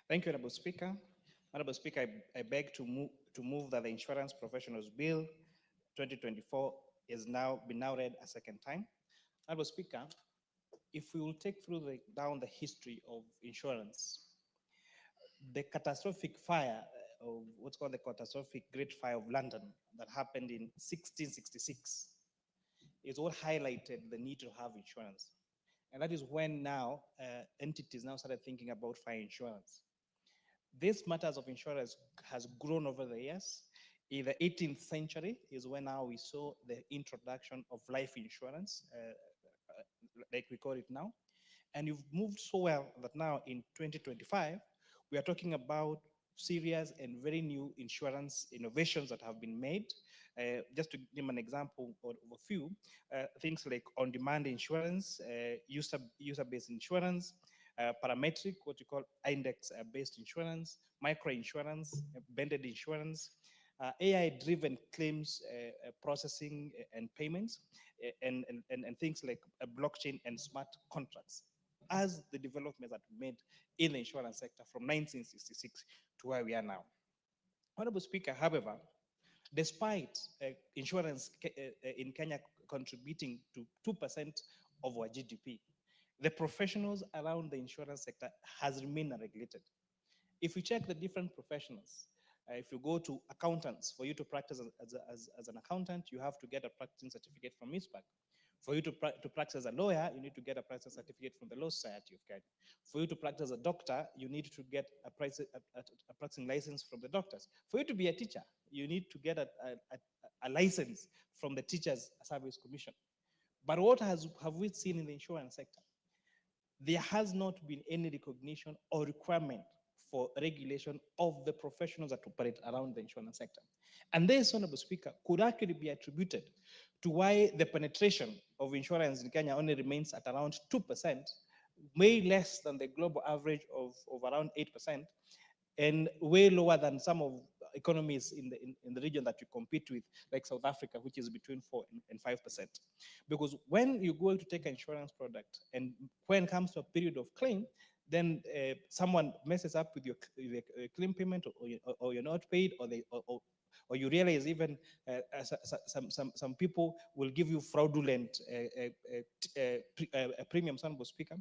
Thank you, Honorable Speaker. Honorable Speaker, I beg to move that the Insurance Professionals Bill 2024 is now read a second time. Honorable Speaker, if we will take down the history of insurance, the catastrophic fire of what's called the catastrophic Great Fire of London that happened in 1666 is what highlighted the need to have insurance. And that is when now entities now started thinking about fire insurance. This matters of insurance has grown over the years. In the 18th century is when now we saw the introduction of life insurance, like we call it now. And you've moved so well that now in 2025, we are talking about serious and very new insurance innovations that have been made. Just to give an example of a few, things like on-demand insurance, user-based insurance, parametric, what you call index-based insurance, micro-insurance, banded insurance, AI-driven claims processing and payments, and things like blockchain and smart contracts. As the developments that we made in the insurance sector from 1966 to where we are now. Honorable Speaker, however, despite insurance in Kenya contributing to 2% of our GDP, the professionals around the insurance sector has remained unregulated. If we check the different professionals, if you go to accountants, for you to practice as an accountant, you have to get a practicing certificate from MISPAC. For you to practice as a lawyer, you need to get a practicing certificate from the Law Society of Kenya. For you to practice as a doctor, you need to get a practicing license from the doctors. For you to be a teacher, you need to get a license from the Teachers Service Commission. But what have we seen in the insurance sector? there has not been any recognition or requirement for regulation of the professionals that operate around the insurance sector. And this, Honorable Speaker, could actually be attributed to why the penetration of insurance in Kenya only remains at around 2%, way less than the global average of around 8%, and way lower than some of economies in the region that you compete with, like South Africa, which is between 4 and 5%. Because when you go to take an insurance product, and when it comes to a period of claim, then someone messes up with your claim payment, or you're not paid, or you realize even some people will give you fraudulent premiums, Honorable Speaker.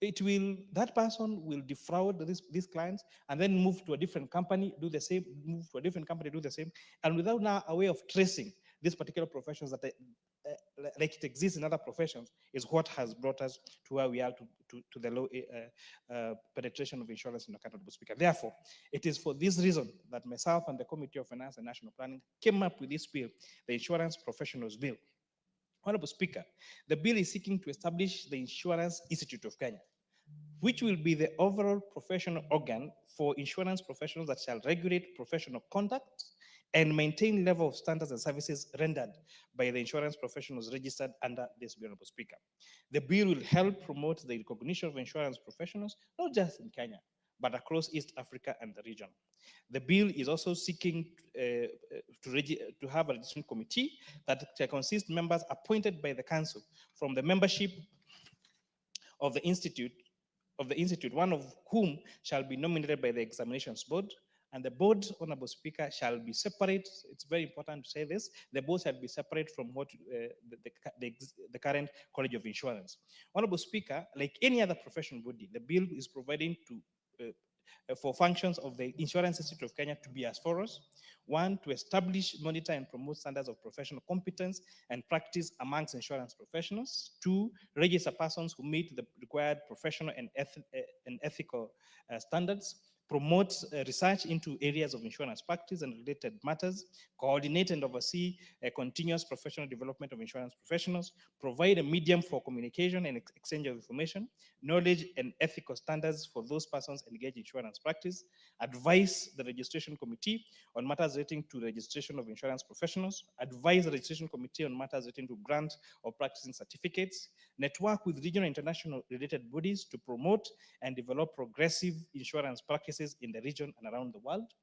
That person will defraud these clients and then move to a different company, do the same, move to a different company, do the same, and without now a way of tracing these particular professions that like it exists in other professions, is what has brought us to where we are to the low penetration of insurance in the country, Speaker. Therefore, it is for this reason that myself and the Committee of Finance and National Planning came up with this bill, the Insurance Professionals Bill. Honorable Speaker, the bill is seeking to establish the Insurance Institute of Kenya, which will be the overall professional organ for insurance professionals that shall regulate professional conduct and maintain level of standards and services rendered by the insurance professionals registered under this bill, Honorable Speaker. The bill will help promote the recognition of insurance professionals, not just in Kenya, but across East Africa and the region. The bill is also seeking to have a registration committee that consists members appointed by the council from the membership of the institute, one of whom shall be nominated by the examinations board, and the board, Honorable Speaker, shall be separate. It's very important to say this. The board shall be separate from what the current College of Insurance. Honorable Speaker, like any other professional body, the bill is providing for functions of the Insurance Institute of Kenya to be as follows. One, to establish, monitor, and promote standards of professional competence and practice amongst insurance professionals. Two, register persons who meet the required professional and ethical standards. Promote research into areas of insurance practice and related matters. Coordinate and oversee continuous professional development of insurance professionals. Provide a medium for communication and exchange of information, knowledge, and ethical standards for those persons engaged in insurance practice. Advise the registration committee on matters relating to registration of insurance professionals. Advise the registration committee on matters relating to grant or practicing certificates. Network with regional and international related bodies to promote and develop progressive insurance practices in the region and around the world.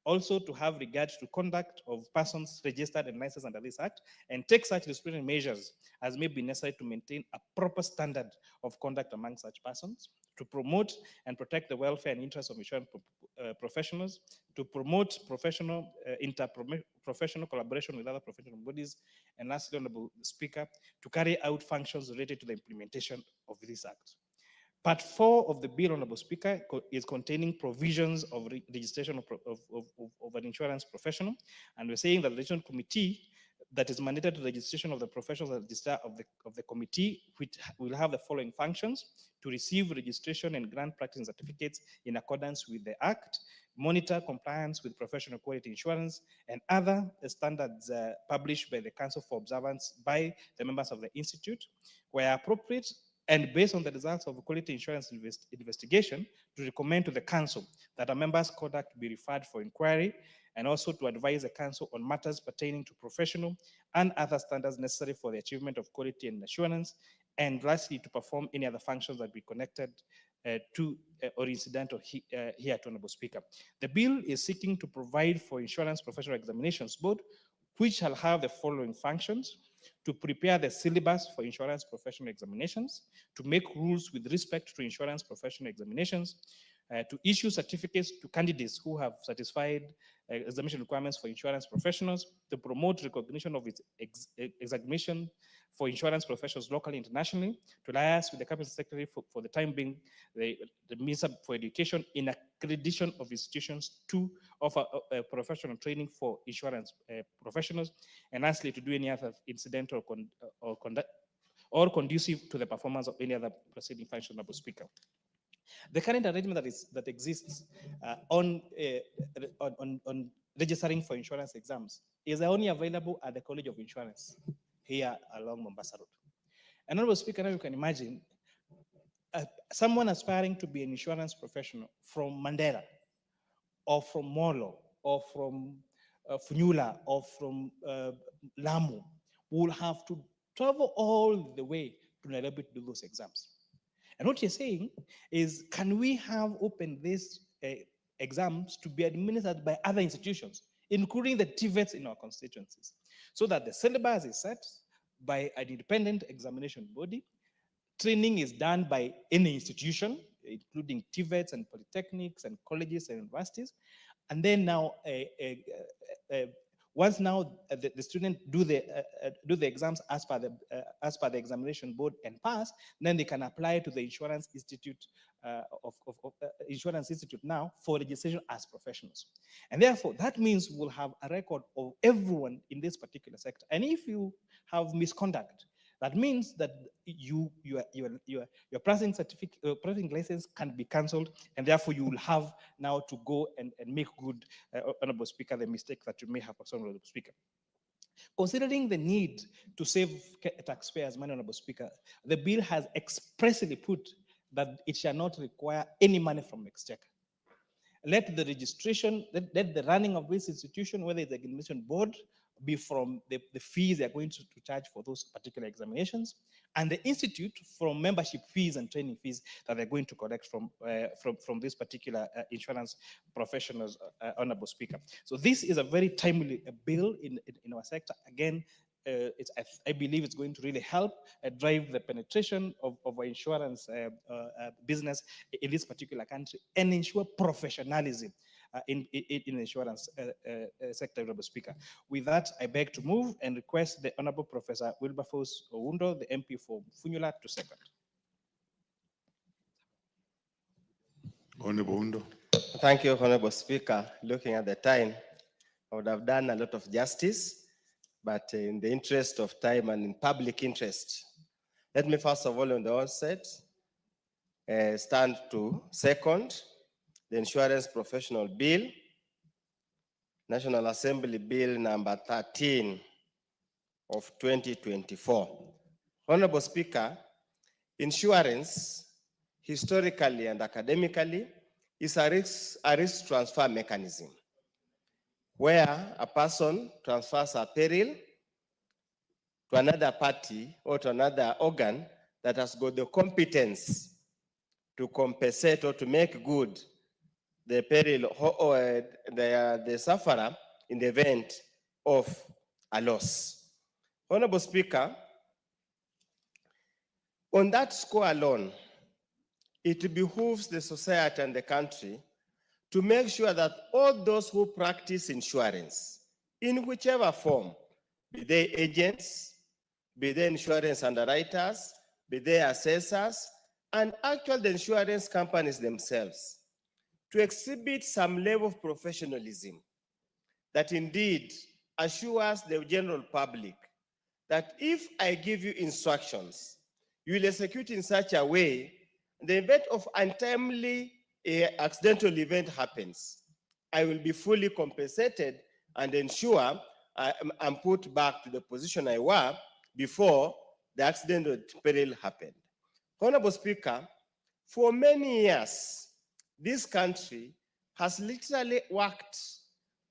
Also to have regard to conduct of persons registered and licensed under this act, and take such disciplinary measures as may be necessary to maintain a proper standard of conduct among such persons. To promote and protect the welfare and interests of insurance professionals. To promote professional interprofessional collaboration with other professional bodies. And lastly, Honorable Speaker, to carry out functions related to the implementation of this act. Part 4 of the bill, Honorable Speaker, is containing provisions of registration of an insurance professional. And we're saying that the registration committee that is mandated to the registration of the professionals register of the committee, which will have the following functions: to receive registration and grant practice certificates in accordance with the Act, monitor compliance with professional quality insurance, and other standards published by the Council for observance by the members of the Institute, where appropriate, and based on the results of a quality insurance investigation, to recommend to the council that a member's conduct be referred for inquiry, and also to advise the council on matters pertaining to professional and other standards necessary for the achievement of quality and assurance, and lastly, to perform any other functions that be connected to or incidental here to Honorable Speaker. The bill is seeking to provide for Insurance Professional Examinations Board, which shall have the following functions: to prepare the syllabus for insurance professional examinations, to make rules with respect to insurance professional examinations, to issue certificates to candidates who have satisfied examination requirements for insurance professionals, to promote recognition of its examination for insurance professionals locally and internationally, to liaise with the Cabinet Secretary for the time being, the Minister for Education in accreditation of institutions to offer professional training for insurance professionals, and lastly, to do any other incidental or conducive to the performance of any other proceeding function, Honorable Speaker. The current arrangement that exists on registering for insurance exams is only available at the College of Insurance here along Mombasa Road. And Honorable Speaker, now you can imagine someone aspiring to be an insurance professional from Mandela or from Molo or from Funyula or from Lamu will have to travel all the way to Nairobi to do those exams. And what you're saying is, can we have opened these exams to be administered by other institutions, including the TVETs in our constituencies, so that the syllabus is set by an independent examination body, training is done by any institution, including TVETs and polytechnics and colleges and universities, and then now once now the student do the exams as per the examination board and pass, then they can apply to the insurance institute insurance institute now for registration as professionals. And therefore, that means we'll have a record of everyone in this particular sector. And if you have misconduct, that means that your pricing certificate, pricing license can be cancelled, and therefore you will have now to go and make good, Honorable Speaker, the mistake that you may have, Honorable Speaker. Considering the need to save taxpayers' money, Honorable Speaker, the bill has expressly put that it shall not require any money from Exchequer. Let the registration, let the running of this institution, whether it's the examination board, be from the fees they're going to charge for those particular examinations, and the institute from membership fees and training fees that they're going to collect from this particular insurance professionals, Honorable Speaker. So this is a very timely bill in our sector. Again, I believe it's going to really help drive the penetration of our insurance business in this particular country and ensure professionalism in insurance sector, Honorable Speaker. With that, I beg to move and request the Honorable Professor Wilberforce Oundo, the MP for Funyula, to second. Honorable Oundo. Thank you, Honorable Speaker. Looking at the time, I would have done a lot of justice, but in the interest of time and in public interest, let me first of all, on the onset, stand to second the Insurance Professional Bill, National Assembly Bill number 13 of 2024. Honorable Speaker, insurance, historically and academically, is a risk transfer mechanism where a person transfers a peril to another party or to another organ that has got the competence to compensate or to make good the peril or the sufferer in the event of a loss. Honorable Speaker, on that score alone, it behooves the society and the country to make sure that all those who practice insurance, in whichever form, be they agents, be they insurance underwriters, be they assessors, and actually the insurance companies themselves, to exhibit some level of professionalism that indeed assures the general public that if I give you instructions, you will execute in such a way, in the event of untimely accidental event happens, I will be fully compensated and ensure I'm put back to the position I was before the accident or peril happened. Honorable Speaker, for many years, this country has literally worked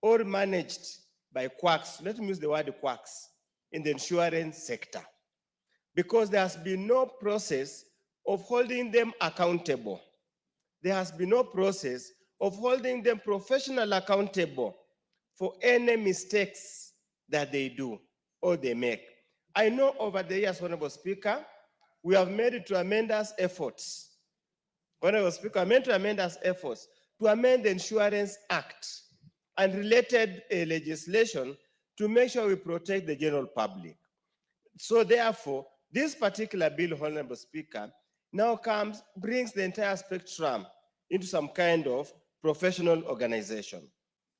or managed by quacks, let me use the word quacks, in the insurance sector, because there has been no process of holding them accountable. There has been no process of holding them professionally accountable for any mistakes that they do or they make. I know over the years, Honorable Speaker, we have made tremendous efforts. Honorable Speaker, made tremendous efforts to amend the Insurance Act and related legislation to make sure we protect the general public. So therefore, this particular bill, Honorable Speaker, now brings the entire spectrum into some kind of professional organization.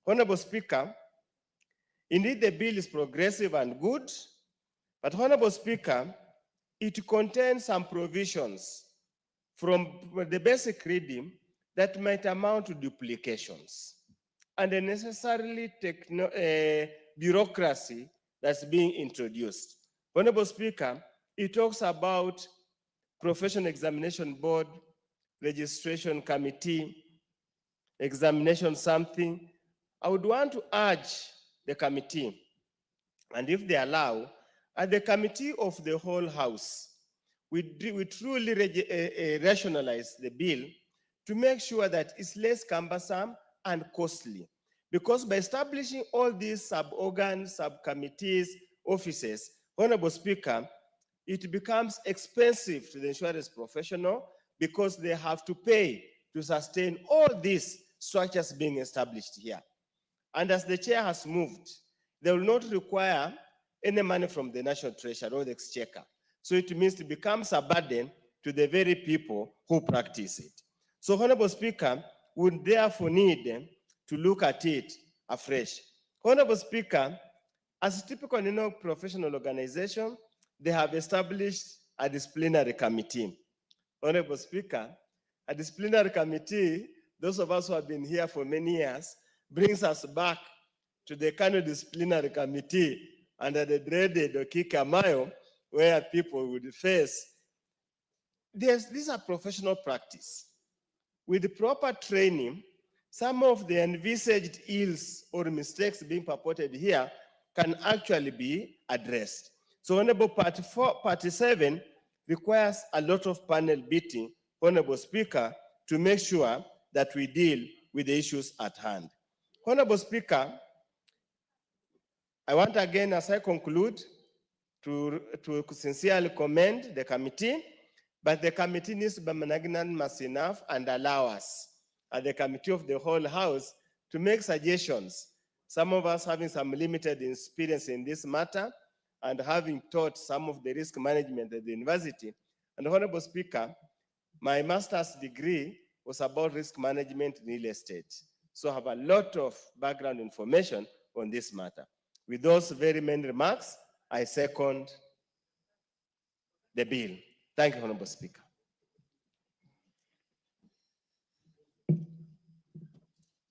Honorable Speaker, indeed the bill is progressive and good, but Honorable Speaker, it contains some provisions from the basic reading that might amount to duplications and unnecessarily bureaucracy that's being introduced. Honorable Speaker, it talks about Professional Examination Board, Registration Committee, Examination something, I would want to urge the committee, and if they allow, at the committee of the whole house, we truly rationalize the bill to make sure that it's less cumbersome and costly. Because by establishing all these sub-organs, subcommittees, offices, Honorable Speaker, it becomes expensive to the insurance professional because they have to pay to sustain all these structures being established here. And as the chair has moved, they will not require any money from the National Treasury or the Exchequer. So it means it becomes a burden to the very people who practice it. So, Honorable Speaker, we therefore need to look at it afresh. Honorable Speaker, as a typical professional organization, they have established a disciplinary committee. Honorable Speaker, a disciplinary committee, those of us who have been here for many years, brings us back to the Kano Disciplinary Committee under the dreaded Okika Mayo, where people would face. These are professional practice. With the proper training, some of the envisaged ills or mistakes being purported here can actually be addressed. So Honorable Party 7 requires a lot of panel beating, Honorable Speaker, to make sure that we deal with the issues at hand. Honorable Speaker, I want again, as I conclude, to sincerely commend the committee, but the committee needs to be magnanimous enough and allow us, at the committee of the whole house, to make suggestions. Some of us having some limited experience in this matter and having taught some of the risk management at the university. And Honorable Speaker, my master's degree was about risk management in real estate. So I have a lot of background information on this matter. With those very many remarks, I second the bill. Thank you, Honorable Speaker.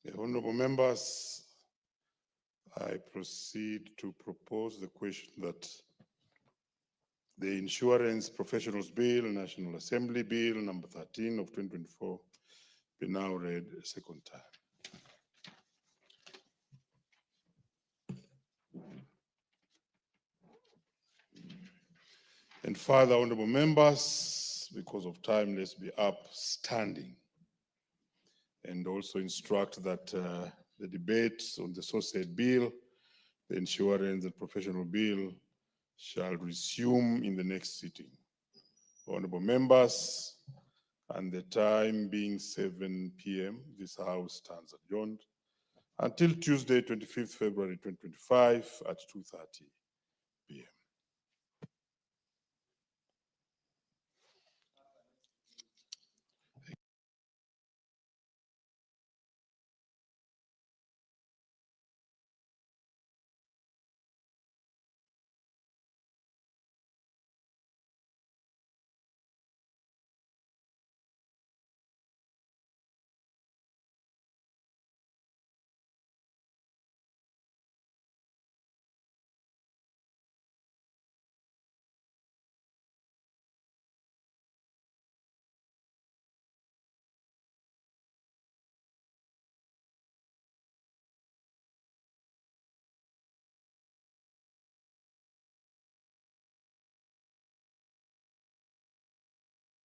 The honorable members, I proceed to propose the question that the Insurance Professionals Bill, National Assembly Bill number 13 of 2024, be now read a second time. And further, honorable members, because of time, let's be upstanding and also instruct that the debates on the said bill, the Insurance and Professional Bill, shall resume in the next sitting. Honorable members, and the time being 7 p.m., this House stands adjourned until Tuesday, 25th February 2025 at 2:30 p.m.